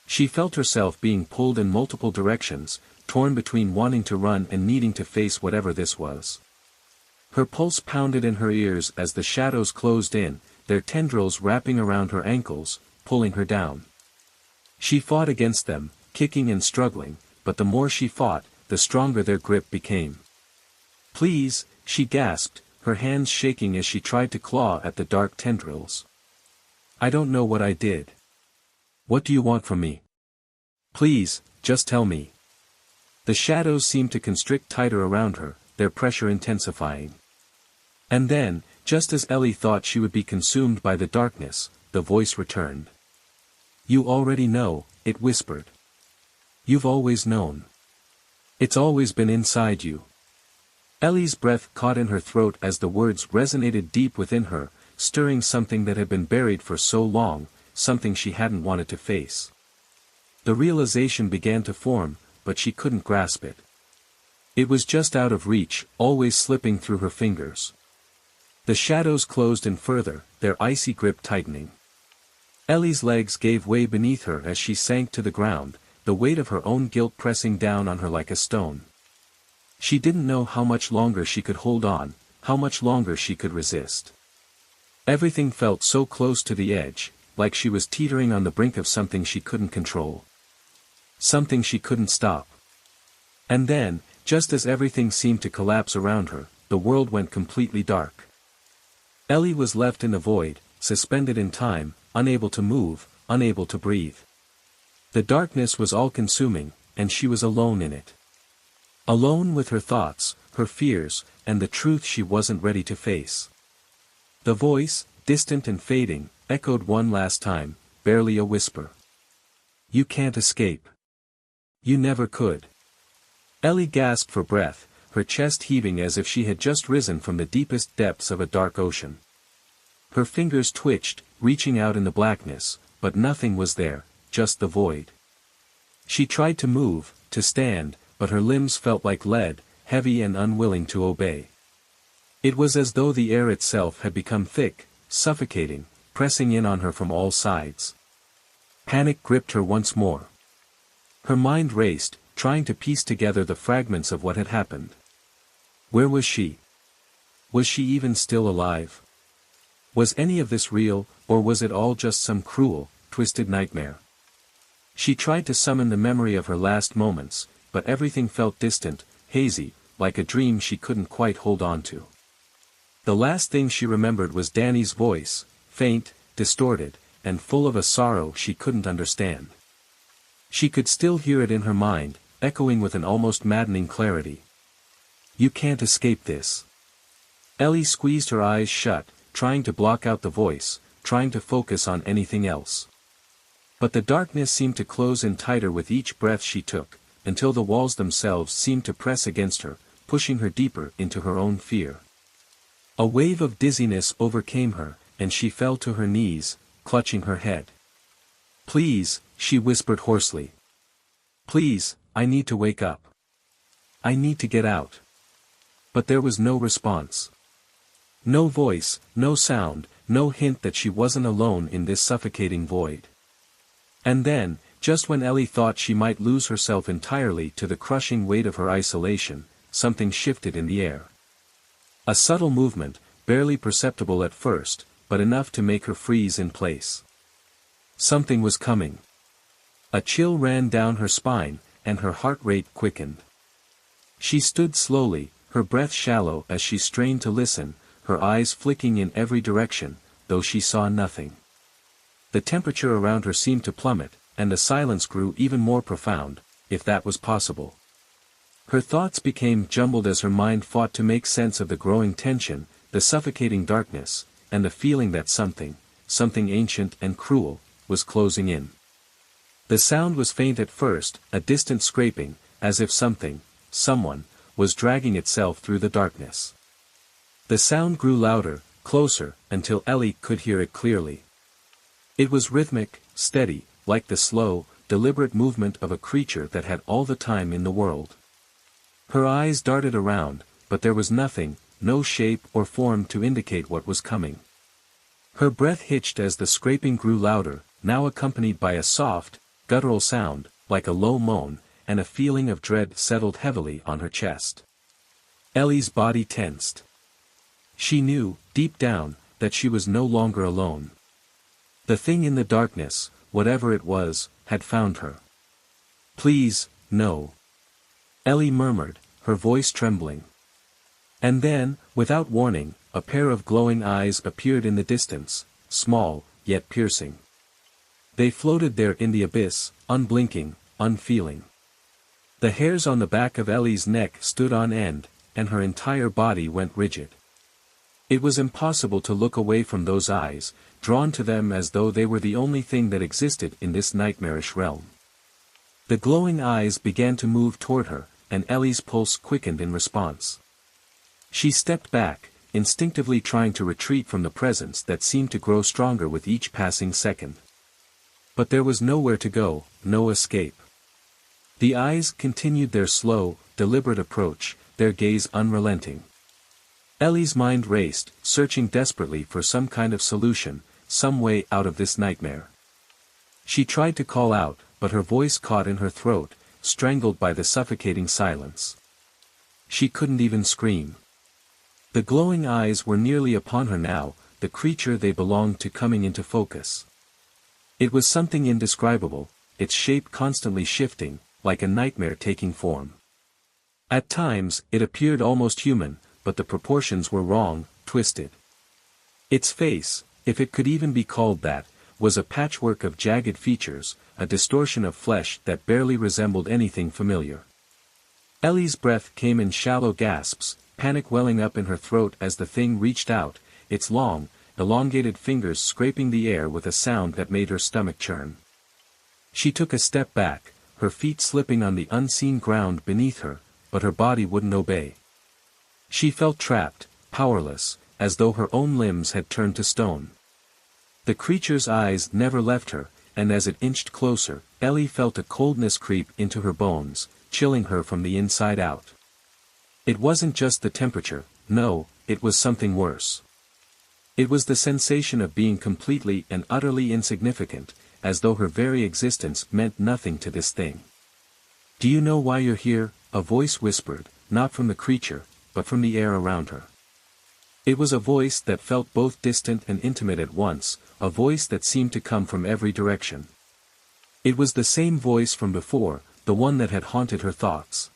She felt herself being pulled in multiple directions, torn between wanting to run and needing to face whatever this was. Her pulse pounded in her ears as the shadows closed in, their tendrils wrapping around her ankles, pulling her down. She fought against them, kicking and struggling, but the more she fought, the stronger their grip became. "Please," she gasped, her hands shaking as she tried to claw at the dark tendrils. "I don't know what I did. What do you want from me? Please, just tell me." The shadows seemed to constrict tighter around her, their pressure intensifying. And then, just as Ellie thought she would be consumed by the darkness, the voice returned. "You already know," it whispered. "You've always known. It's always been inside you." Ellie's breath caught in her throat as the words resonated deep within her, stirring something that had been buried for so long, something she hadn't wanted to face. The realization began to form, but she couldn't grasp it. It was just out of reach, always slipping through her fingers. The shadows closed in further, their icy grip tightening. Ellie's legs gave way beneath her as she sank to the ground, the weight of her own guilt pressing down on her like a stone. She didn't know how much longer she could hold on, how much longer she could resist. Everything felt so close to the edge, like she was teetering on the brink of something she couldn't control. Something she couldn't stop. And then, just as everything seemed to collapse around her, the world went completely dark. Ellie was left in the void, suspended in time, unable to move, unable to breathe. The darkness was all-consuming, and she was alone in it. Alone with her thoughts, her fears, and the truth she wasn't ready to face. The voice, distant and fading, echoed one last time, barely a whisper. "You can't escape. You never could." Ellie gasped for breath, her chest heaving as if she had just risen from the deepest depths of a dark ocean. Her fingers twitched, reaching out in the blackness, but nothing was there, just the void. She tried to move, to stand, but her limbs felt like lead, heavy and unwilling to obey. It was as though the air itself had become thick, suffocating, pressing in on her from all sides. Panic gripped her once more. Her mind raced, trying to piece together the fragments of what had happened. Where was she? Was she even still alive? Was any of this real, or was it all just some cruel, twisted nightmare? She tried to summon the memory of her last moments, but everything felt distant, hazy, like a dream she couldn't quite hold on to. The last thing she remembered was Danny's voice, faint, distorted, and full of a sorrow she couldn't understand. She could still hear it in her mind, echoing with an almost maddening clarity. "You can't escape this." Ellie squeezed her eyes shut, trying to block out the voice, trying to focus on anything else. But the darkness seemed to close in tighter with each breath she took, until the walls themselves seemed to press against her, pushing her deeper into her own fear. A wave of dizziness overcame her, and she fell to her knees, clutching her head. "Please," she whispered hoarsely. "Please, I need to wake up. I need to get out." But there was no response. No voice, no sound, no hint that she wasn't alone in this suffocating void. And then, just when Ellie thought she might lose herself entirely to the crushing weight of her isolation, something shifted in the air. A subtle movement, barely perceptible at first, but enough to make her freeze in place. Something was coming. A chill ran down her spine, and her heart rate quickened. She stood slowly, her breath shallow as she strained to listen, her eyes flicking in every direction, though she saw nothing. The temperature around her seemed to plummet, and the silence grew even more profound, if that was possible. Her thoughts became jumbled as her mind fought to make sense of the growing tension, the suffocating darkness, and the feeling that something ancient and cruel, was closing in. The sound was faint at first, a distant scraping, as if someone, was dragging itself through the darkness. The sound grew louder, closer, until Ellie could hear it clearly. It was rhythmic, steady, like the slow, deliberate movement of a creature that had all the time in the world. Her eyes darted around, but there was nothing, no shape or form to indicate what was coming. Her breath hitched as the scraping grew louder, now accompanied by a soft, guttural sound, like a low moan, and a feeling of dread settled heavily on her chest. Ellie's body tensed. She knew, deep down, that she was no longer alone. The thing in the darkness, whatever it was, had found her. "Please, no." Ellie murmured, her voice trembling. And then, without warning, a pair of glowing eyes appeared in the distance, small, yet piercing. They floated there in the abyss, unblinking, unfeeling. The hairs on the back of Ellie's neck stood on end, and her entire body went rigid. It was impossible to look away from those eyes, drawn to them as though they were the only thing that existed in this nightmarish realm. The glowing eyes began to move toward her, and Ellie's pulse quickened in response. She stepped back, instinctively trying to retreat from the presence that seemed to grow stronger with each passing second. But there was nowhere to go, no escape. The eyes continued their slow, deliberate approach, their gaze unrelenting. Ellie's mind raced, searching desperately for some kind of solution, some way out of this nightmare. She tried to call out, but her voice caught in her throat, strangled by the suffocating silence. She couldn't even scream. The glowing eyes were nearly upon her now, the creature they belonged to coming into focus. It was something indescribable, its shape constantly shifting, like a nightmare taking form. At times, it appeared almost human, but the proportions were wrong, twisted. Its face, if it could even be called that, was a patchwork of jagged features, a distortion of flesh that barely resembled anything familiar. Ellie's breath came in shallow gasps, panic welling up in her throat as the thing reached out, its long, elongated fingers scraping the air with a sound that made her stomach churn. She took a step back, her feet slipping on the unseen ground beneath her, but her body wouldn't obey. She felt trapped, powerless, as though her own limbs had turned to stone. The creature's eyes never left her, and as it inched closer, Ellie felt a coldness creep into her bones, chilling her from the inside out. It wasn't just the temperature, no, it was something worse. It was the sensation of being completely and utterly insignificant, as though her very existence meant nothing to this thing. "Do you know why you're here?" a voice whispered, not from the creature, but from the air around her. It was a voice that felt both distant and intimate at once, a voice that seemed to come from every direction. It was the same voice from before, the one that had haunted her thoughts.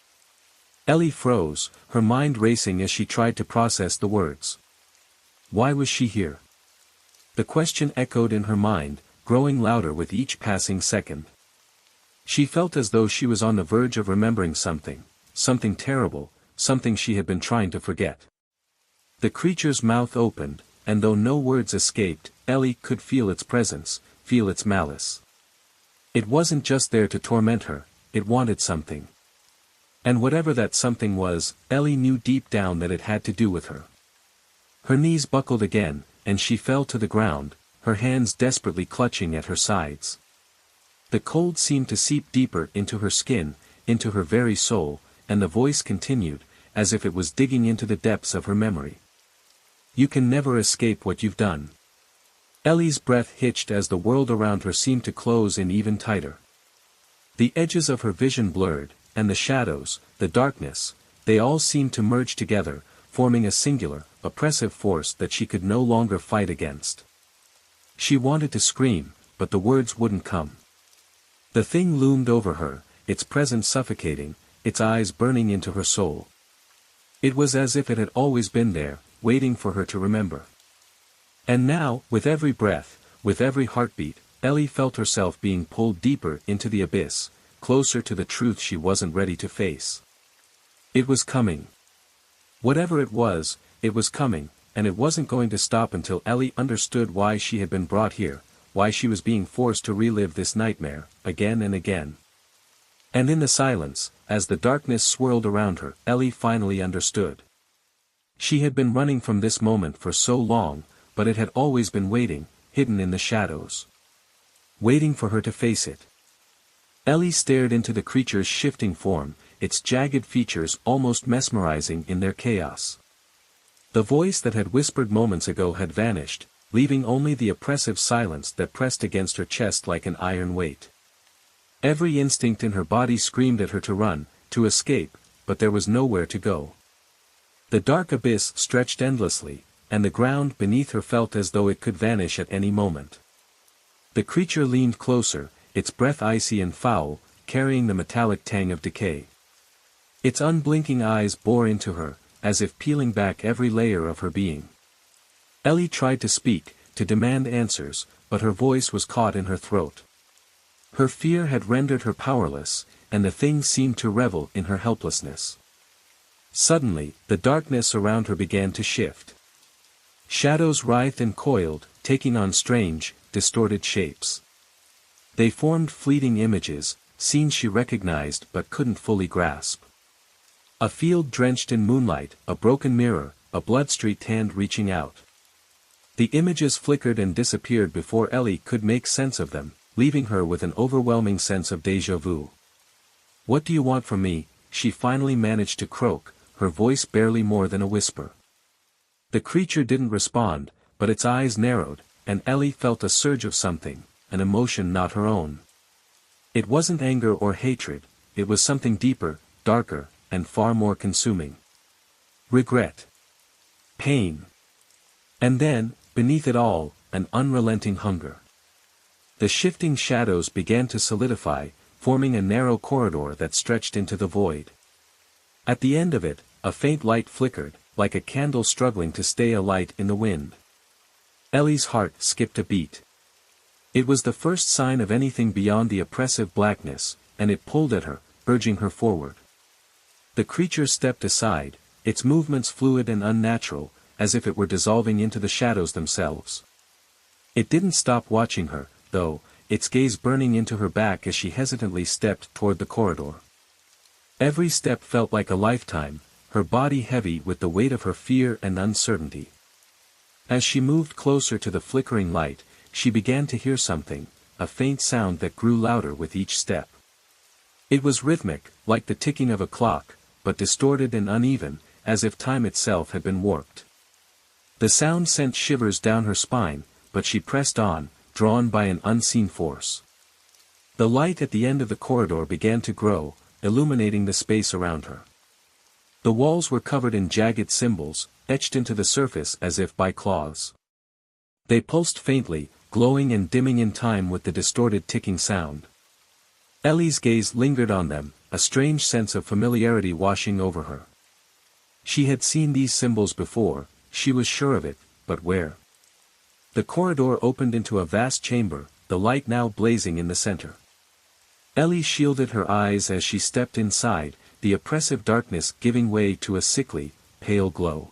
Ellie froze, her mind racing as she tried to process the words. Why was she here? The question echoed in her mind, growing louder with each passing second. She felt as though she was on the verge of remembering something, something terrible, something she had been trying to forget. The creature's mouth opened, and though no words escaped, Ellie could feel its presence, feel its malice. It wasn't just there to torment her, it wanted something. And whatever that something was, Ellie knew deep down that it had to do with her. Her knees buckled again, and she fell to the ground, her hands desperately clutching at her sides. The cold seemed to seep deeper into her skin, into her very soul, and the voice continued, as if it was digging into the depths of her memory. You can never escape what you've done. Ellie's breath hitched as the world around her seemed to close in even tighter. The edges of her vision blurred, and the shadows, the darkness, they all seemed to merge together, forming a singular, oppressive force that she could no longer fight against. She wanted to scream, but the words wouldn't come. The thing loomed over her, its presence suffocating, its eyes burning into her soul. It was as if it had always been there, waiting for her to remember. And now, with every breath, with every heartbeat, Ellie felt herself being pulled deeper into the abyss, closer to the truth she wasn't ready to face. It was coming. Whatever it was coming, and it wasn't going to stop until Ellie understood why she had been brought here, why she was being forced to relive this nightmare, again and again. And in the silence, as the darkness swirled around her, Ellie finally understood. She had been running from this moment for so long, but it had always been waiting, hidden in the shadows. Waiting for her to face it. Ellie stared into the creature's shifting form, its jagged features almost mesmerizing in their chaos. The voice that had whispered moments ago had vanished, leaving only the oppressive silence that pressed against her chest like an iron weight. Every instinct in her body screamed at her to run, to escape, but there was nowhere to go. The dark abyss stretched endlessly, and the ground beneath her felt as though it could vanish at any moment. The creature leaned closer, its breath icy and foul, carrying the metallic tang of decay. Its unblinking eyes bore into her, as if peeling back every layer of her being. Ellie tried to speak, to demand answers, but her voice was caught in her throat. Her fear had rendered her powerless, and the thing seemed to revel in her helplessness. Suddenly, the darkness around her began to shift. Shadows writhed and coiled, taking on strange, distorted shapes. They formed fleeting images, scenes she recognized but couldn't fully grasp. A field drenched in moonlight, a broken mirror, a blood-streaked hand reaching out. The images flickered and disappeared before Ellie could make sense of them, leaving her with an overwhelming sense of déjà vu. "What do you want from me?" she finally managed to croak, her voice barely more than a whisper. The creature didn't respond, but its eyes narrowed, and Ellie felt a surge of something, an emotion not her own. It wasn't anger or hatred, it was something deeper, darker, and far more consuming. Regret. Pain. And then, beneath it all, an unrelenting hunger. The shifting shadows began to solidify, forming a narrow corridor that stretched into the void. At the end of it, a faint light flickered, like a candle struggling to stay alight in the wind. Ellie's heart skipped a beat. It was the first sign of anything beyond the oppressive blackness, and it pulled at her, urging her forward. The creature stepped aside, its movements fluid and unnatural, as if it were dissolving into the shadows themselves. It didn't stop watching her, though, its gaze burning into her back as she hesitantly stepped toward the corridor. Every step felt like a lifetime, her body heavy with the weight of her fear and uncertainty. As she moved closer to the flickering light, she began to hear something, a faint sound that grew louder with each step. It was rhythmic, like the ticking of a clock, but distorted and uneven, as if time itself had been warped. The sound sent shivers down her spine, but she pressed on, drawn by an unseen force. The light at the end of the corridor began to grow, illuminating the space around her. The walls were covered in jagged symbols, etched into the surface as if by claws. They pulsed faintly, glowing and dimming in time with the distorted ticking sound. Ellie's gaze lingered on them, a strange sense of familiarity washing over her. She had seen these symbols before, she was sure of it, but where? The corridor opened into a vast chamber, the light now blazing in the center. Ellie shielded her eyes as she stepped inside, the oppressive darkness giving way to a sickly, pale glow.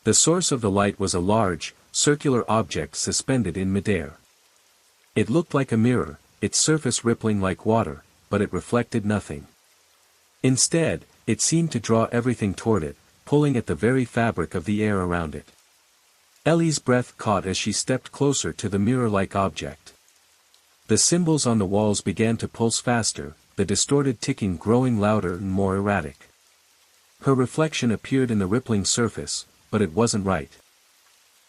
The source of the light was a large, circular object suspended in midair. It looked like a mirror, its surface rippling like water, but it reflected nothing. Instead, it seemed to draw everything toward it, pulling at the very fabric of the air around it. Ellie's breath caught as she stepped closer to the mirror-like object. The symbols on the walls began to pulse faster, the distorted ticking growing louder and more erratic. Her reflection appeared in the rippling surface, but it wasn't right.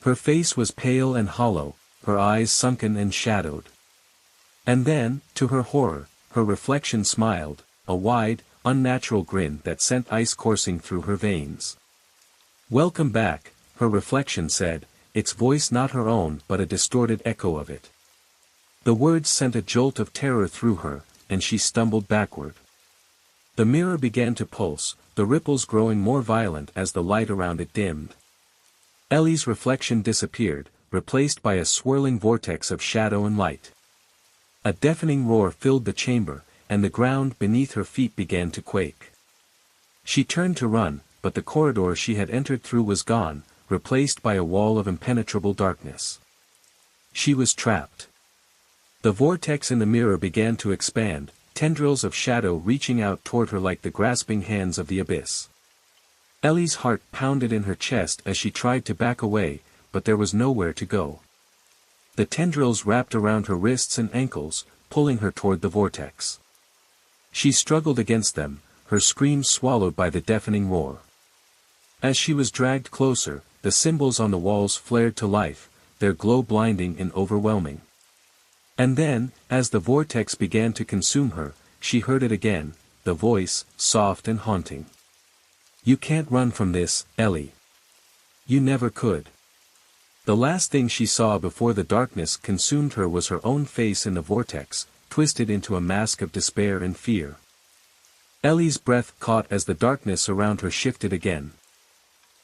Her face was pale and hollow, her eyes sunken and shadowed. And then, to her horror, her reflection smiled, a wide, unnatural grin that sent ice coursing through her veins. "Welcome back," her reflection said, its voice not her own but a distorted echo of it. The words sent a jolt of terror through her, and she stumbled backward. The mirror began to pulse, the ripples growing more violent as the light around it dimmed. Ellie's reflection disappeared, replaced by a swirling vortex of shadow and light. A deafening roar filled the chamber, and the ground beneath her feet began to quake. She turned to run, but the corridor she had entered through was gone, replaced by a wall of impenetrable darkness. She was trapped. The vortex in the mirror began to expand, tendrils of shadow reaching out toward her like the grasping hands of the abyss. Ellie's heart pounded in her chest as she tried to back away, but there was nowhere to go. The tendrils wrapped around her wrists and ankles, pulling her toward the vortex. She struggled against them, her screams swallowed by the deafening roar. As she was dragged closer, the symbols on the walls flared to life, their glow blinding and overwhelming. And then, as the vortex began to consume her, she heard it again, the voice, soft and haunting. "You can't run from this, Ellie. You never could." The last thing she saw before the darkness consumed her was her own face in the vortex, twisted into a mask of despair and fear. Ellie's breath caught as the darkness around her shifted again.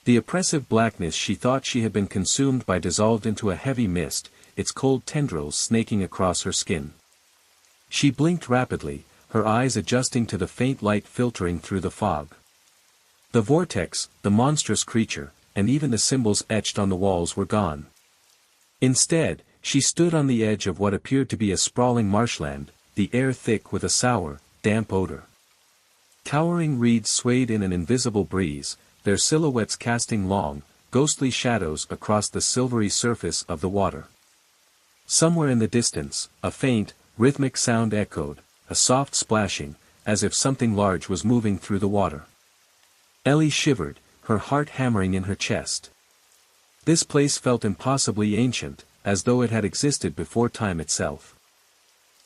The oppressive blackness she thought she had been consumed by dissolved into a heavy mist, its cold tendrils snaking across her skin. She blinked rapidly, her eyes adjusting to the faint light filtering through the fog. The vortex, the monstrous creature, and even the symbols etched on the walls were gone. Instead, she stood on the edge of what appeared to be a sprawling marshland, the air thick with a sour, damp odor. Towering reeds swayed in an invisible breeze, their silhouettes casting long, ghostly shadows across the silvery surface of the water. Somewhere in the distance, a faint, rhythmic sound echoed, a soft splashing, as if something large was moving through the water. Ellie shivered, her heart hammering in her chest. This place felt impossibly ancient, as though it had existed before time itself.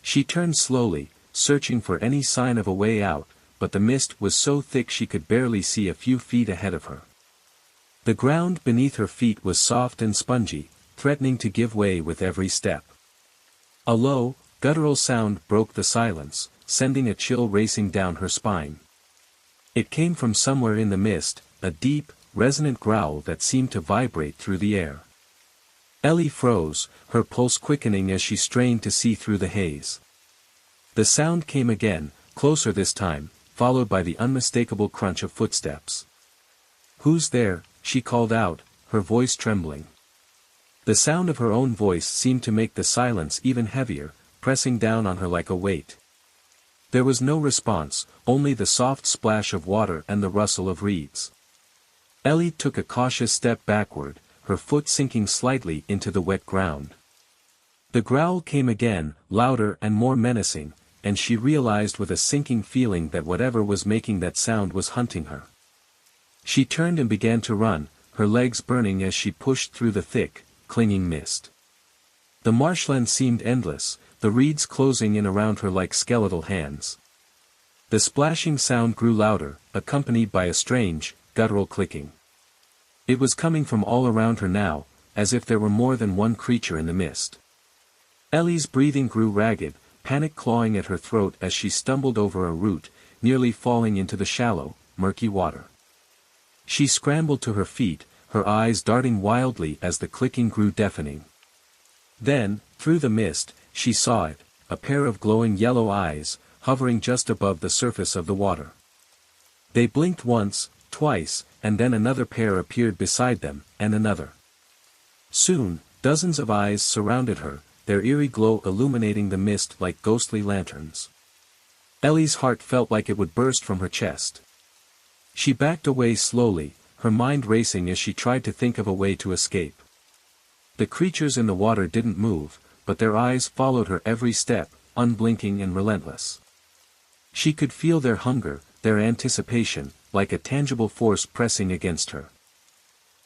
She turned slowly, searching for any sign of a way out, but the mist was so thick she could barely see a few feet ahead of her. The ground beneath her feet was soft and spongy, threatening to give way with every step. A low, guttural sound broke the silence, sending a chill racing down her spine. It came from somewhere in the mist, a deep, resonant growl that seemed to vibrate through the air. Ellie froze, her pulse quickening as she strained to see through the haze. The sound came again, closer this time, followed by the unmistakable crunch of footsteps. "Who's there?" she called out, her voice trembling. The sound of her own voice seemed to make the silence even heavier, pressing down on her like a weight. There was no response, only the soft splash of water and the rustle of reeds. Ellie took a cautious step backward, her foot sinking slightly into the wet ground. The growl came again, louder and more menacing, and she realized with a sinking feeling that whatever was making that sound was hunting her. She turned and began to run, her legs burning as she pushed through the thick, clinging mist. The marshland seemed endless, the reeds closing in around her like skeletal hands. The splashing sound grew louder, accompanied by a strange, guttural clicking. It was coming from all around her now, as if there were more than one creature in the mist. Ellie's breathing grew ragged, panic clawing at her throat as she stumbled over a root, nearly falling into the shallow, murky water. She scrambled to her feet, her eyes darting wildly as the clicking grew deafening. Then, through the mist, she saw it, a pair of glowing yellow eyes, hovering just above the surface of the water. They blinked once, twice, and then another pair appeared beside them, and another. Soon, dozens of eyes surrounded her, their eerie glow illuminating the mist like ghostly lanterns. Ellie's heart felt like it would burst from her chest. She backed away slowly, her mind racing as she tried to think of a way to escape. The creatures in the water didn't move, but their eyes followed her every step, unblinking and relentless. She could feel their hunger, their anticipation, like a tangible force pressing against her.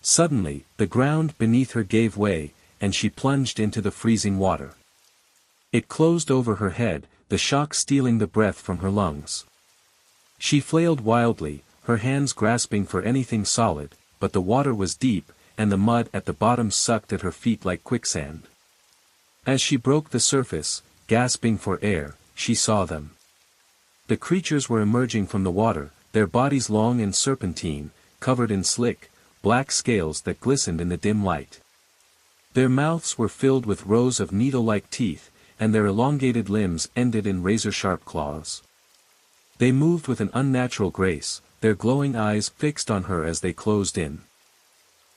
Suddenly, the ground beneath her gave way, and she plunged into the freezing water. It closed over her head, the shock stealing the breath from her lungs. She flailed wildly, her hands grasping for anything solid, but the water was deep, and the mud at the bottom sucked at her feet like quicksand. As she broke the surface, gasping for air, she saw them. The creatures were emerging from the water, their bodies long and serpentine, covered in slick, black scales that glistened in the dim light. Their mouths were filled with rows of needle-like teeth, and their elongated limbs ended in razor-sharp claws. They moved with an unnatural grace, their glowing eyes fixed on her as they closed in.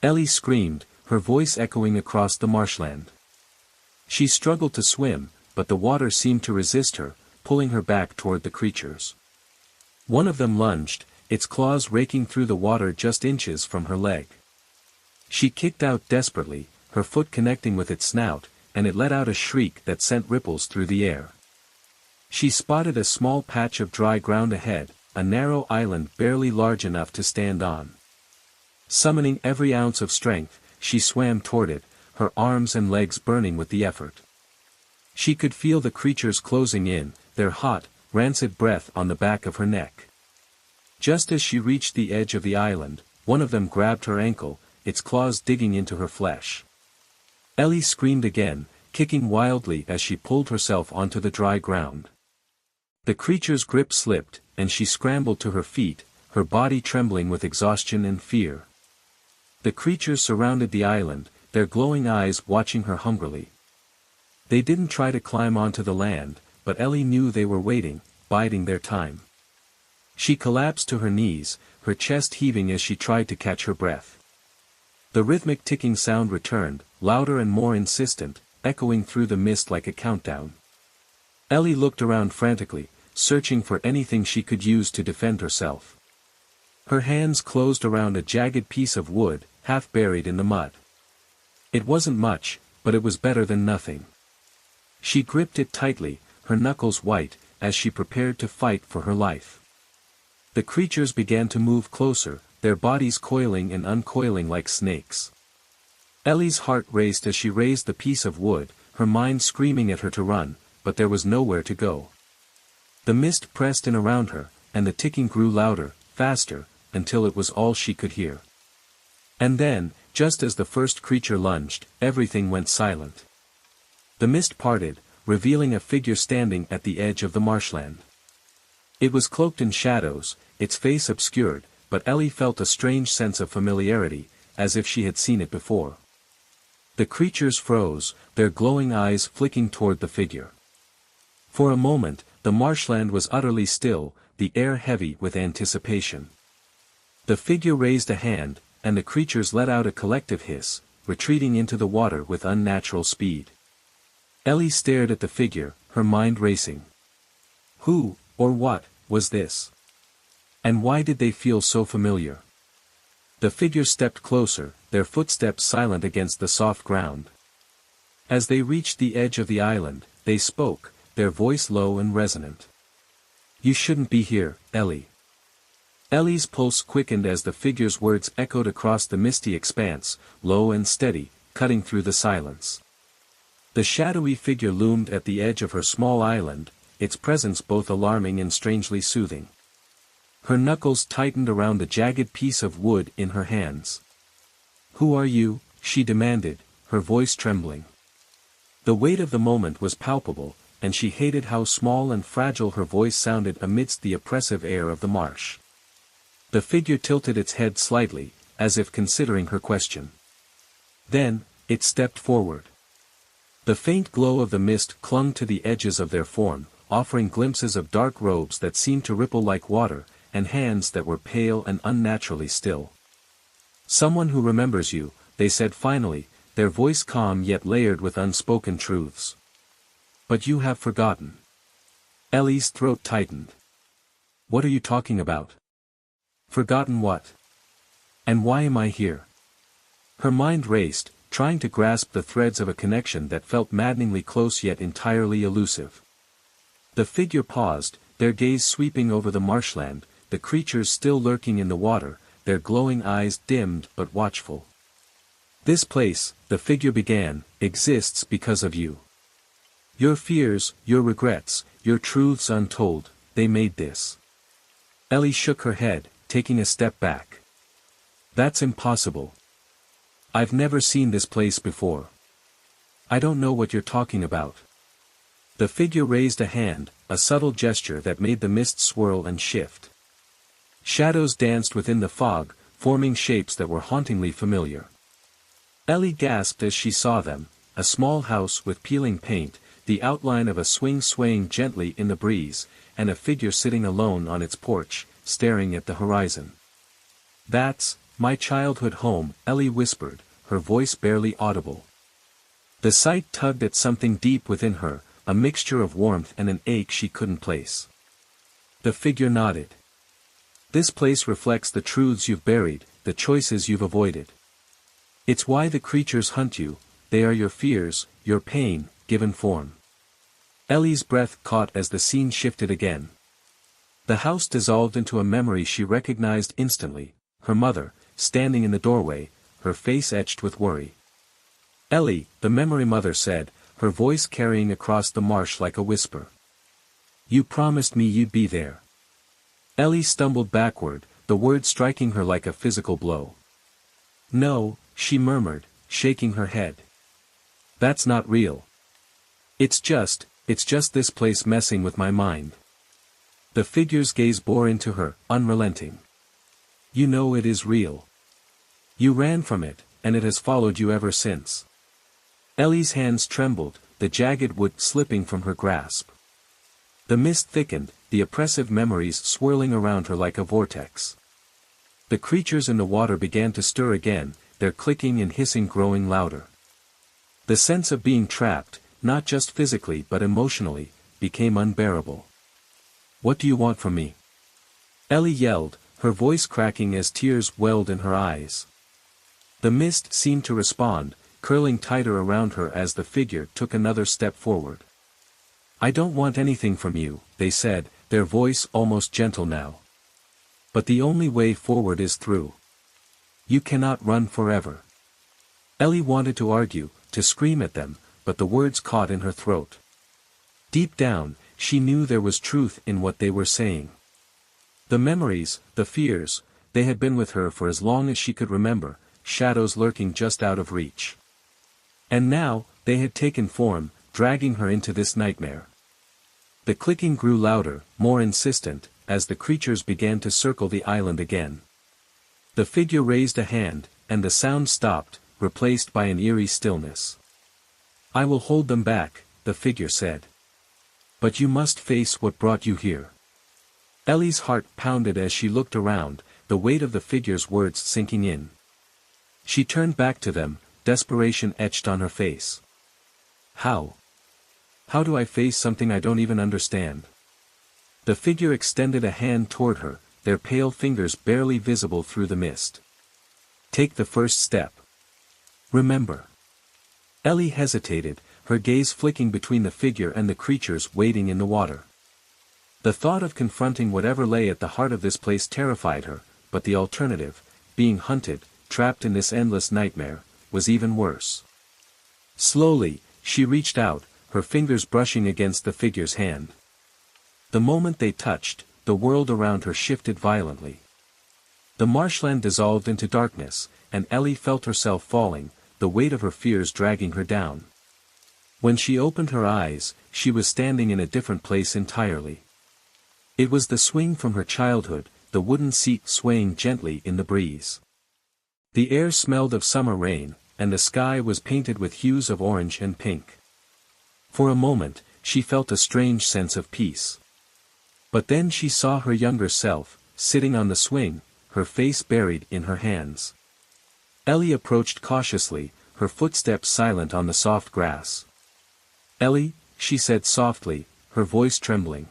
Ellie screamed, her voice echoing across the marshland. She struggled to swim, but the water seemed to resist her, pulling her back toward the creatures. One of them lunged, its claws raking through the water just inches from her leg. She kicked out desperately, her foot connecting with its snout, and it let out a shriek that sent ripples through the air. She spotted a small patch of dry ground ahead, a narrow island barely large enough to stand on. Summoning every ounce of strength, she swam toward it, her arms and legs burning with the effort. She could feel the creatures closing in, their hot, rancid breath on the back of her neck. Just as she reached the edge of the island, one of them grabbed her ankle, its claws digging into her flesh. Ellie screamed again, kicking wildly as she pulled herself onto the dry ground. The creature's grip slipped, and she scrambled to her feet, her body trembling with exhaustion and fear. The creatures surrounded the island, their glowing eyes watching her hungrily. They didn't try to climb onto the land, but Ellie knew they were waiting, biding their time. She collapsed to her knees, her chest heaving as she tried to catch her breath. The rhythmic ticking sound returned, louder and more insistent, echoing through the mist like a countdown. Ellie looked around frantically, searching for anything she could use to defend herself. Her hands closed around a jagged piece of wood, half buried in the mud. It wasn't much, but it was better than nothing. She gripped it tightly, her knuckles white, as she prepared to fight for her life. The creatures began to move closer, their bodies coiling and uncoiling like snakes. Ellie's heart raced as she raised the piece of wood, her mind screaming at her to run, but there was nowhere to go. The mist pressed in around her, and the ticking grew louder, faster, until it was all she could hear. And then, just as the first creature lunged, everything went silent. The mist parted, revealing a figure standing at the edge of the marshland. It was cloaked in shadows, its face obscured, but Ellie felt a strange sense of familiarity, as if she had seen it before. The creatures froze, their glowing eyes flicking toward the figure. For a moment, the marshland was utterly still, the air heavy with anticipation. The figure raised a hand, and the creatures let out a collective hiss, retreating into the water with unnatural speed. Ellie stared at the figure, her mind racing. Who, or what, was this? And why did they feel so familiar? The figure stepped closer, their footsteps silent against the soft ground. As they reached the edge of the island, they spoke, their voice low and resonant. You shouldn't be here, Ellie. Ellie's pulse quickened as the figure's words echoed across the misty expanse, low and steady, cutting through the silence. The shadowy figure loomed at the edge of her small island, its presence both alarming and strangely soothing. Her knuckles tightened around the jagged piece of wood in her hands. Who are you? She demanded, her voice trembling. The weight of the moment was palpable, and she hated how small and fragile her voice sounded amidst the oppressive air of the marsh. The figure tilted its head slightly, as if considering her question. Then, it stepped forward. The faint glow of the mist clung to the edges of their form, offering glimpses of dark robes that seemed to ripple like water, and hands that were pale and unnaturally still. Someone who remembers you, they said finally, their voice calm yet layered with unspoken truths. But you have forgotten. Ellie's throat tightened. What are you talking about? Forgotten what? And why am I here? Her mind raced, trying to grasp the threads of a connection that felt maddeningly close yet entirely elusive. The figure paused, their gaze sweeping over the marshland, the creatures still lurking in the water, their glowing eyes dimmed but watchful. This place, the figure began, exists because of you. Your fears, your regrets, your truths untold, they made this. Ellie shook her head, taking a step back. That's impossible. I've never seen this place before. I don't know what you're talking about. The figure raised a hand, a subtle gesture that made the mist swirl and shift. Shadows danced within the fog, forming shapes that were hauntingly familiar. Ellie gasped as she saw them, a small house with peeling paint, the outline of a swing swaying gently in the breeze, and a figure sitting alone on its porch, staring at the horizon. That's my childhood home, Ellie whispered, her voice barely audible. The sight tugged at something deep within her, a mixture of warmth and an ache she couldn't place. The figure nodded. This place reflects the truths you've buried, the choices you've avoided. It's why the creatures hunt you, they are your fears, your pain, given form. Ellie's breath caught as the scene shifted again. The house dissolved into a memory she recognized instantly, her mother, standing in the doorway, her face etched with worry. Ellie, the memory mother said, her voice carrying across the marsh like a whisper. You promised me you'd be there. Ellie stumbled backward, the word striking her like a physical blow. No, she murmured, shaking her head. That's not real. It's just this place messing with my mind. The figure's gaze bore into her, unrelenting. You know it is real. You ran from it, and it has followed you ever since. Ellie's hands trembled, the jagged wood slipping from her grasp. The mist thickened, the oppressive memories swirling around her like a vortex. The creatures in the water began to stir again, their clicking and hissing growing louder. The sense of being trapped, not just physically but emotionally, became unbearable. What do you want from me? Ellie yelled, her voice cracking as tears welled in her eyes. The mist seemed to respond, curling tighter around her as the figure took another step forward. I don't want anything from you, they said, their voice almost gentle now. But the only way forward is through. You cannot run forever. Ellie wanted to argue, to scream at them, but the words caught in her throat. Deep down, she knew there was truth in what they were saying. The memories, the fears, they had been with her for as long as she could remember, shadows lurking just out of reach. And now, they had taken form, dragging her into this nightmare. The clicking grew louder, more insistent, as the creatures began to circle the island again. The figure raised a hand, and the sound stopped, replaced by an eerie stillness. "I will hold them back," the figure said. "But you must face what brought you here." Ellie's heart pounded as she looked around, the weight of the figure's words sinking in. She turned back to them, desperation etched on her face. "How? How do I face something I don't even understand?" The figure extended a hand toward her, their pale fingers barely visible through the mist. "Take the first step. Remember." Ellie hesitated, her gaze flicking between the figure and the creatures waiting in the water. The thought of confronting whatever lay at the heart of this place terrified her, but the alternative, being hunted, trapped in this endless nightmare, was even worse. Slowly, she reached out, her fingers brushing against the figure's hand. The moment they touched, the world around her shifted violently. The marshland dissolved into darkness, and Ellie felt herself falling, the weight of her fears dragging her down. When she opened her eyes, she was standing in a different place entirely. It was the swing from her childhood, the wooden seat swaying gently in the breeze. The air smelled of summer rain, and the sky was painted with hues of orange and pink. For a moment, she felt a strange sense of peace. But then she saw her younger self, sitting on the swing, her face buried in her hands. Ellie approached cautiously, her footsteps silent on the soft grass. "Ellie," she said softly, her voice trembling.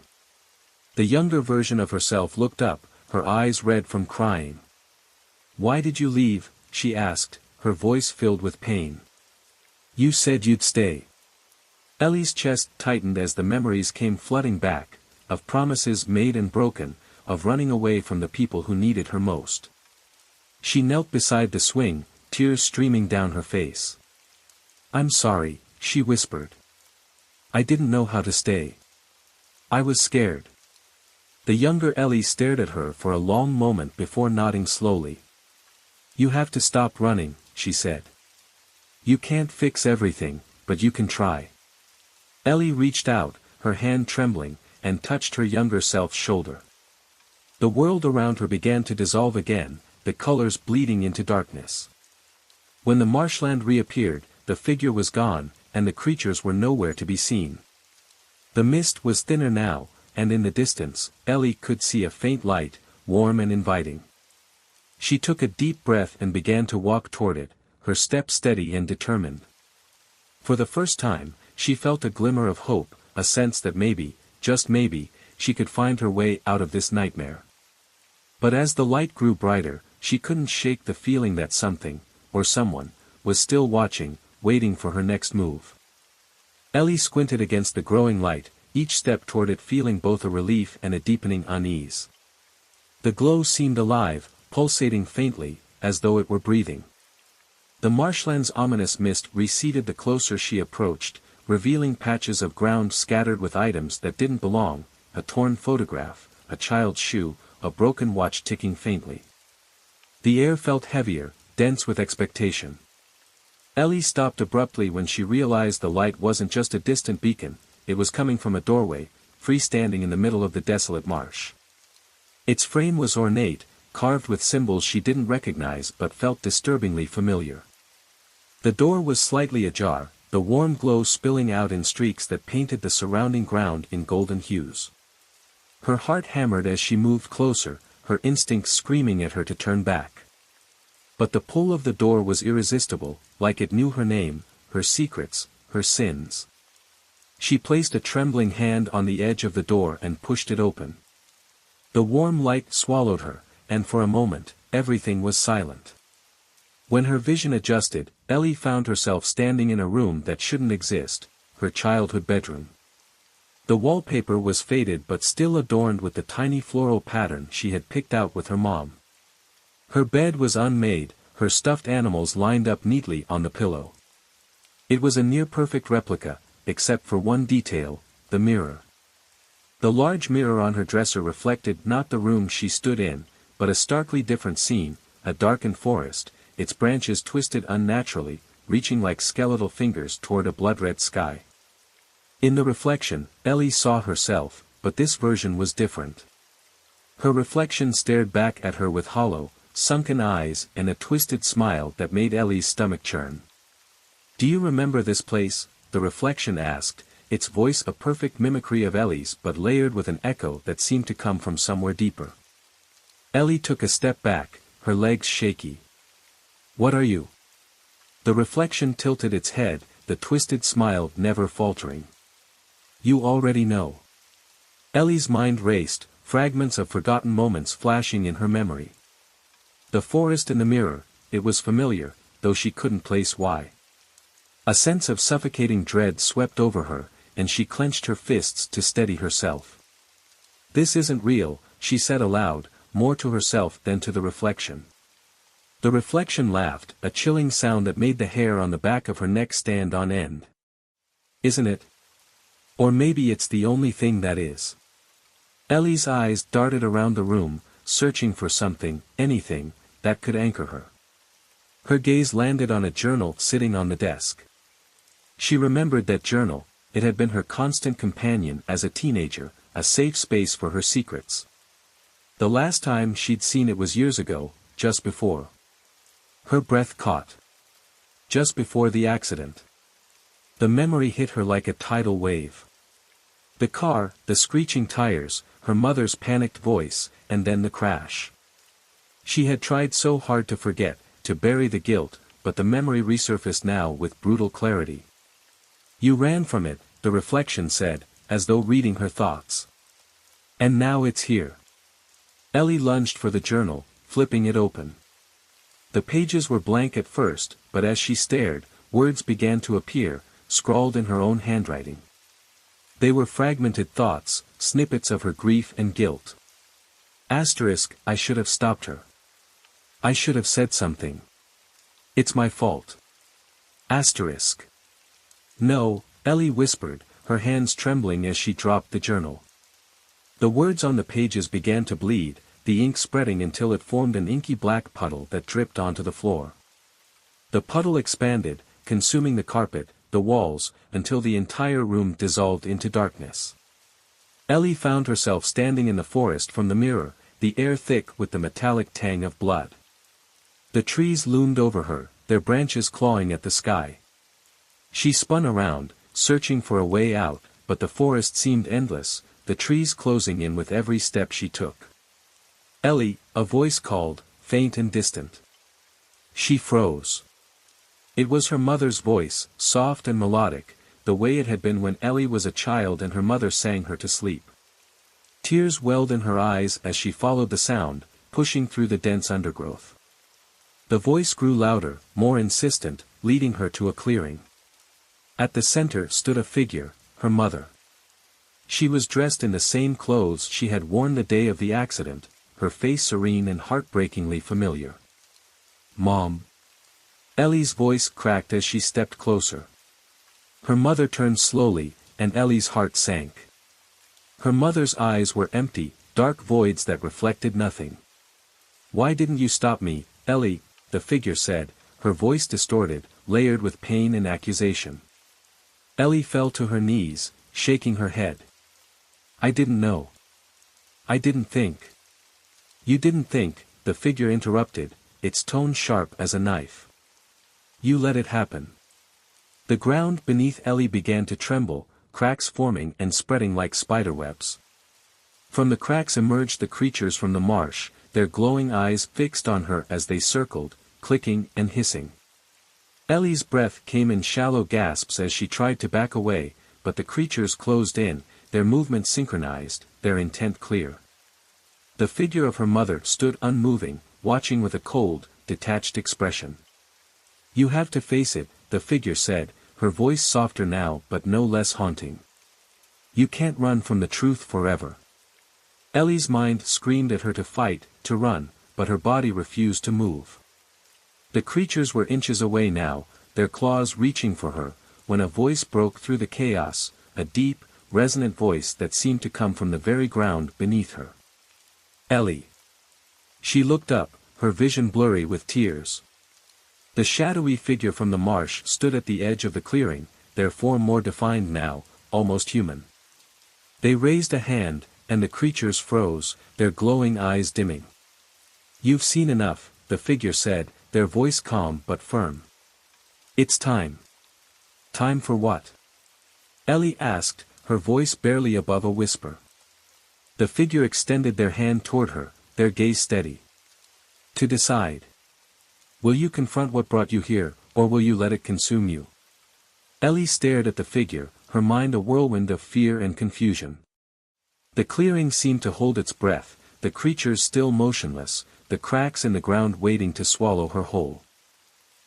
The younger version of herself looked up, her eyes red from crying. "Why did you leave?" she asked, her voice filled with pain. "You said you'd stay." Ellie's chest tightened as the memories came flooding back, of promises made and broken, of running away from the people who needed her most. She knelt beside the swing, tears streaming down her face. "I'm sorry," she whispered. "I didn't know how to stay. I was scared." The younger Ellie stared at her for a long moment before nodding slowly. "You have to stop running," she said. "You can't fix everything, but you can try." Ellie reached out, her hand trembling, and touched her younger self's shoulder. The world around her began to dissolve again, the colors bleeding into darkness. When the marshland reappeared, the figure was gone, and the creatures were nowhere to be seen. The mist was thinner now, and in the distance, Ellie could see a faint light, warm and inviting. She took a deep breath and began to walk toward it, her step steady and determined. For the first time, she felt a glimmer of hope, a sense that maybe, just maybe, she could find her way out of this nightmare. But as the light grew brighter, she couldn't shake the feeling that something, or someone, was still watching, waiting for her next move. Ellie squinted against the growing light, each step toward it feeling both a relief and a deepening unease. The glow seemed alive, pulsating faintly, as though it were breathing. The marshland's ominous mist receded the closer she approached, revealing patches of ground scattered with items that didn't belong, a torn photograph, a child's shoe, a broken watch ticking faintly. The air felt heavier, dense with expectation. Ellie stopped abruptly when she realized the light wasn't just a distant beacon, it was coming from a doorway, freestanding in the middle of the desolate marsh. Its frame was ornate, carved with symbols she didn't recognize but felt disturbingly familiar. The door was slightly ajar, the warm glow spilling out in streaks that painted the surrounding ground in golden hues. Her heart hammered as she moved closer, her instincts screaming at her to turn back. But the pull of the door was irresistible, like it knew her name, her secrets, her sins. She placed a trembling hand on the edge of the door and pushed it open. The warm light swallowed her, and for a moment, everything was silent. When her vision adjusted, Ellie found herself standing in a room that shouldn't exist, her childhood bedroom. The wallpaper was faded but still adorned with the tiny floral pattern she had picked out with her mom. Her bed was unmade, her stuffed animals lined up neatly on the pillow. It was a near-perfect replica, except for one detail, the mirror. The large mirror on her dresser reflected not the room she stood in, but a starkly different scene, a darkened forest, its branches twisted unnaturally, reaching like skeletal fingers toward a blood-red sky. In the reflection, Ellie saw herself, but this version was different. Her reflection stared back at her with hollow, sunken eyes and a twisted smile that made Ellie's stomach churn. "Do you remember this place?" the reflection asked, its voice a perfect mimicry of Ellie's but layered with an echo that seemed to come from somewhere deeper. Ellie took a step back, her legs shaky. "What are you?" The reflection tilted its head, the twisted smile never faltering. "You already know." Ellie's mind raced, fragments of forgotten moments flashing in her memory. The forest in the mirror, it was familiar, though she couldn't place why. A sense of suffocating dread swept over her, and she clenched her fists to steady herself. "This isn't real," she said aloud, more to herself than to the reflection. The reflection laughed, a chilling sound that made the hair on the back of her neck stand on end. "Isn't it? Or maybe it's the only thing that is." Ellie's eyes darted around the room, searching for something, anything, that could anchor her. Her gaze landed on a journal sitting on the desk. She remembered that journal, it had been her constant companion as a teenager, a safe space for her secrets. The last time she'd seen it was years ago, just before. Her breath caught. Just before the accident. The memory hit her like a tidal wave. The car, the screeching tires, her mother's panicked voice, and then the crash. She had tried so hard to forget, to bury the guilt, but the memory resurfaced now with brutal clarity. "You ran from it," the reflection said, as though reading her thoughts. "And now it's here." Ellie lunged for the journal, flipping it open. The pages were blank at first, but as she stared, words began to appear, scrawled in her own handwriting. They were fragmented thoughts, snippets of her grief and guilt. Asterisk, "I should have stopped her. I should have said something. It's my fault." Asterisk. "No," Ellie whispered, her hands trembling as she dropped the journal. The words on the pages began to bleed, the ink spreading until it formed an inky black puddle that dripped onto the floor. The puddle expanded, consuming the carpet, the walls, until the entire room dissolved into darkness. Ellie found herself standing in the forest from the mirror, the air thick with the metallic tang of blood. The trees loomed over her, their branches clawing at the sky. She spun around, searching for a way out, but the forest seemed endless, the trees closing in with every step she took. "Ellie," a voice called, faint and distant. She froze. It was her mother's voice, soft and melodic, the way it had been when Ellie was a child and her mother sang her to sleep. Tears welled in her eyes as she followed the sound, pushing through the dense undergrowth. The voice grew louder, more insistent, leading her to a clearing. At the center stood a figure, her mother. She was dressed in the same clothes she had worn the day of the accident, her face serene and heartbreakingly familiar. "Mom." Ellie's voice cracked as she stepped closer. Her mother turned slowly, and Ellie's heart sank. Her mother's eyes were empty, dark voids that reflected nothing. "Why didn't you stop me, Ellie?" the figure said, her voice distorted, layered with pain and accusation. Ellie fell to her knees, shaking her head. "I didn't know. I didn't think." "You didn't think," the figure interrupted, its tone sharp as a knife. "You let it happen." The ground beneath Ellie began to tremble, cracks forming and spreading like spiderwebs. From the cracks emerged the creatures from the marsh, their glowing eyes fixed on her as they circled, clicking and hissing. Ellie's breath came in shallow gasps as she tried to back away, but the creatures closed in, their movements synchronized, their intent clear. The figure of her mother stood unmoving, watching with a cold, detached expression. "You have to face it," the figure said, her voice softer now but no less haunting. "You can't run from the truth forever." Ellie's mind screamed at her to fight, to run, but her body refused to move. The creatures were inches away now, their claws reaching for her, when a voice broke through the chaos, a deep, resonant voice that seemed to come from the very ground beneath her. Ellie. She looked up, her vision blurry with tears. The shadowy figure from the marsh stood at the edge of the clearing, their form more defined now, almost human. They raised a hand, and the creatures froze, their glowing eyes dimming. "You've seen enough," the figure said, their voice calm but firm. "It's time." "Time for what?" Ellie asked, her voice barely above a whisper. The figure extended their hand toward her, their gaze steady. "To decide. Will you confront what brought you here, or will you let it consume you?" Ellie stared at the figure, her mind a whirlwind of fear and confusion. The clearing seemed to hold its breath, the creatures still motionless, the cracks in the ground waiting to swallow her whole.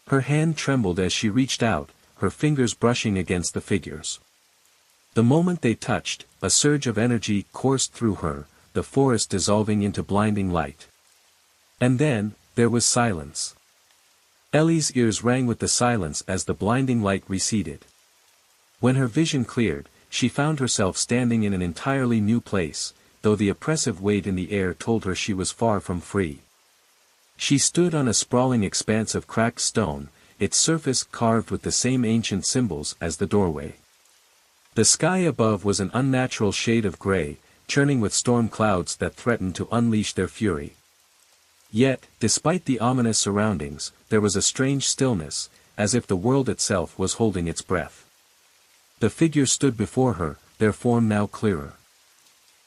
Her hand trembled as she reached out, her fingers brushing against the figures. The moment they touched, a surge of energy coursed through her, the forest dissolving into blinding light. And then, there was silence. Ellie's ears rang with the silence as the blinding light receded. When her vision cleared, she found herself standing in an entirely new place, though the oppressive weight in the air told her she was far from free. She stood on a sprawling expanse of cracked stone, its surface carved with the same ancient symbols as the doorway. The sky above was an unnatural shade of gray, churning with storm clouds that threatened to unleash their fury. Yet, despite the ominous surroundings, there was a strange stillness, as if the world itself was holding its breath. The figures stood before her, their form now clearer.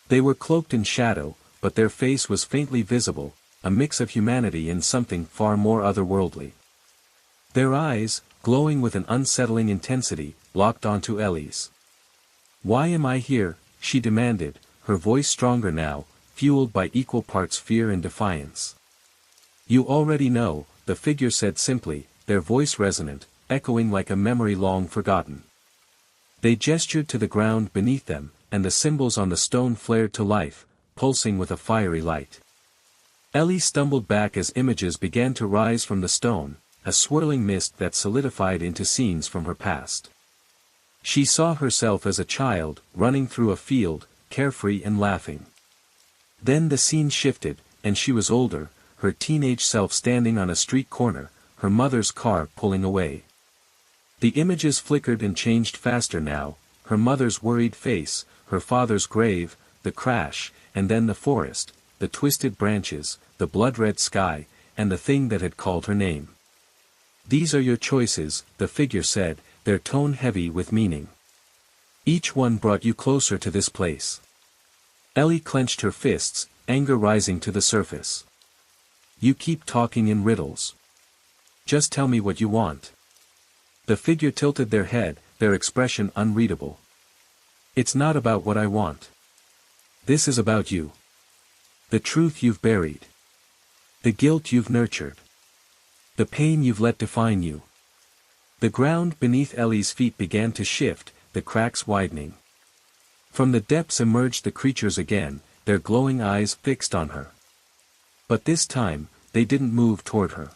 They were cloaked in shadow, but their face was faintly visible, a mix of humanity and something far more otherworldly. Their eyes, glowing with an unsettling intensity, locked onto Ellie's. "Why am I here?" she demanded, her voice stronger now, fueled by equal parts fear and defiance. "You already know," the figure said simply, their voice resonant, echoing like a memory long forgotten. They gestured to the ground beneath them, and the symbols on the stone flared to life, pulsing with a fiery light. Ellie stumbled back as images began to rise from the stone, a swirling mist that solidified into scenes from her past. She saw herself as a child, running through a field, carefree and laughing. Then the scene shifted, and she was older, her teenage self standing on a street corner, her mother's car pulling away. The images flickered and changed faster now, her mother's worried face, her father's grave, the crash, and then the forest, the twisted branches, the blood-red sky, and the thing that had called her name. "These are your choices," the figure said, their tone heavy with meaning. "Each one brought you closer to this place." Ellie clenched her fists, anger rising to the surface. "You keep talking in riddles. Just tell me what you want." The figure tilted their head, their expression unreadable. "It's not about what I want. This is about you. The truth you've buried. The guilt you've nurtured. The pain you've let define you." The ground beneath Ellie's feet began to shift, the cracks widening. From the depths emerged the creatures again, their glowing eyes fixed on her. But this time, they didn't move toward her.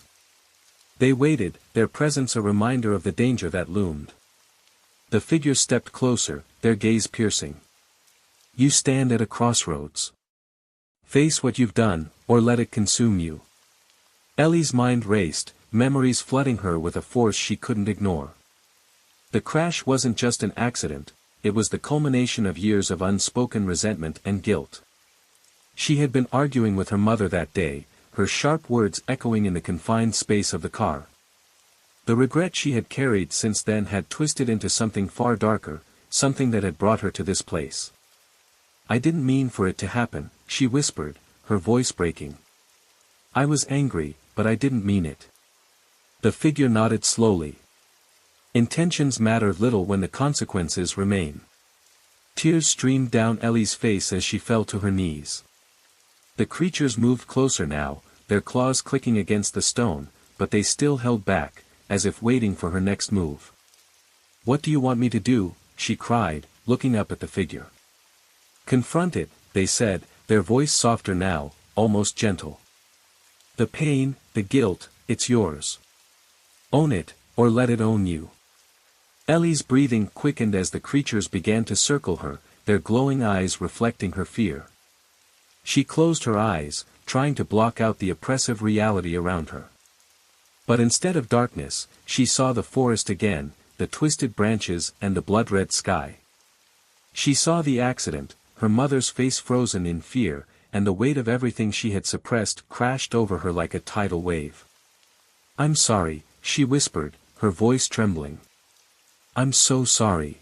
They waited, their presence a reminder of the danger that loomed. The figures stepped closer, their gaze piercing. "You stand at a crossroads. Face what you've done, or let it consume you." Ellie's mind raced, memories flooding her with a force she couldn't ignore. The crash wasn't just an accident, it was the culmination of years of unspoken resentment and guilt. She had been arguing with her mother that day, her sharp words echoing in the confined space of the car. The regret she had carried since then had twisted into something far darker, something that had brought her to this place. "I didn't mean for it to happen," she whispered, her voice breaking. "I was angry, but I didn't mean it." The figure nodded slowly. Intentions matter little when the consequences remain. Tears streamed down Ellie's face as she fell to her knees. The creatures moved closer now, their claws clicking against the stone, but they still held back, as if waiting for her next move. "What do you want me to do?" she cried, looking up at the figure. "Confront it," they said, their voice softer now, almost gentle. "The pain, the guilt, it's yours. Own it, or let it own you." Ellie's breathing quickened as the creatures began to circle her, their glowing eyes reflecting her fear. She closed her eyes, trying to block out the oppressive reality around her. But instead of darkness, she saw the forest again, the twisted branches and the blood-red sky. She saw the accident, her mother's face frozen in fear, and the weight of everything she had suppressed crashed over her like a tidal wave. "I'm sorry," she whispered, her voice trembling. "I'm so sorry."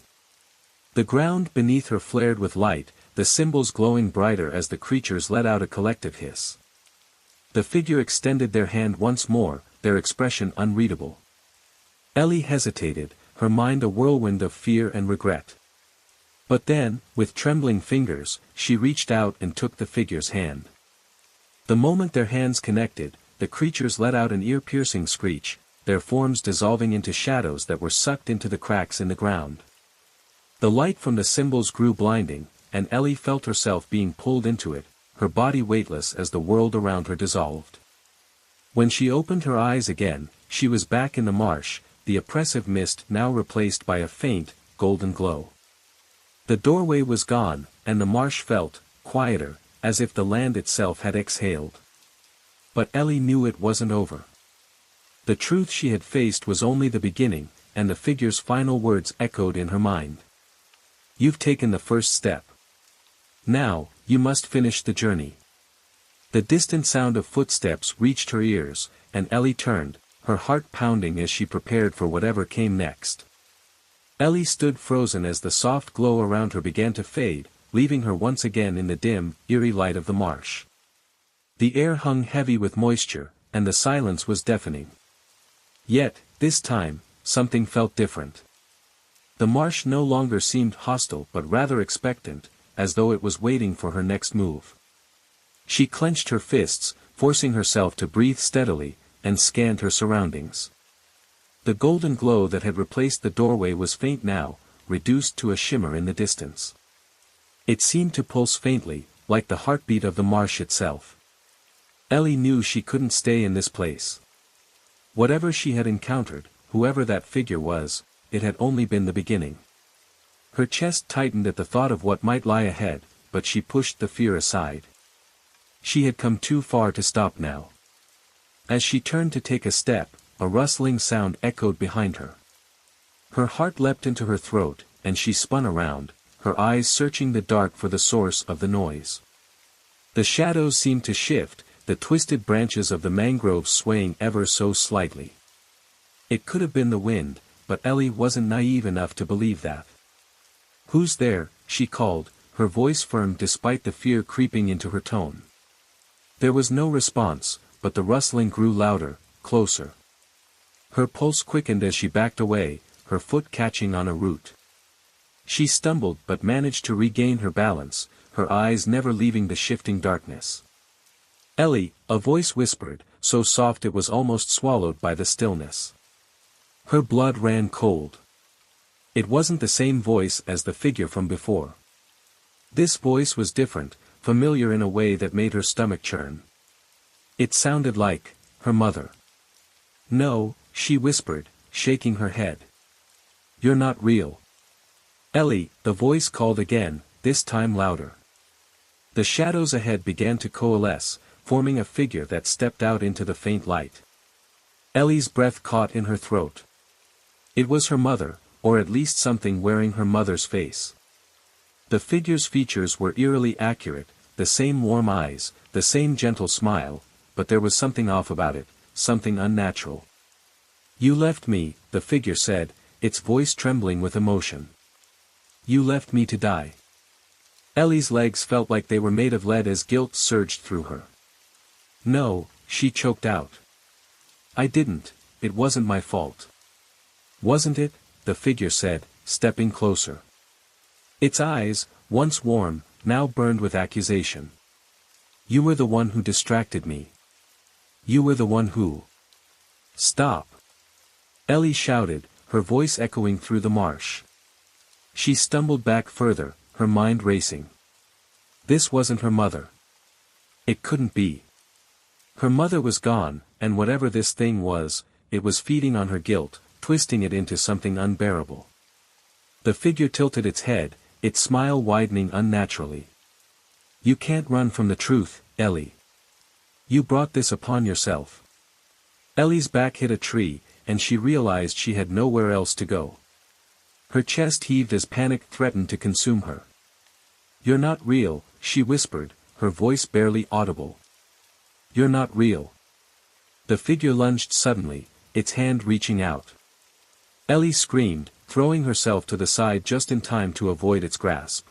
The ground beneath her flared with light, the symbols glowing brighter as the creatures let out a collective hiss. The figure extended their hand once more, their expression unreadable. Ellie hesitated, her mind a whirlwind of fear and regret. But then, with trembling fingers, she reached out and took the figure's hand. The moment their hands connected, the creatures let out an ear-piercing screech, their forms dissolving into shadows that were sucked into the cracks in the ground. The light from the symbols grew blinding, and Ellie felt herself being pulled into it, her body weightless as the world around her dissolved. When she opened her eyes again, she was back in the marsh, the oppressive mist now replaced by a faint, golden glow. The doorway was gone, and the marsh felt quieter, as if the land itself had exhaled. But Ellie knew it wasn't over. The truth she had faced was only the beginning, and the figure's final words echoed in her mind. "You've taken the first step. Now, you must finish the journey." The distant sound of footsteps reached her ears, and Ellie turned, her heart pounding as she prepared for whatever came next. Ellie stood frozen as the soft glow around her began to fade, leaving her once again in the dim, eerie light of the marsh. The air hung heavy with moisture, and the silence was deafening. Yet, this time, something felt different. The marsh no longer seemed hostile but rather expectant, as though it was waiting for her next move. She clenched her fists, forcing herself to breathe steadily, and scanned her surroundings. The golden glow that had replaced the doorway was faint now, reduced to a shimmer in the distance. It seemed to pulse faintly, like the heartbeat of the marsh itself. Ellie knew she couldn't stay in this place. Whatever she had encountered, whoever that figure was, it had only been the beginning. Her chest tightened at the thought of what might lie ahead, but she pushed the fear aside. She had come too far to stop now. As she turned to take a step, a rustling sound echoed behind her. Her heart leapt into her throat, and she spun around, her eyes searching the dark for the source of the noise. The shadows seemed to shift, the twisted branches of the mangroves swaying ever so slightly. It could have been the wind, but Ellie wasn't naive enough to believe that. "Who's there?" she called, her voice firm despite the fear creeping into her tone. There was no response, but the rustling grew louder, closer. Her pulse quickened as she backed away, her foot catching on a root. She stumbled but managed to regain her balance, her eyes never leaving the shifting darkness. "Ellie," a voice whispered, so soft it was almost swallowed by the stillness. Her blood ran cold. It wasn't the same voice as the figure from before. This voice was different, familiar in a way that made her stomach churn. It sounded like her mother. "No," she whispered, shaking her head. "You're not real." "Ellie," the voice called again, this time louder. The shadows ahead began to coalesce, forming a figure that stepped out into the faint light. Ellie's breath caught in her throat. It was her mother, or at least something wearing her mother's face. The figure's features were eerily accurate, the same warm eyes, the same gentle smile, but there was something off about it, something unnatural. "You left me," the figure said, its voice trembling with emotion. "You left me to die." Ellie's legs felt like they were made of lead as guilt surged through her. "No," she choked out. "I didn't, it wasn't my fault." "Wasn't it?" the figure said, stepping closer. Its eyes, once warm, now burned with accusation. "You were the one who distracted me. You were the one who—" "Stop!" Ellie shouted, her voice echoing through the marsh. She stumbled back further, her mind racing. This wasn't her mother. It couldn't be. Her mother was gone, and whatever this thing was, it was feeding on her guilt, twisting it into something unbearable. The figure tilted its head, its smile widening unnaturally. You can't run from the truth, Ellie. You brought this upon yourself. Ellie's back hit a tree, and she realized she had nowhere else to go. Her chest heaved as panic threatened to consume her. You're not real, she whispered, her voice barely audible. You're not real. The figure lunged suddenly, its hand reaching out. Ellie screamed, throwing herself to the side just in time to avoid its grasp.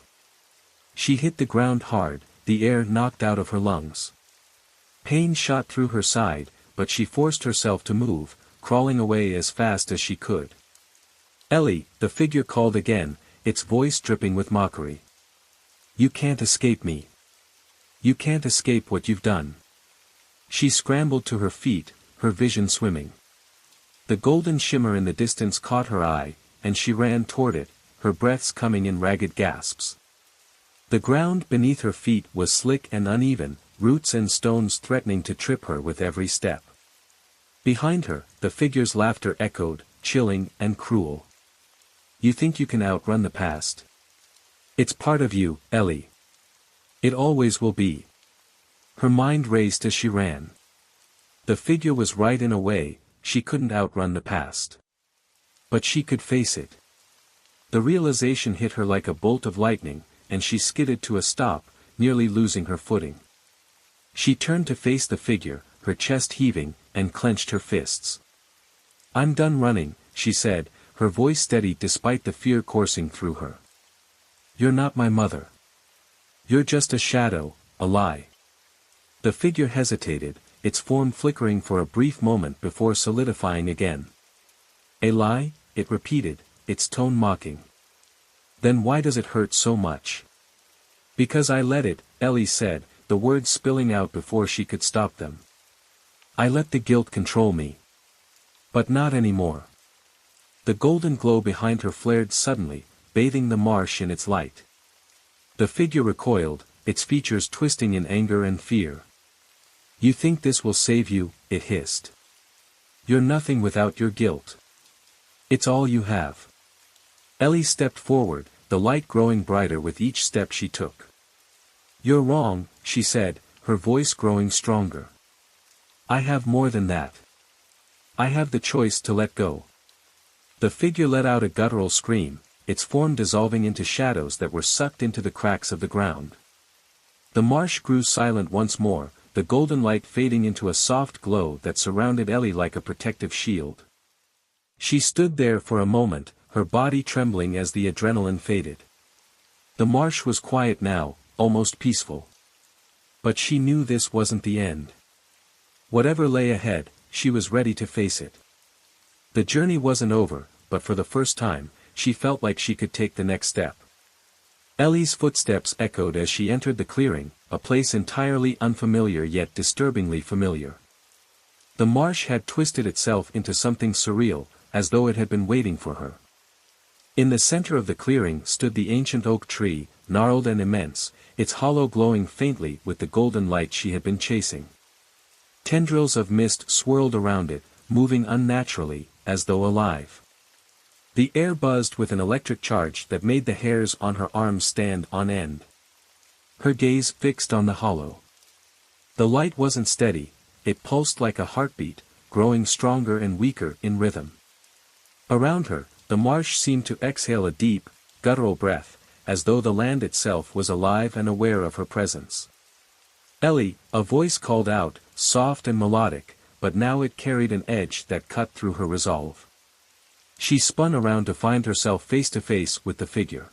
She hit the ground hard, the air knocked out of her lungs. Pain shot through her side, but she forced herself to move, crawling away as fast as she could. Ellie, the figure called again, its voice dripping with mockery. You can't escape me. You can't escape what you've done. She scrambled to her feet, her vision swimming. The golden shimmer in the distance caught her eye, and she ran toward it, her breaths coming in ragged gasps. The ground beneath her feet was slick and uneven, roots and stones threatening to trip her with every step. Behind her, the figure's laughter echoed, chilling and cruel. You think you can outrun the past? It's part of you, Ellie. It always will be. Her mind raced as she ran. The figure was right in a way, she couldn't outrun the past. But she could face it. The realization hit her like a bolt of lightning, and she skidded to a stop, nearly losing her footing. She turned to face the figure, her chest heaving, and clenched her fists. I'm done running, she said, her voice steady despite the fear coursing through her. You're not my mother. You're just a shadow, a lie. The figure hesitated, its form flickering for a brief moment before solidifying again. A lie, it repeated, its tone mocking. Then why does it hurt so much? Because I let it, Ellie said, the words spilling out before she could stop them. I let the guilt control me. But not anymore. The golden glow behind her flared suddenly, bathing the marsh in its light. The figure recoiled, its features twisting in anger and fear. You think this will save you, it hissed. You're nothing without your guilt. It's all you have. Ellie stepped forward, the light growing brighter with each step she took. You're wrong, she said, her voice growing stronger. I have more than that. I have the choice to let go. The figure let out a guttural scream, its form dissolving into shadows that were sucked into the cracks of the ground. The marsh grew silent once more, the golden light fading into a soft glow that surrounded Ellie like a protective shield. She stood there for a moment, her body trembling as the adrenaline faded. The marsh was quiet now, almost peaceful. But she knew this wasn't the end. Whatever lay ahead, she was ready to face it. The journey wasn't over, but for the first time, she felt like she could take the next step. Ellie's footsteps echoed as she entered the clearing, a place entirely unfamiliar yet disturbingly familiar. The marsh had twisted itself into something surreal, as though it had been waiting for her. In the center of the clearing stood the ancient oak tree, gnarled and immense, its hollow glowing faintly with the golden light she had been chasing. Tendrils of mist swirled around it, moving unnaturally, as though alive. The air buzzed with an electric charge that made the hairs on her arms stand on end. Her gaze fixed on the hollow. The light wasn't steady, it pulsed like a heartbeat, growing stronger and weaker in rhythm. Around her, the marsh seemed to exhale a deep, guttural breath, as though the land itself was alive and aware of her presence. Ellie, a voice called out, soft and melodic, but now it carried an edge that cut through her resolve. She spun around to find herself face to face with the figure.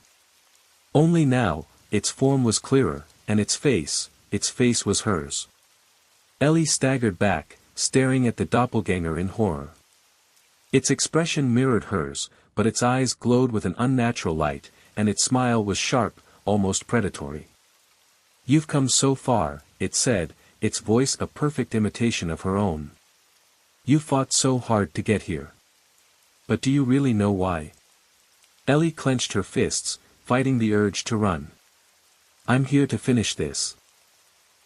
Only now, its form was clearer, and its face was hers. Ellie staggered back, staring at the doppelganger in horror. Its expression mirrored hers, but its eyes glowed with an unnatural light, and its smile was sharp, almost predatory. You've come so far, it said, its voice a perfect imitation of her own. You fought so hard to get here. But do you really know why? Ellie clenched her fists, fighting the urge to run. I'm here to finish this.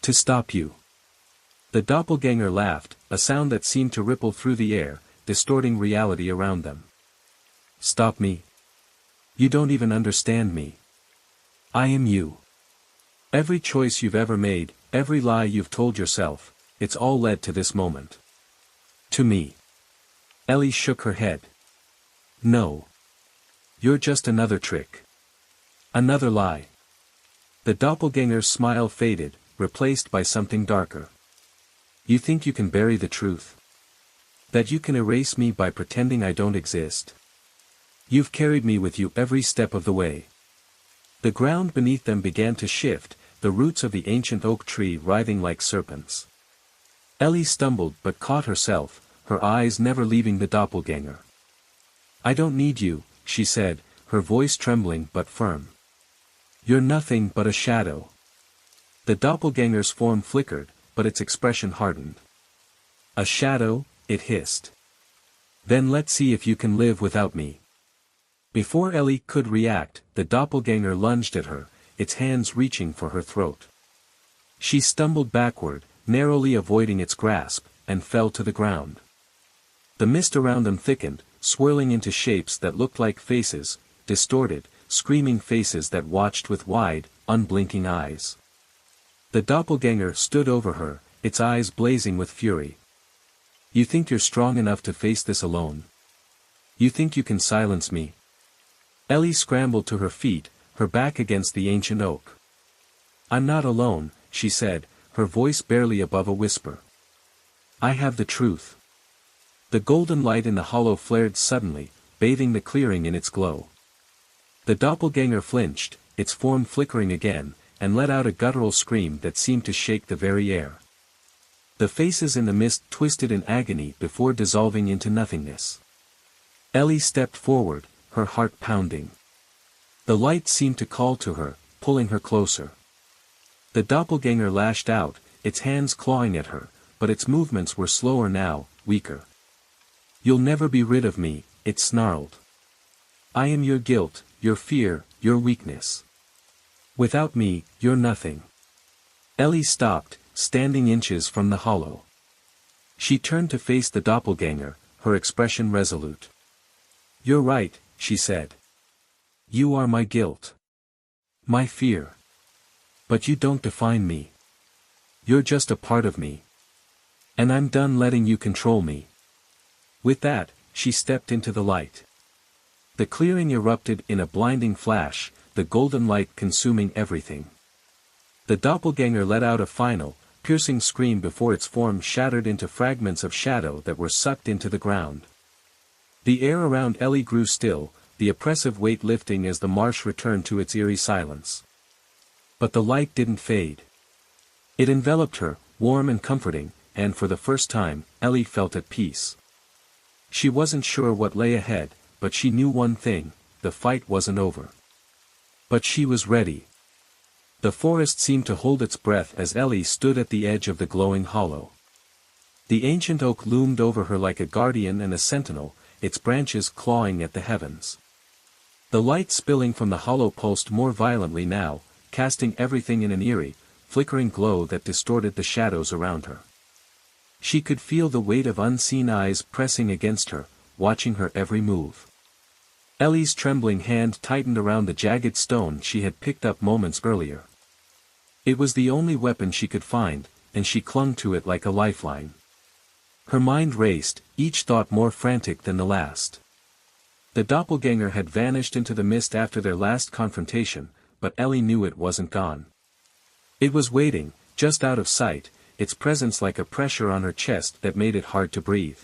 To stop you. The doppelganger laughed, a sound that seemed to ripple through the air, distorting reality around them. Stop me? You don't even understand me. I am you. Every choice you've ever made, every lie you've told yourself, it's all led to this moment. To me. Ellie shook her head. No. You're just another trick. Another lie. The doppelganger's smile faded, replaced by something darker. You think you can bury the truth? That you can erase me by pretending I don't exist? You've carried me with you every step of the way. The ground beneath them began to shift, the roots of the ancient oak tree writhing like serpents. Ellie stumbled but caught herself, her eyes never leaving the doppelganger. I don't need you, she said, her voice trembling but firm. You're nothing but a shadow. The doppelganger's form flickered, but its expression hardened. A shadow, it hissed. Then let's see if you can live without me. Before Ellie could react, the doppelganger lunged at her, its hands reaching for her throat. She stumbled backward, narrowly avoiding its grasp, and fell to the ground. The mist around them thickened, swirling into shapes that looked like faces, distorted, screaming faces that watched with wide, unblinking eyes. The doppelganger stood over her, its eyes blazing with fury. You think you're strong enough to face this alone? You think you can silence me? Ellie scrambled to her feet, her back against the ancient oak. I'm not alone, she said, her voice barely above a whisper. I have the truth. The golden light in the hollow flared suddenly, bathing the clearing in its glow. The doppelganger flinched, its form flickering again, and let out a guttural scream that seemed to shake the very air. The faces in the mist twisted in agony before dissolving into nothingness. Ellie stepped forward, her heart pounding. The light seemed to call to her, pulling her closer. The doppelganger lashed out, its hands clawing at her, but its movements were slower now, weaker. You'll never be rid of me, it snarled. I am your guilt, your fear, your weakness. Without me, you're nothing. Ellie stopped, standing inches from the hollow. She turned to face the doppelganger, her expression resolute. You're right, she said. You are my guilt. My fear. But you don't define me. You're just a part of me. And I'm done letting you control me. With that, she stepped into the light. The clearing erupted in a blinding flash, the golden light consuming everything. The doppelganger let out a final, piercing scream before its form shattered into fragments of shadow that were sucked into the ground. The air around Ellie grew still, the oppressive weight lifting as the marsh returned to its eerie silence. But the light didn't fade. It enveloped her, warm and comforting, and for the first time, Ellie felt at peace. She wasn't sure what lay ahead, but she knew one thing, the fight wasn't over. But she was ready. The forest seemed to hold its breath as Ellie stood at the edge of the glowing hollow. The ancient oak loomed over her like a guardian and a sentinel, its branches clawing at the heavens. The light spilling from the hollow pulsed more violently now, casting everything in an eerie, flickering glow that distorted the shadows around her. She could feel the weight of unseen eyes pressing against her, watching her every move. Ellie's trembling hand tightened around the jagged stone she had picked up moments earlier. It was the only weapon she could find, and she clung to it like a lifeline. Her mind raced, each thought more frantic than the last. The doppelganger had vanished into the mist after their last confrontation, but Ellie knew it wasn't gone. It was waiting, just out of sight, its presence like a pressure on her chest that made it hard to breathe.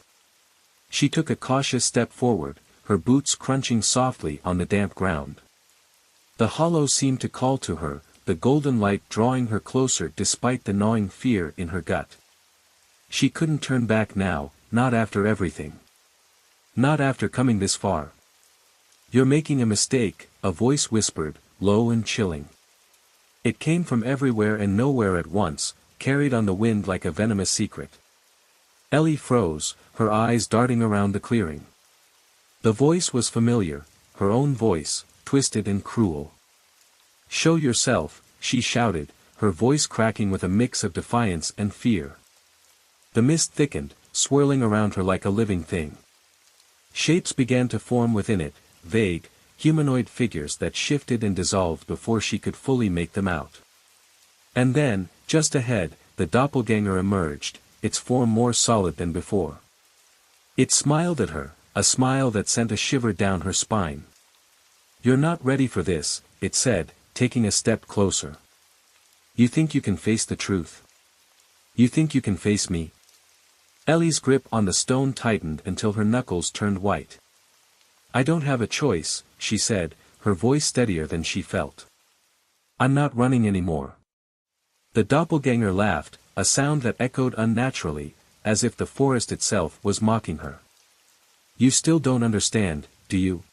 She took a cautious step forward, her boots crunching softly on the damp ground. The hollow seemed to call to her, the golden light drawing her closer despite the gnawing fear in her gut. She couldn't turn back now, not after everything. Not after coming this far. You're making a mistake, a voice whispered, low and chilling. It came from everywhere and nowhere at once, carried on the wind like a venomous secret. Ellie froze, her eyes darting around the clearing. The voice was familiar, her own voice, twisted and cruel. Show yourself, she shouted, her voice cracking with a mix of defiance and fear. The mist thickened, swirling around her like a living thing. Shapes began to form within it, vague, humanoid figures that shifted and dissolved before she could fully make them out. And then, just ahead, the doppelganger emerged, its form more solid than before. It smiled at her, a smile that sent a shiver down her spine. "You're not ready for this," it said, taking a step closer. "You think you can face the truth? You think you can face me?" Ellie's grip on the stone tightened until her knuckles turned white. "I don't have a choice," she said, her voice steadier than she felt. "I'm not running anymore." The doppelganger laughed, a sound that echoed unnaturally, as if the forest itself was mocking her. "You still don't understand, do you?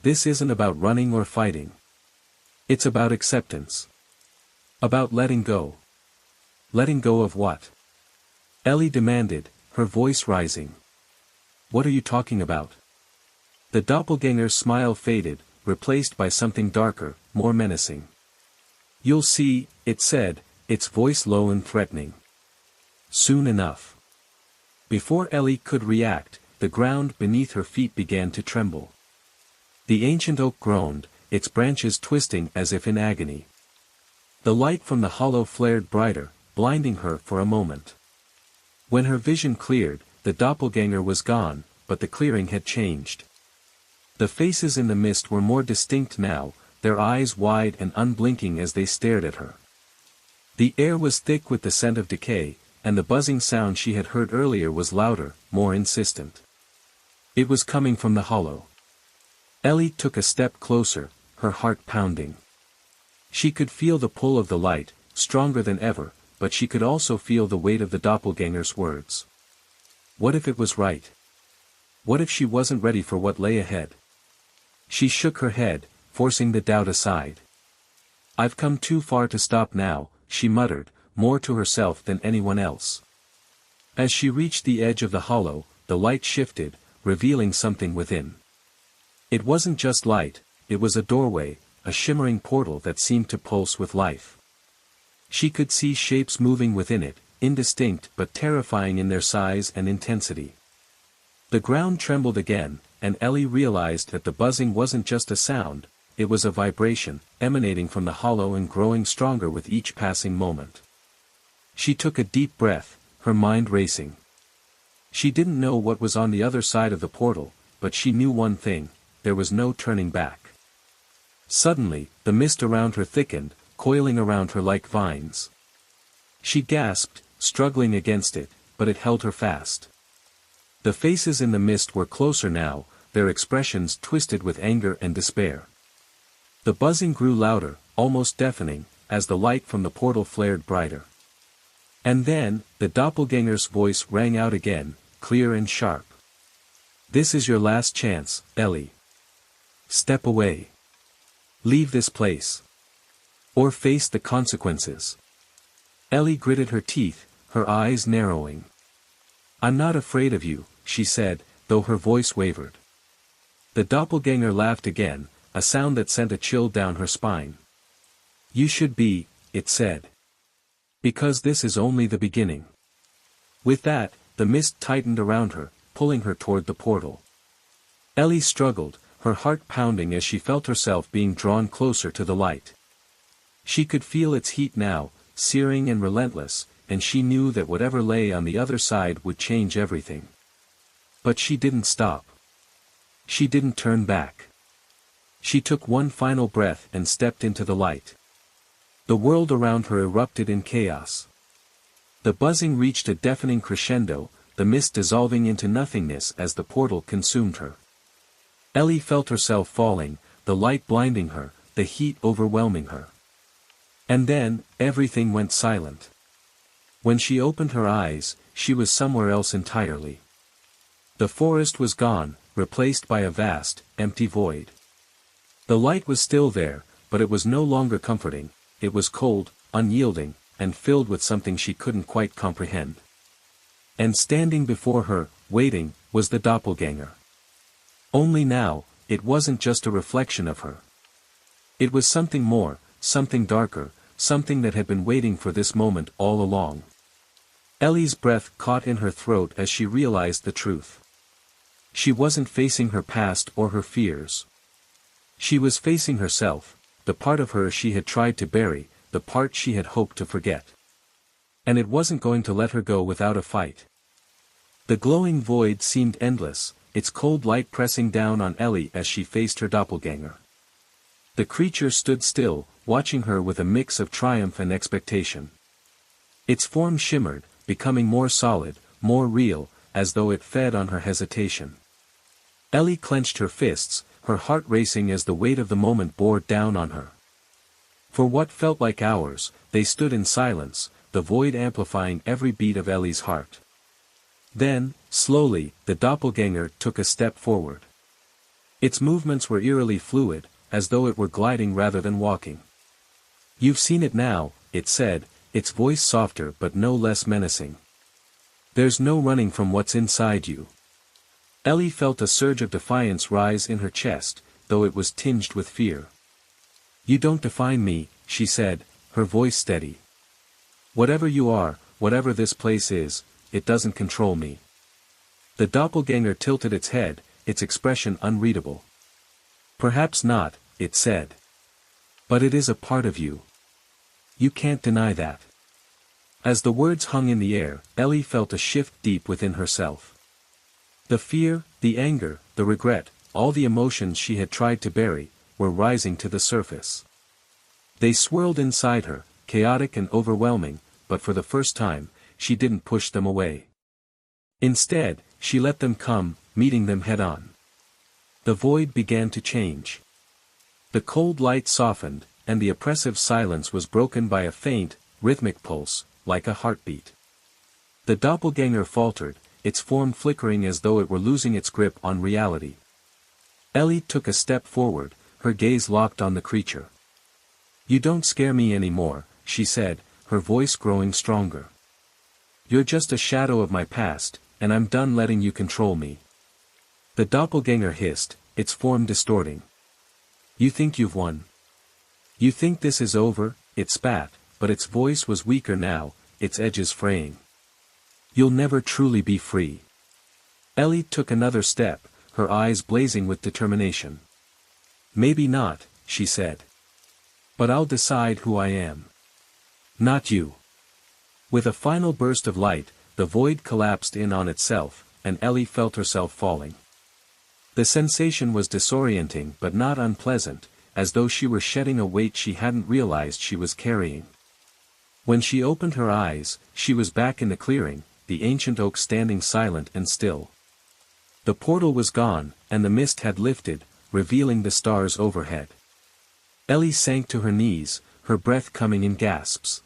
This isn't about running or fighting. It's about acceptance. About letting go." "Letting go of what?" Ellie demanded, her voice rising. "What are you talking about?" The doppelganger's smile faded, replaced by something darker, more menacing. "You'll see," it said, its voice low and threatening. "Soon enough." Before Ellie could react, the ground beneath her feet began to tremble. The ancient oak groaned, its branches twisting as if in agony. The light from the hollow flared brighter, blinding her for a moment. When her vision cleared, the doppelganger was gone, but the clearing had changed. The faces in the mist were more distinct now, their eyes wide and unblinking as they stared at her. The air was thick with the scent of decay, and the buzzing sound she had heard earlier was louder, more insistent. It was coming from the hollow. Ellie took a step closer, her heart pounding. She could feel the pull of the light, stronger than ever, but she could also feel the weight of the doppelganger's words. What if it was right? What if she wasn't ready for what lay ahead? She shook her head, forcing the doubt aside. "I've come too far to stop now," she muttered, more to herself than anyone else. As she reached the edge of the hollow, the light shifted, revealing something within. It wasn't just light, it was a doorway, a shimmering portal that seemed to pulse with life. She could see shapes moving within it, indistinct but terrifying in their size and intensity. The ground trembled again, and Ellie realized that the buzzing wasn't just a sound, it was a vibration, emanating from the hollow and growing stronger with each passing moment. She took a deep breath, her mind racing. She didn't know what was on the other side of the portal, but she knew one thing: there was no turning back. Suddenly, the mist around her thickened, coiling around her like vines. She gasped, struggling against it, but it held her fast. The faces in the mist were closer now, their expressions twisted with anger and despair. The buzzing grew louder, almost deafening, as the light from the portal flared brighter. And then, the doppelganger's voice rang out again, clear and sharp. "This is your last chance, Ellie. Step away. Leave this place. Or face the consequences." Ellie gritted her teeth, her eyes narrowing. "I'm not afraid of you," she said, though her voice wavered. The doppelganger laughed again, a sound that sent a chill down her spine. "You should be," it said. "Because this is only the beginning." With that, the mist tightened around her, pulling her toward the portal. Ellie struggled, her heart pounding as she felt herself being drawn closer to the light. She could feel its heat now, searing and relentless, and she knew that whatever lay on the other side would change everything. But she didn't stop. She didn't turn back. She took one final breath and stepped into the light. The world around her erupted in chaos. The buzzing reached a deafening crescendo, the mist dissolving into nothingness as the portal consumed her. Ellie felt herself falling, the light blinding her, the heat overwhelming her. And then, everything went silent. When she opened her eyes, she was somewhere else entirely. The forest was gone, replaced by a vast, empty void. The light was still there, but it was no longer comforting, it was cold, unyielding, and filled with something she couldn't quite comprehend. And standing before her, waiting, was the doppelganger. Only now, it wasn't just a reflection of her. It was something more, something darker, something that had been waiting for this moment all along. Ellie's breath caught in her throat as she realized the truth. She wasn't facing her past or her fears. She was facing herself, the part of her she had tried to bury, the part she had hoped to forget. And it wasn't going to let her go without a fight. The glowing void seemed endless, its cold light pressing down on Ellie as she faced her doppelganger. The creature stood still, watching her with a mix of triumph and expectation. Its form shimmered, becoming more solid, more real, as though it fed on her hesitation. Ellie clenched her fists, her heart racing as the weight of the moment bore down on her. For what felt like hours, they stood in silence, the void amplifying every beat of Ellie's heart. Then, slowly, the doppelganger took a step forward. Its movements were eerily fluid, as though it were gliding rather than walking. "You've seen it now," it said, its voice softer but no less menacing. "There's no running from what's inside you." Ellie felt a surge of defiance rise in her chest, though it was tinged with fear. "You don't define me," she said, her voice steady. "Whatever you are, whatever this place is, it doesn't control me." The doppelganger tilted its head, its expression unreadable. "Perhaps not," it said. "But it is a part of you. You can't deny that." As the words hung in the air, Ellie felt a shift deep within herself. The fear, the anger, the regret, all the emotions she had tried to bury, were rising to the surface. They swirled inside her, chaotic and overwhelming, but for the first time, she didn't push them away. Instead, she let them come, meeting them head-on. The void began to change. The cold light softened, and the oppressive silence was broken by a faint, rhythmic pulse, like a heartbeat. The doppelganger faltered, its form flickering as though it were losing its grip on reality. Ellie took a step forward, her gaze locked on the creature. "You don't scare me anymore," she said, her voice growing stronger. "You're just a shadow of my past, and I'm done letting you control me." The doppelganger hissed, its form distorting. "You think you've won? You think this is over?" It spat, but its voice was weaker now, its edges fraying. "You'll never truly be free." Ellie took another step, her eyes blazing with determination. "Maybe not," she said. "But I'll decide who I am. Not you." With a final burst of light, the void collapsed in on itself, and Ellie felt herself falling. The sensation was disorienting but not unpleasant, as though she were shedding a weight she hadn't realized she was carrying. When she opened her eyes, she was back in the clearing, the ancient oak standing silent and still. The portal was gone, and the mist had lifted, revealing the stars overhead. Ellie sank to her knees, her breath coming in gasps.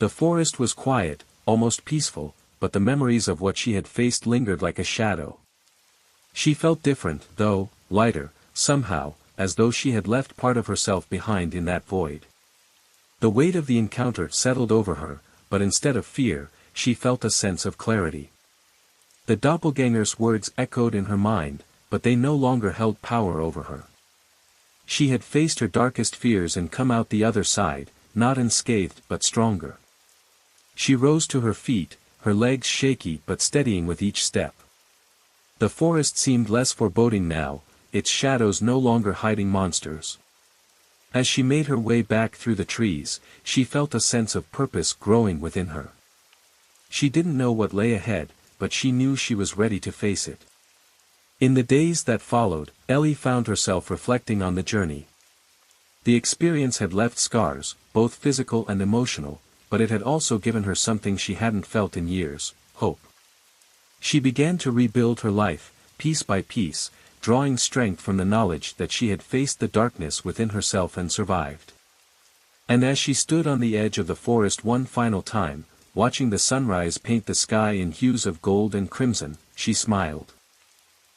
The forest was quiet, almost peaceful, but the memories of what she had faced lingered like a shadow. She felt different, though, lighter, somehow, as though she had left part of herself behind in that void. The weight of the encounter settled over her, but instead of fear, she felt a sense of clarity. The doppelganger's words echoed in her mind, but they no longer held power over her. She had faced her darkest fears and come out the other side, not unscathed but stronger. She rose to her feet, her legs shaky but steadying with each step. The forest seemed less foreboding now, its shadows no longer hiding monsters. As she made her way back through the trees, she felt a sense of purpose growing within her. She didn't know what lay ahead, but she knew she was ready to face it. In the days that followed, Ellie found herself reflecting on the journey. The experience had left scars, both physical and emotional, but it had also given her something she hadn't felt in years: hope. She began to rebuild her life, piece by piece, drawing strength from the knowledge that she had faced the darkness within herself and survived. And as she stood on the edge of the forest one final time, watching the sunrise paint the sky in hues of gold and crimson, she smiled.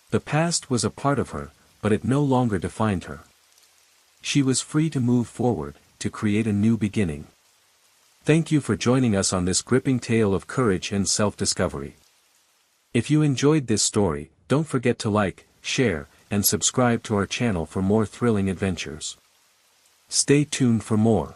The past was a part of her, but it no longer defined her. She was free to move forward, to create a new beginning. Thank you for joining us on this gripping tale of courage and self-discovery. If you enjoyed this story, don't forget to like, share, and subscribe to our channel for more thrilling adventures. Stay tuned for more.